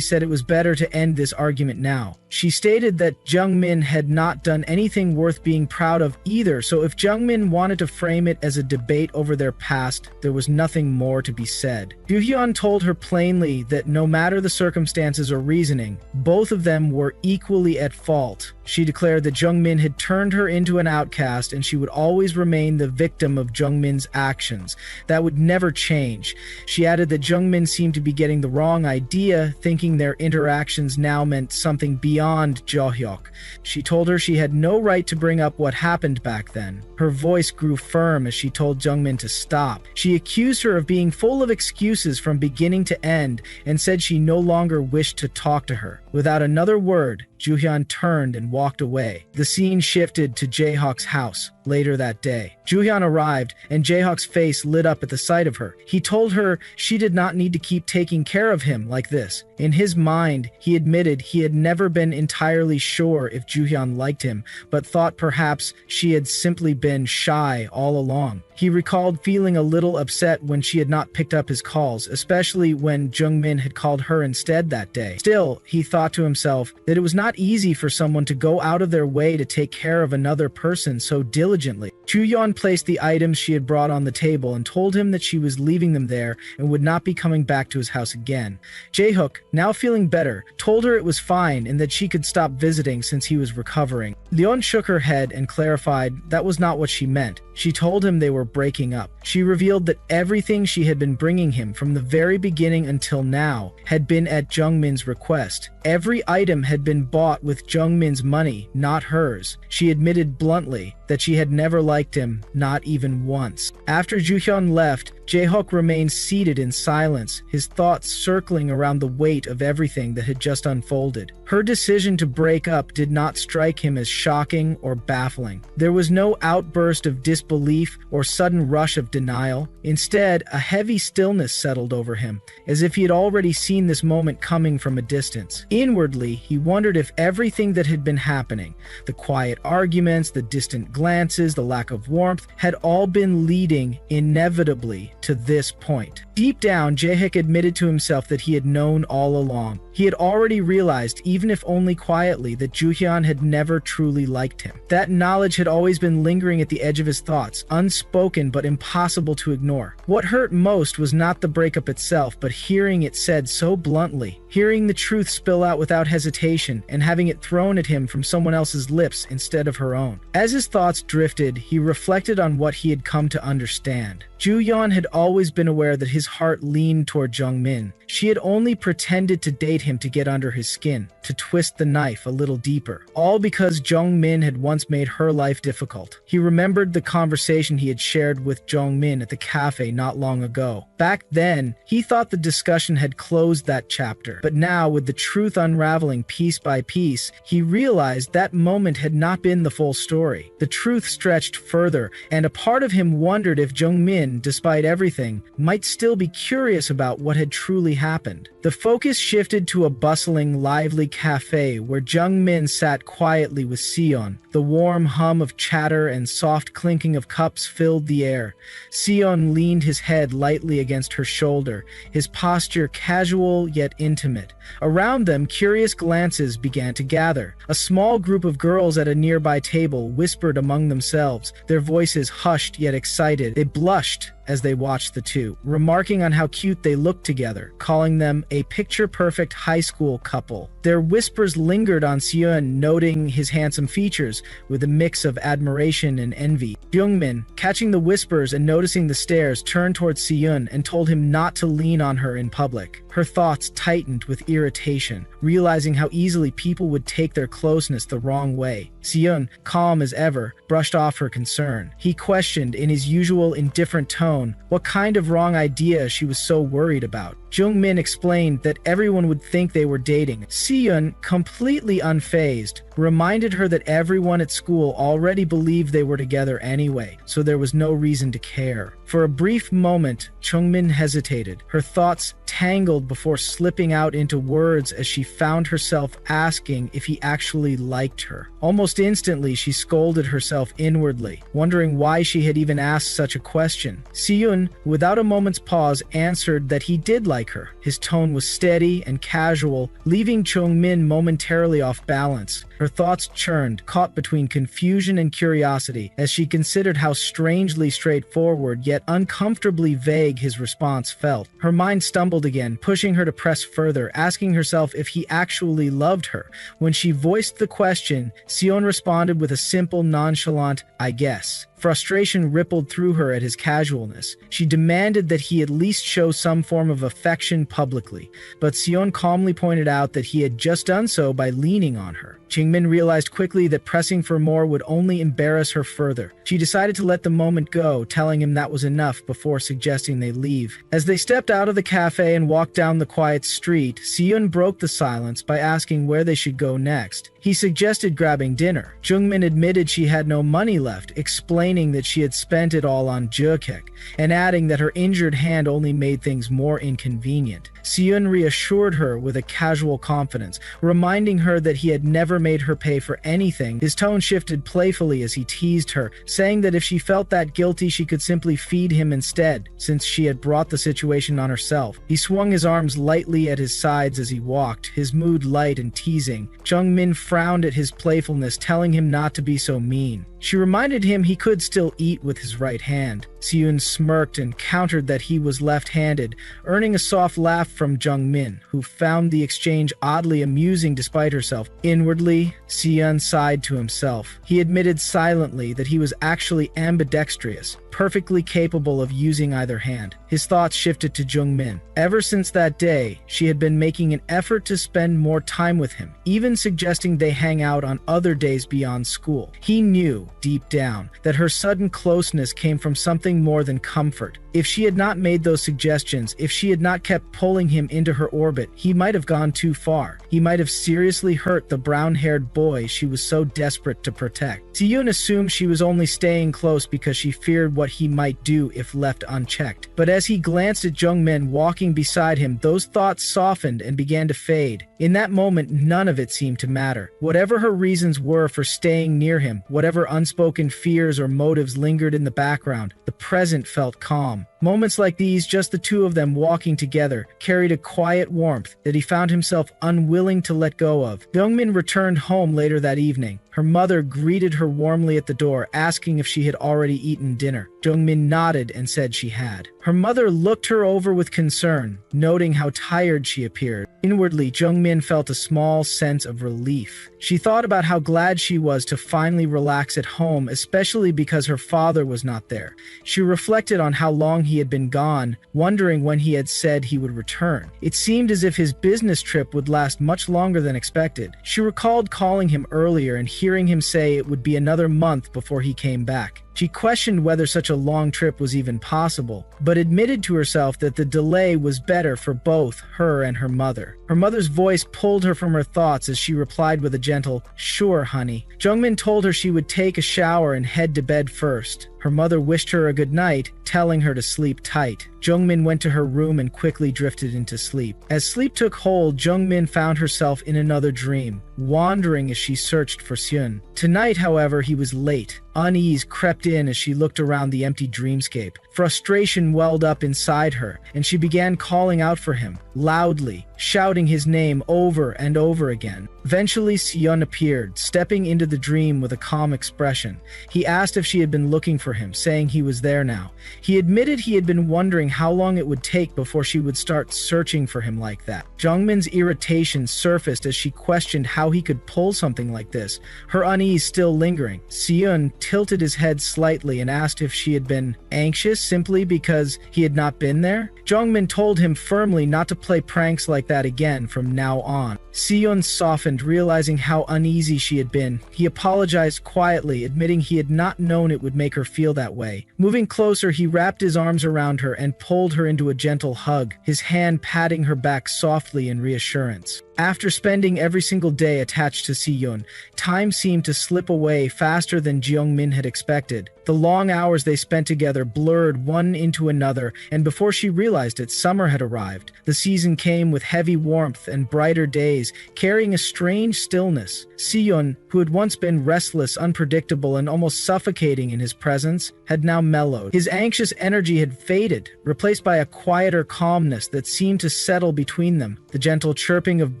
said it was better to end this argument now. She stated that Jungmin had not done anything worth being proud of either, so if Jungmin wanted to frame it as a debate over their past, there was nothing more to be said. Juyeon told her plainly that no matter the circumstances or reasoning, both of them were equally at fault. She declared that Jungmin had turned her into an outcast and she would always remain the victim of Jungmin's actions. That would never change. She added that Jungmin seemed to be getting the wrong idea, thinking their interactions now meant something beyond Johyok. She told her she had no right to bring up what happened back then. Her voice grew firm as she told Jungmin to stop. She accused her of being full of excuses from beginning to end and said she no longer wished to talk to her. Without another word, Juhyun turned and walked away. The scene shifted to Jaehook's house later that day. Juhyun arrived, and Jaehook's face lit up at the sight of her. He told her she did not need to keep taking care of him like this. In his mind, he admitted he had never been entirely sure if Juhyun liked him, but thought perhaps she had simply been shy all along. He recalled feeling a little upset when she had not picked up his calls, especially when Jungmin had called her instead that day. Still, he thought to himself that it was not easy for someone to go out of their way to take care of another person so diligently. Juyeon placed the items she had brought on the table and told him that she was leaving them there and would not be coming back to his house again. Jaehook, now feeling better, told her it was fine and that she could stop visiting since he was recovering. Leon shook her head and clarified that was not what she meant. She told him they were breaking up. She revealed that everything she had been bringing him from the very beginning until now had been at Jungmin's request. Every item had been bought with Jungmin's money, not hers. She admitted bluntly that she had never liked him, not even once. After Juhyun left, Jaehook remained seated in silence, his thoughts circling around the weight of everything that had just unfolded. Her decision to break up did not strike him as shocking or baffling. There was no outburst of disbelief or sudden rush of denial. Instead, a heavy stillness settled over him, as if he had already seen this moment coming from a distance. Inwardly, he wondered if everything that had been happening, the quiet arguments, the distant glances, the lack of warmth, had all been leading, inevitably, to this point. Deep down, Jaehook admitted to himself that he had known all along. He had already realized, even if only quietly, that Juhyun had never truly liked him. That knowledge had always been lingering at the edge of his thoughts, unspoken but impossible to ignore. What hurt most was not the breakup itself, but hearing it said so bluntly, hearing the truth spill out without hesitation, and having it thrown at him from someone else's lips instead of her own. As his thoughts drifted, he reflected on what he had come to understand. Juyeon had always been aware that his heart leaned toward Jungmin. She had only pretended to date him to get under his skin, to twist the knife a little deeper. All because Jungmin had once made her life difficult. He remembered the conversation he had shared with Jungmin at the cafe not long ago. Back then, he thought the discussion had closed that chapter. But now, with the truth unraveling piece by piece, he realized that moment had not been the full story. The truth stretched further, and a part of him wondered if Jungmin, despite everything, might still be curious about what had truly happened. The focus shifted to a bustling, lively cafe where Jungmin sat quietly with Seon. The warm hum of chatter and soft clinking of cups filled the air. Seon leaned his head lightly against her shoulder, his posture casual yet intimate. Around them, curious glances began to gather. A small group of girls at a nearby table whispered among themselves, their voices hushed yet excited. They blushed as they watched the two, remarking on how cute they looked together, calling them a picture-perfect high school couple. Their whispers lingered on Seon, noting his handsome features with a mix of admiration and envy. Jungmin, catching the whispers and noticing the stares, turned towards Seon and told him not to lean on her in public. Her thoughts tightened with irritation, realizing how easily people would take their closeness the wrong way. Seon, calm as ever, brushed off her concern. He questioned in his usual indifferent tone what kind of wrong idea she was so worried about. Jungmin explained that everyone would think they were dating. Siyun, completely unfazed, reminded her that everyone at school already believed they were together anyway, so there was no reason to care. For a brief moment, Jungmin hesitated, her thoughts tangled before slipping out into words as she found herself asking if he actually liked her. Almost instantly, she scolded herself inwardly, wondering why she had even asked such a question. Siyun, without a moment's pause, answered that he did like her. His tone was steady and casual, leaving Jungmin momentarily off balance. Her thoughts churned, caught between confusion and curiosity, as she considered how strangely straightforward yet uncomfortably vague his response felt. Her mind stumbled again, pushing her to press further, asking herself if he actually loved her. When she voiced the question, Sion responded with a simple, nonchalant, "I guess." Frustration rippled through her at his casualness. She demanded that he at least show some form of affection publicly, but Sion calmly pointed out that he had just done so by leaning on her. Jungmin realized quickly that pressing for more would only embarrass her further. She decided to let the moment go, telling him that was enough before suggesting they leave. As they stepped out of the cafe and walked down the quiet street, Siyun broke the silence by asking where they should go next. He suggested grabbing dinner. Jungmin admitted she had no money left, explaining that she had spent it all on Jukek, and adding that her injured hand only made things more inconvenient. Siyun reassured her with a casual confidence, reminding her that he had never made her pay for anything. His tone shifted playfully as he teased her, saying that if she felt that guilty, she could simply feed him instead, since she had brought the situation on herself. He swung his arms lightly at his sides as he walked, his mood light and teasing. Jungmin frowned at his playfulness, telling him not to be so mean. She reminded him he could still eat with his right hand. Siyun smirked and countered that he was left-handed, earning a soft laugh from Jungmin, who found the exchange oddly amusing despite herself. Inwardly, Siyun sighed to himself. He admitted silently that he was actually ambidextrous, perfectly capable of using either hand. His thoughts shifted to Jungmin. Ever since that day, she had been making an effort to spend more time with him, even suggesting they hang out on other days beyond school. He knew, deep down, that her sudden closeness came from something more than comfort. If she had not made those suggestions, if she had not kept pulling him into her orbit, he might have gone too far. He might have seriously hurt the brown-haired boy she was so desperate to protect. Siyun assumed she was only staying close because she feared what he might do if left unchecked. But as he glanced at Jungmin walking beside him, those thoughts softened and began to fade. In that moment, none of it seemed to matter. Whatever her reasons were for staying near him, whatever unspoken fears or motives lingered in the background, the present felt calm. Moments like these, just the two of them walking together, carried a quiet warmth that he found himself unwilling to let go of. Jungmin returned home later that evening. Her mother greeted her warmly at the door, asking if she had already eaten dinner. Jungmin nodded and said she had. Her mother looked her over with concern, noting how tired she appeared. Inwardly, Jungmin felt a small sense of relief. She thought about how glad she was to finally relax at home, especially because her father was not there. She reflected on how long he had been gone, wondering when he had said he would return. It seemed as if his business trip would last much longer than expected. She recalled calling him earlier and hearing him say it would be another month before he came back. She questioned whether such a long trip was even possible, but admitted to herself that the delay was better for both her and her mother. Her mother's voice pulled her from her thoughts as she replied with a gentle, "Sure, honey." Jungmin told her she would take a shower and head to bed first. Her mother wished her a good night, telling her to sleep tight. Jungmin went to her room and quickly drifted into sleep. As sleep took hold, Jungmin found herself in another dream, wandering as she searched for Siyun. Tonight, however, he was late. Unease crept in as she looked around the empty dreamscape. Frustration welled up inside her, and she began calling out for him, loudly, shouting his name over and over again. Eventually, Siyun appeared, stepping into the dream with a calm expression. He asked if she had been looking for him, saying he was there now. He admitted he had been wondering how long it would take before she would start searching for him like that. Jungmin's irritation surfaced as she questioned how he could pull something like this, her unease still lingering. Siyun tilted his head slightly and asked if she had been anxious simply because he had not been there. Jungmin told him firmly not to play pranks like that again from now on. Siyun softened, realizing how uneasy she had been. He apologized quietly, admitting he had not known it would make her feel that way. Moving closer, he wrapped his arms around her and pulled her into a gentle hug, his hand patting her back softly in reassurance. After spending every single day attached to Siyun, time seemed to slip away faster than Jeongmin had expected. The long hours they spent together blurred one into another, and before she realized it, summer had arrived. The season came with heavy warmth and brighter days, carrying a strange stillness. Siyun, who had once been restless, unpredictable, and almost suffocating in his presence, had now mellowed. His anxious energy had faded, replaced by a quieter calmness that seemed to settle between them. The gentle chirping of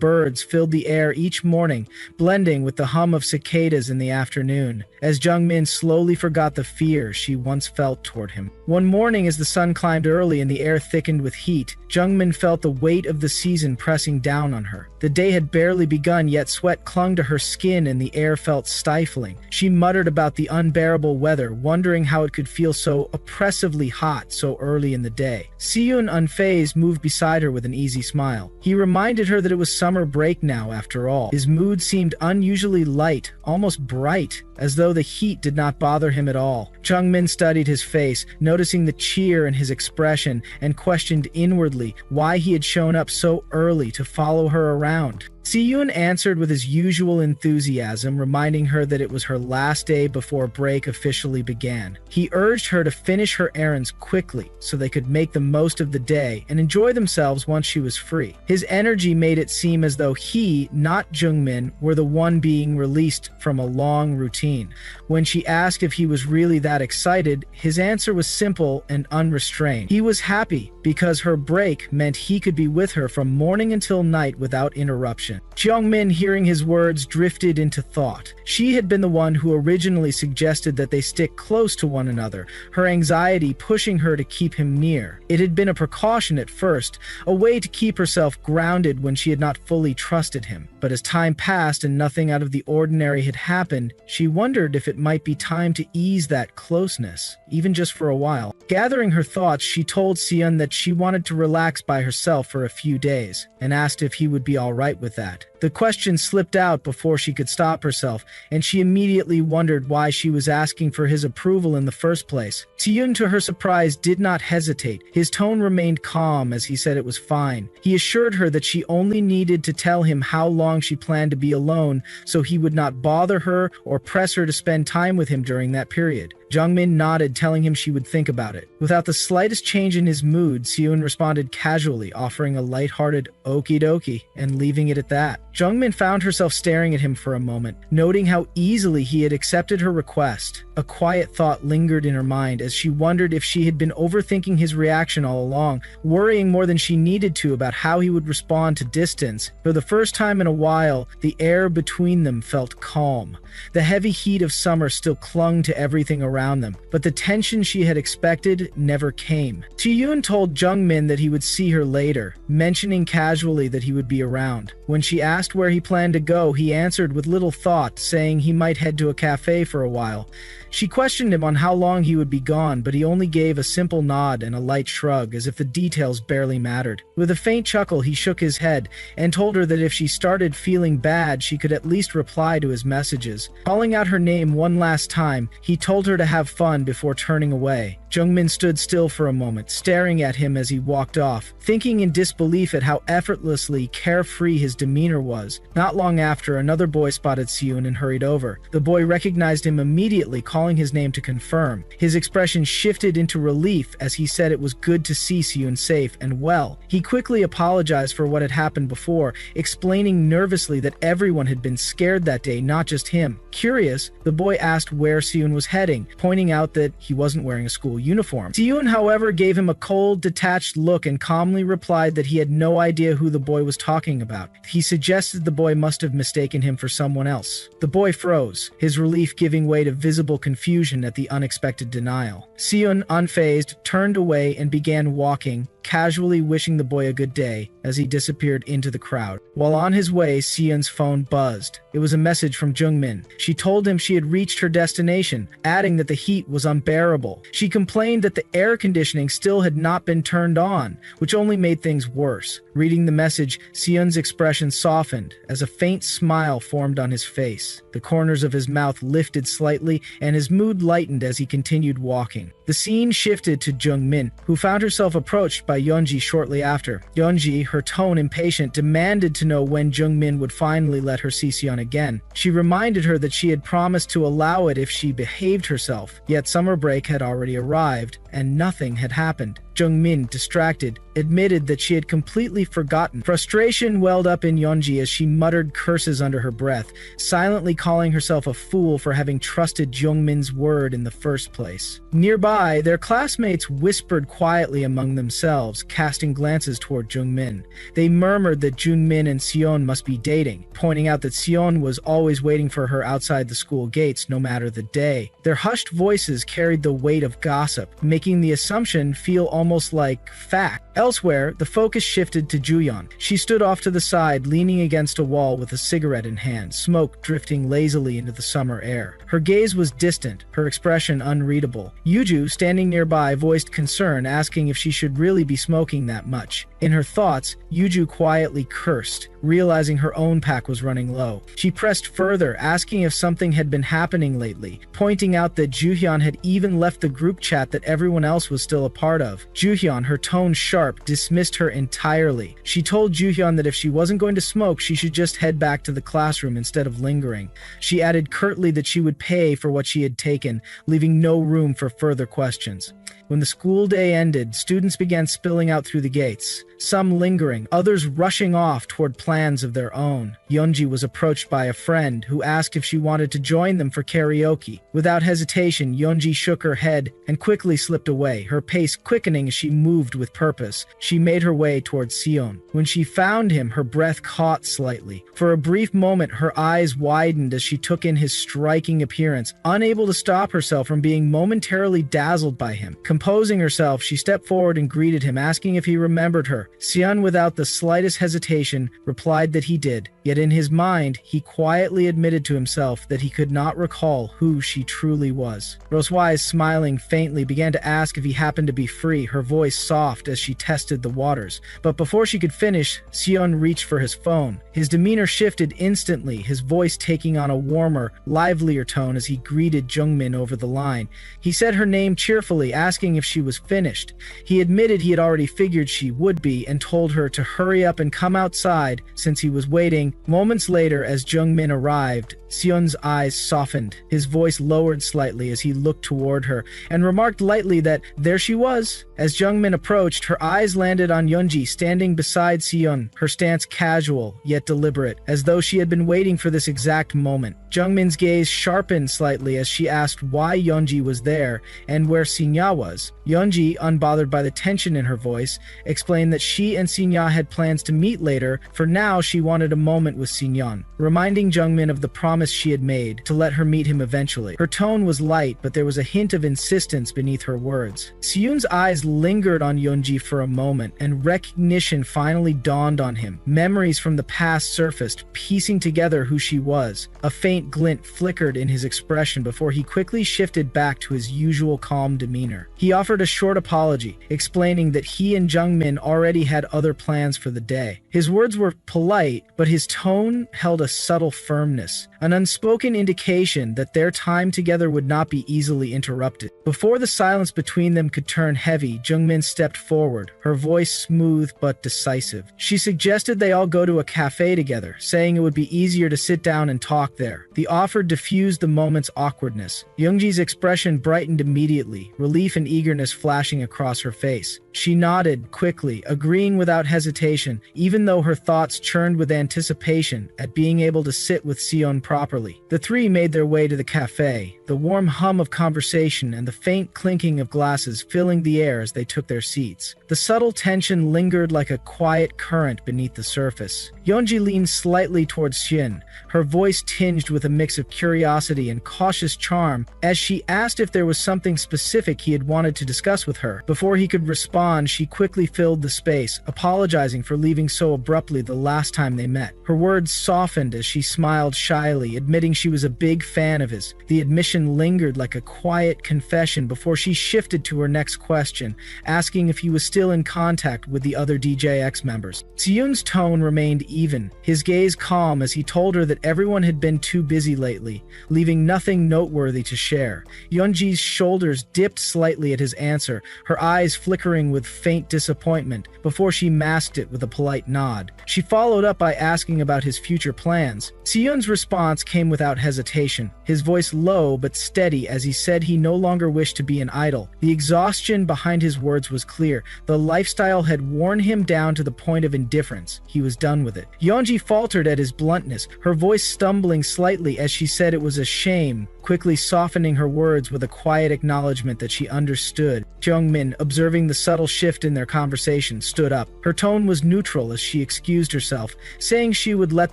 birds filled the air each morning, blending with the hum of cicadas in the afternoon, as Jeongmin slowly forgot the fear she once felt toward him. One morning, as the sun climbed early and the air thickened with heat, Jeongmin felt the weight of the season pressing down on her. The day had barely begun, yet sweat clung to her skin and the air felt stifling. She muttered about the unbearable weather, wondering how it could feel so oppressively hot so early in the day. Siyun, unfazed, moved beside her with an easy smile. He reminded her that it was summer break now, after all. His mood seemed unusually light, almost bright, as though the heat did not bother him at all. Jeongmin studied his face, noticing the cheer in his expression, and questioned inwardly why he had shown up so early to follow her around. Siyun answered with his usual enthusiasm, reminding her that it was her last day before break officially began. He urged her to finish her errands quickly so they could make the most of the day and enjoy themselves once she was free. His energy made it seem as though he, not Jeongmin, were the one being released from a long routine. When she asked if he was really that excited, his answer was simple and unrestrained. He was happy because her break meant he could be with her from morning until night without interruption. Jeongmin, hearing his words, drifted into thought. She had been the one who originally suggested that they stick close to one another, her anxiety pushing her to keep him near. It had been a precaution at first, a way to keep herself grounded when she had not fully trusted him. But as time passed and nothing out of the ordinary had happened, she wondered if it might be time to ease that closeness, even just for a while. Gathering her thoughts, she told Siyun that she wanted to relax by herself for a few days, and asked if he would be all right with that. The question slipped out before she could stop herself, and she immediately wondered why she was asking for his approval in the first place. Siyun, to her surprise, did not hesitate. His tone remained calm as he said it was fine. He assured her that she only needed to tell him how long she planned to be alone, so he would not bother her or press her to spend time with him during that period. Jeongmin nodded, telling him she would think about it. Without the slightest change in his mood, Siyun responded casually, offering a lighthearted okie dokie and leaving it at that. Jeongmin found herself staring at him for a moment, noting how easily he had accepted her request. A quiet thought lingered in her mind as she wondered if she had been overthinking his reaction all along, worrying more than she needed to about how he would respond to distance. For the first time in a while, the air between them felt calm. The heavy heat of summer still clung to everything around them, but the tension she had expected never came. Siyun told Jeongmin that he would see her later, mentioning casually that he would be around. When she asked where he planned to go, he answered with little thought, saying he might head to a cafe for a while. She questioned him on how long he would be gone, but he only gave a simple nod and a light shrug, as if the details barely mattered. With a faint chuckle, he shook his head and told her that if she started feeling bad, she could at least reply to his messages. Calling out her name one last time, he told her to have fun before turning away. Jeongmin stood still for a moment, staring at him as he walked off, thinking in disbelief at how effortlessly carefree his demeanor was. Not long after, another boy spotted Siyun and hurried over. The boy recognized him immediately, calling his name to confirm. His expression shifted into relief as he said it was good to see Siyun safe and well. He quickly apologized for what had happened before, explaining nervously that everyone had been scared that day, not just him. Curious, the boy asked where Siyun was heading, pointing out that he wasn't wearing a school uniform. Siyun, however, gave him a cold, detached look and calmly replied that he had no idea who the boy was talking about. He suggested the boy must have mistaken him for someone else. The boy froze, his relief giving way to visible confusion at the unexpected denial. Siyun, unfazed, turned away and began walking, casually wishing the boy a good day as he disappeared into the crowd. While on his way, Siyun's phone buzzed. It was a message from Jungmin. She told him she had reached her destination, adding that the heat was unbearable. She complained that the air conditioning still had not been turned on, which only made things worse. Reading the message, Seon's expression softened as a faint smile formed on his face. The corners of his mouth lifted slightly, and his mood lightened as he continued walking. The scene shifted to Jungmin, who found herself approached by Yeonji shortly after. Yeonji, her tone impatient, demanded to know when Jungmin would finally let her see Seon again. She reminded her that she had promised to allow it if she behaved herself, yet summer break had already arrived, and nothing had happened. Jungmin, distracted, admitted that she had completely forgotten. Frustration welled up in Yeonji as she muttered curses under her breath, silently calling herself a fool for having trusted Jungmin's word in the first place. Nearby, their classmates whispered quietly among themselves, casting glances toward Jungmin. They murmured that Jungmin and Seon must be dating, pointing out that Seon was always waiting for her outside the school gates no matter the day. Their hushed voices carried the weight of gossip, making the assumption feel almost like fact. Elsewhere, the focus shifted to Juyeon. She stood off to the side, leaning against a wall with a cigarette in hand, smoke drifting lazily into the summer air. Her gaze was distant, her expression unreadable. Yuju, standing nearby, voiced concern, asking if she should really be smoking that much. In her thoughts, Yuju quietly cursed, realizing her own pack was running low. She pressed further, asking if something had been happening lately, pointing out that Juhyun had even left the group chat that everyone else was still a part of. Juhyun, her tone sharp, dismissed her entirely. She told Juhyun that if she wasn't going to smoke, she should just head back to the classroom instead of lingering. She added curtly that she would pay for what she had taken, leaving no room for further questions. When the school day ended, students began spilling out through the gates, some lingering, others rushing off toward plans of their own. Yeonji was approached by a friend who asked if she wanted to join them for karaoke. Without hesitation, Yeonji shook her head and quickly slipped away, her pace quickening as she moved with purpose. She made her way towards Seon. When she found him, her breath caught slightly. For a brief moment, her eyes widened as she took in his striking appearance, unable to stop herself from being momentarily dazzled by him. Composing herself, she stepped forward and greeted him, asking if he remembered her. Seon, without the slightest hesitation, replied that he did, yet in his mind, he quietly admitted to himself that he could not recall who she truly was. Rosewise, smiling faintly, began to ask if he happened to be free, her voice soft as she tested the waters. But before she could finish, Seon reached for his phone. His demeanor shifted instantly, his voice taking on a warmer, livelier tone as he greeted Jungmin over the line. He said her name cheerfully, asking if she was finished. He admitted he had already figured she would be and told her to hurry up and come outside since he was waiting. Moments later, as Jungmin arrived, Seon's eyes softened. His voice lowered slightly as he looked toward her and remarked lightly that there she was. As Jungmin approached, her eyes landed on Yeonji standing beside Seon, her stance casual yet deliberate, as though she had been waiting for this exact moment. Jungmin's gaze sharpened slightly as she asked why Yeonji was there and where Sinya was. Yeonji, unbothered by the tension in her voice, explained that she and Sinya had plans to meet later. For now, she wanted a moment with Sinyan, reminding Jungmin of the promise she had made to let her meet him eventually. Her tone was light, but there was a hint of insistence beneath her words. Seon's eyes lingered on Yeonji for a moment, and recognition finally dawned on him. Memories from the past surfaced, piecing together who she was. A faint glint flickered in his expression before he quickly shifted back to his usual calm demeanor. He offered a short apology, explaining that he and Jungmin already had other plans for the day. His words were polite, but his tone held a subtle firmness, an unspoken indication that their time together would not be easily interrupted. Before the silence between them could turn heavy, Jungmin stepped forward, her voice smooth but decisive. She suggested they all go to a cafe together, saying it would be easier to sit down and talk there. The offer diffused the moment's awkwardness. Yeonji's expression brightened immediately, relief and eagerness flashing across her face. She nodded quickly, agreeing without hesitation, even though her thoughts churned with anticipation at being able to sit with Seon properly. The three made their way to the cafe, the warm hum of conversation and the faint clinking of glasses filling the air as they took their seats. The subtle tension lingered like a quiet current beneath the surface. Yeonji leaned slightly towards Shin, her voice tinged with a mix of curiosity and cautious charm, as she asked if there was something specific he had wanted to discuss with her. Before he could respond, she quickly filled the space, apologizing for leaving so abruptly the last time they met. Her words softened as she smiled shyly, admitting she was a big fan of his. The admission lingered like a quiet confession before she shifted to her next question, asking if he was still in contact with the other DJX members. Seyoon's tone remained even, his gaze calm as he told her that everyone had been too busy lately, leaving nothing noteworthy to share. Yeonji's shoulders dipped slightly at his answer, her eyes flickering with faint disappointment, before she masked it with a polite nod. She followed up by asking about his future plans. Seyoon's response came without hesitation, his voice low but steady as he said he no longer wished to be an idol. The exhaustion behind his words was clear. The lifestyle had worn him down to the point of indifference. He was done with it. Yeonji faltered at his bluntness, her voice stumbling slightly as she said it was a shame, quickly softening her words with a quiet acknowledgement that she understood. Jungmin, observing the subtle shift in their conversation, stood up. Her tone was neutral as she excused herself, saying she would let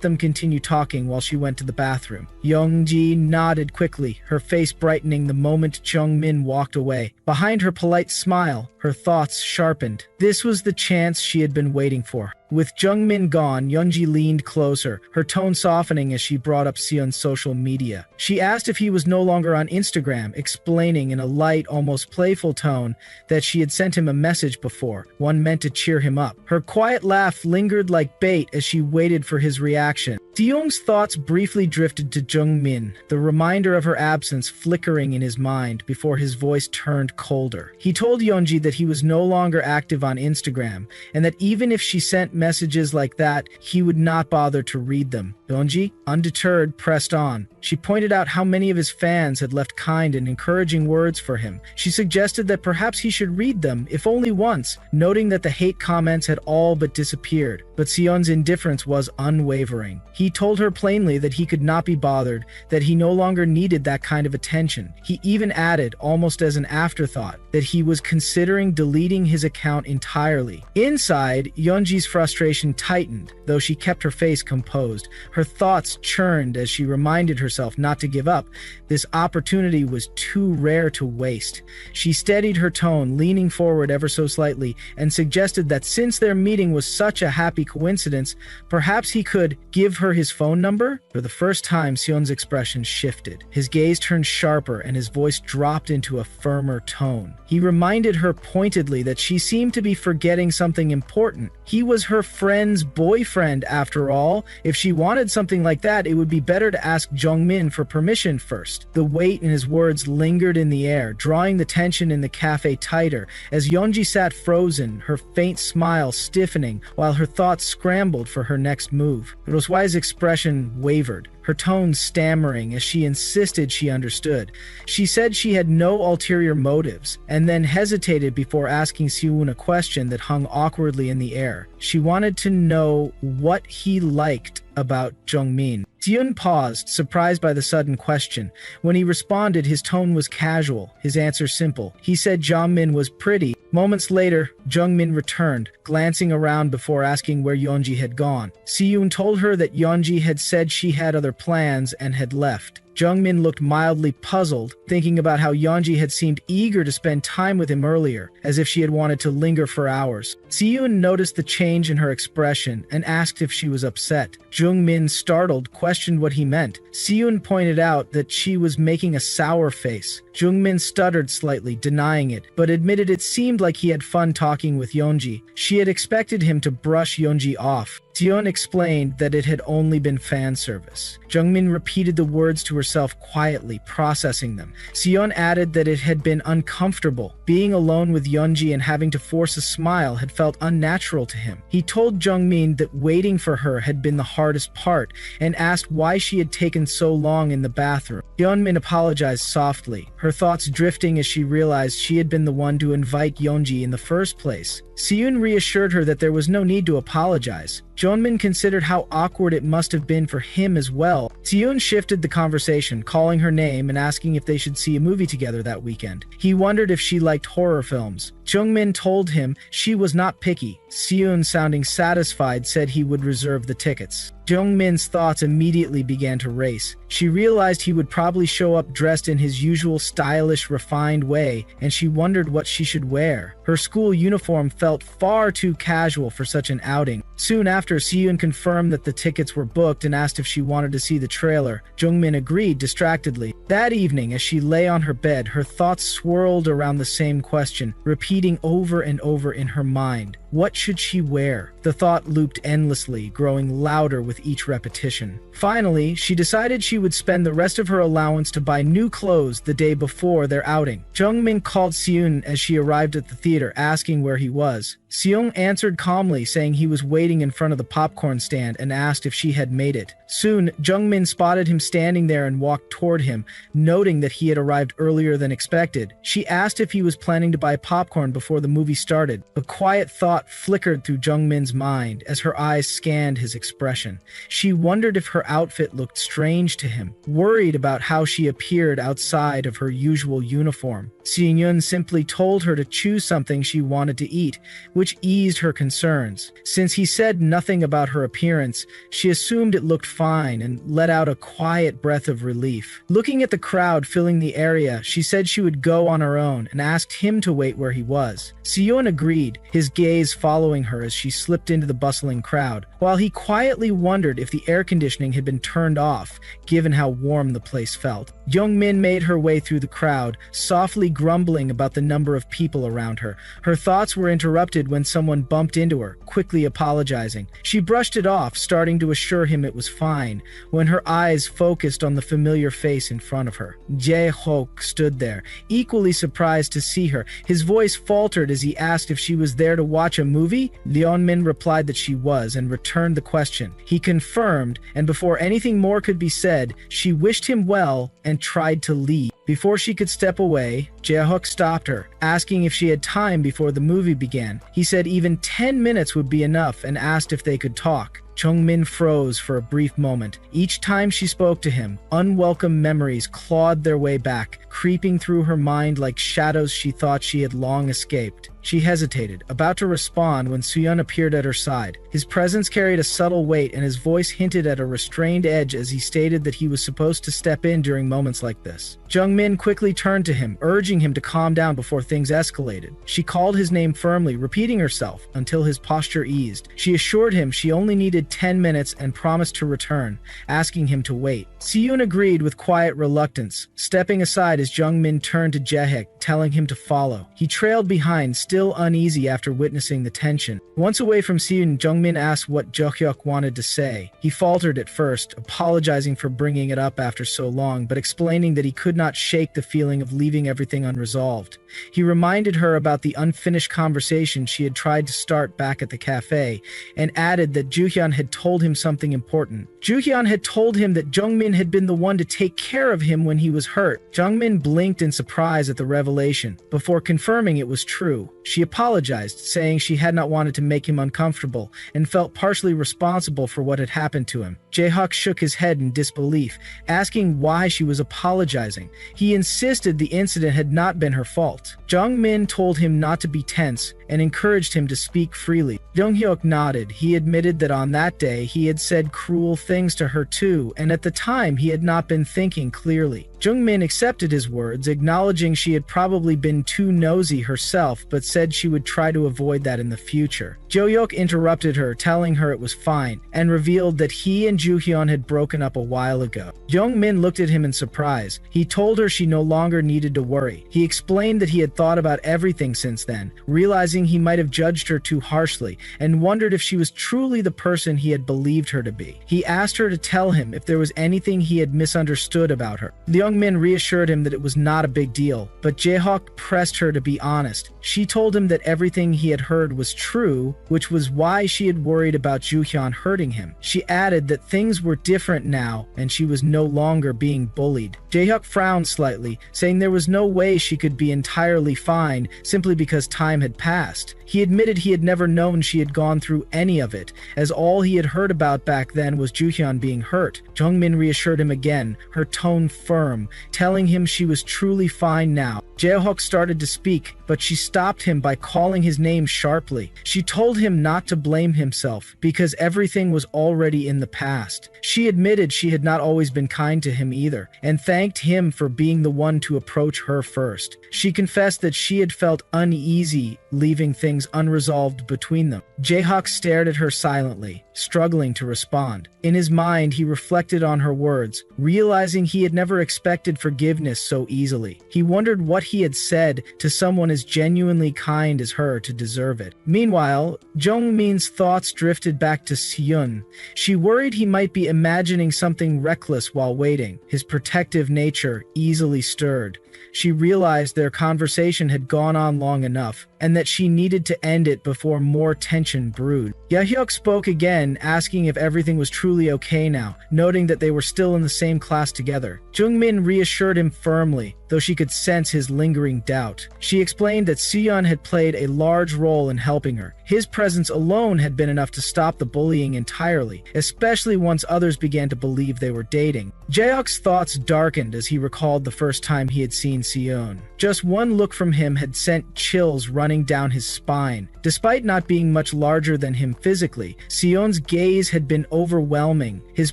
them continue talking while she went to the bathroom. Yeonji nodded quickly, her face brightening the moment Jungmin walked away. Behind her polite smile, her thoughts sharpened. This was the chance she had been waiting for. With Jungmin gone, Yeonji leaned closer, her tone softening as she brought up Seon's social media. She asked if he was no longer on Instagram, explaining in a light, almost playful tone that she had sent him a message before, one meant to cheer him up. Her quiet laugh lingered like bait as she waited for his reaction. Seyoong's thoughts briefly drifted to Jungmin, the reminder of her absence flickering in his mind before his voice turned colder. He told Yeonji that he was no longer active on Instagram, and that even if she sent messages like that, he would not bother to read them. Yeonji, undeterred, pressed on. She pointed out how many of his fans had left kind and encouraging words for him. She suggested that perhaps he should read them, if only once, noting that the hate comments had all but disappeared. But Seon's indifference was unwavering. He told her plainly that he could not be bothered, that he no longer needed that kind of attention. He even added, almost as an afterthought, that he was considering deleting his account entirely. Inside, Yeonji's frustration tightened, though she kept her face composed. Her thoughts churned as she reminded herself not to give up. This opportunity was too rare to waste. She steadied her tone, leaning forward ever so slightly, and suggested that since their meeting was such a happy coincidence, perhaps he could give her his phone number? For the first time, Seon's expression shifted. His gaze turned sharper and his voice dropped into a firmer tone. He reminded her pointedly that she seemed to be forgetting something important. He was her friend's boyfriend, after all. If she wanted something like that, it would be better to ask Jungmin for permission first. The weight in his words lingered in the air, drawing the tension in the cafe tighter, as Yeonji sat frozen, her faint smile stiffening, while her thoughts scrambled for her next move. Roswai's expression wavered, her tone stammering as she insisted she understood. She said she had no ulterior motives, and then hesitated before asking Seyoon a question that hung awkwardly in the air. She wanted to know what he liked about Jungmin. Seyoon paused, surprised by the sudden question. When he responded, his tone was casual, his answer simple. He said Jungmin was pretty. Moments later, Jungmin returned, glancing around before asking where Yeonji had gone. Seyoon told her that Yeonji had said she had other plans and had left. Jungmin looked mildly puzzled, thinking about how Yeonji had seemed eager to spend time with him earlier, as if she had wanted to linger for hours. Seyoon noticed the change in her expression and asked if she was upset. Jungmin, startled, questioned what he meant. Seyoon pointed out that she was making a sour face. Jungmin stuttered slightly, denying it, but admitted it seemed like he had fun talking with Yeonji. She had expected him to brush Yeonji off. Seyoon explained that it had only been fan service. Jungmin repeated the words to herself quietly, processing them. Seyoon added that it had been uncomfortable. Being alone with Yeonji and having to force a smile had felt unnatural to him. He told Jungmin that waiting for her had been the hardest part, and asked why she had taken so long in the bathroom. Yeonmin apologized softly, her thoughts drifting as she realized she had been the one to invite Yeonji in the first place. Seyoon reassured her that there was no need to apologize. Jungmin considered how awkward it must have been for him as well. Seyoon shifted the conversation, calling her name and asking if they should see a movie together that weekend. He wondered if she liked horror films. Jungmin told him she was not picky. Seyoon, sounding satisfied, said he would reserve the tickets. Jungmin's thoughts immediately began to race. She realized he would probably show up dressed in his usual stylish, refined way, and she wondered what she should wear. Her school uniform felt far too casual for such an outing. Soon after, Siyun confirmed that the tickets were booked and asked if she wanted to see the trailer. Jungmin agreed distractedly. That evening, as she lay on her bed, her thoughts swirled around the same question, repeating over and over in her mind. What should she wear? The thought looped endlessly, growing louder with each repetition. Finally, she decided she would spend the rest of her allowance to buy new clothes the day before their outing. Jungmin called Siyun as she arrived at the theater, asking where he was. Siyun answered calmly, saying he was waiting in front of the popcorn stand, and asked if she had made it. Soon, Jungmin spotted him standing there and walked toward him, noting that he had arrived earlier than expected. She asked if he was planning to buy popcorn before the movie started. A quiet thought flickered through Jungmin's mind as her eyes scanned his expression. She wondered if her outfit looked strange to him, worried about how she appeared outside of her usual uniform. Siyun simply told her to choose something she wanted to eat, which eased her concerns. Since he said nothing about her appearance, she assumed it looked fine and let out a quiet breath of relief. Looking at the crowd filling the area, she said she would go on her own and asked him to wait where he was. Siyun agreed, his gaze following her as she slipped into the bustling crowd, while he quietly wondered if the air conditioning had been turned off, given how warm the place felt. Jungmin made her way through the crowd, softly grumbling about the number of people around her. Her thoughts were interrupted when someone bumped into her, quickly apologizing. She brushed it off, starting to assure him it was fine, when her eyes focused on the familiar face in front of her. Jae-hook stood there, equally surprised to see her. His voice faltered as he asked if she was there to watch a movie. Leonmin replied that she was and returned the question. He confirmed, and before anything more could be said, she wished him well and tried to leave. Before she could step away, Jae-hook stopped her, asking if she had time before the movie began. He said even 10 minutes would be enough and asked if they could talk. Jungmin froze for a brief moment. Each time she spoke to him, unwelcome memories clawed their way back, creeping through her mind like shadows she thought she had long escaped. She hesitated, about to respond when Siyun appeared at her side. His presence carried a subtle weight, and his voice hinted at a restrained edge as he stated that he was supposed to step in during moments like this. Jungmin quickly turned to him, urging him to calm down before things escalated. She called his name firmly, repeating herself until his posture eased. She assured him she only needed 10 minutes and promised to return, asking him to wait. Siyun agreed with quiet reluctance, stepping aside as Jungmin turned to Jae-hook, telling him to follow. He trailed behind, still uneasy after witnessing the tension. Once away from Siyun, Jungmin asked what Jae-hook wanted to say. He faltered at first, apologizing for bringing it up after so long, but explaining that he could not shake the feeling of leaving everything unresolved. He reminded her about the unfinished conversation she had tried to start back at the cafe, and added that Joohyun had told him something important. Joohyun had told him that Jungmin had been the one to take care of him when he was hurt. Jungmin blinked in surprise at the revelation, before confirming it was true. She apologized, saying she had not wanted to make him uncomfortable, and felt partially responsible for what had happened to him. Jae-hook shook his head in disbelief, asking why she was apologizing. He insisted the incident had not been her fault. Jungmin told him not to be tense, and encouraged him to speak freely. Jung-hyuk nodded. He admitted that on that day he had said cruel things to her too, and at the time he had not been thinking clearly. Jungmin accepted his words, acknowledging she had probably been too nosy herself, but said she would try to avoid that in the future. Jo-hyuk interrupted her, telling her it was fine, and revealed that he and Joohyun had broken up a while ago. Jungmin looked at him in surprise. He told her she no longer needed to worry. He explained that he had thought about everything since then, realizing he might have judged her too harshly, and wondered if she was truly the person he had believed her to be. He asked her to tell him if there was anything he had misunderstood about her. The young man reassured him that it was not a big deal, but Jae-hook pressed her to be honest. She told him that everything he had heard was true, which was why she had worried about Joohyun hurting him. She added that things were different now, and she was no longer being bullied. Jae-hook frowned slightly, saying there was no way she could be entirely fine simply because time had passed. He admitted he had never known she had gone through any of it, as all he had heard about back then was Joohyun being hurt. Jungmin reassured him again, her tone firm, arm, telling him she was truly fine now. Jaehook started to speak, but she stopped him by calling his name sharply. She told him not to blame himself, because everything was already in the past. She admitted she had not always been kind to him either, and thanked him for being the one to approach her first. She confessed that she had felt uneasy leaving things unresolved between them. Jaehook stared at her silently, struggling to respond. In his mind, he reflected on her words, realizing he had never expected forgiveness so easily. He wondered what he had said to someone as genuinely kind as her to deserve it. Meanwhile, Jungmin's thoughts drifted back to Seon. She worried he might be imagining something reckless while waiting. His protective nature easily stirred. She realized their conversation had gone on long enough, and that she needed to end it before more tension brewed. Yahyuk spoke again, asking if everything was truly okay now, noting that they were still in the same class together. Jungmin reassured him firmly, though she could sense his lingering doubt. She explained that Seon had played a large role in helping her. His presence alone had been enough to stop the bullying entirely, especially once others began to believe they were dating. Jaehyuk's thoughts darkened as he recalled the first time he had seen Seon. Just one look from him had sent chills running down his spine. Despite not being much larger than him physically, Seon's gaze had been overwhelming, his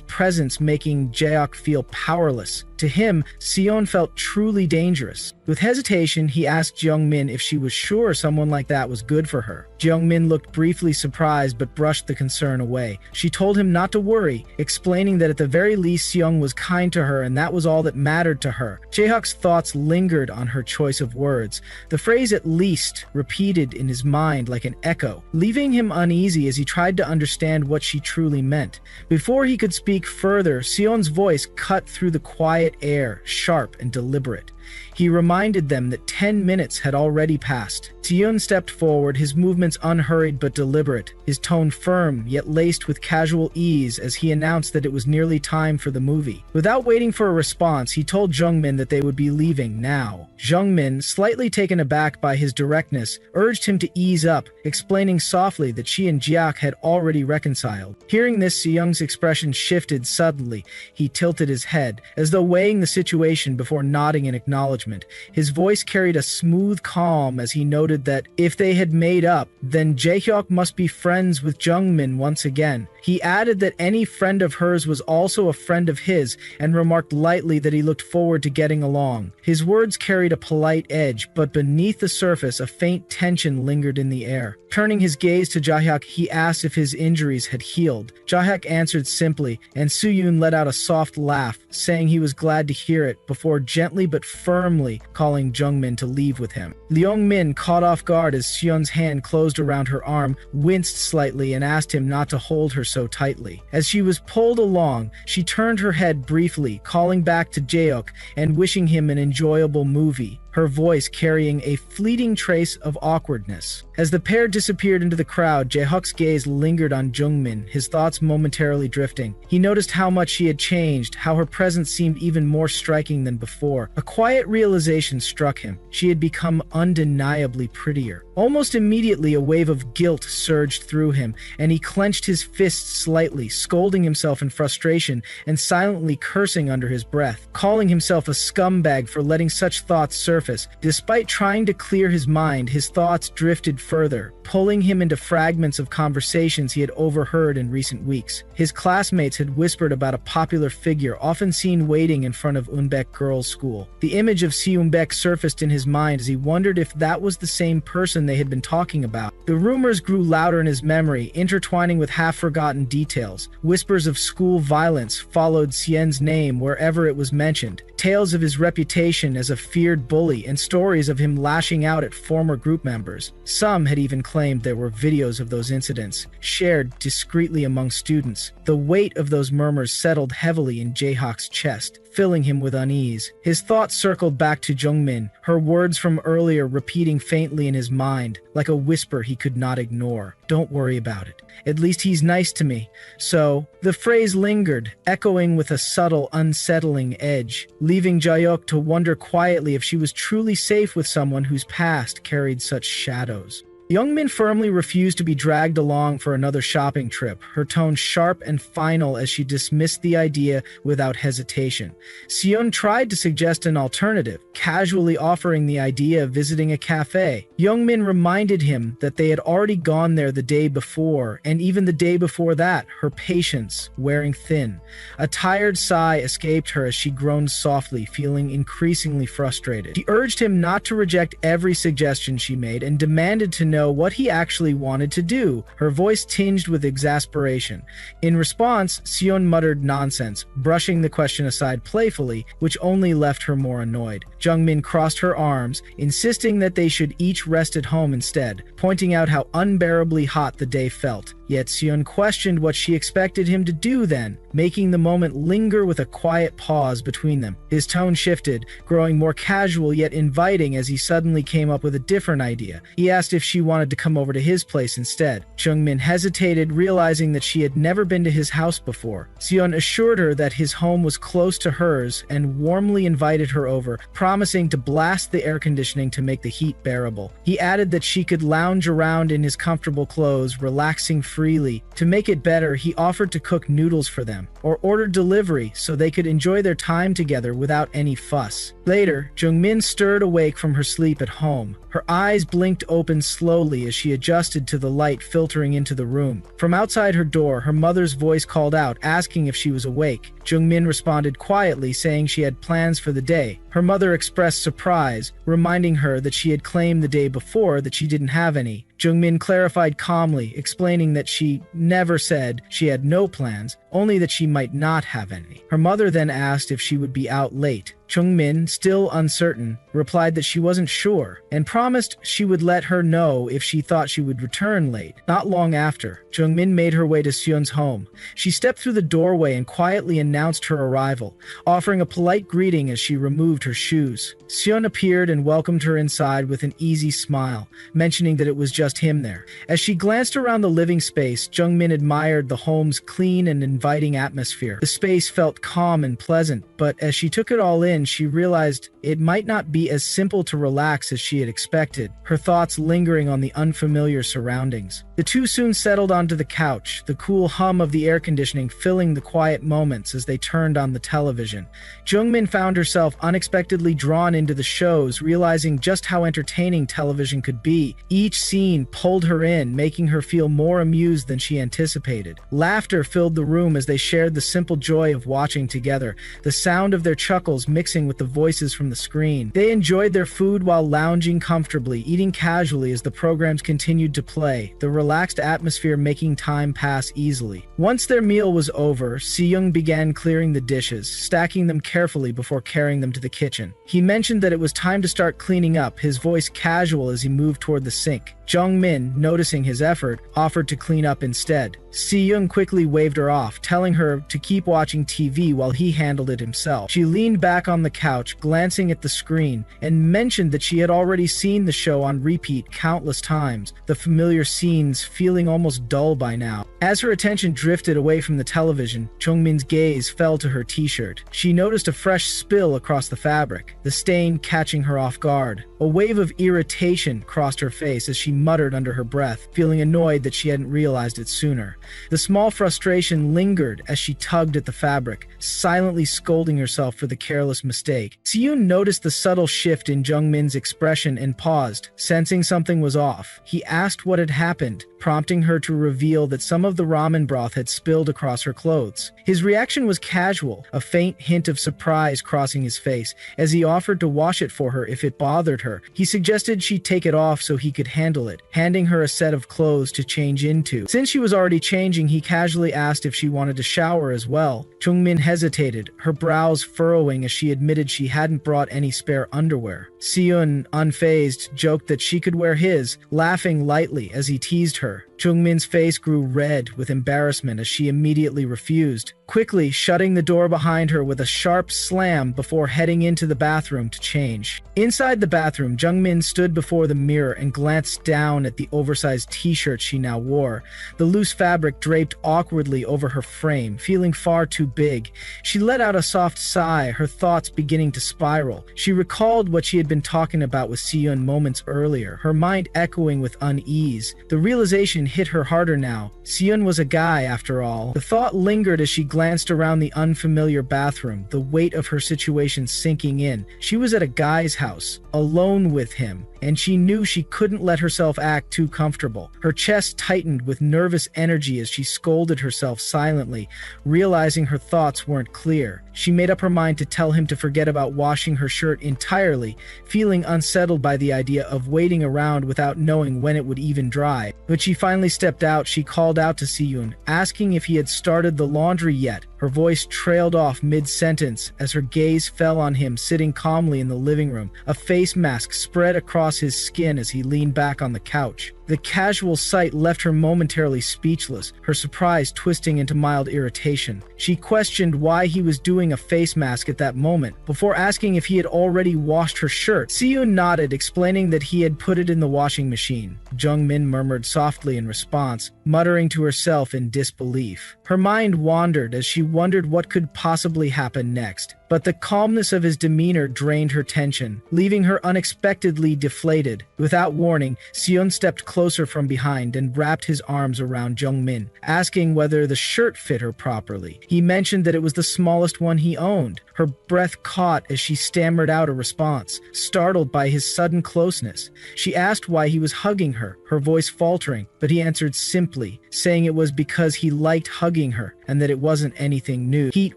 presence making Jaehyuk feel powerless. To him, Seon felt truly dangerous. With hesitation, he asked Jungmin if she was sure someone like that was good for her. Jungmin looked briefly surprised but brushed the concern away. She told him not to worry, explaining that at the very least Seong was kind to her and that was all that mattered to her. Jaehyuk's thoughts lingered on her choice of words. The phrase "at least" repeated in his mind like an echo, leaving him uneasy as he tried to understand what she truly meant. Before he could speak further, Seon's voice cut through the quiet air, sharp and deliberate. He reminded them that 10 minutes had already passed. Seon stepped forward, his movements unhurried but deliberate, his tone firm yet laced with casual ease as he announced that it was nearly time for the movie. Without waiting for a response, he told Jungmin that they would be leaving now. Jungmin, slightly taken aback by his directness, urged him to ease up, explaining softly that she and Jiak had already reconciled. Hearing this, Seung's expression shifted suddenly. He tilted his head, as though weighing the situation before nodding in acknowledgement. His voice carried a smooth calm as he noted that if they had made up, then Jaehyuk must be friends with Jungmin once again. He added that any friend of hers was also a friend of his, and remarked lightly that he looked forward to getting along. His words carried a polite edge, but beneath the surface a faint tension lingered in the air. Turning his gaze to Jaehyuk, he asked if his injuries had healed. Jaehyuk answered simply, and Soo-yoon let out a soft laugh, saying he was glad to hear it, before gently but firmly calling Jungmin to leave with him. Leong-min, caught off guard as Seon's hand closed around her arm, winced slightly and asked him not to hold her so tightly. As she was pulled along, she turned her head briefly, calling back to Jaehyuk and wishing him an enjoyable movie, her voice carrying a fleeting trace of awkwardness. As the pair disappeared into the crowd, Jaehyuk's gaze lingered on Jungmin, his thoughts momentarily drifting. He noticed how much she had changed, how her presence seemed even more striking than before. A quiet realization struck him. She had become undeniably prettier. Almost immediately, a wave of guilt surged through him, and he clenched his fists slightly, scolding himself in frustration and silently cursing under his breath, calling himself a scumbag for letting such thoughts surface. Despite trying to clear his mind, his thoughts drifted further, pulling him into fragments of conversations he had overheard in recent weeks. His classmates had whispered about a popular figure often seen waiting in front of Eunbaek Girls' School. The image of Seunbaek surfaced in his mind as he wondered if that was the same person they had been talking about. The rumors grew louder in his memory, intertwining with half-forgotten details. Whispers of school violence followed Xian's name wherever it was mentioned. Tales of his reputation as a feared bully and stories of him lashing out at former group members. Some had even claimed there were videos of those incidents, shared discreetly among students. The weight of those murmurs settled heavily in Jaehyuk's chest, filling him with unease. His thoughts circled back to Jungmin, her words from earlier repeating faintly in his mind, like a whisper he could not ignore. "Don't worry about it. At least he's nice to me." So, the phrase lingered, echoing with a subtle, unsettling edge, leaving Jaehyuk to wonder quietly if she was truly safe with someone whose past carried such shadows. Youngmin firmly refused to be dragged along for another shopping trip, her tone sharp and final as she dismissed the idea without hesitation. Seon tried to suggest an alternative, casually offering the idea of visiting a cafe. Youngmin reminded him that they had already gone there the day before, and even the day before that, her patience wearing thin. A tired sigh escaped her as she groaned softly, feeling increasingly frustrated. She urged him not to reject every suggestion she made and demanded to know what he actually wanted to do, her voice tinged with exasperation. In response, Seon muttered nonsense, brushing the question aside playfully, which only left her more annoyed. Jungmin crossed her arms, insisting that they should each rest at home instead, pointing out how unbearably hot the day felt. Yet Seon questioned what she expected him to do then, making the moment linger with a quiet pause between them. His tone shifted, growing more casual yet inviting as he suddenly came up with a different idea. He asked if she wanted to come over to his place instead. Jungmin hesitated, realizing that she had never been to his house before. Seon assured her that his home was close to hers and warmly invited her over, promising to blast the air conditioning to make the heat bearable. He added that she could lounge around in his comfortable clothes, relaxing freely. To make it better, he offered to cook noodles for them, or order delivery so they could enjoy their time together without any fuss. Later, Jungmin stirred awake from her sleep at home. Her eyes blinked open slowly as she adjusted to the light filtering into the room. From outside her door, her mother's voice called out, asking if she was awake. Jungmin responded quietly, saying she had plans for the day. Her mother expressed surprise, reminding her that she had claimed the day before that she didn't have any. Jungmin clarified calmly, explaining that she never said she had no plans, only that she might not have any. Her mother then asked if she would be out late. Jungmin, still uncertain, replied that she wasn't sure, and promised she would let her know if she thought she would return late. Not long after, Jungmin made her way to Seon's home. She stepped through the doorway and quietly announced her arrival, offering a polite greeting as she removed her shoes. Seon appeared and welcomed her inside with an easy smile, mentioning that it was just him there. As she glanced around the living space, Jungmin admired the home's clean and inviting atmosphere. The space felt calm and pleasant, but as she took it all in, she realized it might not be as simple to relax as she had expected, her thoughts lingering on the unfamiliar surroundings. The two soon settled onto the couch, the cool hum of the air conditioning filling the quiet moments as they turned on the television. Jungmin found herself unexpectedly drawn into the shows, realizing just how entertaining television could be. Each scene pulled her in, making her feel more amused than she anticipated. Laughter filled the room as they shared the simple joy of watching together, the sound of their chuckles mixing with the voices from the screen. They enjoyed their food while lounging comfortably, eating casually as the programs continued to play, the relaxed atmosphere making time pass easily. Once their meal was over, Seyoung began clearing the dishes, stacking them carefully before carrying them to the kitchen. He mentioned that it was time to start cleaning up, his voice casual as he moved toward the sink. Jungmin, noticing his effort, offered to clean up instead. Seyoung quickly waved her off, telling her to keep watching TV while he handled it himself. She leaned back on the couch, glancing at the screen, and mentioned that she had already seen the show on repeat countless times, the familiar scenes feeling almost dull by now. As her attention drifted away from the television, Jungmin's gaze fell to her t-shirt. She noticed a fresh spill across the fabric, the stain catching her off guard. A wave of irritation crossed her face as she muttered under her breath, feeling annoyed that she hadn't realized it sooner. The small frustration lingered as she tugged at the fabric, silently scolding herself for the careless mistake. Seyoon noticed the subtle shift in Jungmin's expression and paused, sensing something was off. He asked what had happened, prompting her to reveal that some of the ramen broth had spilled across her clothes. His reaction was casual, a faint hint of surprise crossing his face, as he offered to wash it for her if it bothered her. He suggested she take it off so he could handle it, handing her a set of clothes to change into. Since she was already changing, he casually asked if she wanted to shower as well. Jungmin hesitated, her brows furrowing as she admitted she hadn't brought any spare underwear. Seyoon, unfazed, joked that she could wear his, laughing lightly as he teased her. Jungmin's face grew red with embarrassment as she immediately refused, quickly shutting the door behind her with a sharp slam before heading into the bathroom to change. Inside the bathroom, Jungmin stood before the mirror and glanced down at the oversized t-shirt she now wore, the loose fabric draped awkwardly over her frame, feeling far too big. She let out a soft sigh, her thoughts beginning to spiral. She recalled what she had been talking about with Siyun moments earlier, her mind echoing with unease. The realization hit her harder now. Siyun was a guy, after all. The thought lingered as she glanced around the unfamiliar bathroom, the weight of her situation sinking in. She was at a guy's house, alone with him, and she knew she couldn't let herself act too comfortable. Her chest tightened with nervous energy as she scolded herself silently, realizing her thoughts weren't clear. She made up her mind to tell him to forget about washing her shirt entirely, feeling unsettled by the idea of waiting around without knowing when it would even dry. But she finally stepped out. She called out to Siyun, asking if he had started the laundry yet. Her voice trailed off mid-sentence as her gaze fell on him sitting calmly in the living room, a face mask spread across his skin as he leaned back on the couch. The casual sight left her momentarily speechless, her surprise twisting into mild irritation. She questioned why he was doing a face mask at that moment, before asking if he had already washed her shirt. Siyun nodded, explaining that he had put it in the washing machine. Jungmin murmured softly in response, muttering to herself in disbelief. Her mind wandered as she wondered what could possibly happen next. But the calmness of his demeanor drained her tension, leaving her unexpectedly deflated. Without warning, Siyun stepped closer from behind and wrapped his arms around Jungmin, asking whether the shirt fit her properly. He mentioned that it was the smallest one he owned. Her breath caught as she stammered out a response, startled by his sudden closeness. She asked why he was hugging her, her voice faltering, but he answered simply, saying it was because he liked hugging her and that it wasn't anything new. Heat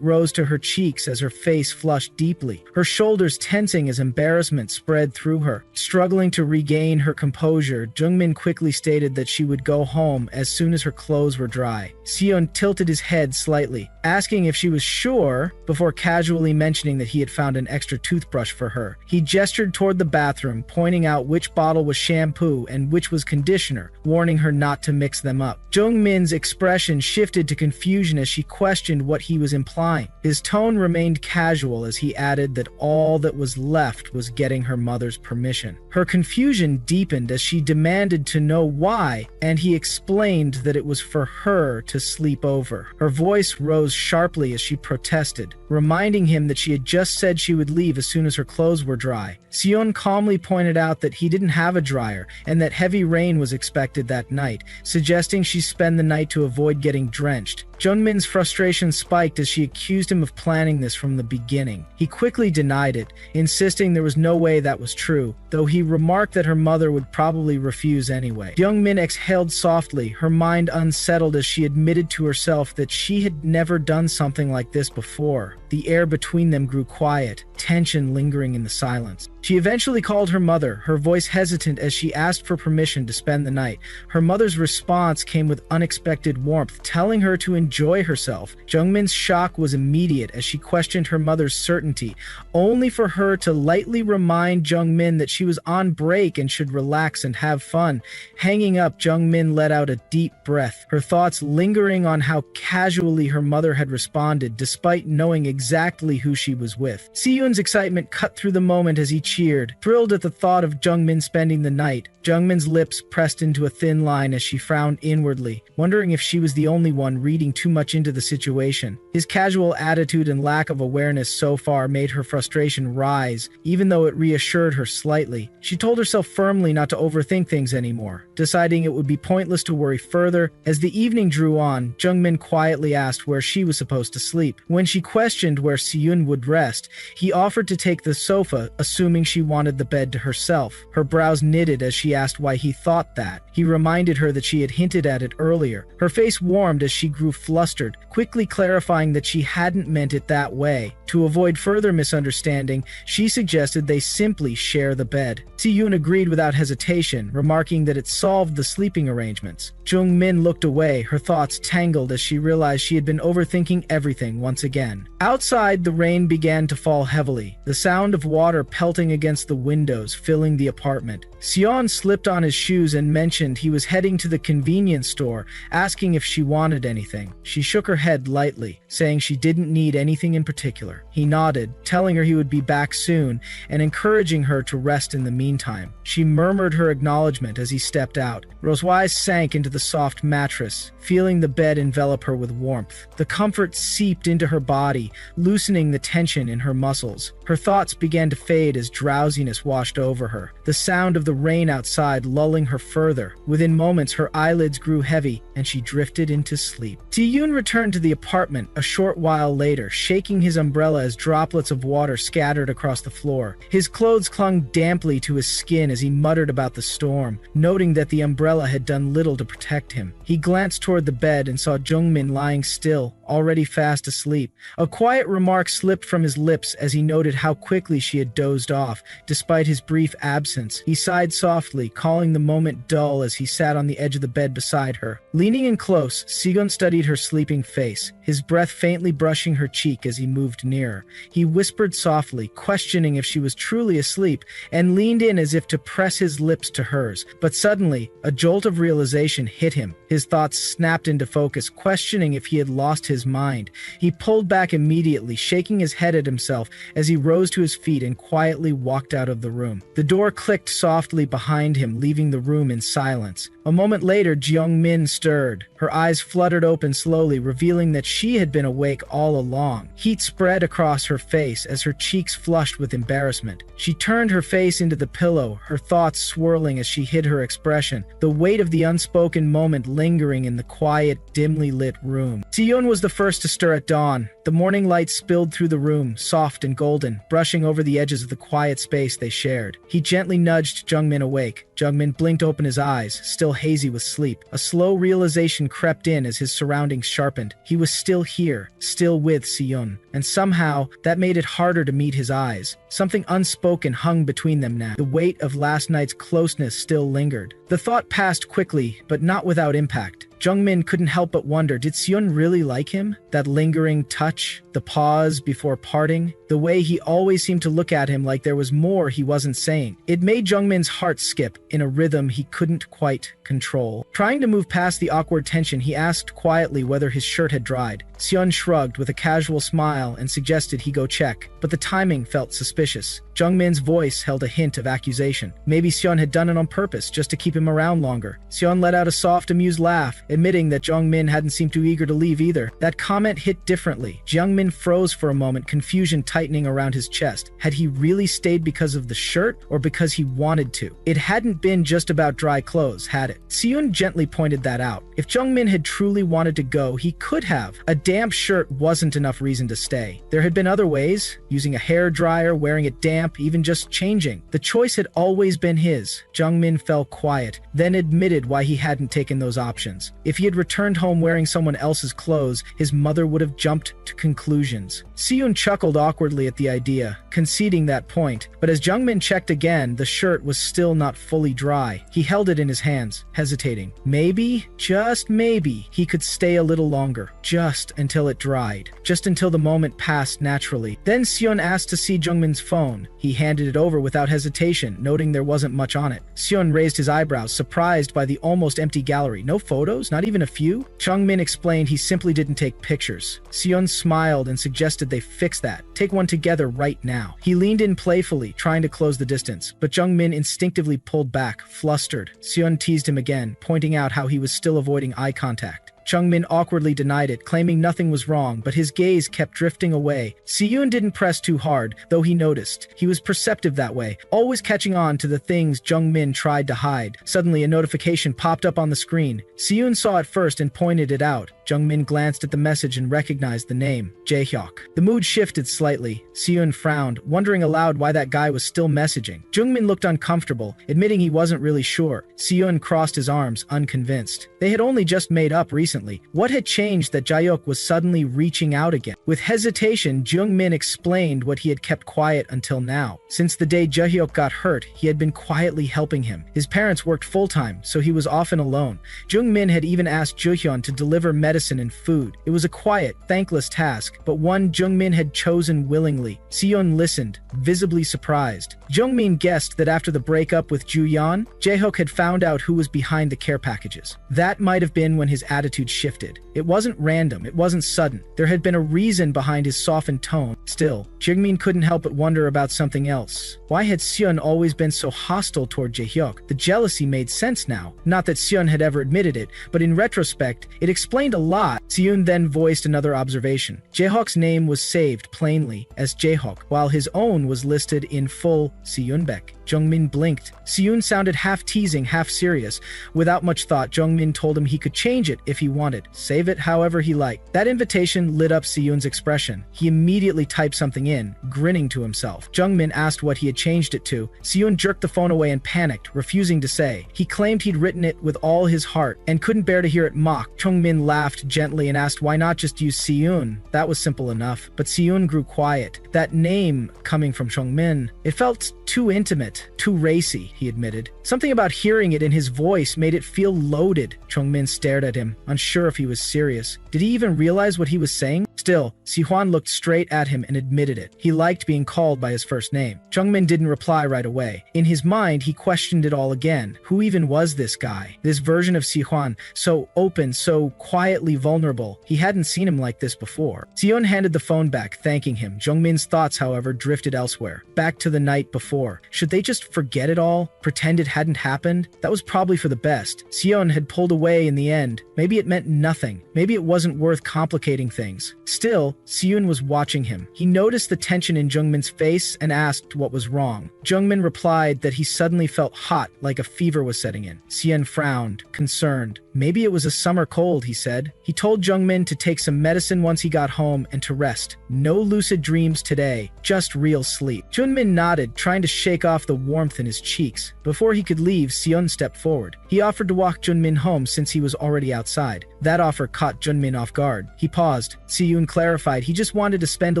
rose to her cheeks as her face flushed deeply, her shoulders tensing as embarrassment spread through her. Struggling to regain her composure, Jungmin quickly stated that she would go home as soon as her clothes were dry. Siyun tilted his head slightly, asking if she was sure, before casually mentioning that he had found an extra toothbrush for her. He gestured toward the bathroom, pointing out which bottle was shampoo and which was conditioner, warning her not to mix them up. Jungmin's expression shifted to confusion as she questioned what he was implying. His tone remained casual as he added that all that was left was getting her mother's permission. Her confusion deepened as she demanded to know why, and he explained that it was for her to sleep over. Her voice rose sharply as she protested, reminding him that she had just said she would leave as soon as her clothes were dry. Siyun calmly pointed out that he didn't have a dryer and that heavy rain was expected that night, suggesting she spend the night to avoid getting drenched. Jungmin's frustration spiked as she accused him of planning this from the beginning. He quickly denied it, insisting there was no way that was true, though he remarked that her mother would probably refuse anyway. Jungmin exhaled softly, her mind unsettled as she admitted to herself that she had never done something like this before. The air between them grew quiet, tension lingering in the silence. She eventually called her mother, her voice hesitant as she asked for permission to spend the night. Her mother's response came with unexpected warmth, telling her to enjoy herself. Jungmin's shock was immediate as she questioned her mother's certainty, only for her to lightly remind Jungmin that she was on break and should relax and have fun. Hanging up, Jungmin let out a deep breath, her thoughts lingering on how casually her mother had responded, despite knowing exactly who she was with. Siyun's excitement cut through the moment as he cheered, thrilled at the thought of Jungmin spending the night. Jungmin's lips pressed into a thin line as she frowned inwardly, wondering if she was the only one reading too much into the situation. His casual attitude and lack of awareness so far made her frustration rise, even though it reassured her slightly. She told herself firmly not to overthink things anymore, deciding it would be pointless to worry further. As the evening drew on, Jungmin quietly asked where she was supposed to sleep. When she questioned where Siyun would rest, he offered to take the sofa, assuming she wanted the bed to herself. Her brows knitted as she asked why he thought that. He reminded her that she had hinted at it earlier. Her face warmed as she grew flustered, quickly clarifying that she hadn't meant it that way. To avoid further misunderstanding, she suggested they simply share the bed. Siyun agreed without hesitation, remarking that it solved the sleeping arrangements. Jungmin looked away, her thoughts tangled as she realized she had been overthinking everything once again. Outside, the rain began to fall heavily. heavily, the sound of water pelting against the windows filling the apartment. Seon slipped on his shoes and mentioned he was heading to the convenience store, asking if she wanted anything. She shook her head lightly, saying she didn't need anything in particular. He nodded, telling her he would be back soon and encouraging her to rest in the meantime. She murmured her acknowledgement as he stepped out. Rosewise sank into the soft mattress, feeling the bed envelop her with warmth. The comfort seeped into her body, loosening the tension in her muscles. Her thoughts began to fade as drowsiness washed over her, the sound of the rain outside lulling her further. Within moments, her eyelids grew heavy and she drifted into sleep. Tae-yoon returned to the apartment a short while later, shaking his umbrella as droplets of water scattered across the floor. His clothes clung damply to his skin as he muttered about the storm, noting that the umbrella had done little to protect him. He glanced toward the bed and saw Jungmin lying still, already fast asleep. A quiet remark slipped from his lips as he noted how quickly she had dozed off, despite his brief absence. He sighed softly, calling the moment dull as he sat on the edge of the bed beside her. Leaning in close, Sigun studied her sleeping face, his breath faintly brushing her cheek as he moved nearer. He whispered softly, questioning if she was truly asleep, and leaned in as if to press his lips to hers. But suddenly, a jolt of realization hit him. His thoughts snapped into focus, questioning if he had lost his mind. He pulled back immediately, shaking his head at himself as he rose to his feet and quietly walked out of the room. The door clicked softly behind him, leaving the room in silence. A moment later, Jeong-min stirred. Her eyes fluttered open slowly, revealing that she had been awake all along. Heat spread across her face as her cheeks flushed with embarrassment. She turned her face into the pillow, her thoughts swirling as she hid her expression, the weight of the unspoken moment lingering in the quiet, dimly lit room. Tae-yoon was the first to stir at dawn. The morning light spilled through the room, soft and golden, brushing over the edges of the quiet space they shared. He gently nudged Jungmin awake. Jungmin blinked open his eyes, still hazy with sleep. A slow realization crept in as his surroundings sharpened. He was still here, still with Seon, and somehow that made it harder to meet his eyes. Something unspoken hung between them now. The weight of last night's closeness still lingered. The thought passed quickly, but not without impact. Jungmin couldn't help but wonder, did Seon really like him? That lingering touch, the pause before parting, the way he always seemed to look at him like there was more he wasn't saying. It made Jungmin's heart skip in a rhythm he couldn't quite control. Trying to move past the awkward tension, he asked quietly whether his shirt had dried. Seon shrugged with a casual smile and suggested he go check, but the timing felt suspicious. Jungmin's voice held a hint of accusation. Maybe Seon had done it on purpose, just to keep him around longer. Seon let out a soft, amused laugh, admitting that Jungmin hadn't seemed too eager to leave either. That comment hit differently. Jungmin froze for a moment, confusion tightening around his chest. Had he really stayed because of the shirt, or because he wanted to? It hadn't been just about dry clothes, had it? Seon gently pointed that out. If Jungmin had truly wanted to go, he could have. A damp shirt wasn't enough reason to stay. There had been other ways, using a hair dryer, wearing it damp, even just changing. The choice had always been his. Jungmin fell quiet, then admitted why he hadn't taken those options. If he had returned home wearing someone else's clothes, his mother would have jumped to conclusions. Seon chuckled awkwardly at the idea, conceding that point, but as Jungmin checked again, the shirt was still not fully dry. He held it in his hands, hesitating. Maybe, just maybe, he could stay a little longer, just until it dried, just until the moment passed naturally. Then Seon asked to see Jungmin's phone. He handed it over without hesitation, noting there wasn't much on it. Seon raised his eyebrows, surprised by the almost empty gallery. No photos? Not even a few? Jungmin explained he simply didn't take pictures. Seon smiled and suggested they fix that. Take one together right now. He leaned in playfully, trying to close the distance, but Jungmin instinctively pulled back, flustered. Seon teased him again, pointing out how he was still avoiding eye contact. Jungmin awkwardly denied it, claiming nothing was wrong, but his gaze kept drifting away. Seon didn't press too hard, though he noticed. He was perceptive that way, always catching on to the things Jungmin tried to hide. Suddenly, a notification popped up on the screen. Seon saw it first and pointed it out. Jungmin glanced at the message and recognized the name, Jaehyuk. The mood shifted slightly. Seon frowned, wondering aloud why that guy was still messaging. Jungmin looked uncomfortable, admitting he wasn't really sure. Seon crossed his arms, unconvinced. They had only just made up recently. recently. What had changed that Jaehyuk was suddenly reaching out again? With hesitation, Jung-min explained what he had kept quiet until now. Since the day Jaehyuk got hurt, he had been quietly helping him. His parents worked full-time, so he was often alone. Jung-min had even asked Joo-hyun to deliver medicine and food. It was a quiet, thankless task, but one Jung-min had chosen willingly. Seon listened, visibly surprised. Jung-min guessed that after the breakup with Joo-yeon, Jaehyuk had found out who was behind the care packages. That might have been when his attitude shifted. It wasn't random, it wasn't sudden. There had been a reason behind his softened tone. Still, Jung-min couldn't help but wonder about something else. Why had Seon always been so hostile toward Jaehyuk? The jealousy made sense now. Not that Seon had ever admitted it, but in retrospect, it explained a lot. Seon then voiced another observation. Jaehyuk's name was saved plainly as Jaehyuk, while his own was listed in full Seonbaek. Jung-min blinked. Seon sounded half teasing, half serious. Without much thought, Jung-min told him he could change it if he wanted. Save it however he liked. That invitation lit up Seon's expression. He immediately typed something in, grinning to himself. Jung-min asked what he had changed it to. Seon jerked the phone away and panicked, refusing to say. He claimed he'd written it with all his heart and couldn't bear to hear it mocked. Jung-min laughed gently and asked why not just use Seon. That was simple enough. But Seon grew quiet. That name, coming from Jung-min, it felt too intimate, too racy, he admitted. Something about hearing it in his voice made it feel loaded. Jung-min stared at him, unsure if he was serious. Did he even realize what he was saying? Still, Si-hwan looked straight at him and admitted it. He liked being called by his first name. Jung-min didn't reply right away. In his mind, he questioned it all again. Who even was this guy? This version of Si-hwan, so open, so quietly vulnerable. He hadn't seen him like this before. Seon handed the phone back, thanking him. Jung-min's thoughts, however, drifted elsewhere. Back to the night before. Should they just forget it all? Pretend it hadn't happened? That was probably for the best. Seon had pulled away in the end. Maybe it meant nothing. Maybe it wasn't worth complicating things. Still, Seon was watching him. He noticed the tension in Jung-min's face and asked what was wrong. Jung-min replied that he suddenly felt hot, like a fever was setting in. Seon frowned, concerned. Maybe it was a summer cold, he said. He told Jung-min to take some medicine once he got home and to rest. No lucid dreams today, just real sleep. Jung-min nodded, trying to shake off the warmth in his cheeks. Before he could leave, Seon stepped forward. He offered to walk Jung-min home since he was already outside. That offer caught Jung-min off guard. He paused. Seon clarified he just wanted to spend a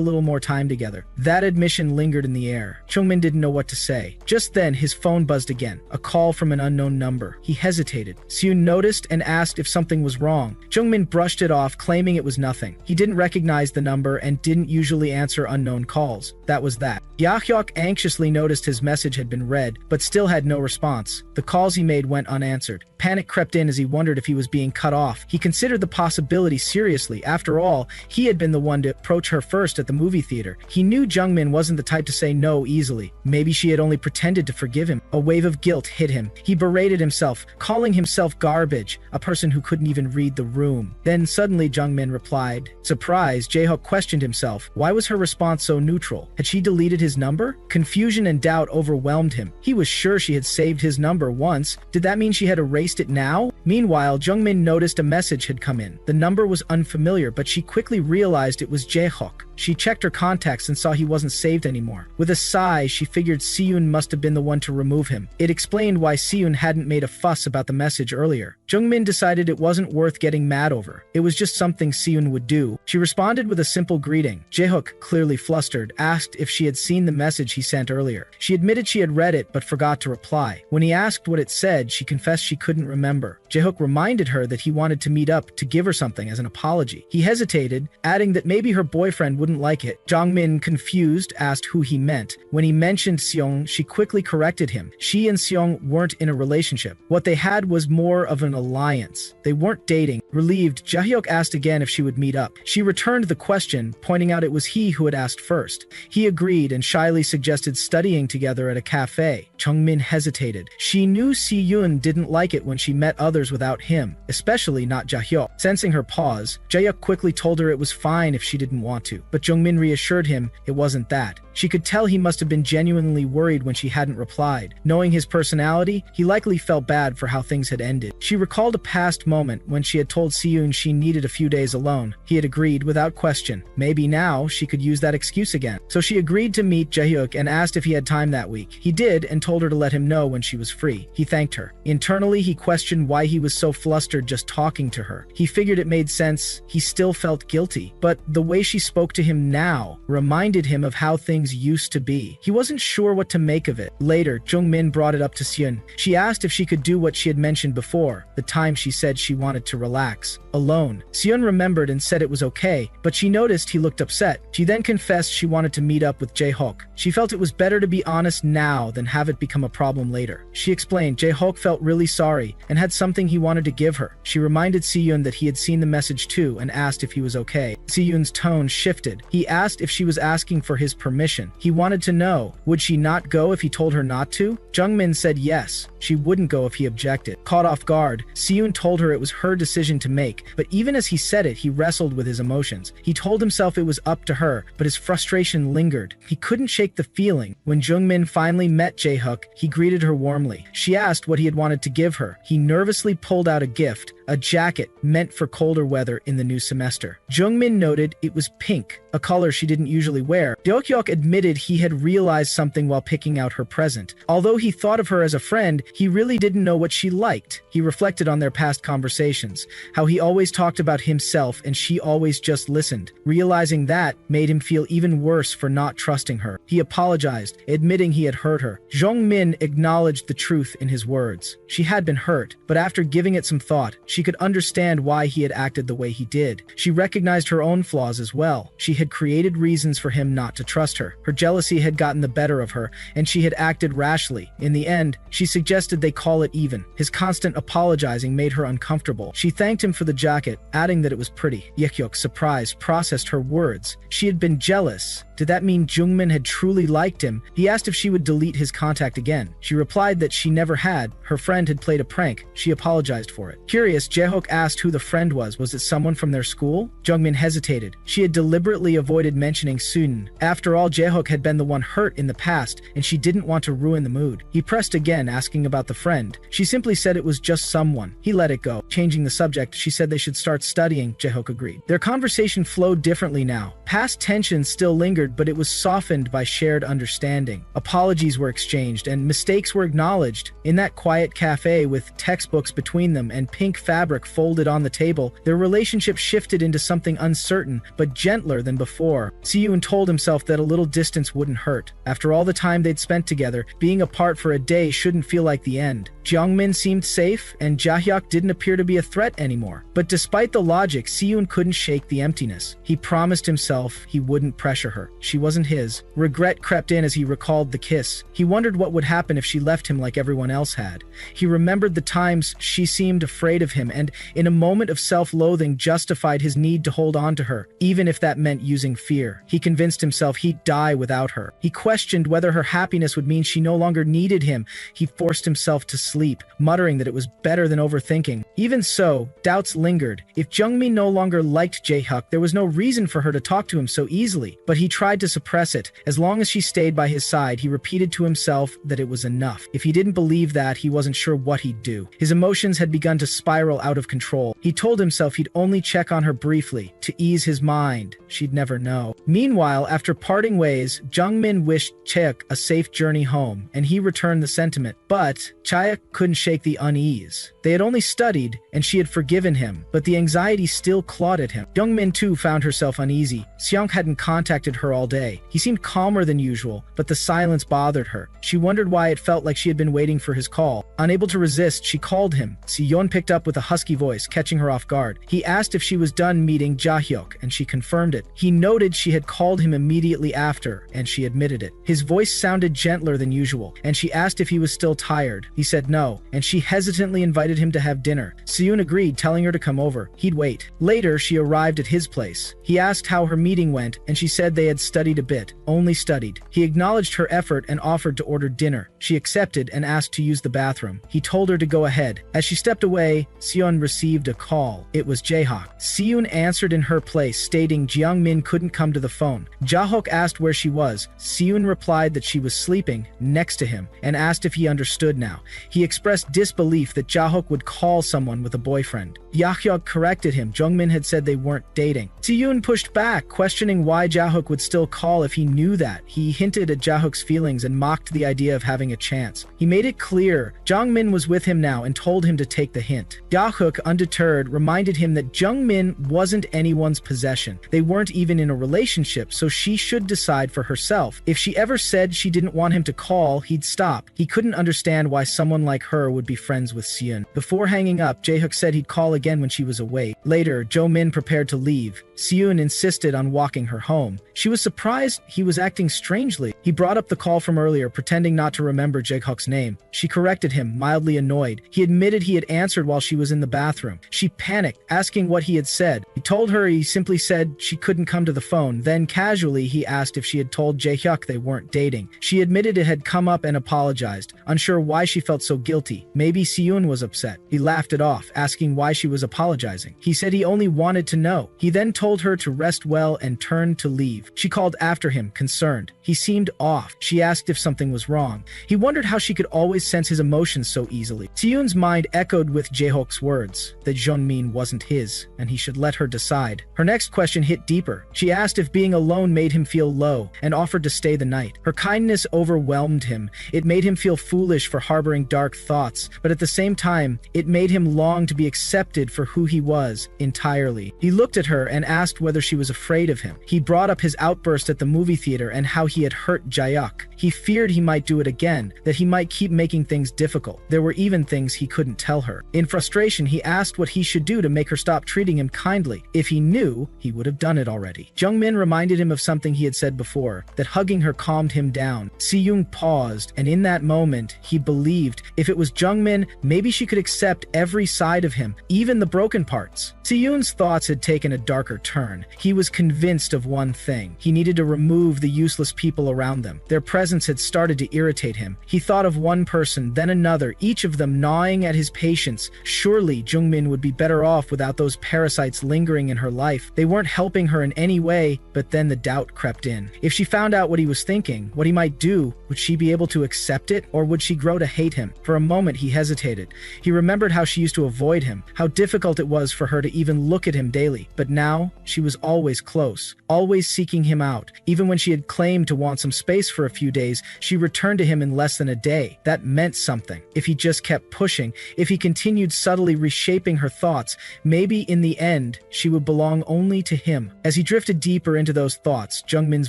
little more time together. That admission lingered in the air. Jung-min didn't know what to say. Just then, his phone buzzed again. A call from an unknown number. He hesitated. Seon noticed and asked if something was wrong. Jung-min brushed it off, claiming it was nothing. He didn't recognize the number and didn't usually answer unknown calls. That was that. Yahyuk anxiously noticed his message had been read, but still had no response. The calls he made went unanswered. Panic crept in as he wondered if he was being cut off. He considered the possibility seriously. After all, he had been the one to approach her first at the movie theater. He knew Jung-min wasn't the type to say no easily. Maybe she had only pretended to forgive him. A wave of guilt hit him. He berated himself, calling himself garbage, a person who couldn't even read the room. Then suddenly Jung-min replied. Surprised, Jaehyuk questioned himself. Why was her response so neutral? Had she deleted his number? Confusion and doubt overwhelmed him. He was sure she had saved his number once. Did that mean she had erased it now? Meanwhile, Jung-min noticed a message had come in. The number was unfamiliar, but she quickly realized it was Jaehyuk. She checked her contacts and saw he wasn't saved anymore. With a sigh, she figured Seon must have been the one to remove him. It explained why Seon hadn't made a fuss about the message earlier. Jung-min decided it wasn't worth getting mad over. It was just something Seon would do. She responded with a simple greeting. Jaehyuk, clearly flustered, asked if she had seen the message he sent earlier. She admitted she had read it but forgot to reply. When he asked what it said, she confessed she couldn't remember. Jaehyuk reminded her that he wanted to meet up to give her something as an apology. He hesitated, adding that maybe her boyfriend wouldn't like it. Jung-min, confused, asked who he meant. When he mentioned Seong, she quickly corrected him. She and Seong weren't in a relationship. What they had was more of an alliance. They weren't dating. Relieved, Jaehyuk asked again if she would meet up. She returned the question, pointing out it was he who had asked first. He agreed and shyly suggested studying together at a cafe. Jung-min hesitated. She knew Si-yoon didn't like it when she met others without him, especially not Jaehyuk. Sensing her pause, Jaehyuk quickly told her it was fine if she didn't want to. But but Jungmin reassured him it wasn't that. She could tell he must have been genuinely worried when she hadn't replied. Knowing his personality, he likely felt bad for how things had ended. She recalled a past moment when she had told Siyun she needed a few days alone. He had agreed without question. Maybe now she could use that excuse again. So she agreed to meet Jaehyuk and asked if he had time that week. He did and told her to let him know when she was free. He thanked her. Internally, he questioned why he was so flustered just talking to her. He figured it made sense. He still felt guilty. But the way she spoke to him now reminded him of how things used to be. He wasn't sure what to make of it. Later, Jungmin brought it up to Siyun. She asked if she could do what she had mentioned before, the time she said she wanted to relax alone. Siyun remembered and said it was okay, but she noticed he looked upset. She then confessed she wanted to meet up with Jaehyuk. She felt it was better to be honest now than have it become a problem later. She explained Jaehyuk felt really sorry and had something he wanted to give her. She reminded Siyun that he had seen the message too and asked if he was okay. Siyun's tone shifted. He asked if she was asking for his permission. He wanted to know, would she not go if he told her not to? Jungmin said yes, she wouldn't go if he objected. Caught off guard, Siyun told her it was her decision to make, but even as he said it, he wrestled with his emotions. He told himself it was up to her, but his frustration lingered. He couldn't shake the feeling. When Jungmin finally met Jaehyuk, he greeted her warmly. She asked what he had wanted to give her. He nervously pulled out a gift, a jacket meant for colder weather in the new semester. Jungmin noted it was pink, a color she didn't usually wear. Jaehyuk admitted he had realized something while picking out her present. Although he thought of her as a friend, he really didn't know what she liked. He reflected on their past conversations, how he always talked about himself and she always just listened. Realizing that made him feel even worse for not trusting her. He apologized, admitting he had hurt her. Jungmin acknowledged the truth in his words. She had been hurt, but after giving it some thought, she could understand why he had acted the way he did. She recognized her own flaws as well. She had created reasons for him not to trust her. Her jealousy had gotten the better of her, and she had acted rashly. In the end, she suggested they call it even. His constant apologizing made her uncomfortable. She thanked him for the jacket, adding that it was pretty. Jaehyuk, surprised, processed her words. She had been jealous. Did that mean Jungmin had truly liked him? He asked if she would delete his contact again. She replied that she never had. Her friend had played a prank. She apologized for it. Curious, Jaehyuk asked who the friend was. Was it someone from their school? Jungmin hesitated. She had deliberately avoided mentioning Sun. After all, Jaehyuk had been the one hurt in the past, and she didn't want to ruin the mood. He pressed again, asking about the friend. She simply said it was just someone. He let it go. Changing the subject, she said they should start studying. Jaehyuk agreed. Their conversation flowed differently now. Past tensions still lingered, but it was softened by shared understanding. Apologies were exchanged, and mistakes were acknowledged. In that quiet cafe with textbooks between them and pink fabric folded on the table, their relationship shifted into something uncertain, but gentler than before. Siyun told himself that a little distance wouldn't hurt. After all the time they'd spent together, being apart for a day shouldn't feel like the end. Jungmin seemed safe, and Jaehyuk didn't appear to be a threat anymore. But despite the logic, Siyun couldn't shake the emptiness. He promised himself he wouldn't pressure her. She wasn't his. Regret crept in as he recalled the kiss. He wondered what would happen if she left him like everyone else had. He remembered the times she seemed afraid of him, and in a moment of self-loathing justified his need to hold on to her, even if that meant using fear. He convinced himself he'd die without her. He questioned whether her happiness would mean she no longer needed him. He forced himself to sleep, muttering that it was better than overthinking. Even so, doubts lingered. If Jungmin no longer liked Jaehyuk, there was no reason for her to talk to him so easily. But he tried to suppress it. As long as she stayed by his side, he repeated to himself that it was enough. If he didn't believe that, he wasn't sure what he'd do. His emotions had begun to spiral out of control. He told himself he'd only check on her briefly, to ease his mind. She'd never know. Meanwhile, after parting ways, Jungmin wished Chaeuk a safe journey home, and he returned the sentiment. But Chaeuk couldn't shake the unease. They had only studied, and she had forgiven him, but the anxiety still clawed at him. Jungmin too found herself uneasy. Seong hadn't contacted her all day. He seemed calmer than usual, but the silence bothered her. She wondered why it felt like she had been waiting for his call. Unable to resist, she called him. Seon picked up with a husky voice, catching her off guard. He asked if she was done meeting Jaehyuk, and she confirmed it. He noted she had called him immediately after, and she admitted it. His voice sounded gentler than usual, and she asked if he was still tired. He said no, and she hesitantly invited him to have dinner. Seon agreed, telling her to come over. He'd wait. Later, she arrived at his place. He asked how her meeting went, and she said they had studied a bit. Only studied. He acknowledged her effort and offered to order dinner. She accepted and asked to use the bathroom. He told her to go ahead. As she stepped away, Seon received a call. It was Jaehyuk. Seon answered in her place, stating Jiang Jungmin couldn't come to the phone. Jaehook asked where she was. Seon replied that she was sleeping next to him and asked if he understood now. He expressed disbelief that Jaehook would call someone with a boyfriend. Yahyuk corrected him. Jungmin had said they weren't dating. Seon pushed back, questioning why Jaehook would still call if he knew that. He hinted at Jaehook's feelings and mocked the idea of having a chance. He made it clear Jungmin was with him now and told him to take the hint. Jaehook, undeterred, reminded him that Jungmin wasn't anyone's possession. They weren't even in a relationship, so she should decide for herself. If she ever said she didn't want him to call, he'd stop. He couldn't understand why someone like her would be friends with Seon. Before hanging up, Jaehook said he'd call again when she was awake. Later, Jo-min prepared to leave. Seon insisted on walking her home. She was surprised he was acting strangely. He brought up the call from earlier, pretending not to remember Jaehook's name. She corrected him, mildly annoyed. He admitted he had answered while she was in the bathroom. She panicked, asking what he had said. He told her he simply said she couldn't come to the phone. Then, casually, he asked if she had told Jaehyuk they weren't dating. She admitted it had come up and apologized, unsure why she felt so guilty. Maybe Seon was upset. He laughed it off, asking why she was apologizing. He said he only wanted to know. He then told her to rest well and turned to leave. She called after him, concerned. He seemed off. She asked if something was wrong. He wondered how she could always sense his emotions so easily. Seon's mind echoed with Jaehook's words, that Jungmin wasn't his, and he should let her decide. Her next question hit deeper. She asked if being alone made him feel low, and offered to stay the night. Her kindness overwhelmed him. It made him feel foolish for harboring dark thoughts, but at the same time, it made him long to be accepted for who he was, entirely. He looked at her and asked whether she was afraid of him. He brought up his outburst at the movie theater and how he had hurt Jaehyuk. He feared he might do it again, that he might keep making things difficult. There were even things he couldn't tell her. In frustration, he asked what he should do to make her stop treating him kindly. If he knew, he would have done it already. Jungmin reminded him of something he had said before, that hugging her calmed him down. Seyoung paused, and in that moment, he believed if it was Jungmin, maybe she could accept every side of him, even the broken parts. Seyoung's thoughts had taken a darker turn. He was convinced of one thing. He needed to remove the useless people around them. Their presence had started to irritate him. He thought of one person, then another, each of them gnawing at his patience. Surely Jungmin would be better off without those parasites lingering in her life. They weren't helping her in any way, but then the doubt crept in. If she found out what he was thinking, what he might do, would she be able to accept it, or would she grow to hate him? For a moment he hesitated. He remembered how she used to avoid him, how difficult it was for her to even look at him daily. But now, she was always close, always seeking him out. Even when she had claimed to want some space for a few days, she returned to him in less than a day. That meant something. If he just kept pushing, if he continued subtly reshaping her thoughts, maybe in the end, she would belong only to him. As he drifted deeper into those thoughts, Jungmin's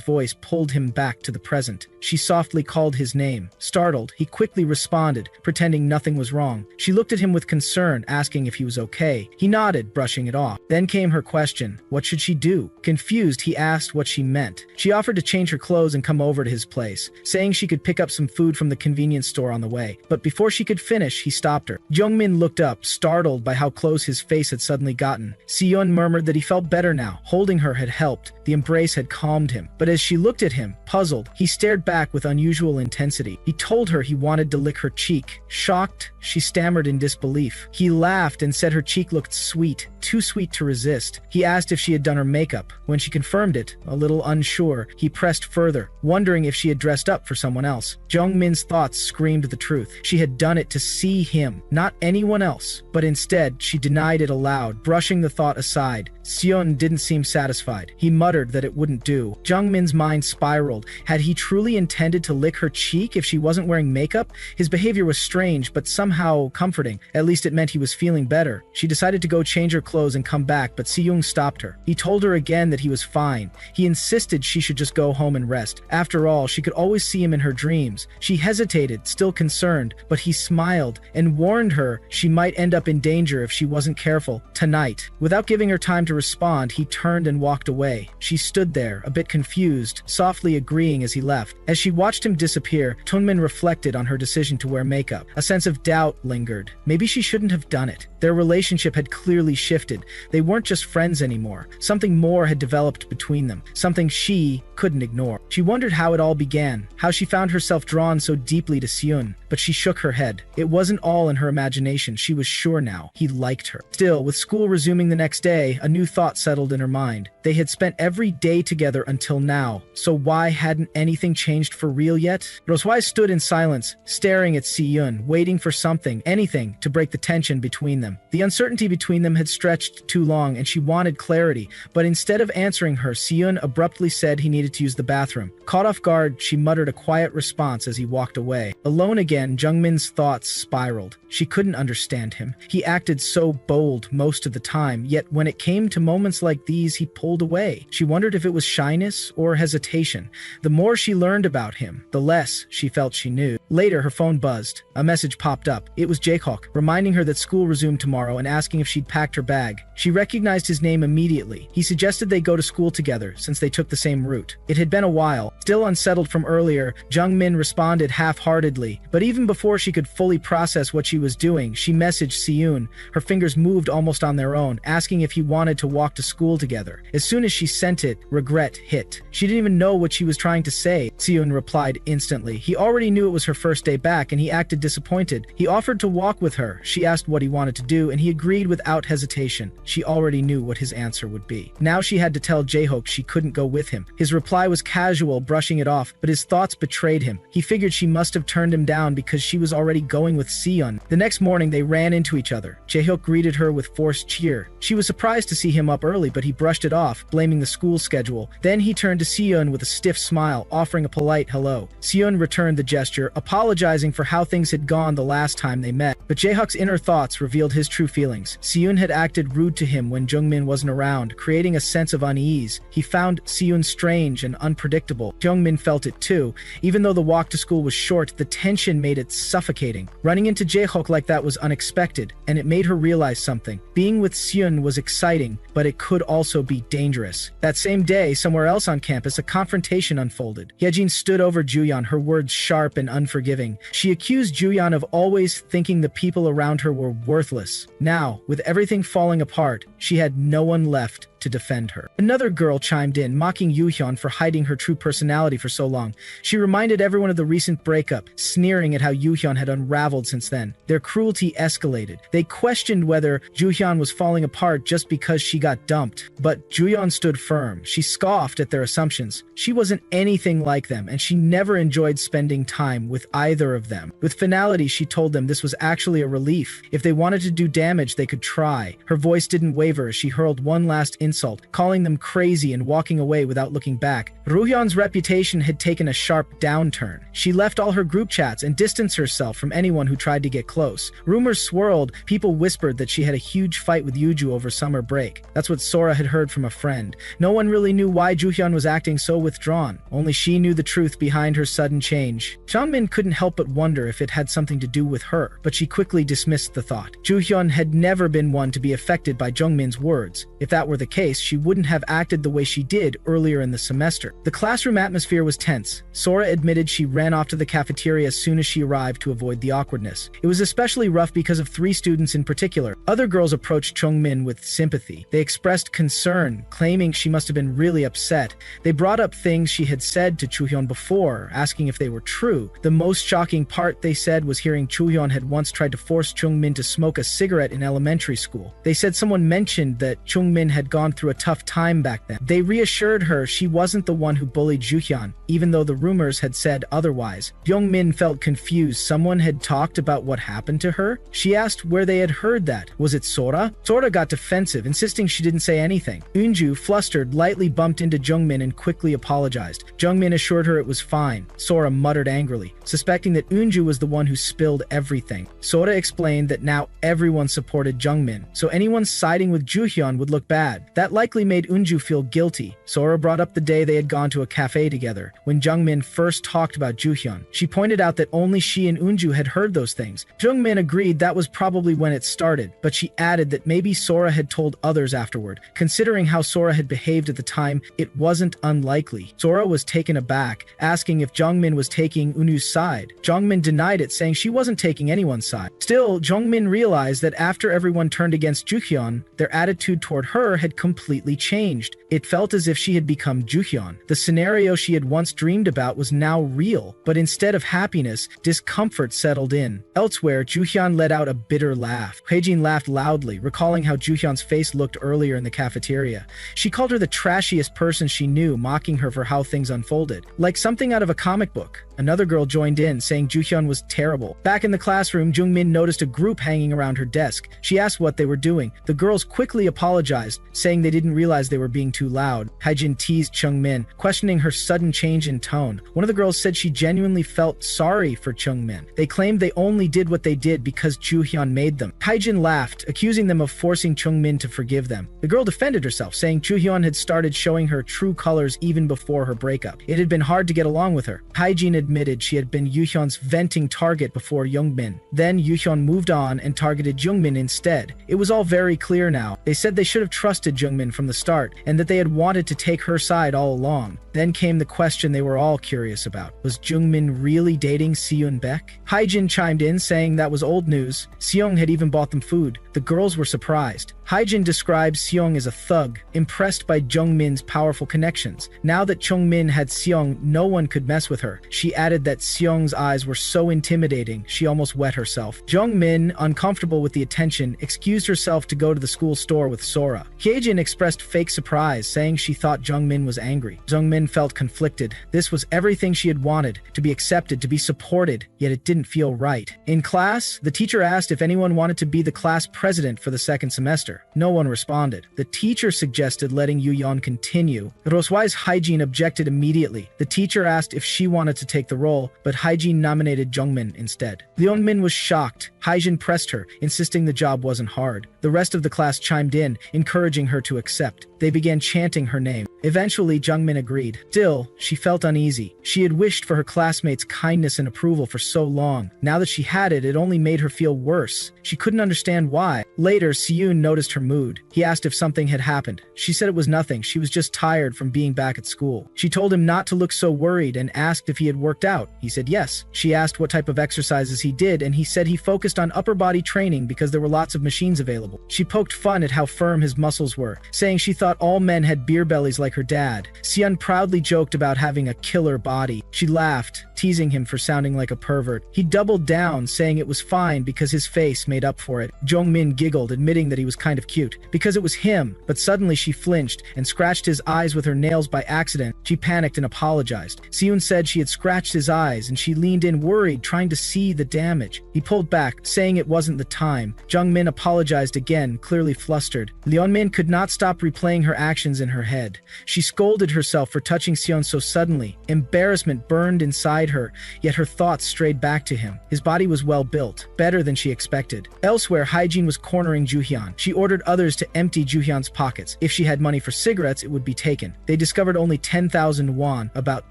voice pulled him back to the present. She softly called his name. Startled, he quickly responded, pretending nothing was wrong. She looked at him with concern, asking if he was okay. He nodded, brushing it off. Then came her question. What should she do? Confused, he asked what she meant. She offered to change her clothes and come over to his place, saying she could pick up some food from the convenience store on the way. But before she could finish, he stopped her. Jungmin looked up, startled by how close his face had suddenly gotten. Seon murmured that he felt better now. Holding her had helped. The embrace had calmed him. But as she looked at him, puzzled, he stared back with unusual intensity. He told her he wanted to lick her cheek. Shocked, she stammered in disbelief. He laughed and said her cheek looked sweet, too sweet to resist. He asked if she had done her makeup. When she confirmed it, a little unsure, he pressed further, wondering if she had dressed up for someone else. Jungmin's thoughts screamed the truth. She had done it to see him, not anyone else. But instead, she denied it aloud, brushing the thought aside. Seon didn't seem satisfied. He muttered that it wouldn't do. Jungmin's mind spiraled. Had he truly intended to lick her cheek if she wasn't wearing makeup? His behavior was strange, but somehow comforting. At least it meant he was feeling better. She decided to go change her clothes and come back, but Seyoung stopped her. He told her again that he was fine. He insisted she should just go home and rest. After all, she could always see him in her dreams. She hesitated, still concerned, but he smiled and warned her she might end up in danger if she wasn't careful. Tonight. Without giving her time to respond, he turned and walked away. She stood there, a bit confused, softly agreeing as he left. As she watched him disappear, Tunmin reflected on her decision to wear makeup. A sense of doubt lingered. Maybe she shouldn't have done it. Their relationship had clearly shifted. They weren't just friends anymore. Something more had developed between them, something she couldn't ignore. She wondered how it all began, how she found herself drawn so deeply to Seon, but she shook her head. It wasn't all in her imagination. She was sure now. He liked her. Still, with school resuming the next day, a new thought settled in her mind. They had spent every day together until now, so why hadn't anything changed for real yet? Roswai stood in silence, staring at Si-yun, waiting for something, anything, to break the tension between them. The uncertainty between them had stretched too long, and she wanted clarity, but instead of answering her, Si-yun abruptly said he needed to use the bathroom. Caught off guard, she muttered a quiet response as he walked away. Alone again, Jungmin's thoughts spiraled. She couldn't understand him. He acted so bold most of the time, yet when it came to moments like these, he pulled away. She wondered if it was shyness or hesitation. The more she learned about him, the less she felt she knew. Later, her phone buzzed. A message popped up. It was Jaehook, reminding her that school resumed tomorrow and asking if she'd packed her bag. She recognized his name immediately. He suggested they go to school together, since they took the same route. It had been a while. Still unsettled from earlier, Jungmin responded half-heartedly, but even before she could fully process what she was doing, she messaged Si-yun. Her fingers moved almost on their own, asking if he wanted to walk to school together. As soon as she sent it, regret hit. She didn't even know what she was trying to say. Si-yun replied instantly. He already knew it was her first day back, and he acted disappointed. He offered to walk with her. She asked what he wanted to do, and he agreed without hesitation. She already knew what his answer would be. Now she had to tell Jaehook she couldn't go with him. His reply was casual, brushing it off, but his thoughts betrayed him. He figured she must have turned him down because she was already going with Si-yun. The next morning, they ran into each other. Jaehook greeted her with forced cheer. She was surprised to see him up early, but he brushed it off, blaming the school schedule. Then he turned to Si-yun with a stiff smile, offering a polite hello. Si-yun returned the gesture, apologizing for how things had gone the last time they met. But Jaehook's inner thoughts revealed his true feelings. Si-yun had acted rude to him when Jungmin wasn't around, creating a sense of unease. He found Si-yun strange and unpredictable. Jungmin felt it too. Even though the walk to school was short, the tension made it suffocating. Running into Jaehook like that was unexpected, and it made her realize something. Being with Si-yun was exciting, but it could also be dangerous. That same day, somewhere else on campus, a confrontation unfolded. Yejin stood over Juyeon, her words sharp and unforgiving. She accused Juyeon of always thinking the people around her were worthless. Now, with everything falling apart, she had no one left to defend her. Another girl chimed in, mocking Yuhyun for hiding her true personality for so long. She reminded everyone of the recent breakup, sneering at how Yuhyun had unraveled since then. Their cruelty escalated. They questioned whether Juhyun was falling apart just because she got dumped. But Juyeon stood firm. She scoffed at their assumptions. She wasn't anything like them, and she never enjoyed spending time with either of them. With finality, she told them this was actually a relief. If they wanted to do damage, they could try. Her voice didn't waver as she hurled one last insult, calling them crazy and walking away without looking back. Ruhyun's reputation had taken a sharp downturn. She left all her group chats and distanced herself from anyone who tried to get close. Rumors swirled. People whispered that she had a huge fight with Yuju over summer break. That's what Sora had heard from a friend. No one really knew why Juhyun was acting so withdrawn. Only she knew the truth behind her sudden change. Jungmin couldn't help but wonder if it had something to do with her, but she quickly dismissed the thought. Juhyun had never been one to be affected by Jungmin's words. If that were the case, she wouldn't have acted the way she did earlier in the semester. The classroom atmosphere was tense. Sora admitted she ran off to the cafeteria as soon as she arrived to avoid the awkwardness. It was especially rough because of 3 students in particular. Other girls approached Jungmin with sympathy. They expressed concern, claiming she must have been really upset. They brought up things she had said to Chuhyun before, asking if they were true. The most shocking part, they said, was hearing Chuhyun had once tried to force Jungmin to smoke a cigarette in elementary school. They said someone mentioned that Jungmin had gone through a tough time back then. They reassured her she wasn't the one who bullied Juhyun, even though the rumors had said otherwise. Jungmin felt confused. Someone had talked about what happened to her? She asked where they had heard that. Was it Sora? Sora got defensive, insisting she didn't say anything. Eunju, flustered, lightly bumped into Jungmin and quickly apologized. Jungmin assured her it was fine. Sora muttered angrily, suspecting that Eunju was the one who spilled everything. Sora explained that now everyone supported Jungmin, so anyone siding with Juhyun would look bad. That likely made Eunju feel guilty. Sora brought up the day they had gone to a cafe together, when Jungmin first talked about Juhyun. She pointed out that only she and Eunju had heard those things. Jungmin agreed that was probably when it started, but she added that maybe Sora had told others afterward. Considering how Sora had behaved at the time, it wasn't unlikely. Sora was taken aback, asking if Jungmin was taking Unu's side. Jungmin denied it, saying she wasn't taking anyone's side. Still, Jungmin realized that after everyone turned against Juhyun, their attitude toward her had completely completely changed. It felt as if she had become Juhyun. The scenario she had once dreamed about was now real, but instead of happiness, discomfort settled in. Elsewhere, Juhyun let out a bitter laugh. Haejin laughed loudly, recalling how Juhyun's face looked earlier in the cafeteria. She called her the trashiest person she knew, mocking her for how things unfolded. Like something out of a comic book. Another girl joined in, saying Juhyun was terrible. Back in the classroom, Jungmin noticed a group hanging around her desk. She asked what they were doing. The girls quickly apologized, saying they didn't realize they were being too loud. Haejin teased Jungmin, questioning her sudden change in tone. One of the girls said she genuinely felt sorry for Jungmin. They claimed they only did what they did because Juhyun made them. Haejin laughed, accusing them of forcing Jungmin to forgive them. The girl defended herself, saying Juhyun had started showing her true colors even before her breakup. It had been hard to get along with her. Haejin admitted she had been Yuhyun's venting target before Jungmin. Then Yuhyun moved on and targeted Jungmin instead. It was all very clear now. They said they should have trusted Jungmin from the start, and that they had wanted to take her side all along. Then came the question they were all curious about. Was Jungmin really dating Seung Baek? Haejin chimed in, saying that was old news. Seung had even bought them food. The girls were surprised. Haejin described Seung as a thug, impressed by Jungmin's powerful connections. Now that Jungmin had Seung, no one could mess with her. She added that Seung's eyes were so intimidating, she almost wet herself. Jungmin, uncomfortable with the attention, excused herself to go to the school store with Sora. Haejin expressed fake surprise, saying she thought Jungmin was angry. Jungmin felt conflicted. This was everything she had wanted, to be accepted, to be supported, yet it didn't feel right. In class, the teacher asked if anyone wanted to be the class president for the second semester. No one responded. The teacher suggested letting Yuyeon continue. Roswai's Haejin objected immediately. The teacher asked if she wanted to take the role, but Haejin nominated Jungmin instead. Leonmin was shocked. Haejin pressed her, insisting the job wasn't hard. The rest of the class chimed in, encouraging her to accept. They began chanting her name. Eventually, Jungmin agreed. Still, she felt uneasy. She had wished for her classmates' kindness and approval for so long. Now that she had it, it only made her feel worse. She couldn't understand why. Later, Seung noticed her mood. He asked if something had happened. She said it was nothing. She was just tired from being back at school. She told him not to look so worried and asked if he had worked out. He said yes. She asked what type of exercises he did, and he said he focused on upper body training because there were lots of machines available. She poked fun at how firm his muscles were, saying she thought all men had beer bellies like her dad. Seung proudly joked about having a killer body. She laughed, teasing him for sounding like a pervert. He doubled down, saying it was fine because his face made up for it. Jungmin giggled, admitting that he was kind of cute, because it was him, but suddenly she flinched and scratched his eyes with her nails by accident. She panicked and apologized. Seung said she had scratched his eyes, and she leaned in worried, trying to see the damage. He pulled back, saying it wasn't the time. Jungmin apologized again, clearly flustered. Leonmin could not stop replaying her actions in her head. She scolded herself for touching Seung so suddenly. Embarrassment burned inside her, yet her thoughts strayed back to him. His body was well built, better than she expected. Elsewhere, Haejin was cornering Juhyun. She ordered others to empty Juhyun's pockets. If she had money for cigarettes, it would be taken. They discovered only 10,000 won, about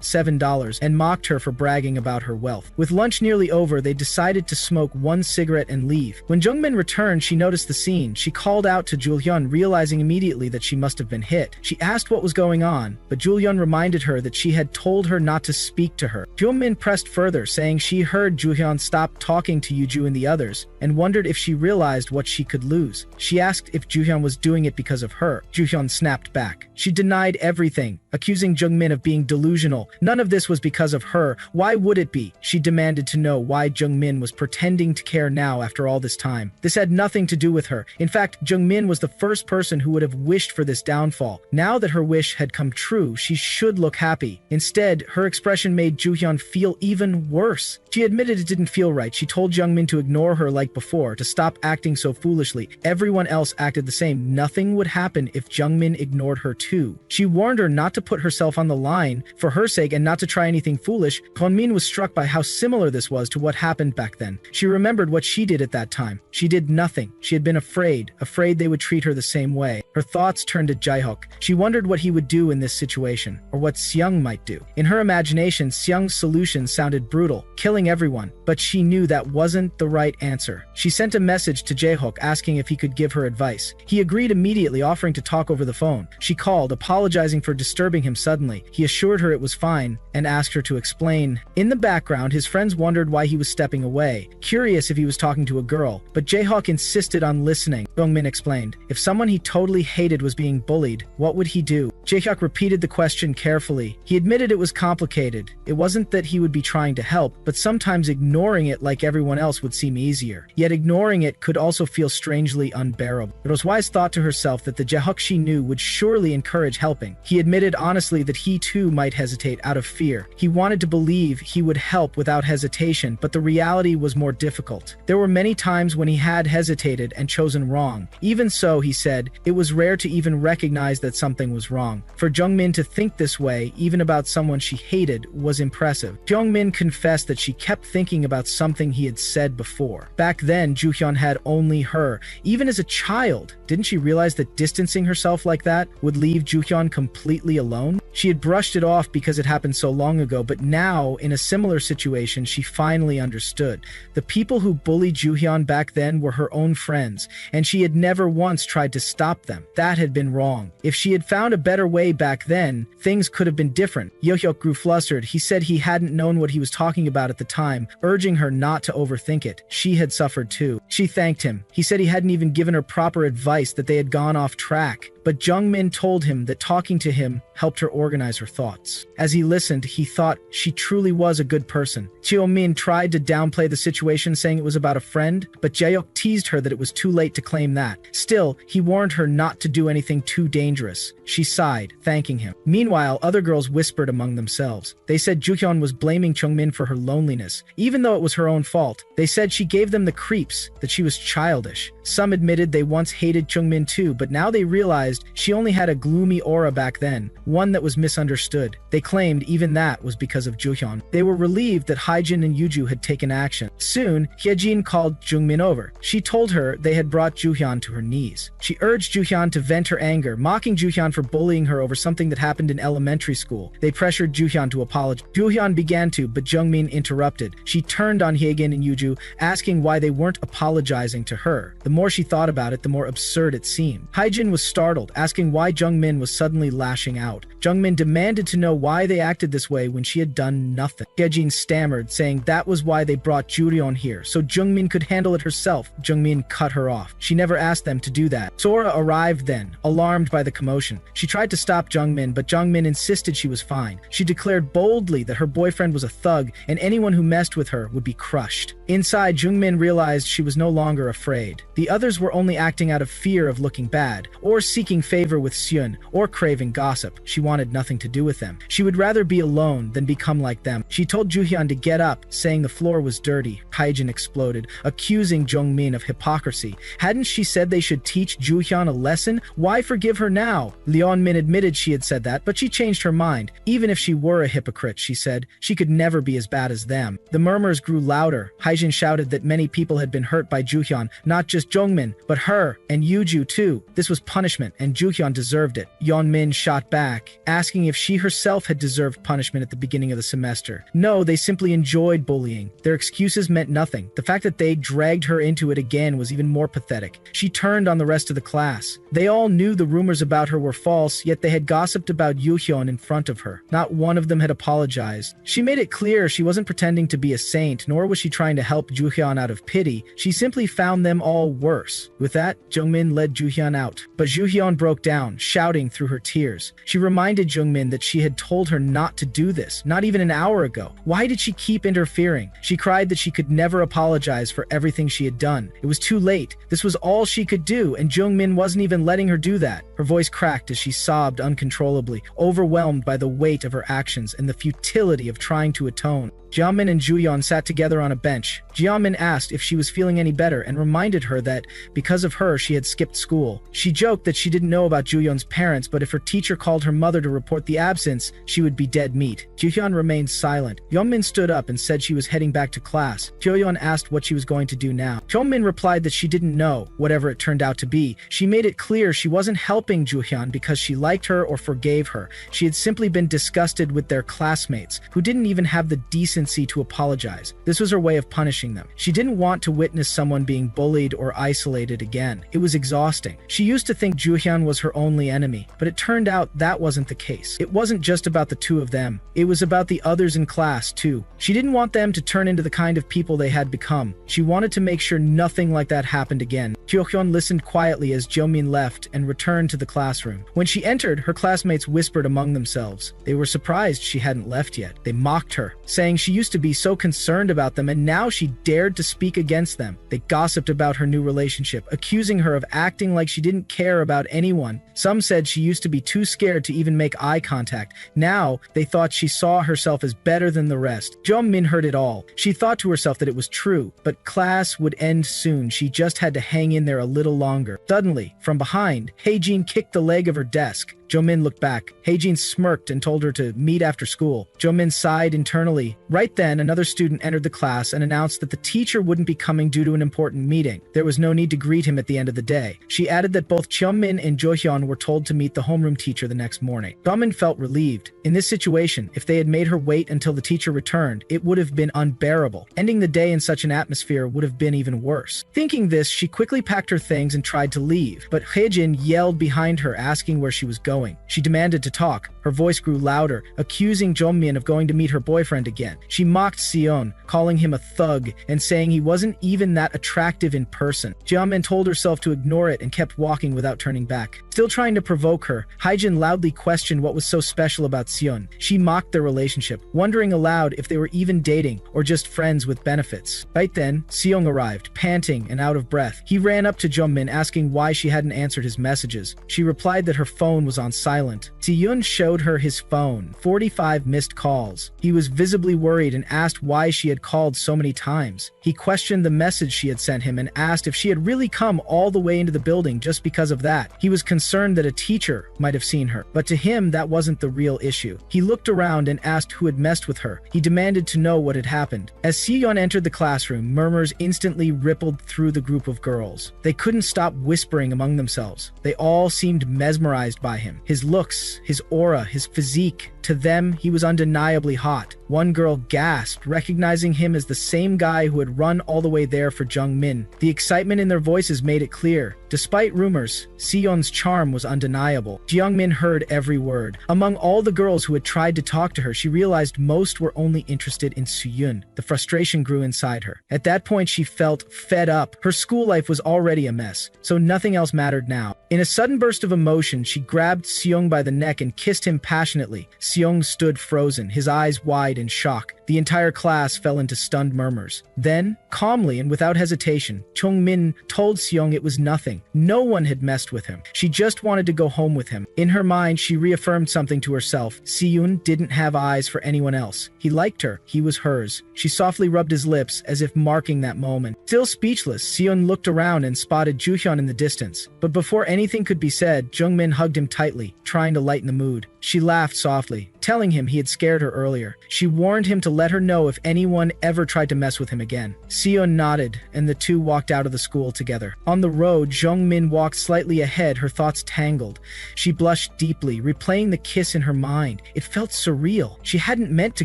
$7, and mocked her for bragging about her wealth. With lunch nearly over, they decided to smoke one cigarette and leave. When Jungmin returned, she noticed the scene. She called out to Juhyun, realizing immediately that she must have been hit. She asked what was going on, but Juhyun reminded her that she had told her not to speak to her. Jungmin pressed further, saying she heard Juhyun stop talking to Yuju and the others, and wondered if she realized what she could lose. She asked if Juhyun was doing it because of her. Juhyun snapped back. She denied everything, accusing Jungmin of being delusional. None of this was because of her. Why would it be? She demanded to know why Jungmin was pretending to care now after all this time. This had nothing to do with her. In fact, Jungmin was the first person who would have wished for this downfall. Now that her wish had come true, she should look happy. Instead, her expression made Juhyun feel even worse. She admitted it didn't feel right. She told Jungmin to ignore her like before, to stop acting so foolishly. Everyone else acted the same. Nothing would happen if Jungmin ignored her too. She warned her not to put herself on the line for her sake and not to try anything foolish. Kwon-min was struck by how similar this was to what happened back then. She remembered what she did at that time. She did nothing. She had been afraid they would treat her the same way. Her thoughts turned to Jaehook. She wondered what he would do in this situation, or what Seung might do. In her imagination, Seung's solution sounded brutal, killing everyone, but she knew that wasn't the right answer. She sent a message to Jaehook asking if he could give her advice. He agreed immediately, offering to talk over the phone. She called, apologizing for disturbing disturbing him suddenly. He assured her it was fine and asked her to explain. In the background, his friends wondered why he was stepping away, curious if he was talking to a girl, but Jae-hyuk insisted on listening. Jungmin explained, if someone he totally hated was being bullied, what would he do? Jae-hyuk repeated the question carefully. He admitted it was complicated. It wasn't that he would be trying to help, but sometimes ignoring it like everyone else would seem easier. Yet ignoring it could also feel strangely unbearable. It was wise thought to herself that the Jae-hyuk she knew would surely encourage helping. He admitted honestly that he too might hesitate out of fear. He wanted to believe he would help without hesitation, but the reality was more difficult. There were many times when he had hesitated and chosen wrong. Even so, he said, it was rare to even recognize that something was wrong. For Jungmin to think this way, even about someone she hated, was impressive. Jungmin confessed that she kept thinking about something he had said before. Back then, Joo-hyun had only her. Even as a child, didn't she realize that distancing herself like that would leave Joo-hyun completely alone? She had brushed it off because it happened so long ago, but now, in a similar situation, she finally understood. The people who bullied Joo-hyun back then were her own friends, and she had never once tried to stop them. That had been wrong. If she had found a better way back then, things could have been different. Jae-hyuk grew flustered. He said he hadn't known what he was talking about at the time, urging her not to overthink it. She had suffered too. She thanked him. He said he hadn't even given her proper advice, that they had gone off track. But Jungmin told him that talking to him helped her organize her thoughts. As he listened, he thought she truly was a good person. Cheomin tried to downplay the situation, saying it was about a friend, but Jae-hyuk teased her that it was too late to claim that. Still, he warned her not to do anything too dangerous. She sighed, thanking him. Meanwhile, other girls whispered among themselves. They said Joo-hyun was blaming Jungmin for her loneliness, even though it was her own fault. They said she gave them the creeps, that she was childish. Some admitted they once hated Jungmin too, but now they realized she only had a gloomy aura back then, one that was misunderstood. They claimed even that was because of Joo-hyun. They were relieved that Haejin and Yuju had taken action. Soon, Hyejin called Jungmin over. She told her they had brought Joo-hyun to her knees. She urged Joo-hyun to vent her anger, mocking Joo-hyun for bullying her over something that happened in elementary school. They pressured Joo-hyun to apologize. Joo-hyun began to, but Jungmin interrupted. She turned on Hyejin and Yuju, asking why they weren't apologizing to her. The more she thought about it, the more absurd it seemed. Haejin was startled, asking why Jungmin was suddenly lashing out. Jungmin demanded to know why they acted this way when she had done nothing. Hyejin stammered, saying that was why they brought Juryeon here, so Jungmin could handle it herself. Jungmin cut her off. She never asked them to do that. Sora arrived then, alarmed by the commotion. She tried to stop Jungmin, but Jungmin insisted she was fine. She declared boldly that her boyfriend was a thug, and anyone who messed with her would be crushed. Inside, Jungmin realized she was no longer afraid. The others were only acting out of fear of looking bad, or seeking favor with Seon, or craving gossip. She wanted nothing to do with them. She would rather be alone than become like them. She told Joo-hyun to get up, saying the floor was dirty. Haejin exploded, accusing Jungmin of hypocrisy. Hadn't she said they should teach Joo-hyun a lesson? Why forgive her now? Leonmin admitted she had said that, but she changed her mind. Even if she were a hypocrite, she said, she could never be as bad as them. The murmurs grew louder. Haejin shouted that many people had been hurt by Joo-hyun, not just Jungmin, but her, and Yuju too. This was punishment, and Joo-hyun deserved it. Yeonmin shot back, asking if she herself had deserved punishment at the beginning of the semester. No, they simply enjoyed bullying. Their excuses meant nothing. The fact that they dragged her into it again was even more pathetic. She turned on the rest of the class. They all knew the rumors about her were false, yet they had gossiped about Yoo-hyun in front of her. Not one of them had apologized. She made it clear she wasn't pretending to be a saint, nor was she trying to help Joo-hyun out of pity. She simply found them all worse. With that, Jungmin led Joo-hyun out. But Joo-hyun broke down, shouting through her tears. She reminded Jungmin that she had told her not to do this, not even an hour ago. Why did she keep interfering? She cried that she could never apologize for everything she had done. It was too late. This was all she could do, and Jungmin wasn't even letting her do that. Her voice cracked as she sobbed uncontrollably, overwhelmed by the weight of her actions and the futility of trying to atone. Jiamin and Juyeon sat together on a bench. Jiamin asked if she was feeling any better and reminded her that, because of her, she had skipped school. She joked that she didn't know about Juyeon's parents, but if her teacher called her mother to report the absence, she would be dead meat. Juyeon remained silent. Yeonmin stood up and said she was heading back to class. Juyeon asked what she was going to do now. Yeonmin replied that she didn't know, whatever it turned out to be. She made it clear she wasn't helping Juyeon because she liked her or forgave her. She had simply been disgusted with their classmates, who didn't even have the decency decency to apologize. This was her way of punishing them. She didn't want to witness someone being bullied or isolated again. It was exhausting. She used to think Juhyun was her only enemy, but it turned out that wasn't the case. It wasn't just about the two of them. It was about the others in class, too. She didn't want them to turn into the kind of people they had become. She wanted to make sure nothing like that happened again. Juhyun listened quietly as Jeongmin left and returned to the classroom. When she entered, her classmates whispered among themselves. They were surprised she hadn't left yet. They mocked her, saying she used to be so concerned about them and now she dared to speak against them. They gossiped about her new relationship, accusing her of acting like she didn't care about anyone. Some said she used to be too scared to even make eye contact. Now, they thought she saw herself as better than the rest. Jeongmin heard it all. She thought to herself that it was true, but class would end soon. She just had to hang in there a little longer. Suddenly, from behind, Haejin kicked the leg of her desk. Jeongmin looked back. Haejin smirked and told her to meet after school. Jeongmin sighed internally. Right then, another student entered the class and announced that the teacher wouldn't be coming due to an important meeting. There was no need to greet him at the end of the day. She added that both Jeongmin and Johyun were told to meet the homeroom teacher the next morning. Jeongmin felt relieved. In this situation, if they had made her wait until the teacher returned, it would have been unbearable. Ending the day in such an atmosphere would have been even worse. Thinking this, she quickly packed her things and tried to leave, but Haejin yelled behind her, asking where she was going. She demanded to talk. Her voice grew louder, accusing Jeongmin of going to meet her boyfriend again. She mocked Seon, calling him a thug and saying he wasn't even that attractive in person. Jeongmin told herself to ignore it and kept walking without turning back. Still trying to provoke her, Haejin loudly questioned what was so special about Seon. She mocked their relationship, wondering aloud if they were even dating or just friends with benefits. Right then, Seon arrived, panting and out of breath. He ran up to Jeongmin asking why she hadn't answered his messages. She replied that her phone was on silent. Seyun showed her his phone, 45 missed calls. He was visibly worried and asked why she had called so many times. He questioned the message she had sent him and asked if she had really come all the way into the building just because of that. He was concerned that a teacher might have seen her, but to him that wasn't the real issue. He looked around and asked who had messed with her. He demanded to know what had happened. As Seyun entered the classroom, murmurs instantly rippled through the group of girls. They couldn't stop whispering among themselves. They all seemed mesmerized by him. His looks, his aura, his physique. To them, he was undeniably hot. One girl gasped, recognizing him as the same guy who had run all the way there for Jeongmin. The excitement in their voices made it clear. Despite rumors, Seon's charm was undeniable. Jeongmin heard every word. Among all the girls who had tried to talk to her, she realized most were only interested in Suyun. The frustration grew inside her. At that point, she felt fed up. Her school life was already a mess, so nothing else mattered now. In a sudden burst of emotion, she grabbed Seong by the neck and kissed him passionately. Seong stood frozen, his eyes wide in shock. The entire class fell into stunned murmurs. Then, calmly and without hesitation, Chongmin told Seong it was nothing. No one had messed with him. She just wanted to go home with him. In her mind, she reaffirmed something to herself. Seyun didn't have eyes for anyone else. He liked her. He was hers. She softly rubbed his lips as if marking that moment. Still speechless, Seon looked around and spotted Juhyun in the distance. But before anything could be said, Jungmin hugged him tightly, trying to lighten the mood. She laughed softly, telling him he had scared her earlier. She warned him to let her know if anyone ever tried to mess with him again. Seon nodded, and the two walked out of the school together. On the road, Jungmin walked slightly ahead, her thoughts tangled. She blushed deeply, replaying the kiss in her mind. It felt surreal. She hadn't meant to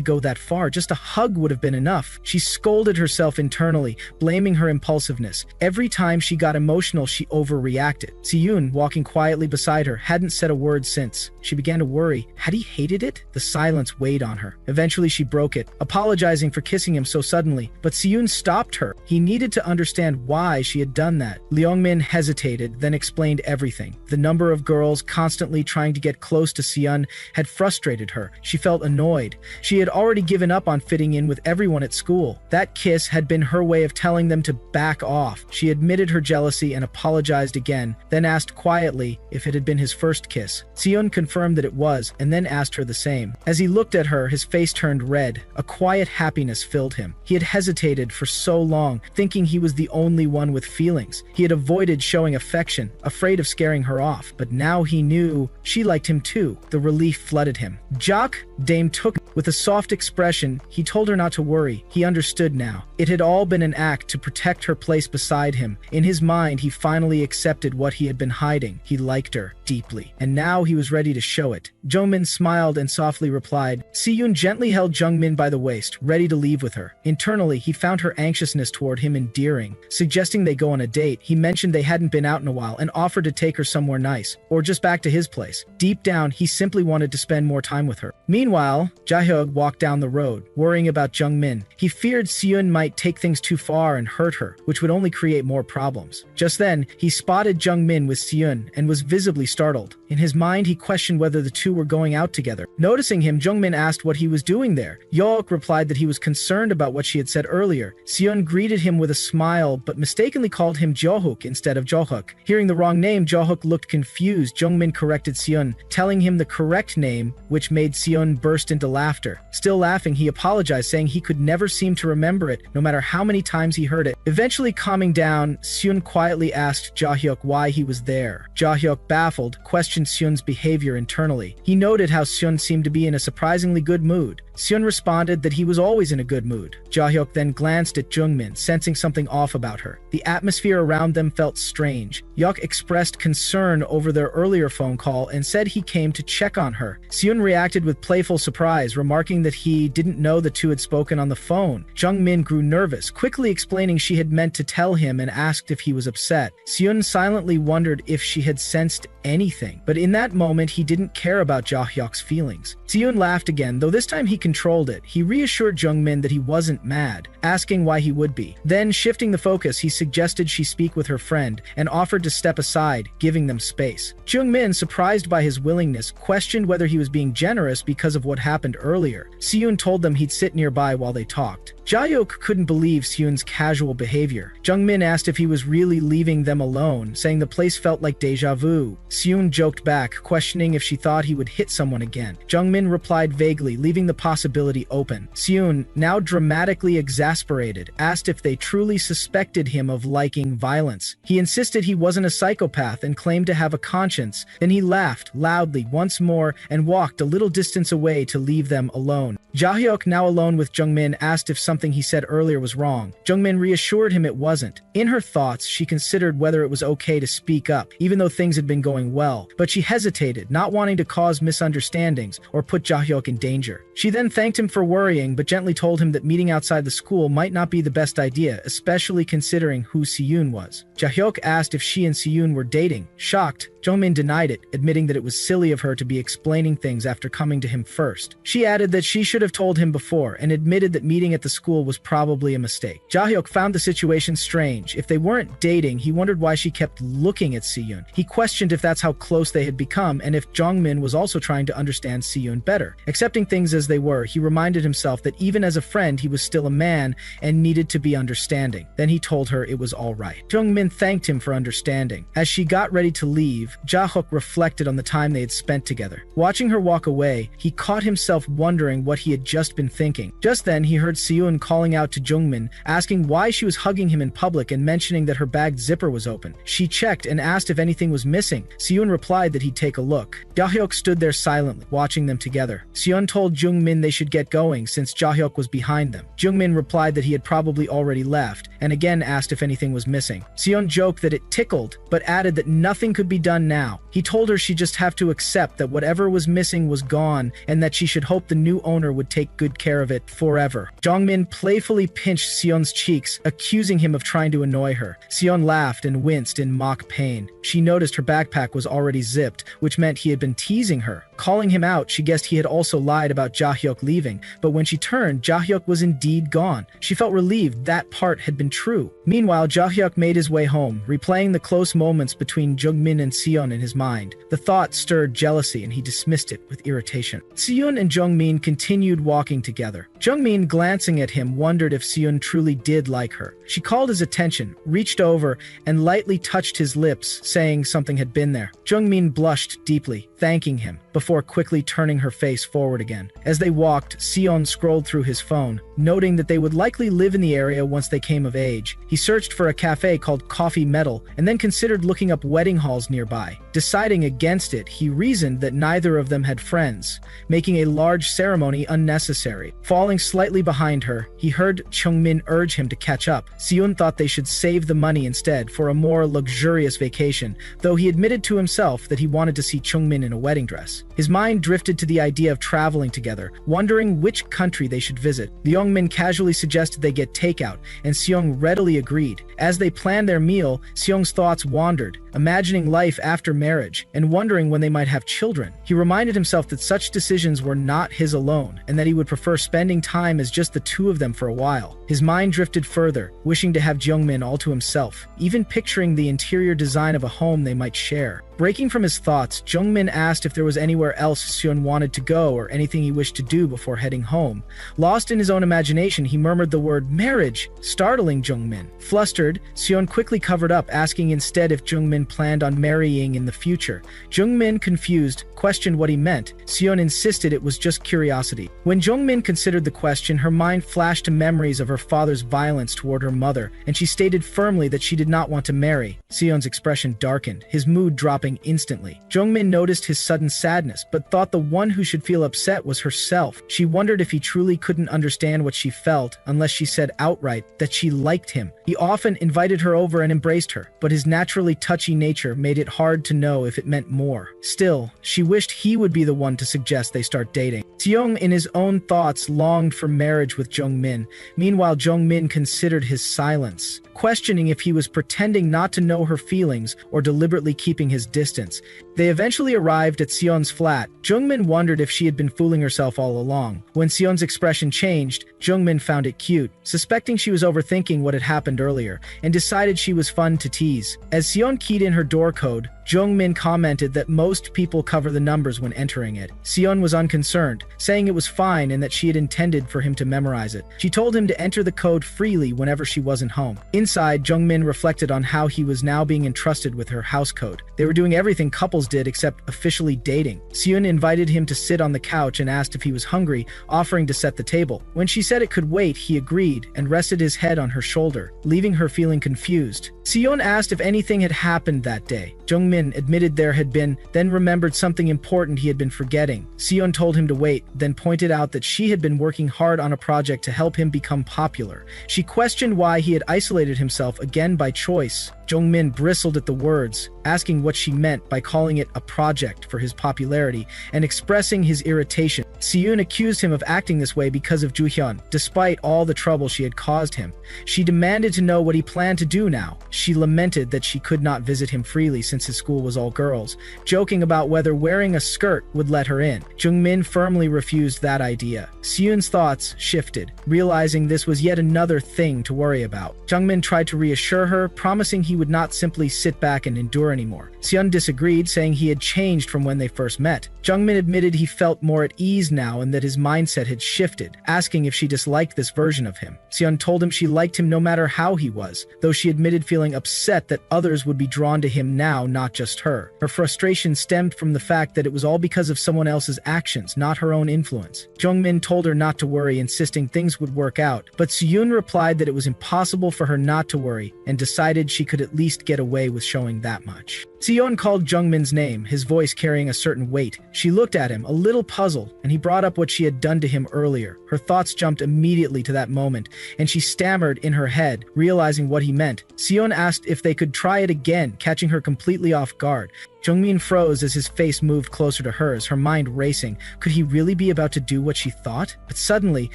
go that far, just a hug would have been enough. She scolded herself internally, blaming her impulsiveness. Every time she got emotional, she overreacted. Seyun, walking quietly beside her, hadn't said a word since. She began to worry. Had he hated it? The silence weighed on her. Eventually she broke it, apologizing for kissing him so suddenly, but Seyun stopped her. He needed to understand why she had done that. Leongmin hesitated, then explained everything. The number of girls constantly trying to get close to Seyun had frustrated her. She felt annoyed. She had already given up on fitting in with everyone at school. That kiss had been her way of telling them to back off. She admitted her jealousy and apologized again, then asked quietly if it had been his first kiss. Seyun confirmed that it was, and then asked her the same. As he looked at her, his face turned red. A quiet happiness filled him. He had hesitated for so long, thinking he was the only one with feelings. He had avoided showing affection, afraid of scaring her off. But now he knew she liked him too. The relief flooded him. Jock, Dame took with a soft expression. He told her not to worry. He understood now. It had all been an act to protect her place beside him. In his mind, he finally accepted what he had been hiding. He liked her deeply, and now he was ready to show it. Jomin smiled and saw softly replied. Siyun gently held Jungmin by the waist, ready to leave with her. Internally, he found her anxiousness toward him endearing. Suggesting they go on a date, he mentioned they hadn't been out in a while and offered to take her somewhere nice, or just back to his place. Deep down, he simply wanted to spend more time with her. Meanwhile, Jaehyuk walked down the road, worrying about Jungmin. He feared Siyun might take things too far and hurt her, which would only create more problems. Just then, he spotted Jungmin with Siyun and was visibly startled. In his mind, he questioned whether the two were going out together. Noticing him, Jungmin asked what he was doing there. Yeok replied that he was concerned about what she had said earlier. Siyun greeted him with a smile, but mistakenly called him Johuk instead of Johuk. Hearing the wrong name, Johuk looked confused. Jungmin corrected Siyun, telling him the correct name, which made Siyun burst into laughter. Still laughing, he apologized, saying he could never seem to remember it, no matter how many times he heard it. Eventually calming down, Siyun quietly asked Jaehyuk why he was there. Jaehyuk, baffled, questioned Siyun's behavior internally. He noted how Siyun seemed to be in a surprisingly good mood. Siyun responded that he was always in a good mood. Jaehyuk then glanced at Jungmin, sensing something off about her. The atmosphere around them felt strange. Yeok expressed concern over their earlier phone call and said he came to check on her. Siyun reacted with playful surprise, remarking that he didn't know the two had spoken on the phone. Jungmin grew nervous, quickly explaining she had meant to tell him and asked if he was upset. Siyun silently wondered if she had sensed anything, but in that moment he didn't care about Jaehyuk's feelings. Siyun laughed again, though this time he controlled it. He reassured Jungmin that he wasn't mad, asking why he would be. Then, shifting the focus, he suggested she speak with her friend and offered to step aside, giving them space. Jungmin, surprised by his willingness, questioned whether he was being generous because of what happened earlier. Siyun told them he'd sit nearby while they talked. Jaehyuk couldn't believe Siyun's casual behavior. Jungmin asked if he was really leaving them alone, saying the place felt like deja vu. Siyun joked back, questioning if she thought he would hit someone again. Jungmin replied vaguely, leaving the possibility open. Siyun, now dramatically exasperated, asked if they truly suspected him of liking violence. He insisted he wasn't a psychopath and claimed to have a conscience. Then he laughed loudly once more and walked a little distance away to leave them alone. Jaehyuk, now alone with Jungmin, asked if something he said earlier was wrong. Jungmin reassured him it wasn't. In her thoughts, she considered whether it was okay to speak up, even though things had been going well. But she hesitated, not wanting to cause misunderstandings or put Jaehyuk in danger. She then thanked him for worrying, but gently told him that meeting outside the school might not be the best idea, especially considering who Siyun was. Jaehyuk asked if she and Siyun were dating. Shocked, Jungmin denied it, admitting that it was silly of her to be explaining things after coming to him first. She added that she should have told him before, and admitted that meeting at the school was probably a mistake. Jaehyuk found the situation strange. If they weren't dating, he wondered why she kept looking at Siyun. He questioned if that's how close they had become, and if Jungmin was also trying to understand Siyun better. Accepting things as they were, he reminded himself that even as a friend, he was still a man and needed to be understanding. Then he told her it was all right. Jungmin thanked him for understanding. As she got ready to leave, Jaehyuk reflected on the time they had spent together. Watching her walk away, he caught himself wondering what he had just been thinking. Just then, he heard Siyun calling out to Jungmin, asking why she was hugging him in public and mentioning that her bag zipper was open. She checked and asked if anything was missing. Siyun replied that he'd take a look. Jaehyuk stood there silently, watching them together. Siyun told Jungmin they should get going since Jaehyuk was behind them. Jungmin replied that he had probably already left, and again asked if anything was missing. Siyun joked that it tickled, but added that nothing could be done now. He told her she'd just have to accept that whatever was missing was gone, and that she should hope the new owner would take good care of it forever. Jungmin playfully pinched Siyun's cheeks, accusing him of trying to annoy her. Siyun laughed and winced in mock pain. She noticed her backpack was already zipped, which meant he had been teasing her. Calling him out, she guessed he had also lied about Jaehyuk leaving, but when she turned, Jaehyuk was indeed gone. She felt relieved that part had been true. Meanwhile, Jaehyuk made his way home, replaying the close moments between Jungmin and Siyun in his mind. The thought stirred jealousy and he dismissed it with irritation. Siyun and Jungmin continued walking together. Jungmin, glancing at him, wondered if Siyun truly did like her. She called his attention, reached over, and lightly touched his lips, saying something had been there. Jungmin blushed deeply, thanking him, before quickly turning her face forward again. As they walked, Siyun scrolled through his phone, noting that they would likely live in the area once they came of age. He searched for a cafe called Coffee Metal, and then considered looking up wedding halls nearby. Deciding against it, he reasoned that neither of them had friends, making a large ceremony unnecessary. Falling slightly behind her, he heard Jungmin urge him to catch up. Siyun thought they should save the money instead for a more luxurious vacation, though he admitted to himself that he wanted to see Jungmin in a wedding dress. His mind drifted to the idea of traveling together, wondering which country they should visit. The young men casually suggested they get takeout, and Seong readily agreed. As they planned their meal, Seong's thoughts wandered, imagining life after marriage, and wondering when they might have children. He reminded himself that such decisions were not his alone, and that he would prefer spending time as just the two of them for a while. His mind drifted further, wishing to have Jungmin all to himself, even picturing the interior design of a home they might share. Breaking from his thoughts, Jungmin asked if there was anywhere else Seon wanted to go or anything he wished to do before heading home. Lost in his own imagination, he murmured the word marriage, startling Jungmin. Flustered, Seon quickly covered up, asking instead if Jungmin planned on marrying in the future. Jungmin, confused, questioned what he meant. Seon insisted it was just curiosity. When Jungmin considered the question, her mind flashed to memories of her father's violence toward her mother, and she stated firmly that she did not want to marry. Seon's expression darkened, his mood dropping instantly. Jungmin noticed his sudden sadness, but thought the one who should feel upset was herself. She wondered if he truly couldn't understand what she felt unless she said outright that she liked him. He often invited her over and embraced her, but his naturally touchy nature made it hard to know if it meant more. Still, she wished he would be the one to suggest they start dating. Seong, in his own thoughts, longed for marriage with Jungmin. Meanwhile, Jungmin considered his silence, questioning if he was pretending not to know her feelings or deliberately keeping his distance. They eventually arrived at Seon's flat. Jungmin wondered if she had been fooling herself all along. When Seon's expression changed, Jungmin found it cute, suspecting she was overthinking what had happened earlier, and decided she was fun to tease. As Seon keyed in her door code, Jungmin commented that most people cover the numbers when entering it. Seon was unconcerned, saying it was fine and that she had intended for him to memorize it. She told him to enter the code freely whenever she wasn't home. Inside, Jungmin reflected on how he was now being entrusted with her house code. They were doing everything couples did except officially dating. Seon invited him to sit on the couch and asked if he was hungry, offering to set the table. When she said it could wait, he agreed and rested his head on her shoulder, leaving her feeling confused. Seon asked if anything had happened that day. Jungmin admitted there had been, then remembered something important he had been forgetting. Seon told him to wait, then pointed out that she had been working hard on a project to help him become popular. She questioned why he had isolated himself again by choice. Jungmin bristled at the words, asking what she meant by calling it a project for his popularity and expressing his irritation. Seon accused him of acting this way because of Juhyun, despite all the trouble she had caused him. She demanded to know what he planned to do now. She lamented that she could not visit him freely since his school was all girls, joking about whether wearing a skirt would let her in. Jungmin firmly refused that idea. Seon's thoughts shifted, realizing this was yet another thing to worry about. Jungmin tried to reassure her, promising he would not simply sit back and endure anymore. Seon disagreed, saying he had changed from when they first met. Jungmin admitted he felt more at ease now and that his mindset had shifted, asking if she disliked this version of him. Seon told him she liked him no matter how he was, though she admitted feeling upset that others would be drawn to him now, not just her. Her frustration stemmed from the fact that it was all because of someone else's actions, not her own influence. Jungmin told her not to worry, insisting things would work out, but Seon replied that it was impossible for her not to worry and decided she could at least get away with showing that much. Seon called Jungmin's name, his voice carrying a certain weight. She looked at him, a little puzzled, and he brought up what she had done to him earlier. Her thoughts jumped immediately to that moment, and she stammered in her head, realizing what he meant. Seon asked if they could try it again, catching her completely off guard. Jungmin froze as his face moved closer to hers, her mind racing. Could he really be about to do what she thought? But suddenly,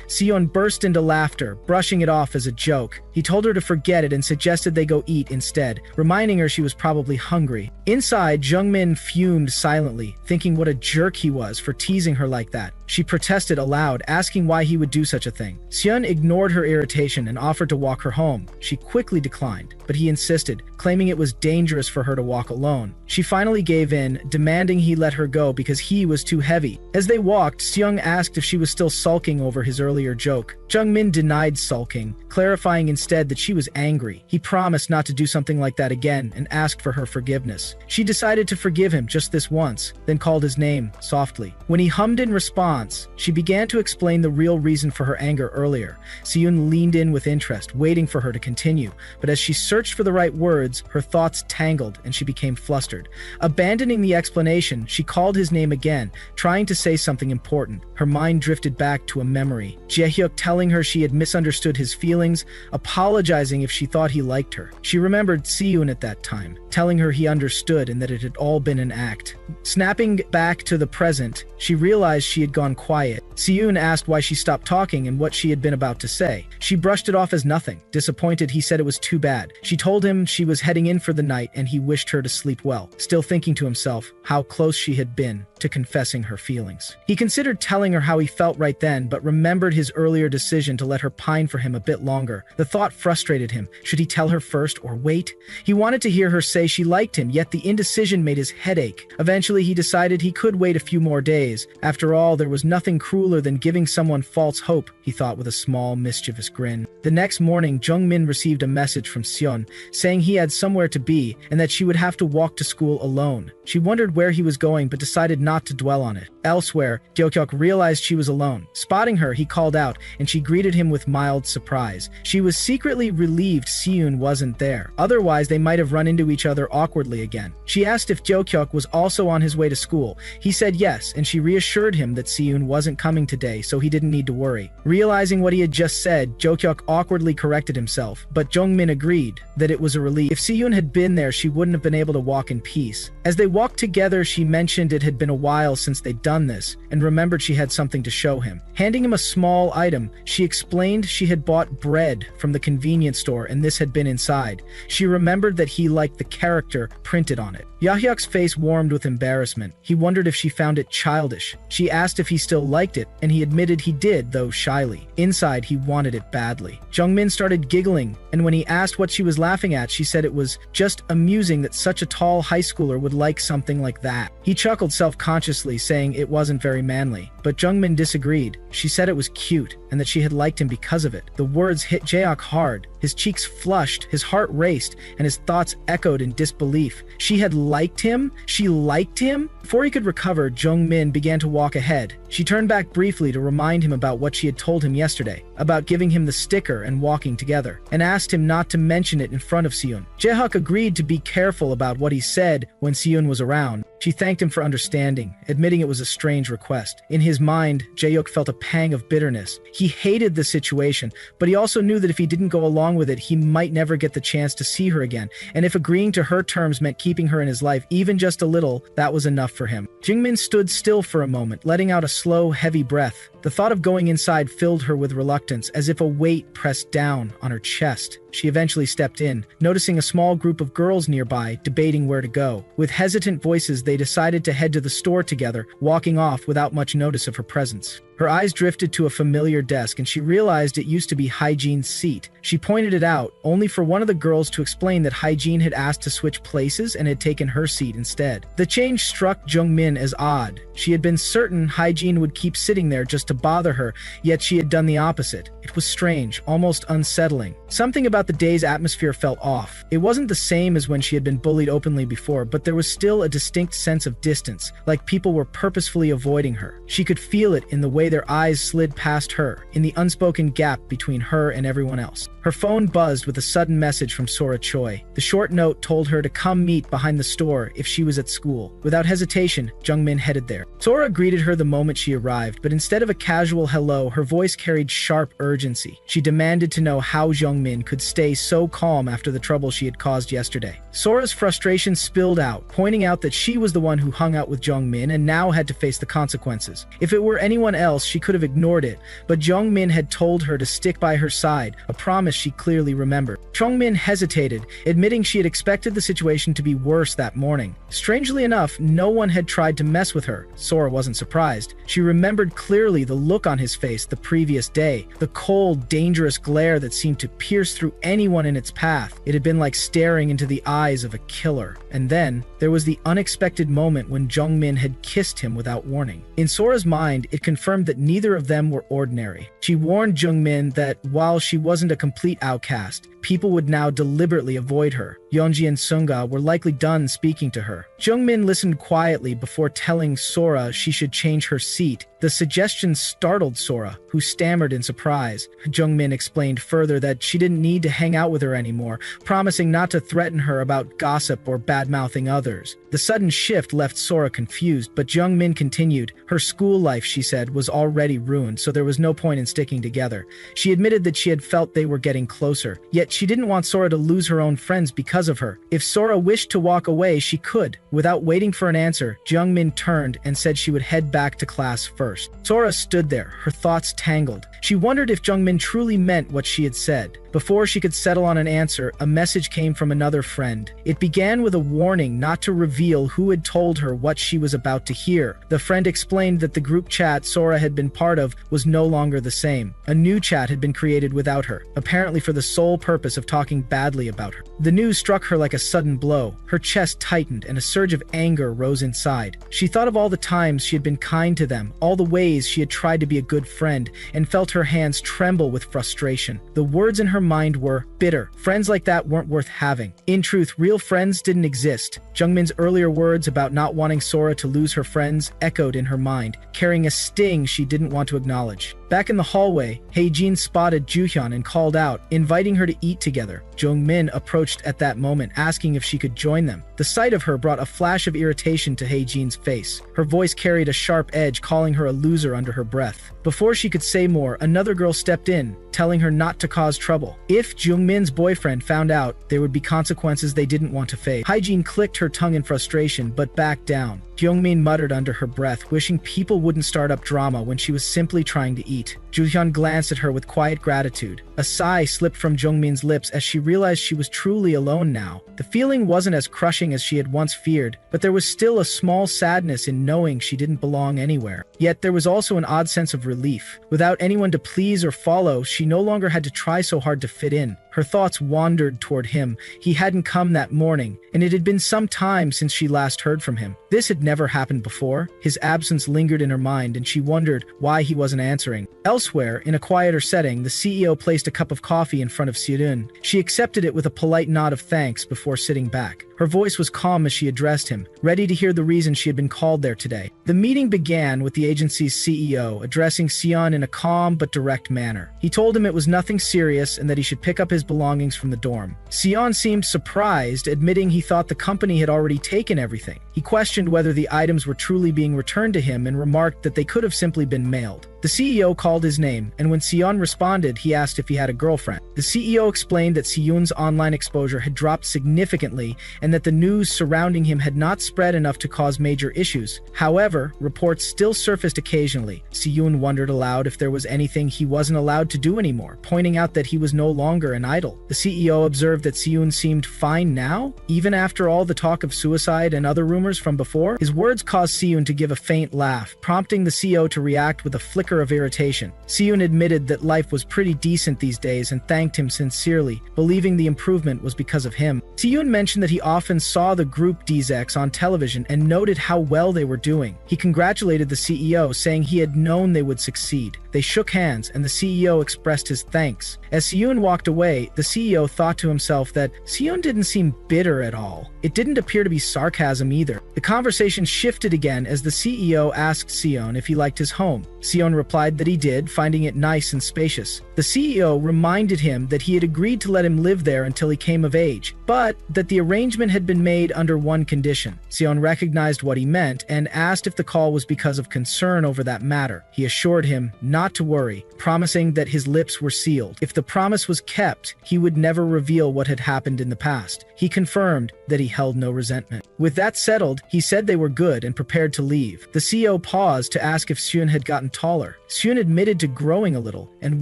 Seon burst into laughter, brushing it off as a joke. He told her to forget it and suggested they go eat instead, reminding her she was probably hungry. Inside, Jungmin fumed silently, thinking what a jerk he was for teasing her like that. She protested aloud, asking why he would do such a thing. Seon ignored her irritation and offered to walk her home. She quickly declined, but he insisted, claiming it was dangerous for her to walk alone. She finally gave in, demanding he let her go because he was too heavy. As they walked, Seong asked if she was still sulking over his earlier joke. Jungmin denied sulking, clarifying instead that she was angry. He promised not to do something like that again and asked for her forgiveness. She decided to forgive him just this once, then called his name softly. When he hummed in response, response. She began to explain the real reason for her anger earlier. Siyun leaned in with interest, waiting for her to continue, but as she searched for the right words, her thoughts tangled and she became flustered. Abandoning the explanation, she called his name again, trying to say something important. Her mind drifted back to a memory. Jaehyuk telling her she had misunderstood his feelings, apologizing if she thought he liked her. She remembered Siyun at that time, telling her he understood and that it had all been an act. Snapping back to the present, she realized she had gone quiet. Siyun asked why she stopped talking and what she had been about to say. She brushed it off as nothing. Disappointed, he said it was too bad. She told him she was heading in for the night and he wished her to sleep well, still thinking to himself how close she had been to confessing her feelings. He considered telling her how he felt right then, but remembered his earlier decision to let her pine for him a bit longer. The thought frustrated him. Should he tell her first or wait? He wanted to hear her say she liked him, yet the indecision made his head ache. Eventually, he decided he could wait a few more days. After all, there was nothing crueler than giving someone false hope, he thought with a small, mischievous grin. The next morning, Jungmin received a message from Seon, saying he had somewhere to be and that she would have to walk to school alone. She wondered where he was going, but decided not to dwell on it. Elsewhere, Jaehyuk realized she was alone. Spotting her, he called out, and she greeted him with mild surprise. She was secretly relieved Siyun wasn't there. Otherwise, they might have run into each other awkwardly again. She asked if Jaehyuk was also on his way to school. He said yes, and she reassured him that Siyun wasn't coming today, so he didn't need to worry. Realizing what he had just said, Jaehyuk awkwardly corrected himself, but Jungmin agreed that it was a relief. If Siyun had been there, she wouldn't have been able to walk in peace. As they walked together, she mentioned it had been a while since they'd done this, and remembered she had something to show him. Handing him a small item, she explained she had bought bread from the convenience store and this had been inside. She remembered that he liked the character printed on it. Yahyuk's face warmed with embarrassment. He wondered if she found it childish. She asked if he still liked it, and he admitted he did, though shyly. Inside, he wanted it badly. Jungmin started giggling, and when he asked what she was laughing at, she said it was just amusing that such a tall high schooler would like something like that. He chuckled self-consciously, saying it wasn't very manly. But Jungmin disagreed. She said it was cute, and that she had liked him because of it. The words hit Jaehyuk hard. His cheeks flushed, his heart raced, and his thoughts echoed in disbelief. She had liked him? She liked him? Before he could recover, Jungmin began to walk ahead. She turned back briefly to remind him about what she had told him yesterday, about giving him the sticker and walking together, and asked him not to mention it in front of Siyun. Jaehyuk agreed to be careful about what he said when Siyun was around. She thanked him for understanding, admitting it was a strange request. In his mind, Jaehyuk felt a pang of bitterness. He hated the situation, but he also knew that if he didn't go along with it, he might never get the chance to see her again, and if agreeing to her terms meant keeping her in his life even just a little, that was enough for him. Jungmin stood still for a moment, letting out a slow, heavy breath. The thought of going inside filled her with reluctance, as if a weight pressed down on her chest. She eventually stepped in, noticing a small group of girls nearby, debating where to go. With hesitant voices, they decided to head to the store together, walking off without much notice of her presence. Her eyes drifted to a familiar desk, and she realized it used to be Hygiene's seat. She pointed it out, only for one of the girls to explain that Hygiene had asked to switch places and had taken her seat instead. The change struck Jungmin as odd. She had been certain Hygiene would keep sitting there just to bother her, yet she had done the opposite. It was strange, almost unsettling. Something about the day's atmosphere felt off. It wasn't the same as when she had been bullied openly before, but there was still a distinct sense of distance, like people were purposefully avoiding her. She could feel it in the way their eyes slid past her, in the unspoken gap between her and everyone else. Her phone buzzed with a sudden message from Sora Choi. The short note told her to come meet behind the store if she was at school. Without hesitation, Jungmin headed there. Sora greeted her the moment she arrived, but instead of a casual hello, her voice carried sharp urgency. She demanded to know how Jungmin could stay so calm after the trouble she had caused yesterday. Sora's frustration spilled out, pointing out that she was the one who hung out with Jungmin and now had to face the consequences. If it were anyone else, she could have ignored it, but Jungmin had told her to stick by her side, a promise she clearly remembered. Jungmin hesitated, admitting she had expected the situation to be worse that morning. Strangely enough, no one had tried to mess with her. Sora wasn't surprised. She remembered clearly the look on his face the previous day, the cold, dangerous glare that seemed to pierce through anyone in its path. It had been like staring into the eyes of a killer. And then, there was the unexpected moment when Jungmin had kissed him without warning. In Sora's mind, it confirmed that neither of them were ordinary. She warned Jungmin that while she wasn't a complete outcast, people would now deliberately avoid her. Yeonji and Sunga were likely done speaking to her. Jungmin listened quietly before telling Sora she should change her seat. The suggestion startled Sora, who stammered in surprise. Jungmin explained further that she didn't need to hang out with her anymore, promising not to threaten her about gossip or bad-mouthing others. The sudden shift left Sora confused, but Jungmin continued. Her school life, she said, was already ruined, so there was no point in sticking together. She admitted that she had felt they were getting closer, yet she didn't want Sora to lose her own friends because of her. If Sora wished to walk away, she could. Without waiting for an answer, Jungmin turned and said she would head back to class first. Sora stood there, her thoughts tangled. She wondered if Jungmin truly meant what she had said. Before she could settle on an answer, a message came from another friend. It began with a warning not to reveal who had told her what she was about to hear. The friend explained that the group chat Sora had been part of was no longer the same. A new chat had been created without her, apparently for the sole purpose of talking badly about her. The news struck her like a sudden blow. Her chest tightened and a surge of anger rose inside. She thought of all the times she had been kind to them, all the ways she had tried to be a good friend, and felt her hands tremble with frustration. The words in her mind were bitter. Friends like that weren't worth having. In truth, real friends didn't exist. Jungmin's earlier words about not wanting Sora to lose her friends echoed in her mind, carrying a sting she didn't want to acknowledge. Back in the hallway, Heijin spotted Juhyun and called out, inviting her to eat together. Jungmin approached at that moment, asking if she could join them. The sight of her brought a flash of irritation to Heijin's face. Her voice carried a sharp edge, calling her a loser under her breath. Before she could say more, another girl stepped in, telling her not to cause trouble. If Jungmin's boyfriend found out, there would be consequences they didn't want to face. Heijin clicked her tongue in frustration, but backed down. Jungmin muttered under her breath, wishing people wouldn't start up drama when she was simply trying to eat. Juhyun glanced at her with quiet gratitude. A sigh slipped from Jungmin's lips as she realized she was truly alone now. The feeling wasn't as crushing as she had once feared, but there was still a small sadness in knowing she didn't belong anywhere. Yet there was also an odd sense of relief. Without anyone to please or follow, she no longer had to try so hard to fit in. Her thoughts wandered toward him. He hadn't come that morning, and it had been some time since she last heard from him. This had never happened before. His absence lingered in her mind, and she wondered why he wasn't answering. Elsewhere, in a quieter setting, the CEO placed a cup of coffee in front of Seodun. She accepted it with a polite nod of thanks before sitting back. Her voice was calm as she addressed him, ready to hear the reason she had been called there today. The meeting began with the agency's CEO addressing Seon in a calm but direct manner. He told him it was nothing serious and that he should pick up his belongings from the dorm. Seon seemed surprised, admitting he thought the company had already taken everything. He questioned whether the items were truly being returned to him and remarked that they could have simply been mailed. The CEO called his name, and when Seon responded, he asked if he had a girlfriend. The CEO explained that Seon's online exposure had dropped significantly and that the news surrounding him had not spread enough to cause major issues. However, reports still surfaced occasionally. Seon wondered aloud if there was anything he wasn't allowed to do anymore, pointing out that he was no longer an idol. The CEO observed that Seon seemed fine now, even after all the talk of suicide and other rumors from before. His words caused Seon to give a faint laugh, prompting the CEO to react with a flicker of irritation. Seon admitted that life was pretty decent these days and thanked him sincerely, believing the improvement was because of him. Seon mentioned that he often saw the group DZX on television and noted how well they were doing. He congratulated the CEO, saying he had known they would succeed. They shook hands, and the CEO expressed his thanks. As Seon walked away, the CEO thought to himself that Seon didn't seem bitter at all. It didn't appear to be sarcasm either. The conversation shifted again as the CEO asked Seon if he liked his home. Seon replied that he did, finding it nice and spacious. The CEO reminded him that he had agreed to let him live there until he came of age, but that the arrangement had been made under one condition. Seon recognized what he meant and asked if the call was because of concern over that matter. He assured him not to worry, promising that his lips were sealed. If the promise was kept, he would never reveal what had happened in the past. He confirmed that he held no resentment. With that settled, he said they were good and prepared to leave. The CEO paused to ask if Seon had gotten taller. Seon admitted to growing a little and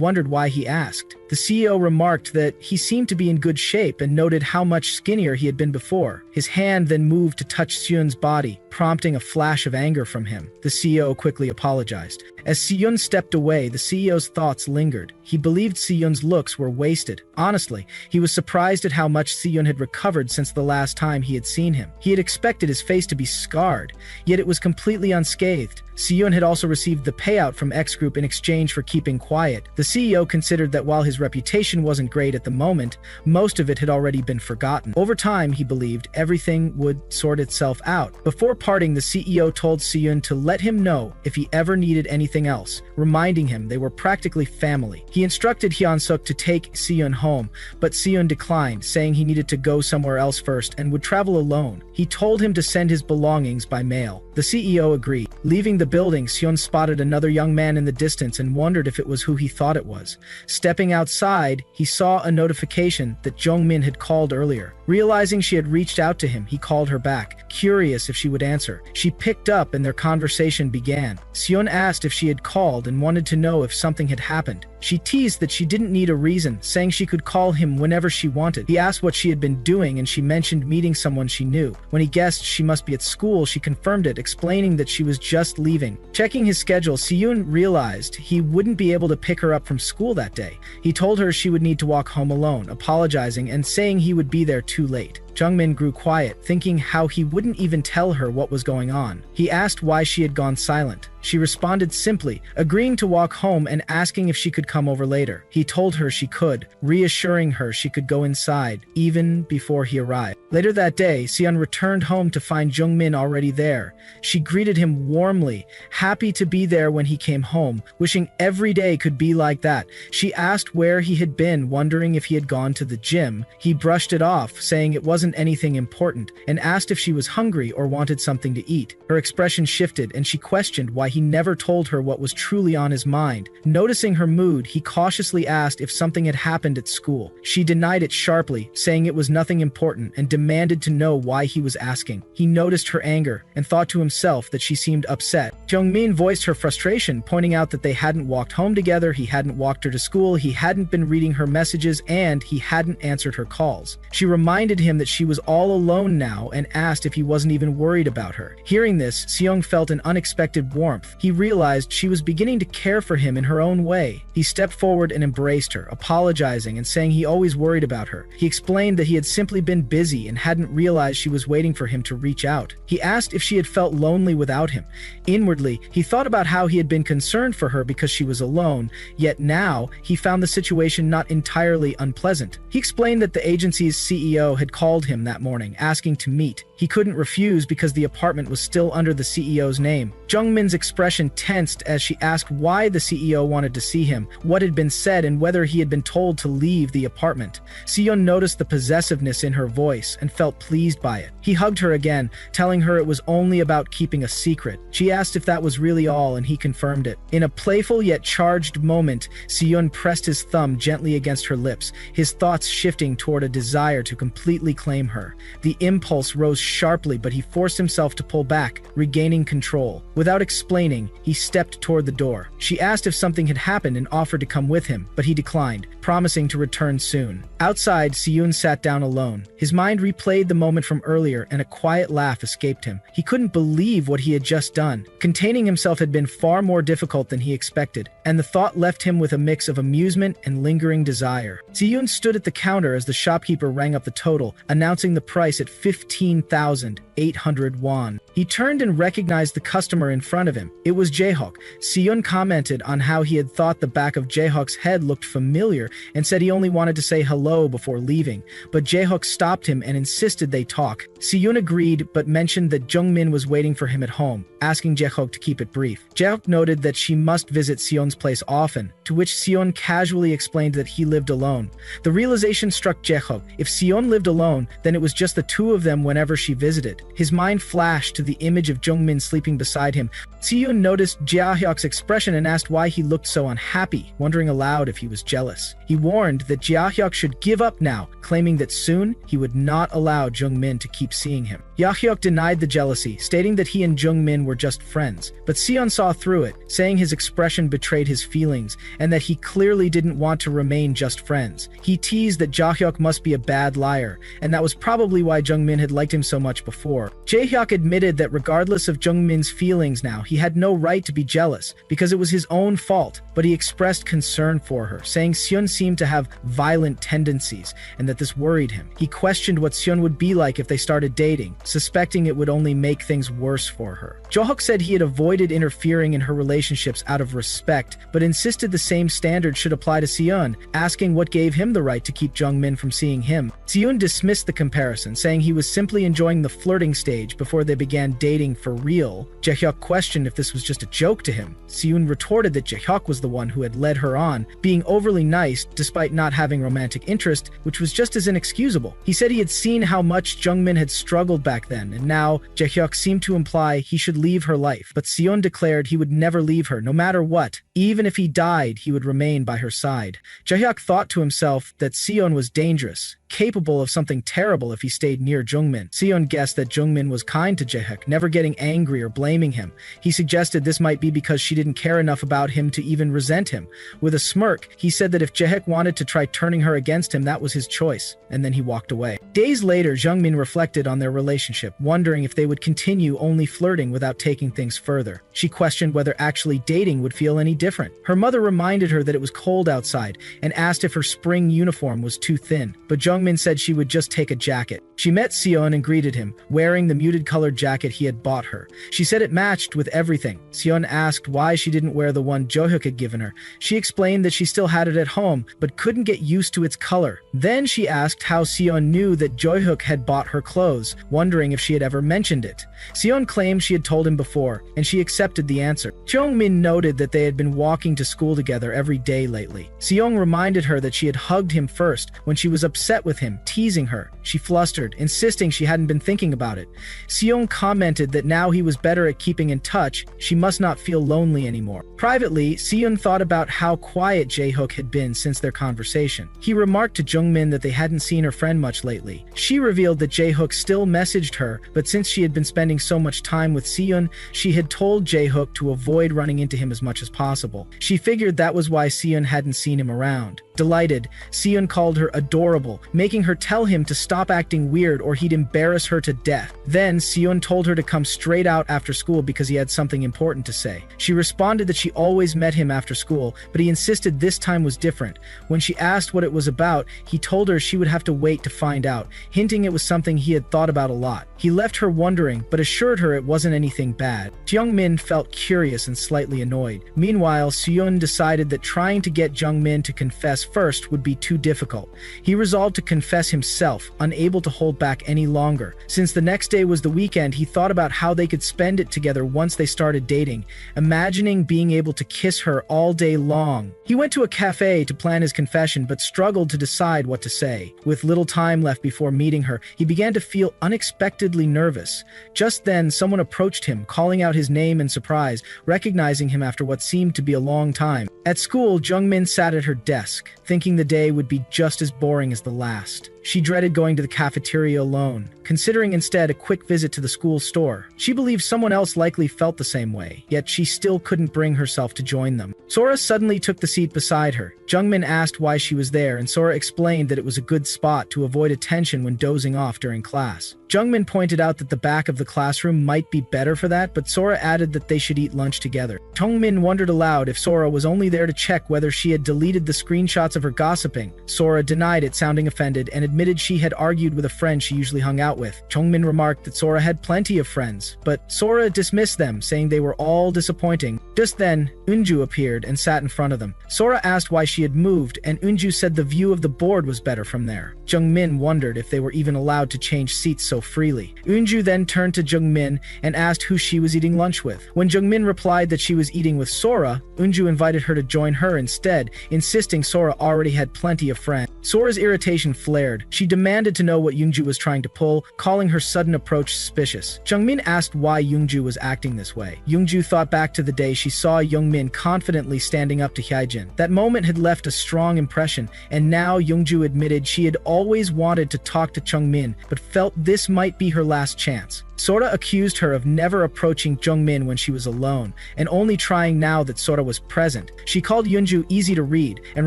wondered why he asked. The CEO remarked that he seemed to be in good shape and noted how much skinnier he had been before. His hand then moved to touch Seon's body, prompting a flash of anger from him. The CEO quickly apologized. As Seon stepped away, the CEO's thoughts lingered. He believed Seon's looks were wasted, Honestly, he was surprised at how much Siyun had recovered since the last time he had seen him. He had expected his face to be scarred, yet it was completely unscathed. Siyun had also received the payout from X Group in exchange for keeping quiet. The CEO considered that while his reputation wasn't great at the moment, most of it had already been forgotten. Over time, he believed everything would sort itself out. Before parting, the CEO told Siyun to let him know if he ever needed anything else, reminding him they were practically family. He instructed Hyun-suk to take Siyun home, but Siyun declined, saying he needed to go somewhere else first and would travel alone. He told him to send his belongings by mail. The CEO agreed. Leaving the building, Siyun spotted another young man in the distance and wondered if it was who he thought it was. Stepping outside, he saw a notification that Jungmin had called earlier. Realizing she had reached out to him, he called her back, curious if she would answer. She picked up and their conversation began. Siyun asked if she had called and wanted to know if something had happened. She teased that she didn't need a reason, saying she could call him whenever she wanted. He asked what she had been doing and she mentioned meeting someone she knew. When he guessed she must be at school, she confirmed it, explaining that she was just leaving. Checking his schedule, Siyun realized he wouldn't be able to pick her up from school that day. He told her she would need to walk home alone, apologizing and saying he would be there too late. Jungmin grew quiet, thinking how he wouldn't even tell her what was going on. He asked why she had gone silent. She responded simply, agreeing to walk home and asking if she could come over later. He told her she could, reassuring her she could go inside, even before he arrived. Later that day, Siyun returned home to find Jungmin already there. She greeted him warmly, happy to be there when he came home, wishing every day could be like that. She asked where he had been, wondering if he had gone to the gym. He brushed it off, saying it wasn't anything important, and asked if she was hungry or wanted something to eat. Her expression shifted, and she questioned why he never told her what was truly on his mind. Noticing her mood, he cautiously asked if something had happened at school. She denied it sharply, saying it was nothing important, and demanded to know why he was asking. He noticed her anger, and thought to himself that she seemed upset. Jungmin voiced her frustration, pointing out that they hadn't walked home together, he hadn't walked her to school, he hadn't been reading her messages, and he hadn't answered her calls. She reminded him that she was all alone now, and asked if he wasn't even worried about her. Hearing this, Seong felt an unexpected warmth. He realized she was beginning to care for him in her own way. He stepped forward and embraced her, apologizing and saying he always worried about her. He explained that he had simply been busy and hadn't realized she was waiting for him to reach out. He asked if she had felt lonely without him. Inwardly, he thought about how he had been concerned for her because she was alone, yet now he found the situation not entirely unpleasant. He explained that the agency's CEO had called him that morning, asking to meet. He couldn't refuse because the apartment was still under the CEO's name. Jungmin's expression tensed as she asked why the CEO wanted to see him, what had been said, and whether he had been told to leave the apartment. Seon noticed the possessiveness in her voice and felt pleased by it. He hugged her again, telling her it was only about keeping a secret. She asked if that was really all, and he confirmed it. In a playful yet charged moment, Seon pressed his thumb gently against her lips, his thoughts shifting toward a desire to completely claim her. The impulse rose sharply, but he forced himself to pull back, regaining control. Without explaining, he stepped toward the door. She asked if something had happened and offered to come with him, but he declined, promising to return soon. Outside, Siyun sat down alone. His mind replayed the moment from earlier, and a quiet laugh escaped him. He couldn't believe what he had just done. Containing himself had been far more difficult than he expected, and the thought left him with a mix of amusement and lingering desire. Siyun stood at the counter as the shopkeeper rang up the total, announcing the price at 15,800 won. He turned and recognized the customer in front of him. It was Jaehook. Siyun commented on how he had thought the back of Jaehook's head looked familiar and said he only wanted to say hello before leaving, but Jaehook stopped him and insisted they talk. Siyun agreed but mentioned that Jungmin was waiting for him at home, asking Jaehook to keep it brief. Jaehook noted that she must visit Siyun's place often, to which Siyun casually explained that he lived alone. The realization struck Jaehook. If Siyun lived alone, then it was just the two of them whenever she visited. His mind flashed to the image of Jungmin sleeping beside him. Siyun noticed Jaehook's expression and asked why he looked so unhappy, wondering aloud if he was jealous. He warned that Jaehook should give up now, claiming that soon he would not allow Jungmin to keep seeing him. Jaehook denied the jealousy, stating that he and Jungmin were just friends, but Siyun saw through it, saying his expression betrayed his feelings and that he clearly didn't want to remain just friends. He teased that Jaehook must be a bad liar, and that was probably why Jungmin had liked him so much before. Jaehook admitted that regardless of Jungmin's feelings now, he had no right to be jealous, because it was his own fault, but he expressed concern for her, saying Seon seemed to have violent tendencies, and that this worried him. He questioned what Seon would be like if they started dating, suspecting it would only make things worse for her. Jo-hyuk said he had avoided interfering in her relationships out of respect, but insisted the same standard should apply to Seon, asking what gave him the right to keep Jungmin from seeing him. Seon dismissed the comparison, saying he was simply enjoying the flirting stage before they began dating for real. Jae-hyuk questioned if this was just a joke to him. Seon retorted that Jae-hyuk was the one who had led her on, being overly nice despite not having romantic interest, which was just as inexcusable. He said he had seen how much Jungmin had struggled back then, and now Jae-hyuk seemed to imply he should leave her life. But Seon declared he would never leave her, no matter what. Even if he died, he would remain by her side. Jae-hyuk thought to himself that Seon was dangerous, capable of something terrible if he stayed near Jungmin. Seon guessed that Jungmin was kind to Jae-hyuk, never getting angry or blaming him. He suggested this might be because she didn't care enough about him to even resent him. With a smirk, he said that if Jae-hyuk wanted to try turning her against him, that was his choice, and then he walked away. Days later, Jungmin reflected on their relationship, wondering if they would continue only flirting without taking things further. She questioned whether actually dating would feel any different. Her mother reminded her that it was cold outside and asked if her spring uniform was too thin, but Jungmin said she would just take a jacket. She met Seon and greeted him, wearing the muted colored jacket he had bought her. She said it matched with everything. Seon asked why she didn't wear the one Jo-hyuk had given her. She explained that she still had it at home, but couldn't get used to its color. Then she asked how Seon knew that Jo-hyuk had bought her clothes, wondering if she had ever mentioned it. Seon claimed she had told him before, and she accepted the answer. Jungmin noted that they had been walking to school together every day lately. Seon reminded her that she had hugged him first when she was upset with him, teasing her. She flustered, insisting she hadn't been thinking about it. Seon commented that now he was better at keeping in touch, she must not feel lonely anymore. Privately, Seon thought about how quiet Jae-hyuk had been since their conversation. He remarked to Jungmin that they hadn't seen her friend much lately. She revealed that Jae-hyuk still messaged her, but since she had been spending so much time with Seon, she had told Jae-hyuk to avoid running into him as much as possible. She figured that was why Seon hadn't seen him around. Delighted, Seon called her adorable, making her tell him to stop acting weird or he'd embarrass her to death. Then Seon told her to come straight out after school because he had something important to say. She responded that she always met him after school, but he insisted this time was different. When she asked what it was about, he told her she would have to wait to find out, hinting it was something he had thought about a lot. He left her wondering, but assured her it wasn't anything bad. Jungmin felt curious and slightly annoyed. Meanwhile, Seon decided that trying to get Jungmin to confess first would be too difficult. He resolved to confess himself, unable to hold back any longer. Since the next day was the weekend, he thought about how they could spend it together once they started dating, imagining being able to kiss her all day long. He went to a cafe to plan his confession, but struggled to decide what to say. With little time left before meeting her, he began to feel unexpectedly nervous. Just then, someone approached him, calling out his name in surprise, recognizing him after what seemed to be a long time. At school, Jungmin sat at her desk, thinking the day would be just as boring as the last. She dreaded going to the cafeteria alone, considering instead a quick visit to the school store. She believed someone else likely felt the same way, yet she still couldn't bring herself to join them. Sora suddenly took the seat beside her. Jungmin asked why she was there, and Sora explained that it was a good spot to avoid attention when dozing off during class. Jungmin pointed out that the back of the classroom might be better for that, but Sora added that they should eat lunch together. Jungmin wondered aloud if Sora was only there to check whether she had deleted the screenshots of her gossiping. Sora denied it, sounding offended, and admitted she had argued with a friend she usually hung out with. Jungmin remarked that Sora had plenty of friends, but Sora dismissed them, saying they were all disappointing. Just then, Eunju appeared and sat in front of them. Sora asked why she had moved, and Eunju said the view of the board was better from there. Jungmin wondered if they were even allowed to change seats so freely. Eunju then turned to Jungmin and asked who she was eating lunch with. When Jungmin replied that she was eating with Sora, Eunju invited her to join her instead, insisting Sora already had plenty of friends. Sora's irritation flared. She demanded to know what Eunju was trying to pull, calling her sudden approach suspicious. Jungmin asked why Eunju was acting this way. Eunju thought back to the day she saw Jungmin confidently standing up to Hyejin. That moment had left a strong impression, and now Eunju admitted she had always wanted to talk to Jungmin, but felt this might be her last chance. Sora accused her of never approaching Jungmin when she was alone, and only trying now that Sora was present. She called Eunju easy to read, and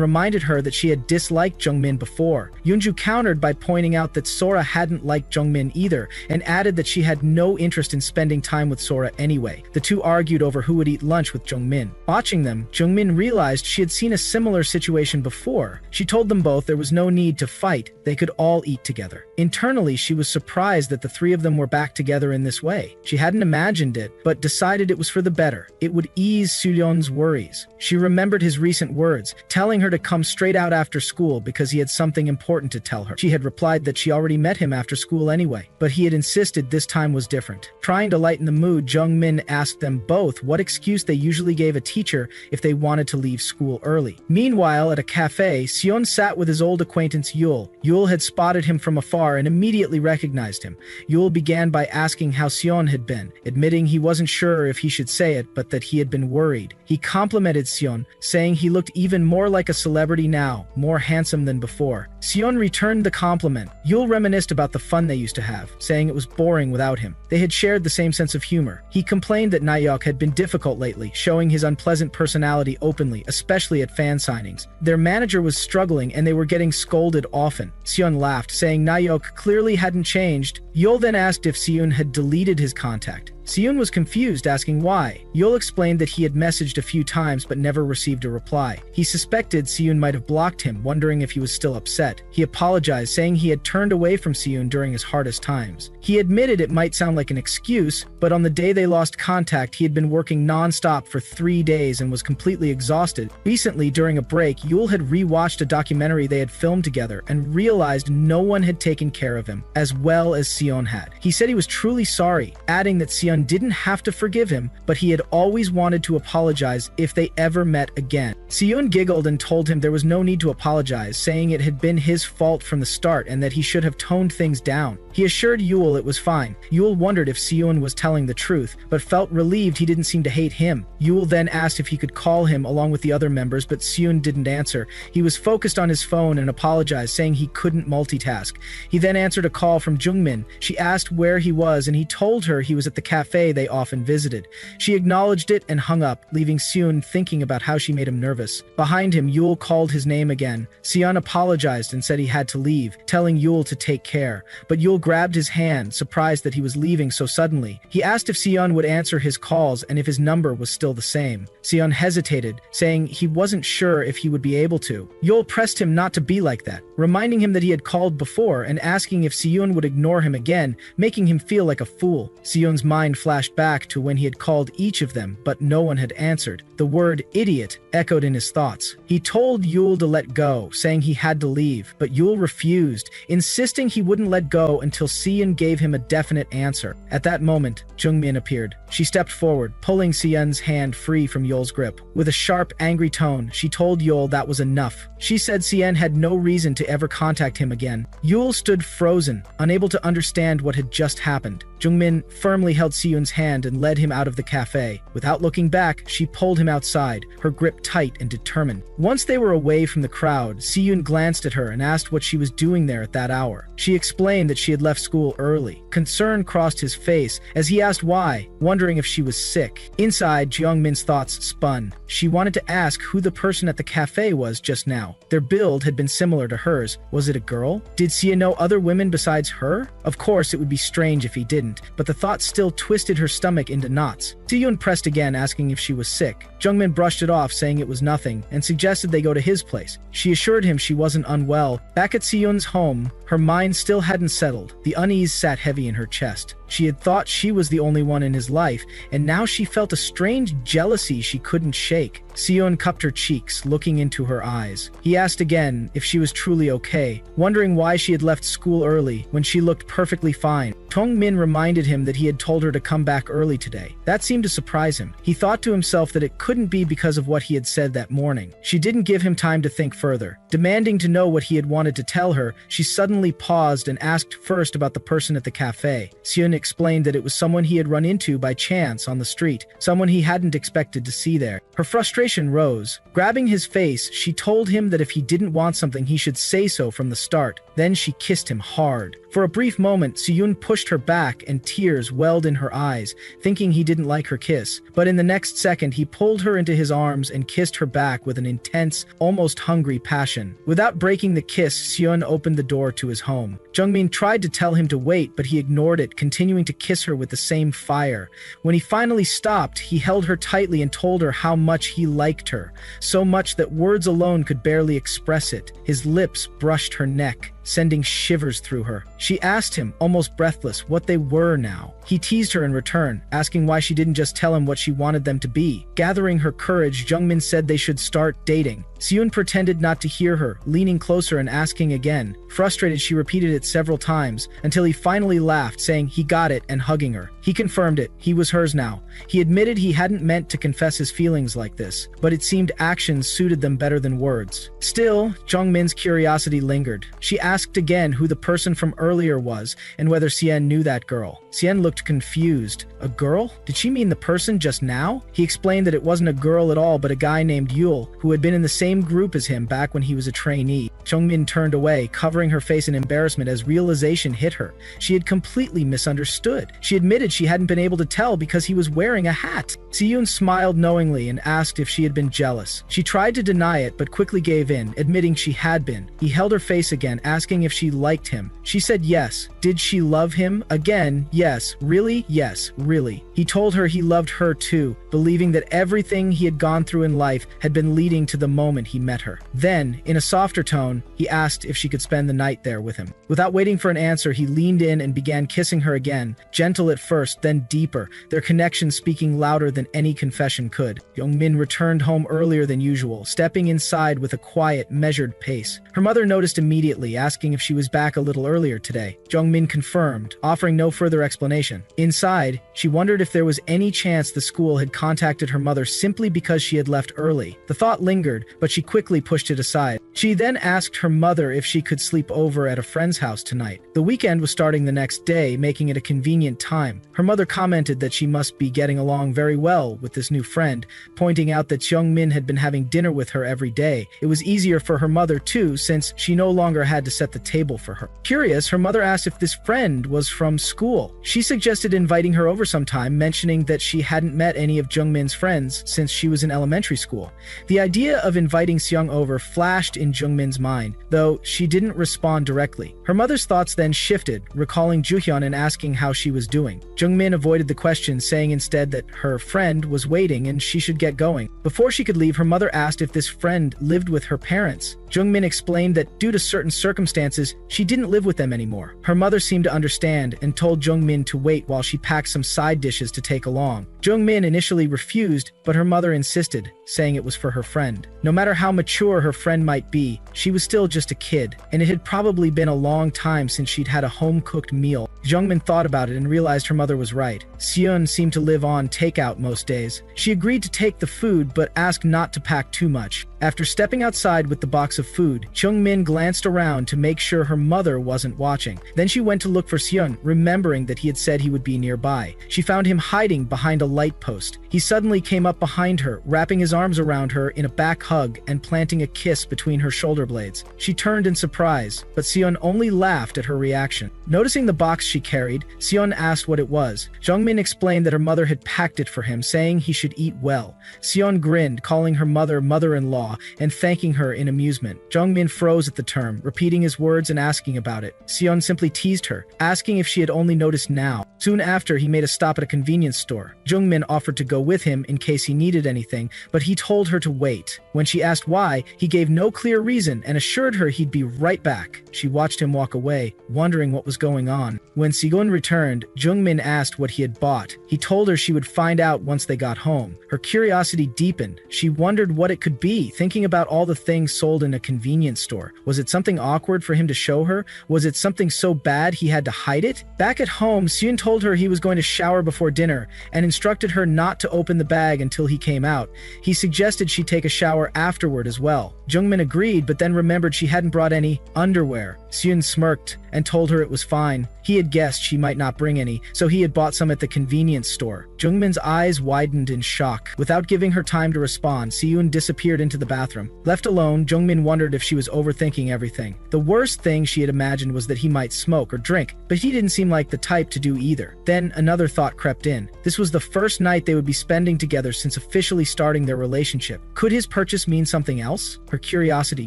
reminded her that she had disliked Jungmin before. Eunju countered countered by pointing out that Sora hadn't liked Jungmin either, and added that she had no interest in spending time with Sora anyway. The two argued over who would eat lunch with Jungmin. Watching them, Jungmin realized she had seen a similar situation before. She told them both there was no need to fight, they could all eat together. Internally, she was surprised that the three of them were back together in this way. She hadn't imagined it, but decided it was for the better. It would ease Suyeon's worries. She remembered his recent words, telling her to come straight out after school because he had something important to tell her. She had replied that she already met him after school anyway, but he had insisted this time was different. Trying to lighten the mood, Jungmin asked them both what excuse they usually gave a teacher if they wanted to leave school early. Meanwhile, at a cafe, Seon sat with his old acquaintance Yul. Yul had spotted him from afar and immediately recognized him. Yul began by asking how Seon had been, admitting he wasn't sure if he should say it, but that he had been worried. He complimented Seon, saying he looked even more like a celebrity now, more handsome than before. Seon returned the compliment. Yul reminisced about the fun they used to have, saying it was boring without him. They had shared the same sense of humor. He complained that Nayeok had been difficult lately, showing his unpleasant personality openly, especially at fan signings. Their manager was struggling and they were getting scolded often. Seon laughed, saying Nayeok clearly hadn't changed. Yul then asked if Seon had deleted his contact. Seon was confused, asking why. Yul explained that he had messaged a few times but never received a reply. He suspected Seon might have blocked him, wondering if he was still upset. He apologized, saying he had turned away from Seon during his hardest times. He admitted it might sound like an excuse, but on the day they lost contact, he had been working non-stop for 3 days and was completely exhausted. Recently, during a break, Yul had rewatched a documentary they had filmed together and realized no one had taken care of him as well as Seon had. He said he was truly sorry, adding that Seon didn't have to forgive him, but he had always wanted to apologize if they ever met again. Seon giggled and told him there was no need to apologize, saying it had been his fault from the start and that he should have toned things down. He assured Yul it was fine. Yul wondered if Seon was telling the truth, but felt relieved he didn't seem to hate him. Yul then asked if he could call him along with the other members, but Seon didn't answer. He was focused on his phone and apologized, saying he couldn't multitask. He then answered a call from Jungmin. She asked where he was and he told her he was at the cafe they often visited. She acknowledged it and hung up, leaving Seon thinking about how she made him nervous. Behind him, Yul called his name again. Seon apologized and said he had to leave, telling Yul to take care. But Yul grabbed his hand, surprised that he was leaving so suddenly. He asked if Seon would answer his calls and if his number was still the same. Seon hesitated, saying he wasn't sure if he would be able to. Yul pressed him not to be like that, reminding him that he had called before and asking if Seon would ignore him again, making him feel like a fool. Seon's mind flashed back to when he had called each of them, but no one had answered. The word idiot echoed in his thoughts. He told Yul to let go, saying he had to leave, but Yul refused, insisting he wouldn't let go until Seon gave him a definite answer. At that moment, Jungmin appeared. She stepped forward, pulling Seon's hand free from Yul's grip. With a sharp, angry tone, she told Yul that was enough. She said Seon had no reason to ever contact him again. Yul stood frozen, unable to understand what had just happened. Jungmin firmly held Seon's hand and led him out of the cafe. Without looking back, she pulled him outside, her grip tight and determined. Once they were away from the crowd, Seon glanced at her and asked what she was doing there at that hour. She explained that she had left school early. Concern crossed his face as he asked why, wondering if she was sick. Inside, Jungmin's thoughts spun. She wanted to ask who the person at the cafe was just now. Their build had been similar to hers. Was it a girl? Did Seon know other women besides her? Of course, it would be strange if he didn't, but the thought still twisted her stomach into knots. Seon pressed again, asking if she was sick. Jungmin brushed it off, saying it was nothing, and suggested they go to his place. She assured him she wasn't unwell. Back at Seon's home, her mind still hadn't settled. The unease sat heavy in her chest. She had thought she was the only one in his life, and now she felt a strange jealousy she couldn't shake. Seon cupped her cheeks, looking into her eyes. He asked again if she was truly okay, wondering why she had left school early when she looked perfectly fine. Tongmin reminded him that he had told her to come back early today. That seemed to surprise him. He thought to himself that it couldn't be because of what he had said that morning. She didn't give him time to think further. Demanding to know what he had wanted to tell her, she suddenly paused and asked first about the person at the cafe. Seon explained that it was someone he had run into by chance on the street, someone he hadn't expected to see there. Her frustration rose. Grabbing his face, she told him that if he didn't want something, he should say so from the start. Then she kissed him hard. For a brief moment, Siyun pushed her back and tears welled in her eyes, thinking he didn't like her kiss. But in the next second, he pulled her into his arms and kissed her back with an intense, almost hungry passion. Without breaking the kiss, Siyun opened the door to his home. Jungmin tried to tell him to wait, but he ignored it, continuing to kiss her with the same fire. When he finally stopped, he held her tightly and told her how much he liked her, so much that words alone could barely express it. His lips brushed her neck, sending shivers through her. She asked him, almost breathless, what they were now. He teased her in return, asking why she didn't just tell him what she wanted them to be. Gathering her courage, Jungmin said they should start dating. Siyun pretended not to hear her, leaning closer and asking again. Frustrated, she repeated it several times, until he finally laughed, saying he got it and hugging her. He confirmed it. He was hers now. He admitted he hadn't meant to confess his feelings like this, but it seemed actions suited them better than words. Still, Jungmin's curiosity lingered. She asked again who the person from earlier was and whether Sien knew that girl. Sien looked confused. A girl? Did she mean the person just now? He explained that it wasn't a girl at all but a guy named Yul, who had been in the same group as him back when he was a trainee. Jungmin turned away, covering her face in embarrassment as realization hit her. She had completely misunderstood. She admitted she hadn't been able to tell because he was wearing a hat. Siyun smiled knowingly and asked if she had been jealous. She tried to deny it but quickly gave in, admitting she had been. He held her face again, asking if she liked him. She said yes. Did she love him? Again, yes. Really? Yes, really. He told her he loved her too, believing that everything he had gone through in life had been leading to the moment he met her. Then, in a softer tone, he asked if she could spend the night there with him. Without waiting for an answer, he leaned in and began kissing her again, gentle at first, then deeper, their connection speaking louder than any confession could. Jungmin returned home earlier than usual, stepping inside with a quiet, measured pace. Her mother noticed immediately, asking if she was back a little earlier today. Jungmin confirmed, offering no further explanation. Inside, she wondered if there was any chance the school had contacted her mother simply because she had left early. The thought lingered, but she quickly pushed it aside. She then asked her mother if she could sleep over at a friend's house tonight. The weekend was starting the next day, making it a convenient time. Her mother commented that she must be getting along very well with this new friend, pointing out that Jungmin had been having dinner with her every day. It was easier for her mother too, since she no longer had to set the table for her. Curious, her mother asked if this friend was from school. She suggested inviting her over sometime, mentioning that she hadn't met any of Jungmin's friends since she was in elementary school. The idea of inviting Seong over flashed in Jungmin's mind, though she didn't respond directly. Her mother's thoughts then shifted, recalling Juhyun and asking how she was doing. Jungmin avoided the question, saying instead that her friend was waiting and she should get going. Before she could leave, her mother asked if this friend lived with her parents. Jungmin explained that due to certain circumstances, she didn't live with them anymore. Her mother seemed to understand and told Jungmin to wait while she packed some side dishes to take along. Jungmin initially refused, but her mother insisted, saying it was for her friend. No matter how mature her friend might be, she was still just a kid, and it had probably been a long time since she'd had a home-cooked meal. Jungmin thought about it and realized her mother was right. Seon seemed to live on takeout most days. She agreed to take the food, but asked not to pack too much. After stepping outside with the box of food, Jungmin glanced around to make sure her mother wasn't watching. Then she went to look for Seon, remembering that he had said he would be nearby. She found him hiding behind a light post. He suddenly came up behind her, wrapping his arms around her in a back hug and planting a kiss between her shoulder blades. She turned in surprise, but Seon only laughed at her reaction. Noticing the box she carried, Seon asked what it was. Jungmin explained that her mother had packed it for him, saying he should eat well. Seon grinned, calling her mother mother-in-law and thanking her in amusement. Jungmin froze at the term, repeating his words and asking about it. Seon simply teased her, asking if she had only noticed now. Soon after, he made a stop at a convenience store. Jungmin offered to go with him in case he needed anything, but he told her to wait. When she asked why, he gave no clear reason and assured her he'd be right back. She watched him walk away, wondering what was going on. When Sigun returned, Jungmin asked what he had bought. He told her she would find out once they got home. Her curiosity deepened. She wondered what it could be, thinking about all the things sold in a convenience store. Was it something awkward for him to show her? Was it something so bad he had to hide it? Back at home, Seon told her he was going to shower before dinner and instructed her not to open the bag until he came out. He suggested she take a shower afterward as well. Jungmin agreed, but then remembered she hadn't brought any underwear. Seon smirked and told her it was fine. He had guessed she might not bring any, so he had bought some at the convenience store. Jungmin's eyes widened in shock. Without giving her time to respond, Siyun disappeared into the bathroom. Left alone, Jungmin wondered if she was overthinking everything. The worst thing she had imagined was that he might smoke or drink, but he didn't seem like the type to do either. Then another thought crept in. This was the first night they would be spending together since officially starting their relationship. Could his purchase mean something else? Her curiosity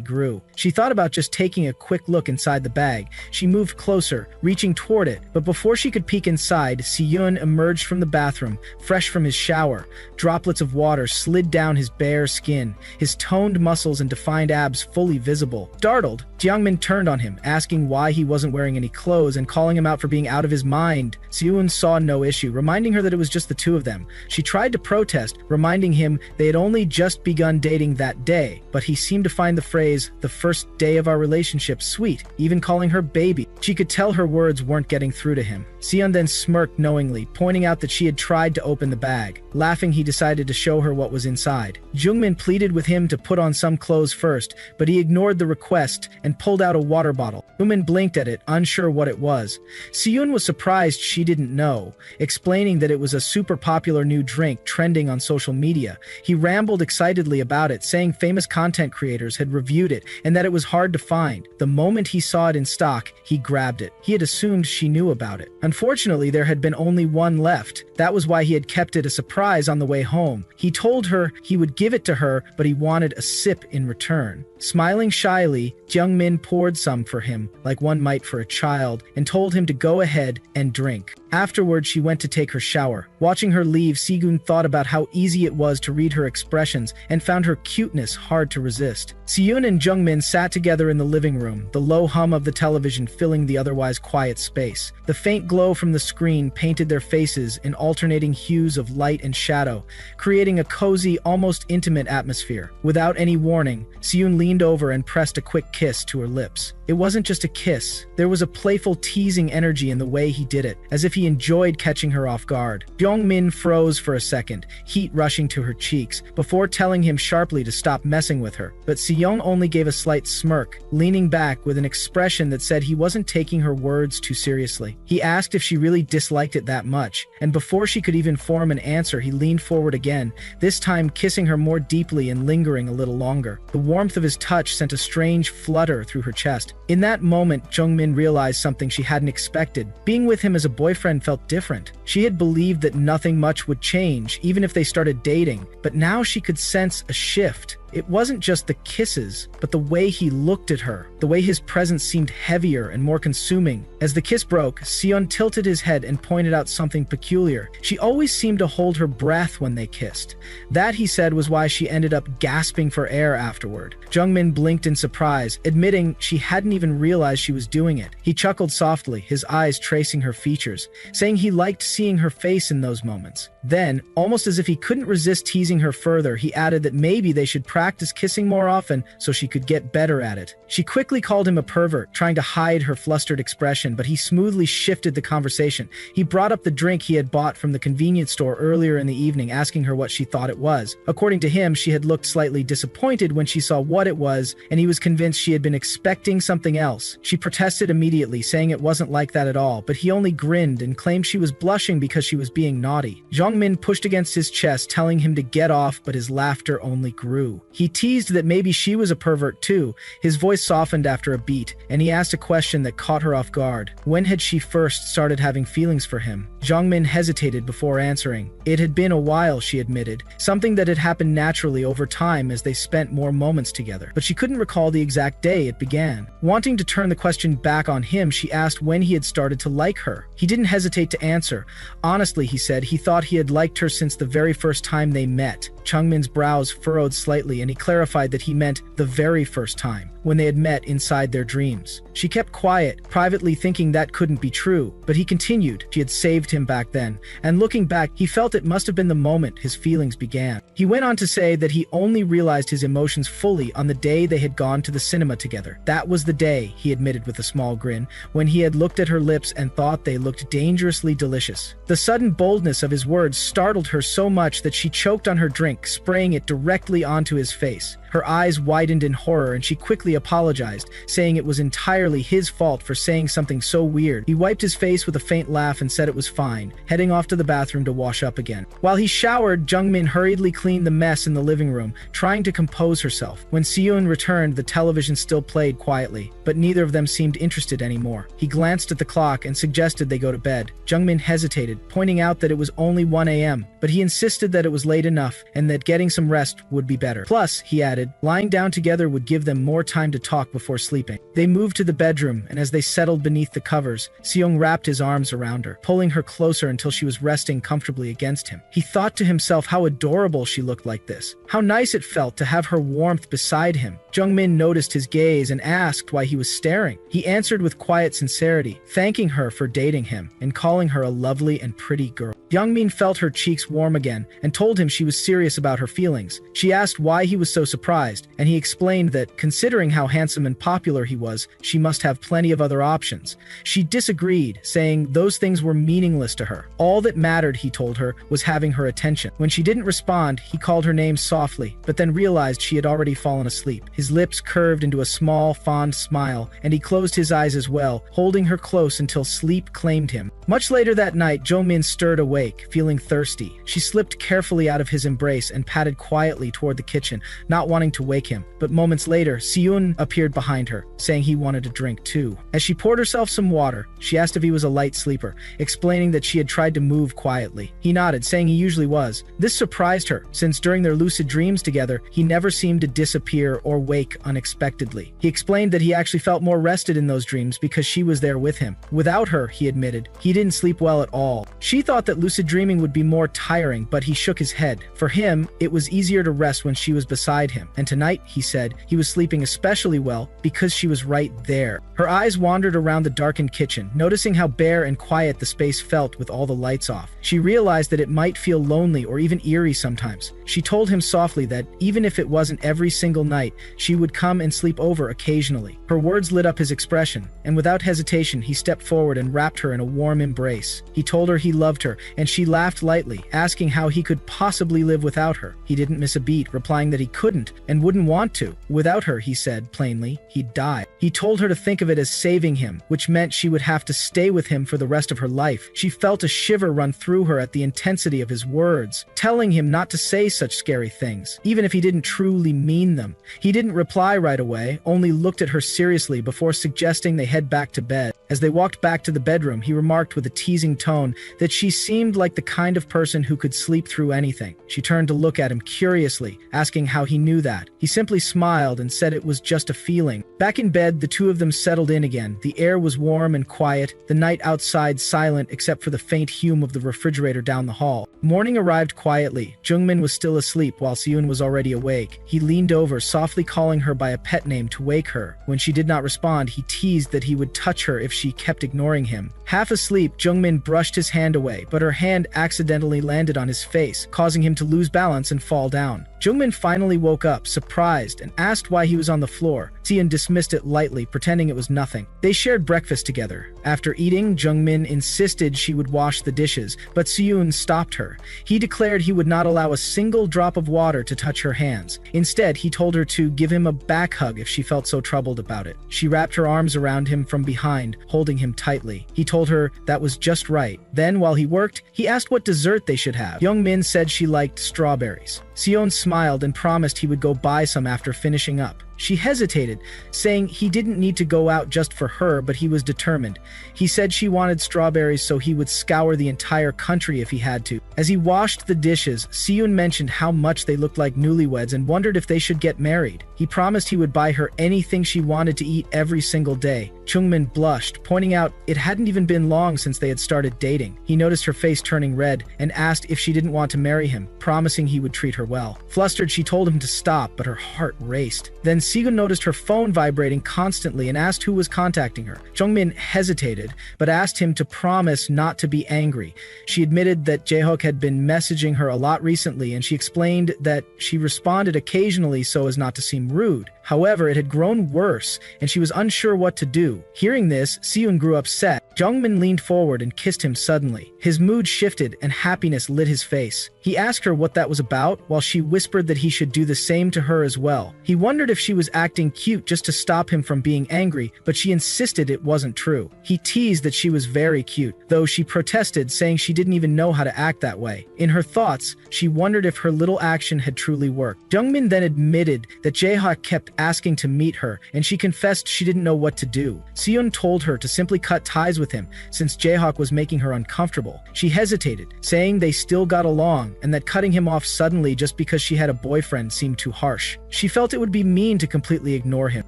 grew. She thought about just taking a quick look inside the bag. She moved closer, reaching toward it, but before she could peek inside, Siyun emerged from the bathroom, fresh from his shower. Droplets of water slid down his bare skin, his toned muscles and defined abs fully visible. Startled, Jiangmin turned on him, asking why he wasn't wearing any clothes and calling him out for being out of his mind. Siyun saw no issue, reminding her that it was just the two of them. She tried to protest, reminding him they had only just begun dating that day, but he seemed to find the phrase, "the first day of our relationship," sweet, even calling her baby. She could tell her words weren't getting through to him. Siyun then smirked knowingly, pointing out that she had tried to open the bag. Laughing, he decided to show her what was inside. Jungmin pleaded with him to put on some clothes first, but he ignored the request and pulled out a water bottle. Jungmin blinked at it, unsure what it was. Siyun was surprised she didn't know, explaining that it was a super popular new drink trending on social media. He rambled excitedly about it, saying famous content creators had reviewed it and that it was hard to find. The moment he saw it in stock, he grabbed it. He had assumed she knew about it. Unfortunately, there had been only one left. That was why he had kept it a surprise on the way home. He told her he would give it to her, but he wanted a sip in return. Smiling shyly, Jungmin poured some for him, like one might for a child, and told him to go ahead and drink. Afterward, she went to take her shower. Watching her leave, Sigun thought about how easy it was to read her expressions and found her cuteness hard to resist. Siyun and Jungmin sat together in the living room, the low hum of the television filling the otherwise quiet space. The faint glow from the screen painted their faces in alternating hues of light and shadow, creating a cozy, almost intimate atmosphere. Without any warning, Siyun leaned over and pressed a quick kiss to her lips. It wasn't just a kiss. There was a playful, teasing energy in the way he did it, as if he enjoyed catching her off guard. Jungmin froze for a second, heat rushing to her cheeks, before telling him sharply to stop messing with her. But Siyun only gave a slight smirk, leaning back with an expression that said he wasn't taking her words too seriously. He asked if she really disliked it that much, and before she could even form an answer, he leaned forward again, this time kissing her more deeply and lingering a little longer. The warmth of his touch sent a strange flutter through her chest. In that moment, Jungmin realized something she hadn't expected. Being with him as a boyfriend felt different. She had believed that nothing much would change, even if they started dating, but now she could sense a shift. It wasn't just the kisses, but the way he looked at her, the way his presence seemed heavier and more consuming. As the kiss broke, Sion tilted his head and pointed out something peculiar. She always seemed to hold her breath when they kissed. That, he said, was why she ended up gasping for air afterward. Jungmin blinked in surprise, admitting she hadn't even realized she was doing it. He chuckled softly, his eyes tracing her features, saying he liked seeing her face in those moments. Then, almost as if he couldn't resist teasing her further, he added that maybe they should practice kissing more often so she could get better at it. She quickly called him a pervert, trying to hide her flustered expression, but he smoothly shifted the conversation. He brought up the drink he had bought from the convenience store earlier in the evening, asking her what she thought it was. According to him, she had looked slightly disappointed when she saw what it was, and he was convinced she had been expecting something else. She protested immediately, saying it wasn't like that at all, but he only grinned and claimed she was blushing because she was being naughty. Jungmin pushed against his chest, telling him to get off, but his laughter only grew. He teased that maybe she was a pervert too. His voice softened after a beat, and he asked a question that caught her off guard. When had she first started having feelings for him? Jungmin hesitated before answering. It had been a while, she admitted, something that had happened naturally over time as they spent more moments together, but she couldn't recall the exact day it began. Wanting to turn the question back on him, she asked when he had started to like her. He didn't hesitate to answer. Honestly, he said, he thought he had liked her since the very first time they met. Jungmin's brows furrowed slightly, and he clarified that he meant the very first time, when they had met inside their dreams. She kept quiet, privately thinking that couldn't be true, but he continued. She had saved him back then, and looking back, he felt it must have been the moment his feelings began. He went on to say that he only realized his emotions fully on the day they had gone to the cinema together. That was the day, he admitted with a small grin, when he had looked at her lips and thought they looked dangerously delicious. The sudden boldness of his words startled her so much that she choked on her drink, spraying it directly onto his face. Her eyes widened in horror, and she quickly quickly apologized, saying it was entirely his fault for saying something so weird. He wiped his face with a faint laugh and said it was fine, heading off to the bathroom to wash up again. While he showered, Jungmin hurriedly cleaned the mess in the living room, trying to compose herself. When Seon returned, the television still played quietly, but neither of them seemed interested anymore. He glanced at the clock and suggested they go to bed. Jungmin hesitated, pointing out that it was only 1 a.m., but he insisted that it was late enough and that getting some rest would be better. Plus, he added, lying down together would give them more time to talk before sleeping. They moved to the bedroom, and as they settled beneath the covers, Seong wrapped his arms around her, pulling her closer until she was resting comfortably against him. He thought to himself how adorable she looked like this. How nice it felt to have her warmth beside him. Jungmin noticed his gaze and asked why he was staring. He answered with quiet sincerity, thanking her for dating him and calling her a lovely and pretty girl. Jungmin felt her cheeks warm again and told him she was serious about her feelings. She asked why he was so surprised, and he explained that, considering how handsome and popular he was, she must have plenty of other options. She disagreed, saying those things were meaningless to her. All that mattered, he told her, was having her attention. When she didn't respond, he called her name softly, but then realized she had already fallen asleep. His lips curved into a small, fond smile, and he closed his eyes as well, holding her close until sleep claimed him. Much later that night, Jungmin stirred awake, feeling thirsty. She slipped carefully out of his embrace and padded quietly toward the kitchen, not wanting to wake him. But moments later, Seon appeared behind her, saying he wanted a drink too. As she poured herself some water, she asked if he was a light sleeper, explaining that she had tried to move quietly. He nodded, saying he usually was. This surprised her, since during their lucid dreams together, he never seemed to disappear or wake unexpectedly. He explained that he actually felt more rested in those dreams because she was there with him. Without her, he admitted, he didn't sleep well at all. She thought that lucid dreaming would be more tiring, but he shook his head. For him, it was easier to rest when she was beside him. And tonight, he said, he was sleeping especially well because she was right there. Her eyes wandered around the darkened kitchen, noticing how bare and quiet the space felt with all the lights off. She realized that it might feel lonely or even eerie sometimes. She told him softly that, even if it wasn't every single night, she would come and sleep over occasionally. Her words lit up his expression, and without hesitation, he stepped forward and wrapped her in a warm embrace. He told her he loved her, and she laughed lightly, asking how he could possibly live without her. He didn't miss a beat, replying that he couldn't and wouldn't want to. Without her, he said plainly, he'd die. He told her to think of it as saving him, which meant she would have to stay with him for the rest of her life. She felt a shiver run through her at the intensity of his words, telling him not to say such scary things, even if he didn't truly mean them. He didn't reply right away, only looked at her seriously before suggesting they head back to bed. As they walked back to the bedroom, he remarked with a teasing tone that she seemed like the kind of person who could sleep through anything. She turned to look at him curiously, asking how he knew that. He simply smiled and said it was just a feeling. Back in bed, the two of them settled in again. The air was warm and quiet, the night outside silent except for the faint hum of the refrigerator down the hall. Morning arrived quietly. Jungmin was still asleep while Seon was already awake. He leaned over, softly calling her by a pet name to wake her. When she did not respond, he teased that he would touch her if she kept ignoring him. Half asleep, Jungmin brushed his hand away, but her hand accidentally landed on his face, causing him to lose balance and fall down. Jungmin finally woke up, surprised, and asked why he was on the floor. Seon dismissed it lightly, pretending it was nothing. They shared breakfast together. After eating, Jungmin insisted she would wash the dishes, but Seon stopped her. He declared he would not allow a single drop of water to touch her hands. Instead, he told her to give him a back hug if she felt so troubled about it. She wrapped her arms around him from behind, holding him tightly. He told her that was just right. Then, while he worked, he asked what dessert they should have. Jungmin said she liked strawberries. Seon smiled and promised he would go buy some after finishing up. She hesitated, saying he didn't need to go out just for her, but he was determined. He said she wanted strawberries so he would scour the entire country if he had to. As he washed the dishes, Seon mentioned how much they looked like newlyweds and wondered if they should get married. He promised he would buy her anything she wanted to eat every single day. Jungmin blushed, pointing out it hadn't even been long since they had started dating. He noticed her face turning red and asked if she didn't want to marry him, promising he would treat her well. Flustered, she told him to stop, but her heart raced. Then Seon noticed her phone vibrating constantly and asked who was contacting her. Jungmin hesitated, but asked him to promise not to be angry. She admitted that Jaehook had been messaging her a lot recently, and she explained that she responded occasionally so as not to seem rude. However, it had grown worse, and she was unsure what to do. Hearing this, Seon grew upset. Jungmin leaned forward and kissed him suddenly. His mood shifted and happiness lit his face. He asked her what that was about, while she whispered that he should do the same to her as well. He wondered if she was acting cute just to stop him from being angry, but she insisted it wasn't true. He teased that she was very cute, though she protested, saying she didn't even know how to act that way. In her thoughts, she wondered if her little action had truly worked. Jungmin then admitted that Jae-hyuk kept asking to meet her, and she confessed she didn't know what to do. Seon told her to simply cut ties with him, since Jae-hyuk was making her uncomfortable. She hesitated, saying they still got along, and that cutting him off suddenly just because she had a boyfriend seemed too harsh. She felt it would be mean to completely ignore him.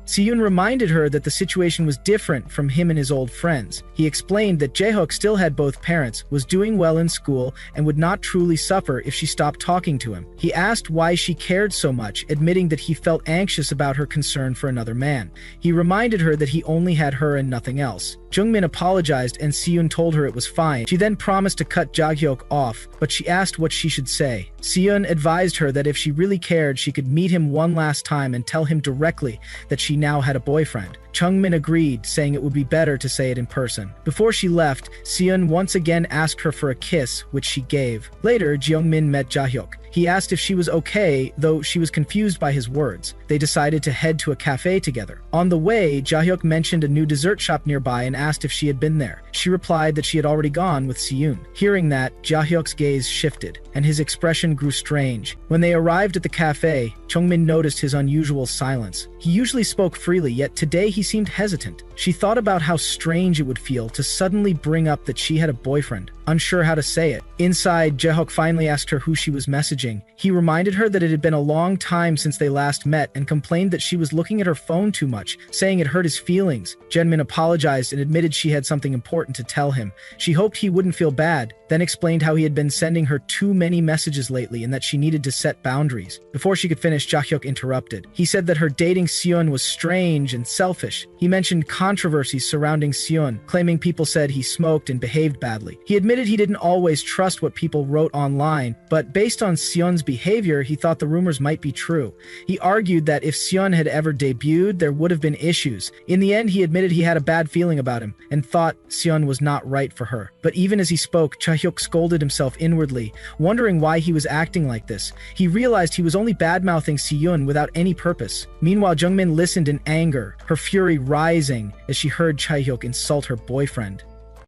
Seon reminded her that the situation was different from him and his old friends. He explained that Jae-hyuk still had both parents, was doing well in school, and would not truly suffer if she stopped talking to him. He asked why she cared so much, admitting that he felt anxious about her concern for another man. He reminded her that he only had her and nothing else. Jungmin apologized and Seon told her it was fine. She then promised to cut Jae-hyuk off, but she asked what she should say. Seon advised her that if she really cared, she could meet him one last time and tell him directly that she now had a boyfriend. Jungmin agreed, saying it would be better to say it in person. Before she left, Seon once again asked her for a kiss, which she gave. Later, Jungmin met Jae-hyuk. He asked if she was okay, though she was confused by his words. They decided to head to a cafe together. On the way, Jae-hyuk mentioned a new dessert shop nearby and asked if she had been there. She replied that she had already gone with Seon. Hearing that, Jae-hyuk's gaze shifted, and his expression grew strange. When they arrived at the cafe, Jungmin noticed his unusual silence. He usually spoke freely, yet today he seemed hesitant. She thought about how strange it would feel to suddenly bring up that she had a boyfriend, unsure how to say it. Inside, Jae-hyuk finally asked her who she was messaging. He reminded her that it had been a long time since they last met and complained that she was looking at her phone too much, saying it hurt his feelings. Jungmin apologized and admitted she had something important to tell him. She hoped he wouldn't feel bad, then explained how he had been sending her too many messages lately and that she needed to set boundaries. Before she could finish, Jae-hyuk interrupted. He said that her dating Seon was strange and selfish. He mentioned controversies surrounding Seon, claiming people said he smoked and behaved badly. He admitted he didn't always trust what people wrote online, but based on Seon's behavior, he thought the rumors might be true. He argued that if Seon had ever debuted, there would have been issues. In the end, he admitted he had a bad feeling about him and thought Seon was not right for her. But even as he spoke, Jae-hyuk scolded himself inwardly, wondering why he was acting like this. He realized he was only bad-mouthing Seon without any purpose. Meanwhile, Jungmin listened in anger, her fury rising as she heard Jae-hyuk insult her boyfriend.